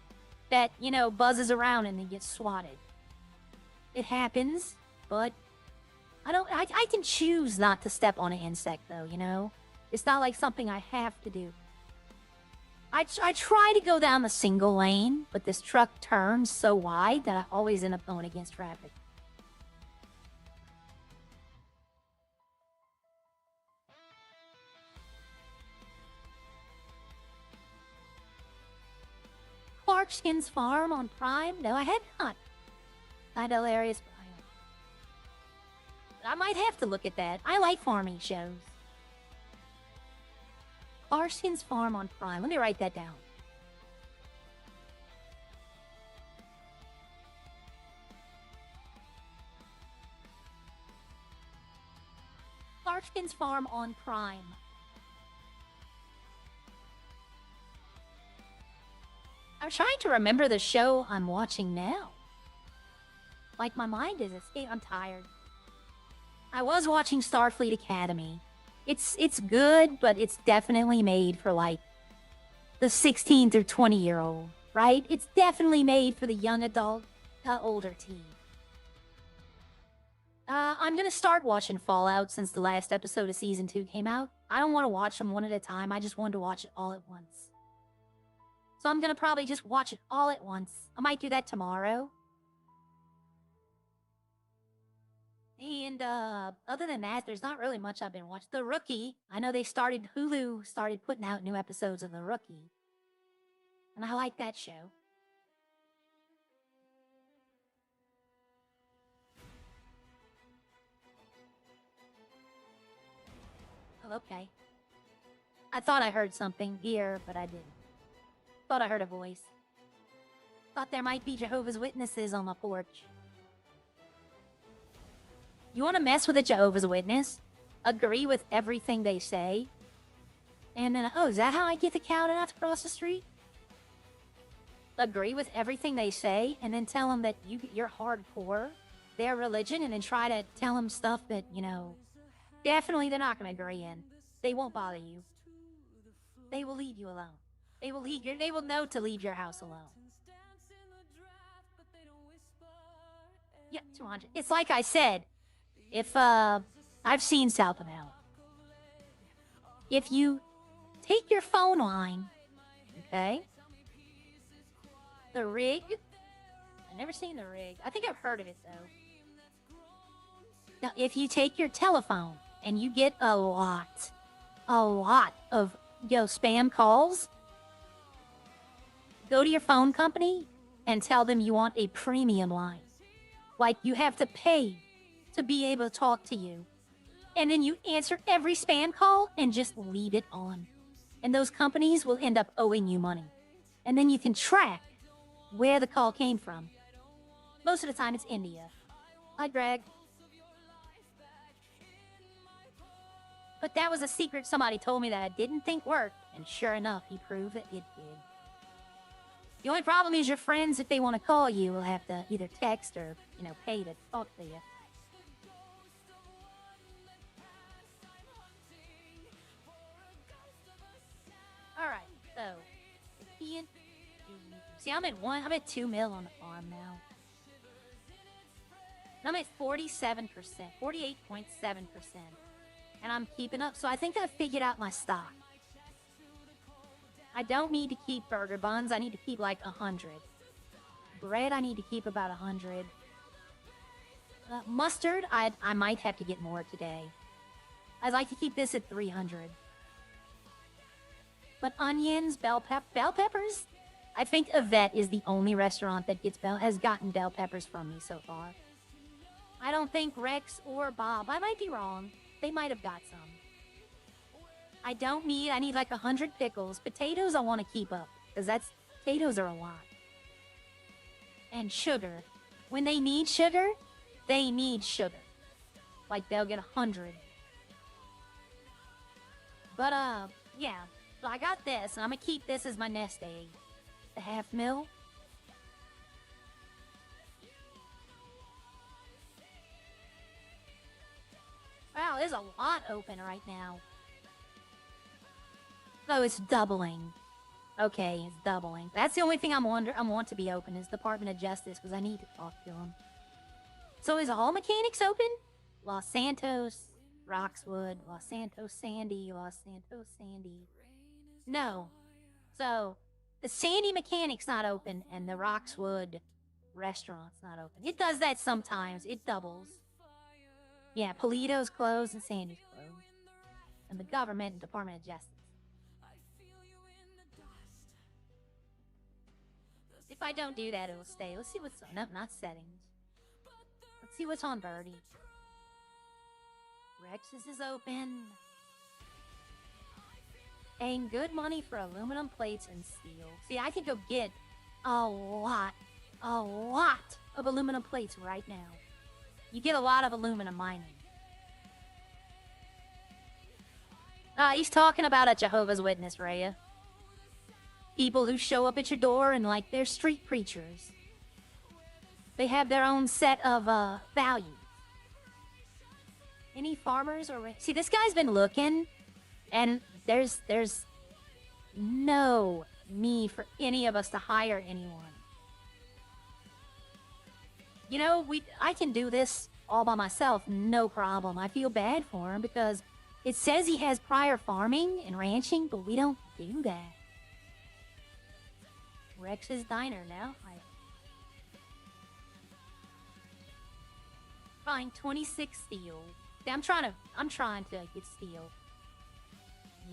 that, you know, buzzes around and then gets swatted? It happens, but I can choose not to step on an insect, though, you know? It's not like something I have to do. I try to go down the single lane, but this truck turns so wide that I always end up going against traffic. Clarkskin's Farm on Prime? No, I had not. Kind of hilarious. I might have to look at that. I like farming shows. Clarkskin's Farm on Prime. Let me write that down. Clarkskin's Farm on Prime. I'm trying to remember the show I'm watching now. Like, my mind is escaping. I'm tired. I was watching Starfleet Academy. It's good, but it's definitely made for, like, the 16 through 20-year-old, right? It's definitely made for the young adult, older teen. I'm gonna start watching Fallout since the last episode of Season 2 came out. I don't want to watch them one at a time. I just wanted to watch it all at once. So I'm gonna probably just watch it all at once. I might do that tomorrow. And, other than that, there's not really much I've been watching. The Rookie, I know Hulu started putting out new episodes of The Rookie. And I like that show. Oh, okay. I thought I heard something here, but I didn't. Thought I heard a voice. Thought there might be Jehovah's Witnesses on the porch. You want to mess with a Jehovah's Witness? Agree with everything they say? And then, oh, is that how I get the cow not to cross the street? Agree with everything they say, and then tell them that you're hardcore, their religion, and then try to tell them stuff that, you know, definitely they're not going to agree in. They won't bother you. They will leave you alone. They will know to leave your house alone. Yeah, 200. It's like I said, if, I've seen South of Hell. If you take your phone line, okay? The rig. I've never seen the rig. I think I've heard of it, though. Now, if you take your telephone and you get a lot of, spam calls, go to your phone company and tell them you want a premium line. Like, you have to pay to be able to talk to you. And then you answer every spam call and just leave it on. And those companies will end up owing you money. And then you can track where the call came from. Most of the time it's India. Hi, Greg. But that was a secret somebody told me that I didn't think worked. And sure enough, he proved that it did. The only problem is your friends, if they want to call you, will have to either text or, pay to talk to you. Alright, so, see, I'm at 2 mil on the farm now. And I'm at 47%, 48.7%. And I'm keeping up, so I think I've figured out my stock. I don't need to keep burger buns, I need to keep like 100. Bread, I need to keep about 100. Mustard, I might have to get more today. I'd like to keep this at 300. But onions, bell peppers, I think Yvette is the only restaurant that has gotten bell peppers from me so far. I don't think Rex or Bob, I might be wrong, they might have got some. I need like 100 pickles. Potatoes I want to keep up, because potatoes are a lot. And sugar. When they need sugar, they need sugar. Like, they'll get 100. But, yeah. So I got this, and I'm gonna keep this as my nest egg. The half mil. Wow, there's a lot open right now. So it's doubling. Okay, it's doubling. That's the only thing I want to be open is Department of Justice, because I need to talk to them. So is all mechanics open? Los Santos, Roxwood, Los Santos Sandy, Los Santos Sandy. No. So the Sandy mechanic's not open and the Roxwood restaurant's not open. It does that sometimes. It doubles. Yeah, Polito's closed and Sandy's closed. And the government and Department of Justice. If I don't do that, it'll stay. Let's see what's on. No, not settings. Let's see what's on Birdie. Rex's is open. Paying good money for aluminum plates and steel. See, I could go get a lot of aluminum plates right now. You get a lot of aluminum mining. He's talking about a Jehovah's Witness, Rhea. People who show up at your door and like they're street preachers. They have their own set of values. Any farmers or... See, this guy's been looking, and there's no need for any of us to hire anyone. You know, I can do this all by myself, no problem. I feel bad for him because it says he has prior farming and ranching, but we don't do that. Rex's Diner now. Find 26 steel. I'm trying to get steel.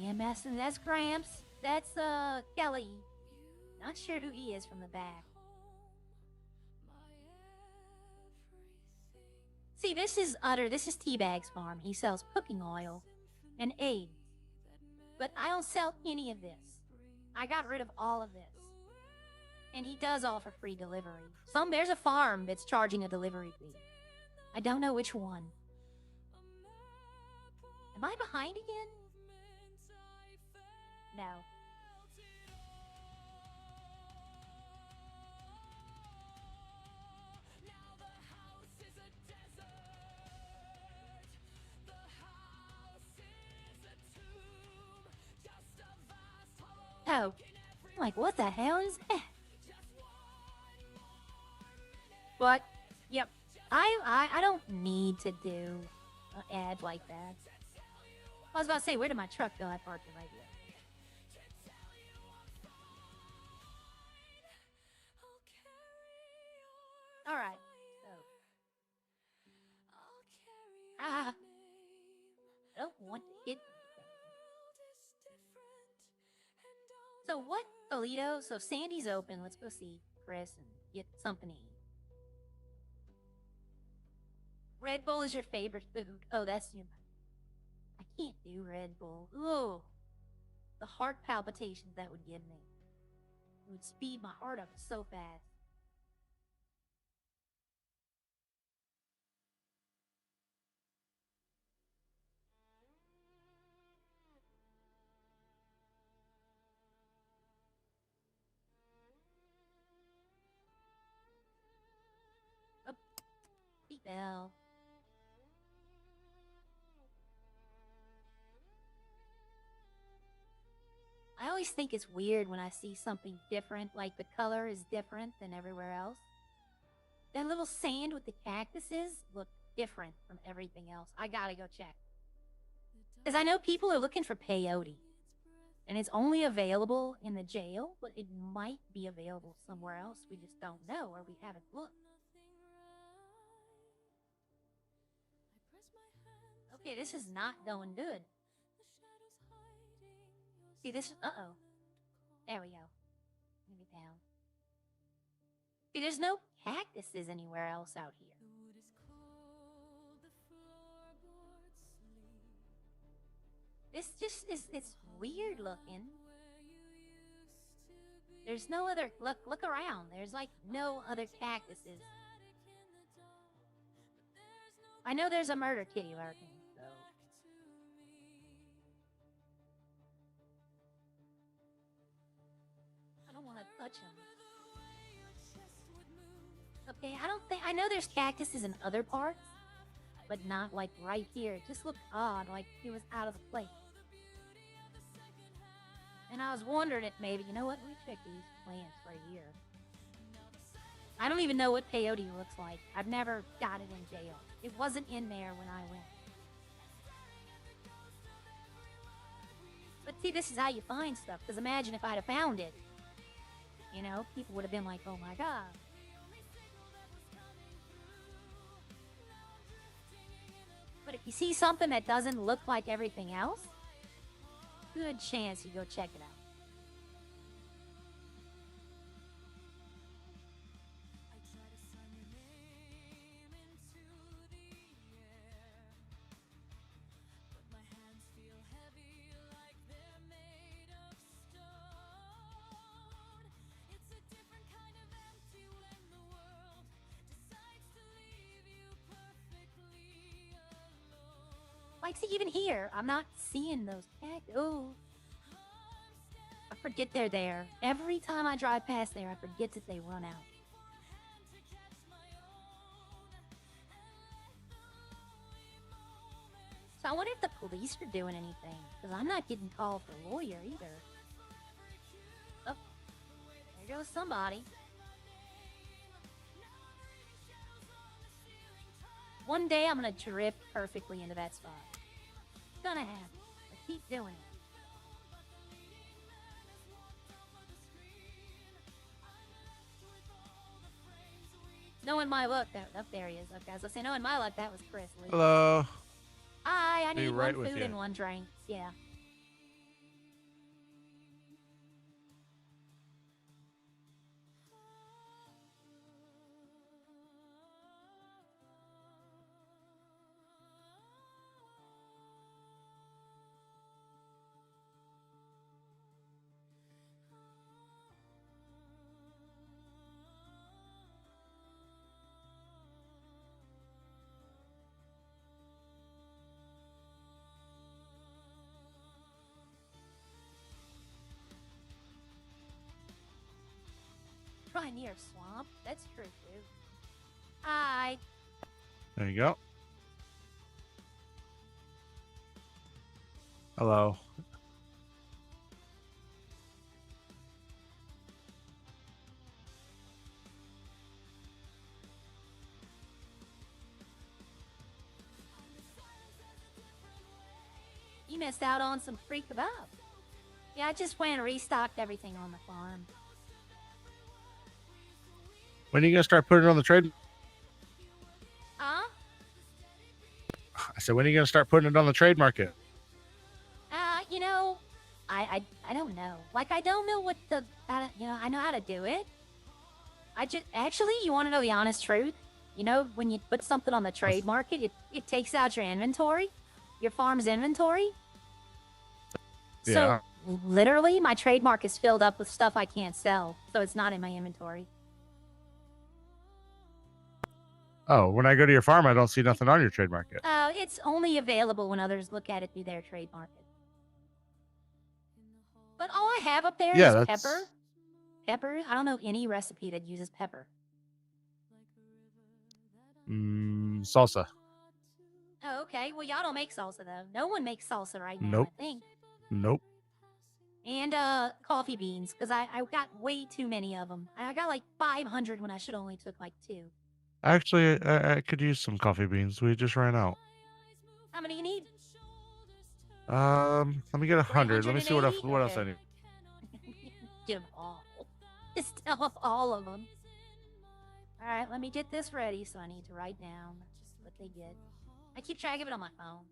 EMS, and that's Gramps. That's Kelly. Not sure who he is from the back. See, this is Teabag's farm. He sells cooking oil and aids. But I don't sell any of this. I got rid of all of this. And he does offer free delivery. There's a farm that's charging a delivery fee. I don't know which one. Am I behind again? No. Oh. I'm like, what the hell is that? But, yep. I don't need to do an ad like that. I was about to say, where did my truck go? I parked it right here. Alright. So. I don't want to hit. So what, Toledo? So Sandy's open. Let's go see Chris and get something to eat. Red Bull is your favorite food. Oh, that's your... I can't do Red Bull. Ooh. The heart palpitations that would give me. It would speed my heart up so fast. Oh. Beat bell. I always think it's weird when I see something different, like the color is different than everywhere else. That little sand with the cactuses look different from everything else. I gotta go check. Because I know people are looking for peyote. And it's only available in the jail, but it might be available somewhere else. We just don't know, or we haven't looked. Okay, this is not going good. See, this... Uh-oh. There we go. Maybe down. See, there's no cactuses anywhere else out here. This just is... It's weird looking. There's no other... Look around. There's, like, no other cactuses. I know there's a murder kitty lurking, so... I don't want to touch him. Okay, I know there's cactuses in other parts, but not like right here. It just looked odd, like it was out of the place. And I was wondering if maybe, you know what, let me check these plants right here. I don't even know what peyote looks like. I've never got it in jail. It wasn't in there when I went. But see, this is how you find stuff, because imagine if I'd have found it. You know, people would have been like, oh my god. But if you see something that doesn't look like everything else, good chance you go check it out. Like, see, even here, I'm not seeing those cacti. Oh. I forget they're there. Every time I drive past there, I forget that they run out. So I wonder if the police are doing anything, because I'm not getting called for a lawyer either. Oh, there goes somebody. One day I'm gonna drift perfectly into that spot. It's gonna happen. I keep doing it. Knowing my luck, that there he is. Okay, as I say, knowing my luck, that was Chris. Lee. Hello. Hi, I Be need right one with food you. and one drink. Yeah. Try near a swamp. That's true too. Hi. There you go. Hello. You missed out on some free kebab. Yeah, I just went and restocked everything on the farm. When are you gonna start putting it on the trade? Huh? I said, when are you gonna start putting it on the trade market? You know, I don't know. Like, I don't know what the, you know, I know how to do it. Actually, you want to know the honest truth? You know, when you put something on the trade market, it takes out your inventory, your farm's inventory. Yeah. So, literally, my trade market is filled up with stuff I can't sell, so it's not in my inventory. Oh, when I go to your farm, I don't see nothing on your trade market. It's only available when others look at it through their trade market. But all I have up there is pepper. Pepper? I don't know any recipe that uses pepper. Salsa. Oh, okay. Well, y'all don't make salsa, though. No one makes salsa right now, Nope. I think. Nope. And, coffee beans, because I got way too many of them. I got like 500 when I should only took like 2. Actually, I could use some coffee beans. We just ran out. How many you need? Let me get 100. Let me see what else. 380? What else I Okay. need. Give them all. Just tell off all of them. Alright, let me get this ready, so I need to write down what they get. I keep track of it on my phone.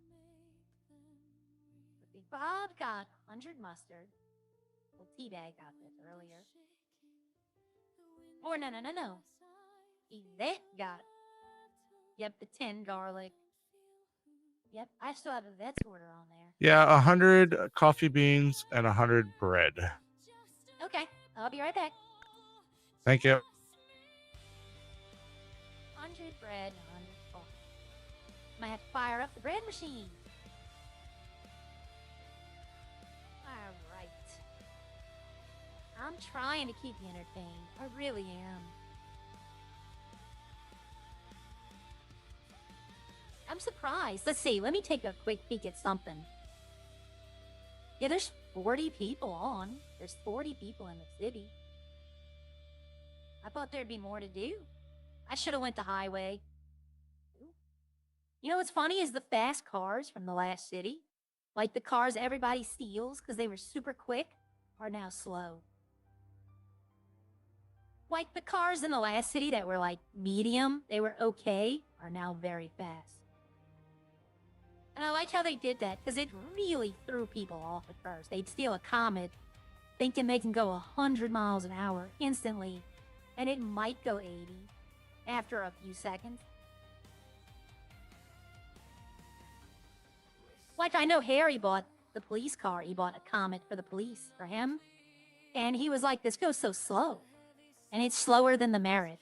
Bob got 100 mustard. Well, Teabag got this earlier. Or no. Yvette got, yep, the 10 garlic. Yep, I still have Yvette's order on there. Yeah, 100 coffee beans and 100 bread. Okay, I'll be right back. Thank you. 100 bread, 100 coffee. Might have to fire up the bread machine. Alright. I'm trying to keep you entertained. I really am. I'm surprised. Let's see. Let me take a quick peek at something. Yeah, there's 40 people on. There's 40 people in the city. I thought there'd be more to do. I should have went the highway. You know what's funny is the fast cars from the last city, like the cars everybody steals because they were super quick, are now slow. Like the cars in the last city that were like medium, they were okay, are now very fast. And I like how they did that because it really threw people off at first. They'd steal a Comet thinking they can go 100 miles an hour instantly, and it might go 80 after a few seconds. Like, I know Harry bought the police car. He bought a Comet for the police, for him. And he was like, this goes so slow. And it's slower than the Merit.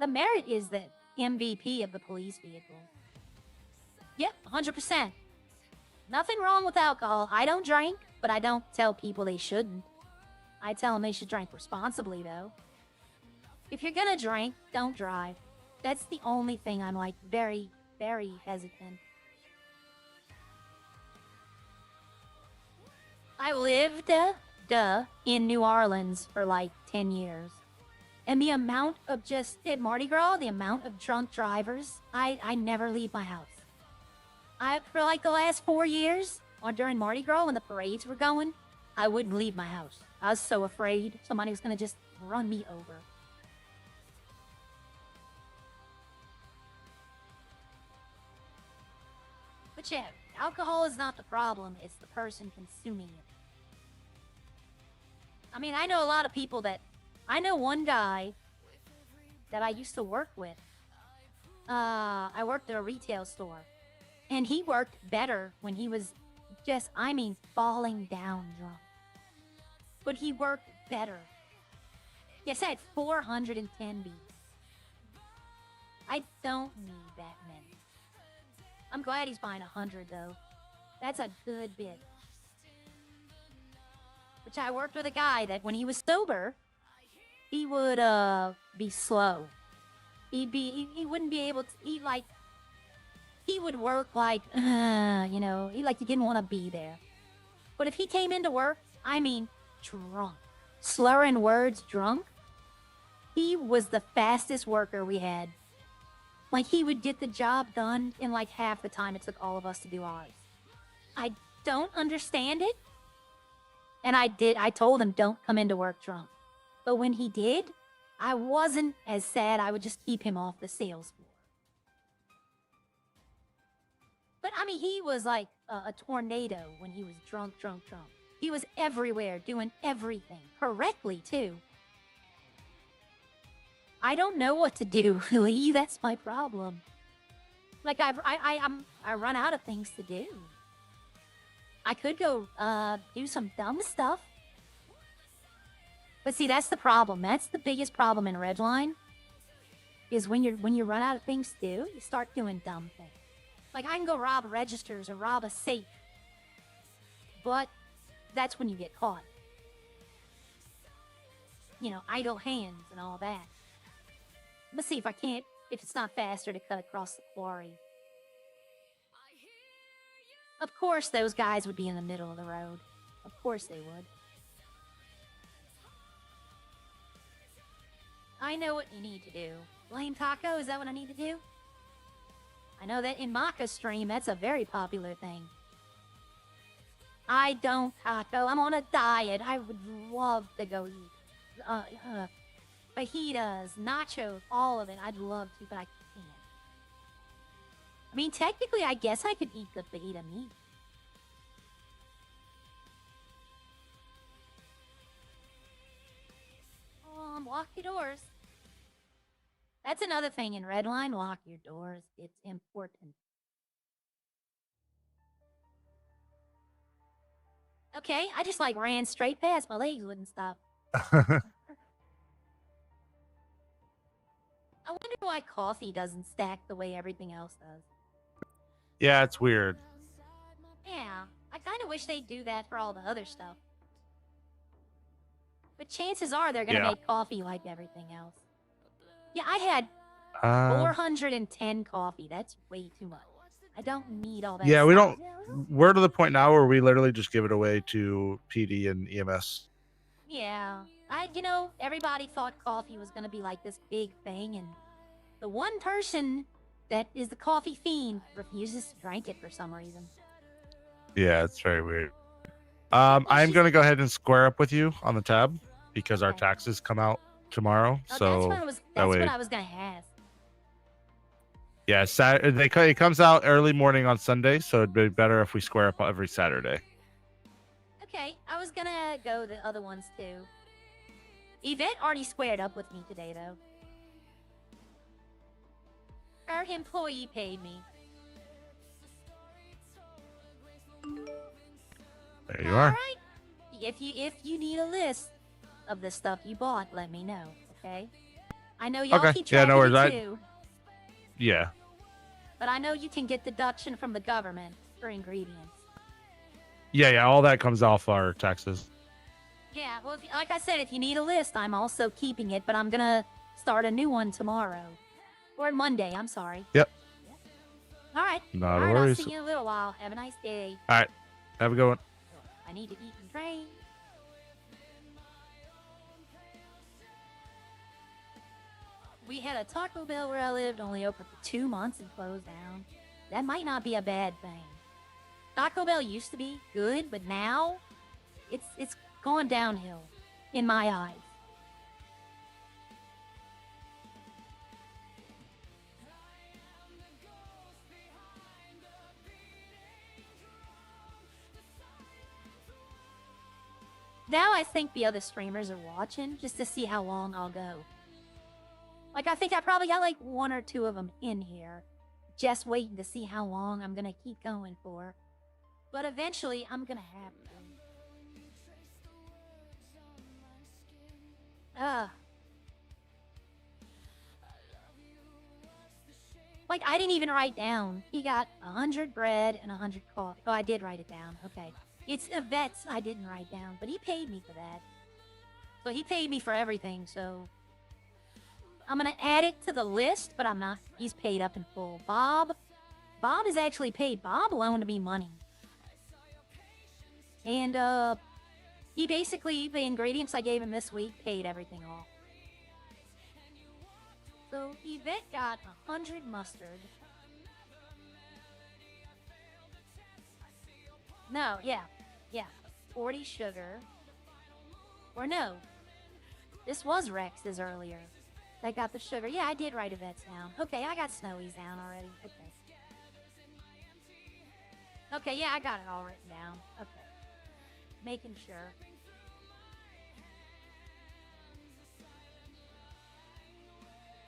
The Merit is the MVP of the police vehicle. Yep, 100%. Nothing wrong with alcohol. I don't drink, but I don't tell people they shouldn't. I tell them they should drink responsibly, though. If you're gonna drink, don't drive. That's the only thing I'm like very, very hesitant. I lived, in New Orleans for like 10 years. And the amount of just, at Mardi Gras, the amount of drunk drivers, I never leave my house. For like the last 4 years, or during Mardi Gras when the parades were going, I wouldn't leave my house. I was so afraid somebody was gonna just run me over. But yeah, alcohol is not the problem, it's the person consuming it. I mean, I know a lot of people that... I know one guy that I used to work with. I worked at a retail store. And he worked better when he was just, I mean, falling down drunk. But he worked better. Yes, I had 410 beats. I don't need that many. I'm glad he's buying 100, though. That's a good bit. Which I worked with a guy that when he was sober, he would be slow. He wouldn't be able to, he would work like, you know, he didn't want to be there. But if he came into work, I mean, drunk, slurring words drunk, he was the fastest worker we had. Like, he would get the job done in like half the time it took all of us to do ours. I don't understand it. And I told him, don't come into work drunk. But when he did, I wasn't as sad. I would just keep him off the sales floor. But I mean, he was like a tornado when he was drunk. He was everywhere, doing everything correctly too. I don't know what to do, Lee. That's my problem. Like I run out of things to do. I could go do some dumb stuff. But see, that's the problem. That's the biggest problem in Redline. Is when you run out of things to do, you start doing dumb things. Like, I can go rob registers or rob a safe. But that's when you get caught. You know, idle hands and all that. Let's see if it's not faster to cut across the quarry. Of course those guys would be in the middle of the road. Of course they would. I know what you need to do. Blame Taco, is that what I need to do? I know that in Maka's stream, that's a very popular thing. I don't, Taco. I'm on a diet. I would love to go eat fajitas, nachos, all of it. I'd love to, but I can't. I mean, technically, I guess I could eat the fajita meat. Lock your doors. That's another thing in Redline. Lock your doors. It's important. Okay, I just ran straight past. My legs wouldn't stop. I wonder why coffee doesn't stack the way everything else does. Yeah, it's weird. Yeah, I kind of wish they'd do that for all the other stuff. But chances are they're going to make coffee like everything else. Yeah, I had 410 coffee. That's way too much. I don't need all that Yeah, stuff. we don't... We're to the point now where we literally just give it away to PD and EMS. Yeah. Everybody thought coffee was going to be like this big thing, and the one person that is the coffee fiend refuses to drink it for some reason. Yeah, it's very weird. I'm going to go ahead and square up with you on the tab because our taxes come out tomorrow. Oh, so that's what I was going to ask. Yeah, it comes out early morning on Sunday, so it'd be better if we square up every Saturday. Okay, I was going to go the other ones too. Yvette already squared up with me today, though. Her employee paid me. There you are. All right. If you need a list of the stuff you bought, let me know. Okay. I know y'all keep track of it too. Yeah. But I know you can get deduction from the government for ingredients. Yeah, all that comes off our taxes. Yeah, well, like I said, if you need a list, I'm also keeping it, but I'm gonna start a new one tomorrow. Or Monday, I'm sorry. Yep. All right. Not All a right, worries. I'll see you in a little while. Have a nice day. All right. Have a good one. I need to eat and train. We had a Taco Bell where I lived, only open for 2 months and closed down. That might not be a bad thing. Taco Bell used to be good, but now it's gone downhill in my eyes. Now I think the other streamers are watching just to see how long I'll go. Like, I think I probably got like 1 or 2 of them in here, just waiting to see how long I'm gonna keep going for. But eventually, I'm gonna have to. Like, I didn't even write down. He got 100 bread and 100 coffee. Oh, I did write it down. Okay. It's a vets I didn't write down, but he paid me for that. So he paid me for everything, so I'm gonna add it to the list, but I'm not. He's paid up in full. Bob is actually paid. Bob loaned me money. And, he basically, the ingredients I gave him this week paid everything off. So Yvette got 100 mustard. No, yeah. 40 sugar. Or no. This was Rex's earlier. I got the sugar. Yeah, I did write Yvette's down. Okay, I got Snowy's down already. Okay. Okay, yeah, I got it all written down. Okay. Making sure.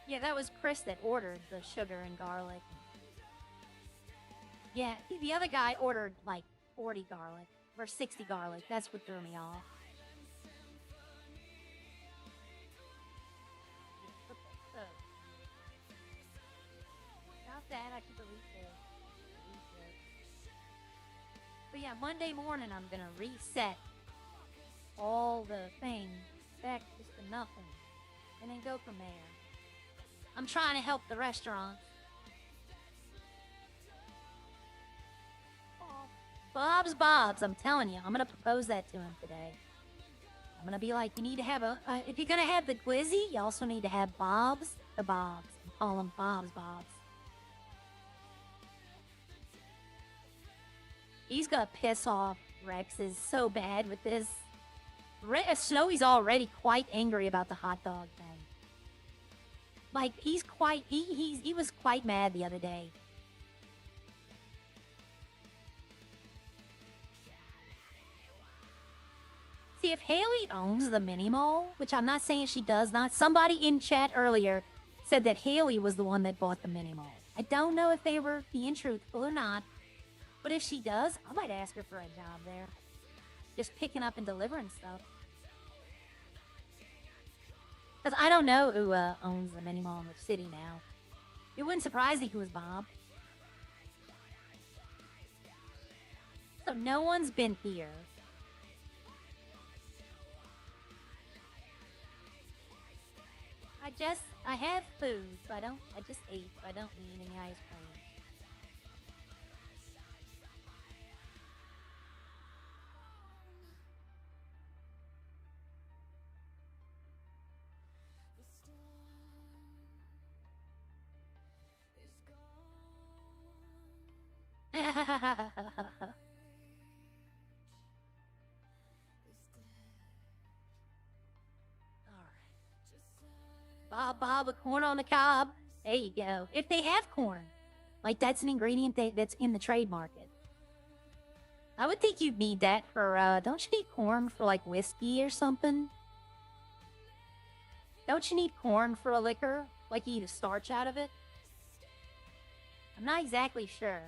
Yeah, that was Chris that ordered the sugar and garlic. Yeah, the other guy ordered like 40 garlic or 60 garlic. That's what threw me off. So, without that, I can delete this. But yeah, Monday morning I'm gonna reset all the things back just to nothing, and then go from there. I'm trying to help the restaurant. Bob's. I'm telling you, I'm gonna propose that to him today. I'm gonna be like, you need to have if you're gonna have the glizzy, you also need to have Bob's. I call them Bob's. He's gonna piss off Rex is so bad with this. Snowy's already quite angry about the hot dog thing. Like, he was quite mad the other day. See, if Haley owns the mini mall, which I'm not saying she does not, somebody in chat earlier said that Haley was the one that bought the mini mall. I don't know if they were being truthful or not, but if she does, I might ask her for a job there. Just picking up and delivering stuff. Because I don't know who owns the mini mall in the city now. It wouldn't surprise me if it was Bob. So no one's been here. I have food, so I just ate, so I don't need any ice cream. Bob, a corn on the cob. There you go. If they have corn. Like, that's an ingredient that's in the trade market. I would think you'd need that for, don't you need corn for, like, whiskey or something? Don't you need corn for a liquor? Like, you eat a starch out of it? I'm not exactly sure.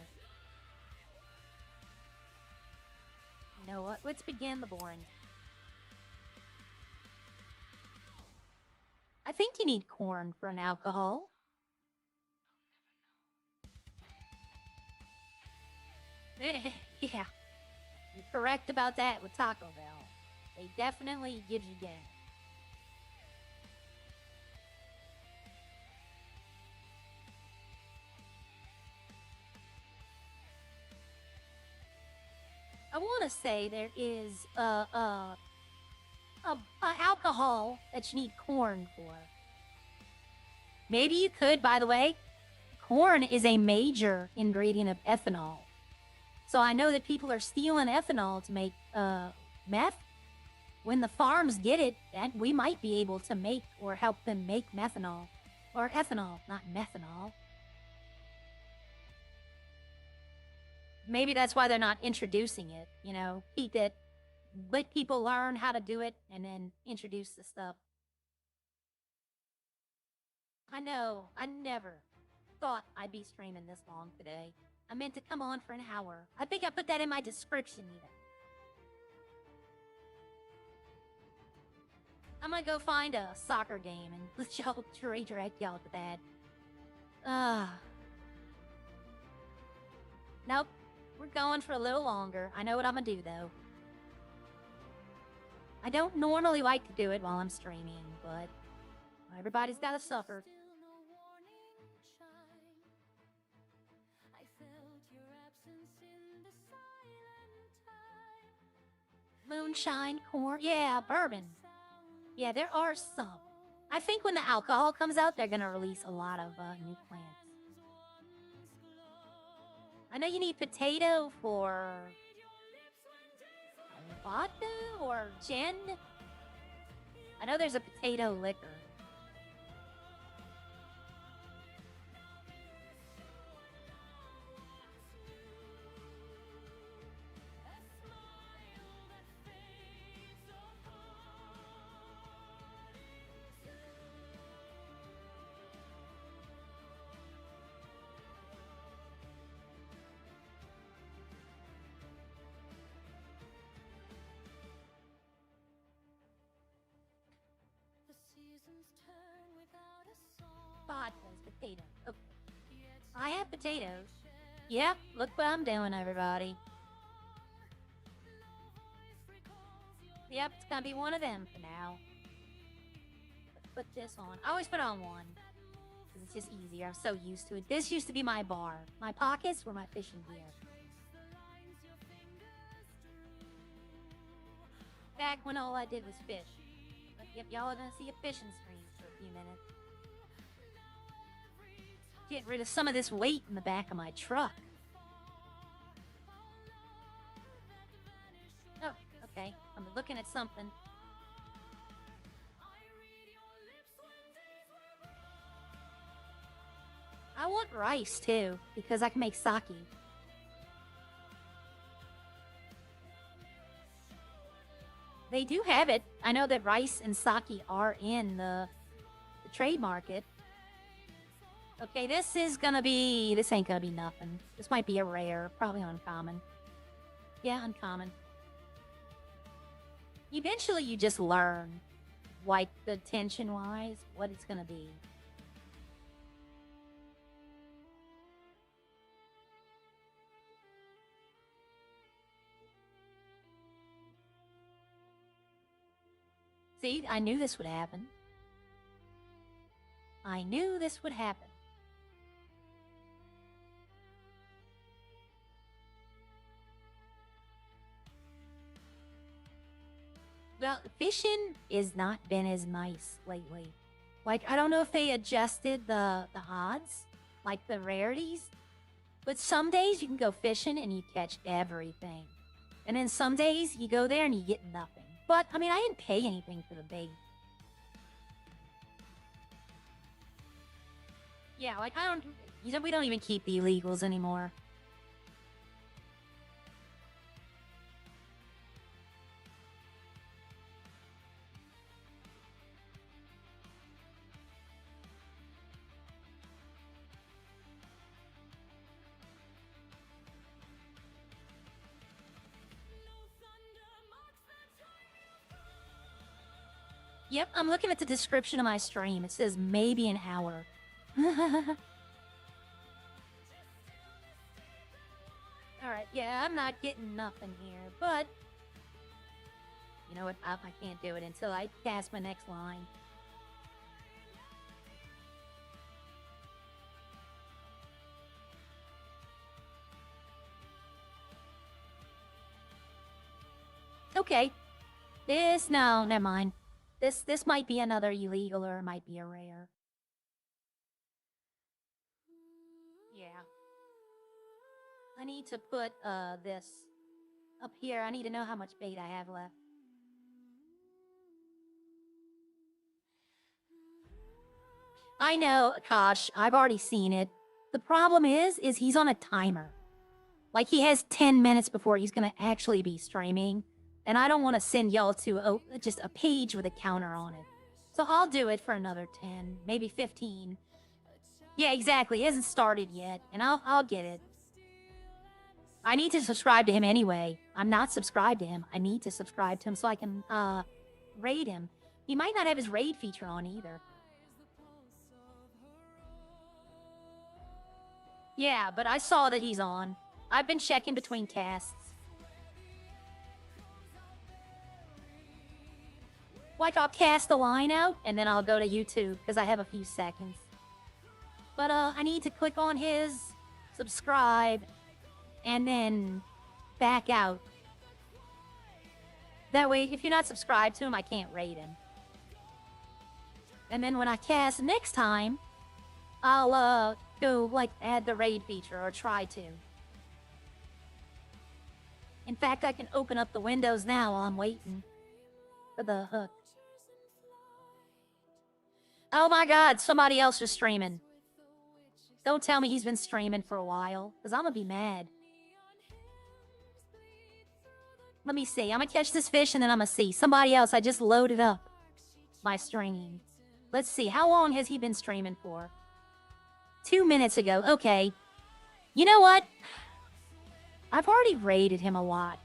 You know what? Let's begin the boring. I think you need corn for an alcohol. Yeah. You're correct about that with Taco Bell. They definitely give you gas. I want to say there is alcohol that you need corn for. Maybe you could, by the way. Corn is a major ingredient of ethanol. So I know that people are stealing ethanol to make meth. When the farms get it, that we might be able to make or help them make methanol. Or ethanol, not methanol. Maybe that's why they're not introducing it, you know, let people learn how to do it and then introduce the stuff. I know, I never thought I'd be streaming this long today. I meant to come on for an hour. I think I put that in my description even. I'm gonna go find a soccer game and let y'all redirect y'all to that. Nope. We're going for a little longer. I know what I'm gonna do, though. I don't normally like to do it while I'm streaming, but everybody's gotta suffer. Moonshine, corn, yeah, bourbon. Yeah, there are some. I think when the alcohol comes out, they're gonna release a lot of new plants. I know you need potato for vodka or gin. I know there's a potato liquor. Vodka's potato. Okay. I have potatoes. Yep, look what I'm doing, everybody. Yep, it's gonna be one of them for now. Let's put this on. I always put on one. Because it's just easier. I'm so used to it. This used to be my bar. My pockets were my fishing gear. Back when all I did was fish. But yep, y'all are gonna see a fishing stream for a few minutes. Get rid of some of this weight in the back of my truck. Oh, okay. I'm looking at something. I want rice too, because I can make sake. They do have it. I know that rice and sake are in the trade market. Okay, this ain't gonna be nothing. This might be a rare, probably uncommon. Yeah, uncommon. Eventually you just learn, like, the tension-wise, what it's gonna be. See, I knew this would happen. I knew this would happen. Well, fishing has not been as nice lately. Like, I don't know if they adjusted the odds, like the rarities, but some days you can go fishing and you catch everything. And then some days you go there and you get nothing. But, I mean, I didn't pay anything for the bait. Yeah, like, we don't even keep the illegals anymore. Yep, I'm looking at the description of my stream. It says maybe an hour. Alright, Yeah, I'm not getting nothing here, but you know what? I can't do it until I cast my next line. Okay. No, never mind. This might be another illegal or it might be a rare. Yeah. I need to put this up here. I need to know how much bait I have left. I know, Kosh, I've already seen it. The problem is he's on a timer. Like, he has 10 minutes before he's gonna actually be streaming. And I don't want to send y'all to just a page with a counter on it. So I'll do it for another 10, maybe 15. Yeah, exactly. It hasn't started yet, and I'll get it. I need to subscribe to him anyway. I'm not subscribed to him. I need to subscribe to him so I can raid him. He might not have his raid feature on either. Yeah, but I saw that he's on. I've been checking between casts. Like, I'll cast the line out, and then I'll go to YouTube, because I have a few seconds. But, I need to click on his, subscribe, and then back out. That way, if you're not subscribed to him, I can't raid him. And then when I cast next time, I'll, go, like, add the raid feature, or try to. In fact, I can open up the windows now while I'm waiting for the hook. Oh my god, somebody else is streaming. Don't tell me he's been streaming for a while, because I'm gonna be mad. Let me see. I'm gonna catch this fish and then I'm gonna see. Somebody else, I just loaded up my stream. Let's see. How long has he been streaming for? 2 minutes ago. Okay. You know what? I've already rated him a lot.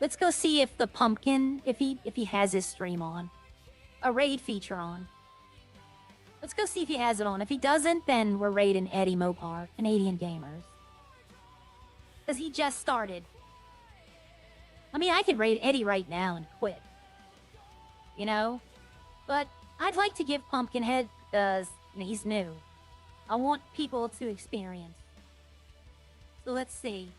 Let's go see if the pumpkin, if he has his stream on. A raid feature on. Let's go see if he has it on. If he doesn't, then we're raiding Eddie Mopar, Canadian Gamers. Because he just started. I mean, I could raid Eddie right now and quit. You know? But I'd like to give Pumpkinhead, because he's new. I want people to experience. So let's see.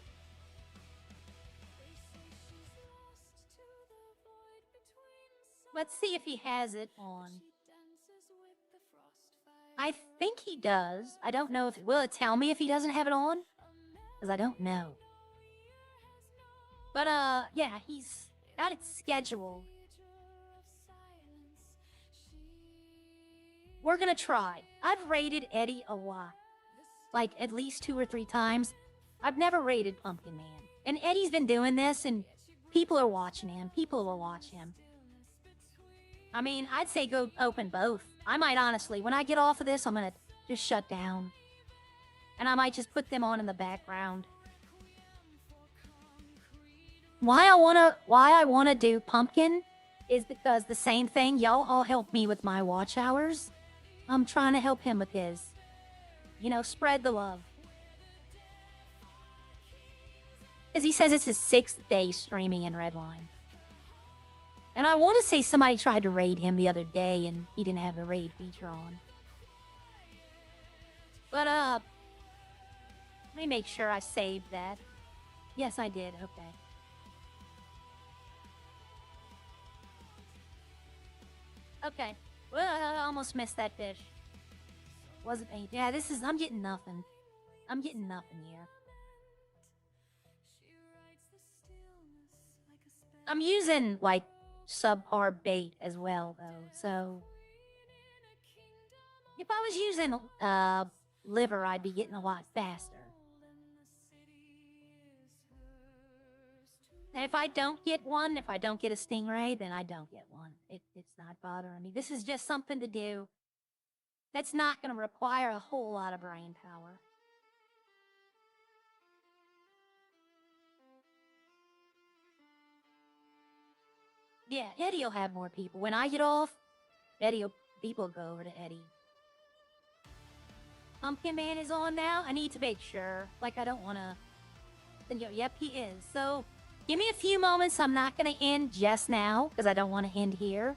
Let's see if he has it on. I think he does. I don't know if... Will it tell me if he doesn't have it on? Because I don't know. But, yeah, he's got it scheduled. We're gonna try. I've raided Eddie a lot. Like, at least 2 or 3 times. I've never raided Pumpkin Man. And Eddie's been doing this, and people are watching him. People will watch him. I mean, I'd say go open both. I might honestly, when I get off of this, I'm gonna just shut down. And I might just put them on in the background. Why I wanna do Pumpkin is because the same thing, y'all all help me with my watch hours. I'm trying to help him with his. You know, spread the love. As he says, it's his 6th day streaming in Redline. And I want to say somebody tried to raid him the other day and he didn't have the raid feature on. But, let me make sure I saved that. Yes, I did. Okay. Okay. Well, I almost missed that fish. Wasn't me. Yeah, I'm getting nothing. I'm getting nothing here. I'm using, like, subpar bait as well, though, so... If I was using, liver, I'd be getting a lot faster. And if I don't get one, if I don't get a stingray, then I don't get one. It's not bothering me. This is just something to do that's not going to require a whole lot of brain power. Yeah, Eddie'll have more people. When I get off, people go over to Eddie. Pumpkin Man is on now? I need to make sure. Like, I don't want to... Yep, he is. So, give me a few moments. I'm not gonna end just now because I don't want to end here.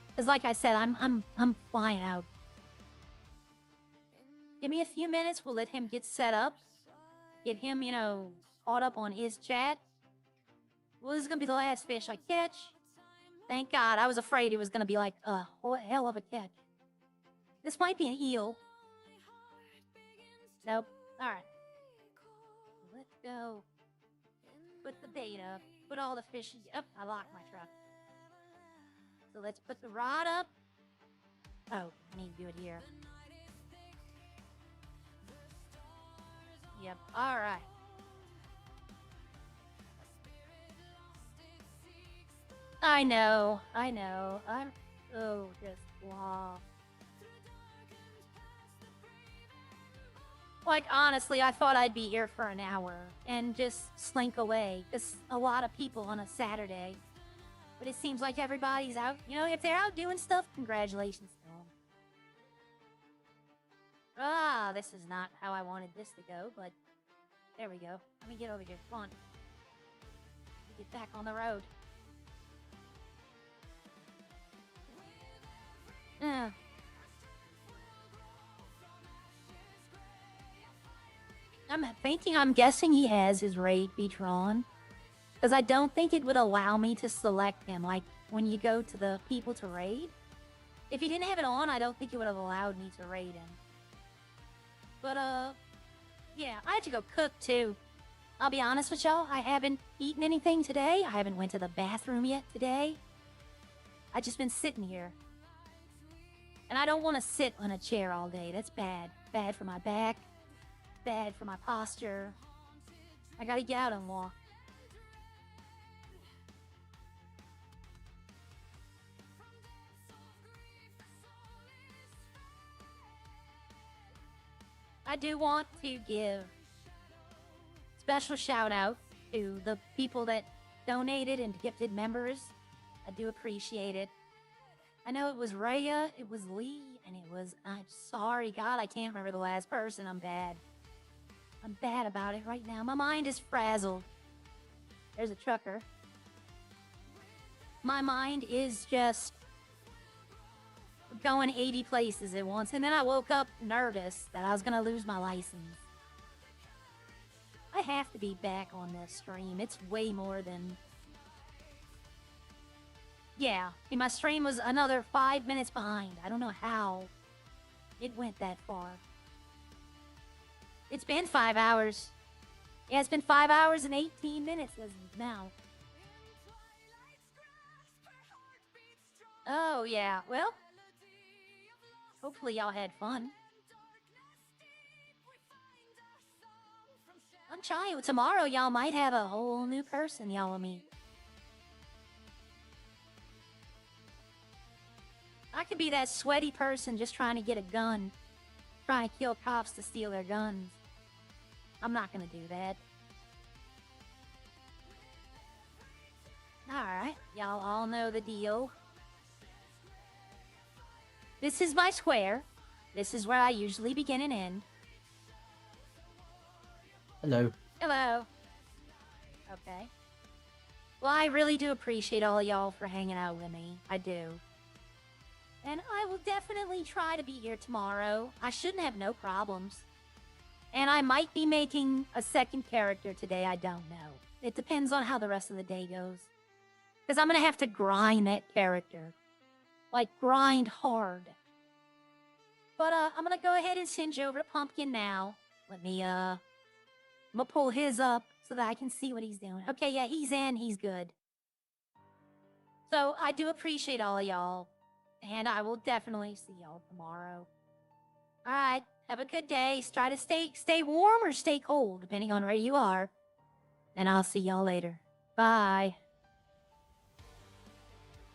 Because, like I said, I'm flying out. Give me a few minutes. We'll let him get set up. Get him, caught up on his chat. Well, this is gonna be the last fish I catch. Thank God. I was afraid it was gonna be like a hell of a catch. This might be an eel. Nope. All right. Let's go. Put the bait up. Put all the fish. Up. I locked my truck. So let's put the rod up. Oh, I need to do it here. Yep. All right. I know. I'm so just blah. Like, honestly, I thought I'd be here for an hour and just slink away. It's a lot of people on a Saturday. But it seems like everybody's out. If they're out doing stuff, congratulations to them. Ah, this is not how I wanted this to go, but there we go. Let me get over here. Come on. Get back on the road. I'm guessing he has his raid feature on. Because I don't think it would allow me to select him, like when you go to the people to raid. If he didn't have it on, I don't think it would have allowed me to raid him. But, yeah, I had to go cook, too. I'll be honest with y'all, I haven't eaten anything today. I haven't went to the bathroom yet today. I've just been sitting here. And I don't want to sit on a chair all day. That's bad. Bad for my back. Bad for my posture. I gotta get out and walk. I do want to give special shout out to the people that donated and gifted members. I do appreciate it. I know it was Raya, it was Lee, and I'm sorry, God, I can't remember the last person. I'm bad. I'm bad about it right now. My mind is frazzled. There's a trucker. My mind is just going 80 places at once, and then I woke up nervous that I was gonna lose my license. I have to be back on this stream. It's way more than... Yeah, my stream was another 5 minutes behind. I don't know how it went that far. It's been 5 hours. Yeah, it's been 5 hours and 18 minutes as of now. Oh, yeah. Well, hopefully y'all had fun. I'm trying. Tomorrow y'all might have a whole new person y'all will meet. I could be that sweaty person just trying to get a gun. Trying to kill cops to steal their guns. I'm not gonna do that. Alright, y'all all know the deal. This is my square. This is where I usually begin and end. Hello. Hello. Okay. Well, I really do appreciate all y'all for hanging out with me. I do. And I will definitely try to be here tomorrow. I shouldn't have no problems. And I might be making a second character today. I don't know. It depends on how the rest of the day goes. Because I'm going to have to grind that character. Like, grind hard. But, I'm going to go ahead and send you over to Pumpkin now. Let me, I'm going to pull his up so that I can see what he's doing. Okay, yeah, he's in. He's good. So, I do appreciate all of y'all. And I will definitely see y'all tomorrow. Alright, have a good day. Try to stay warm or stay cold, depending on where you are. And I'll see y'all later. Bye.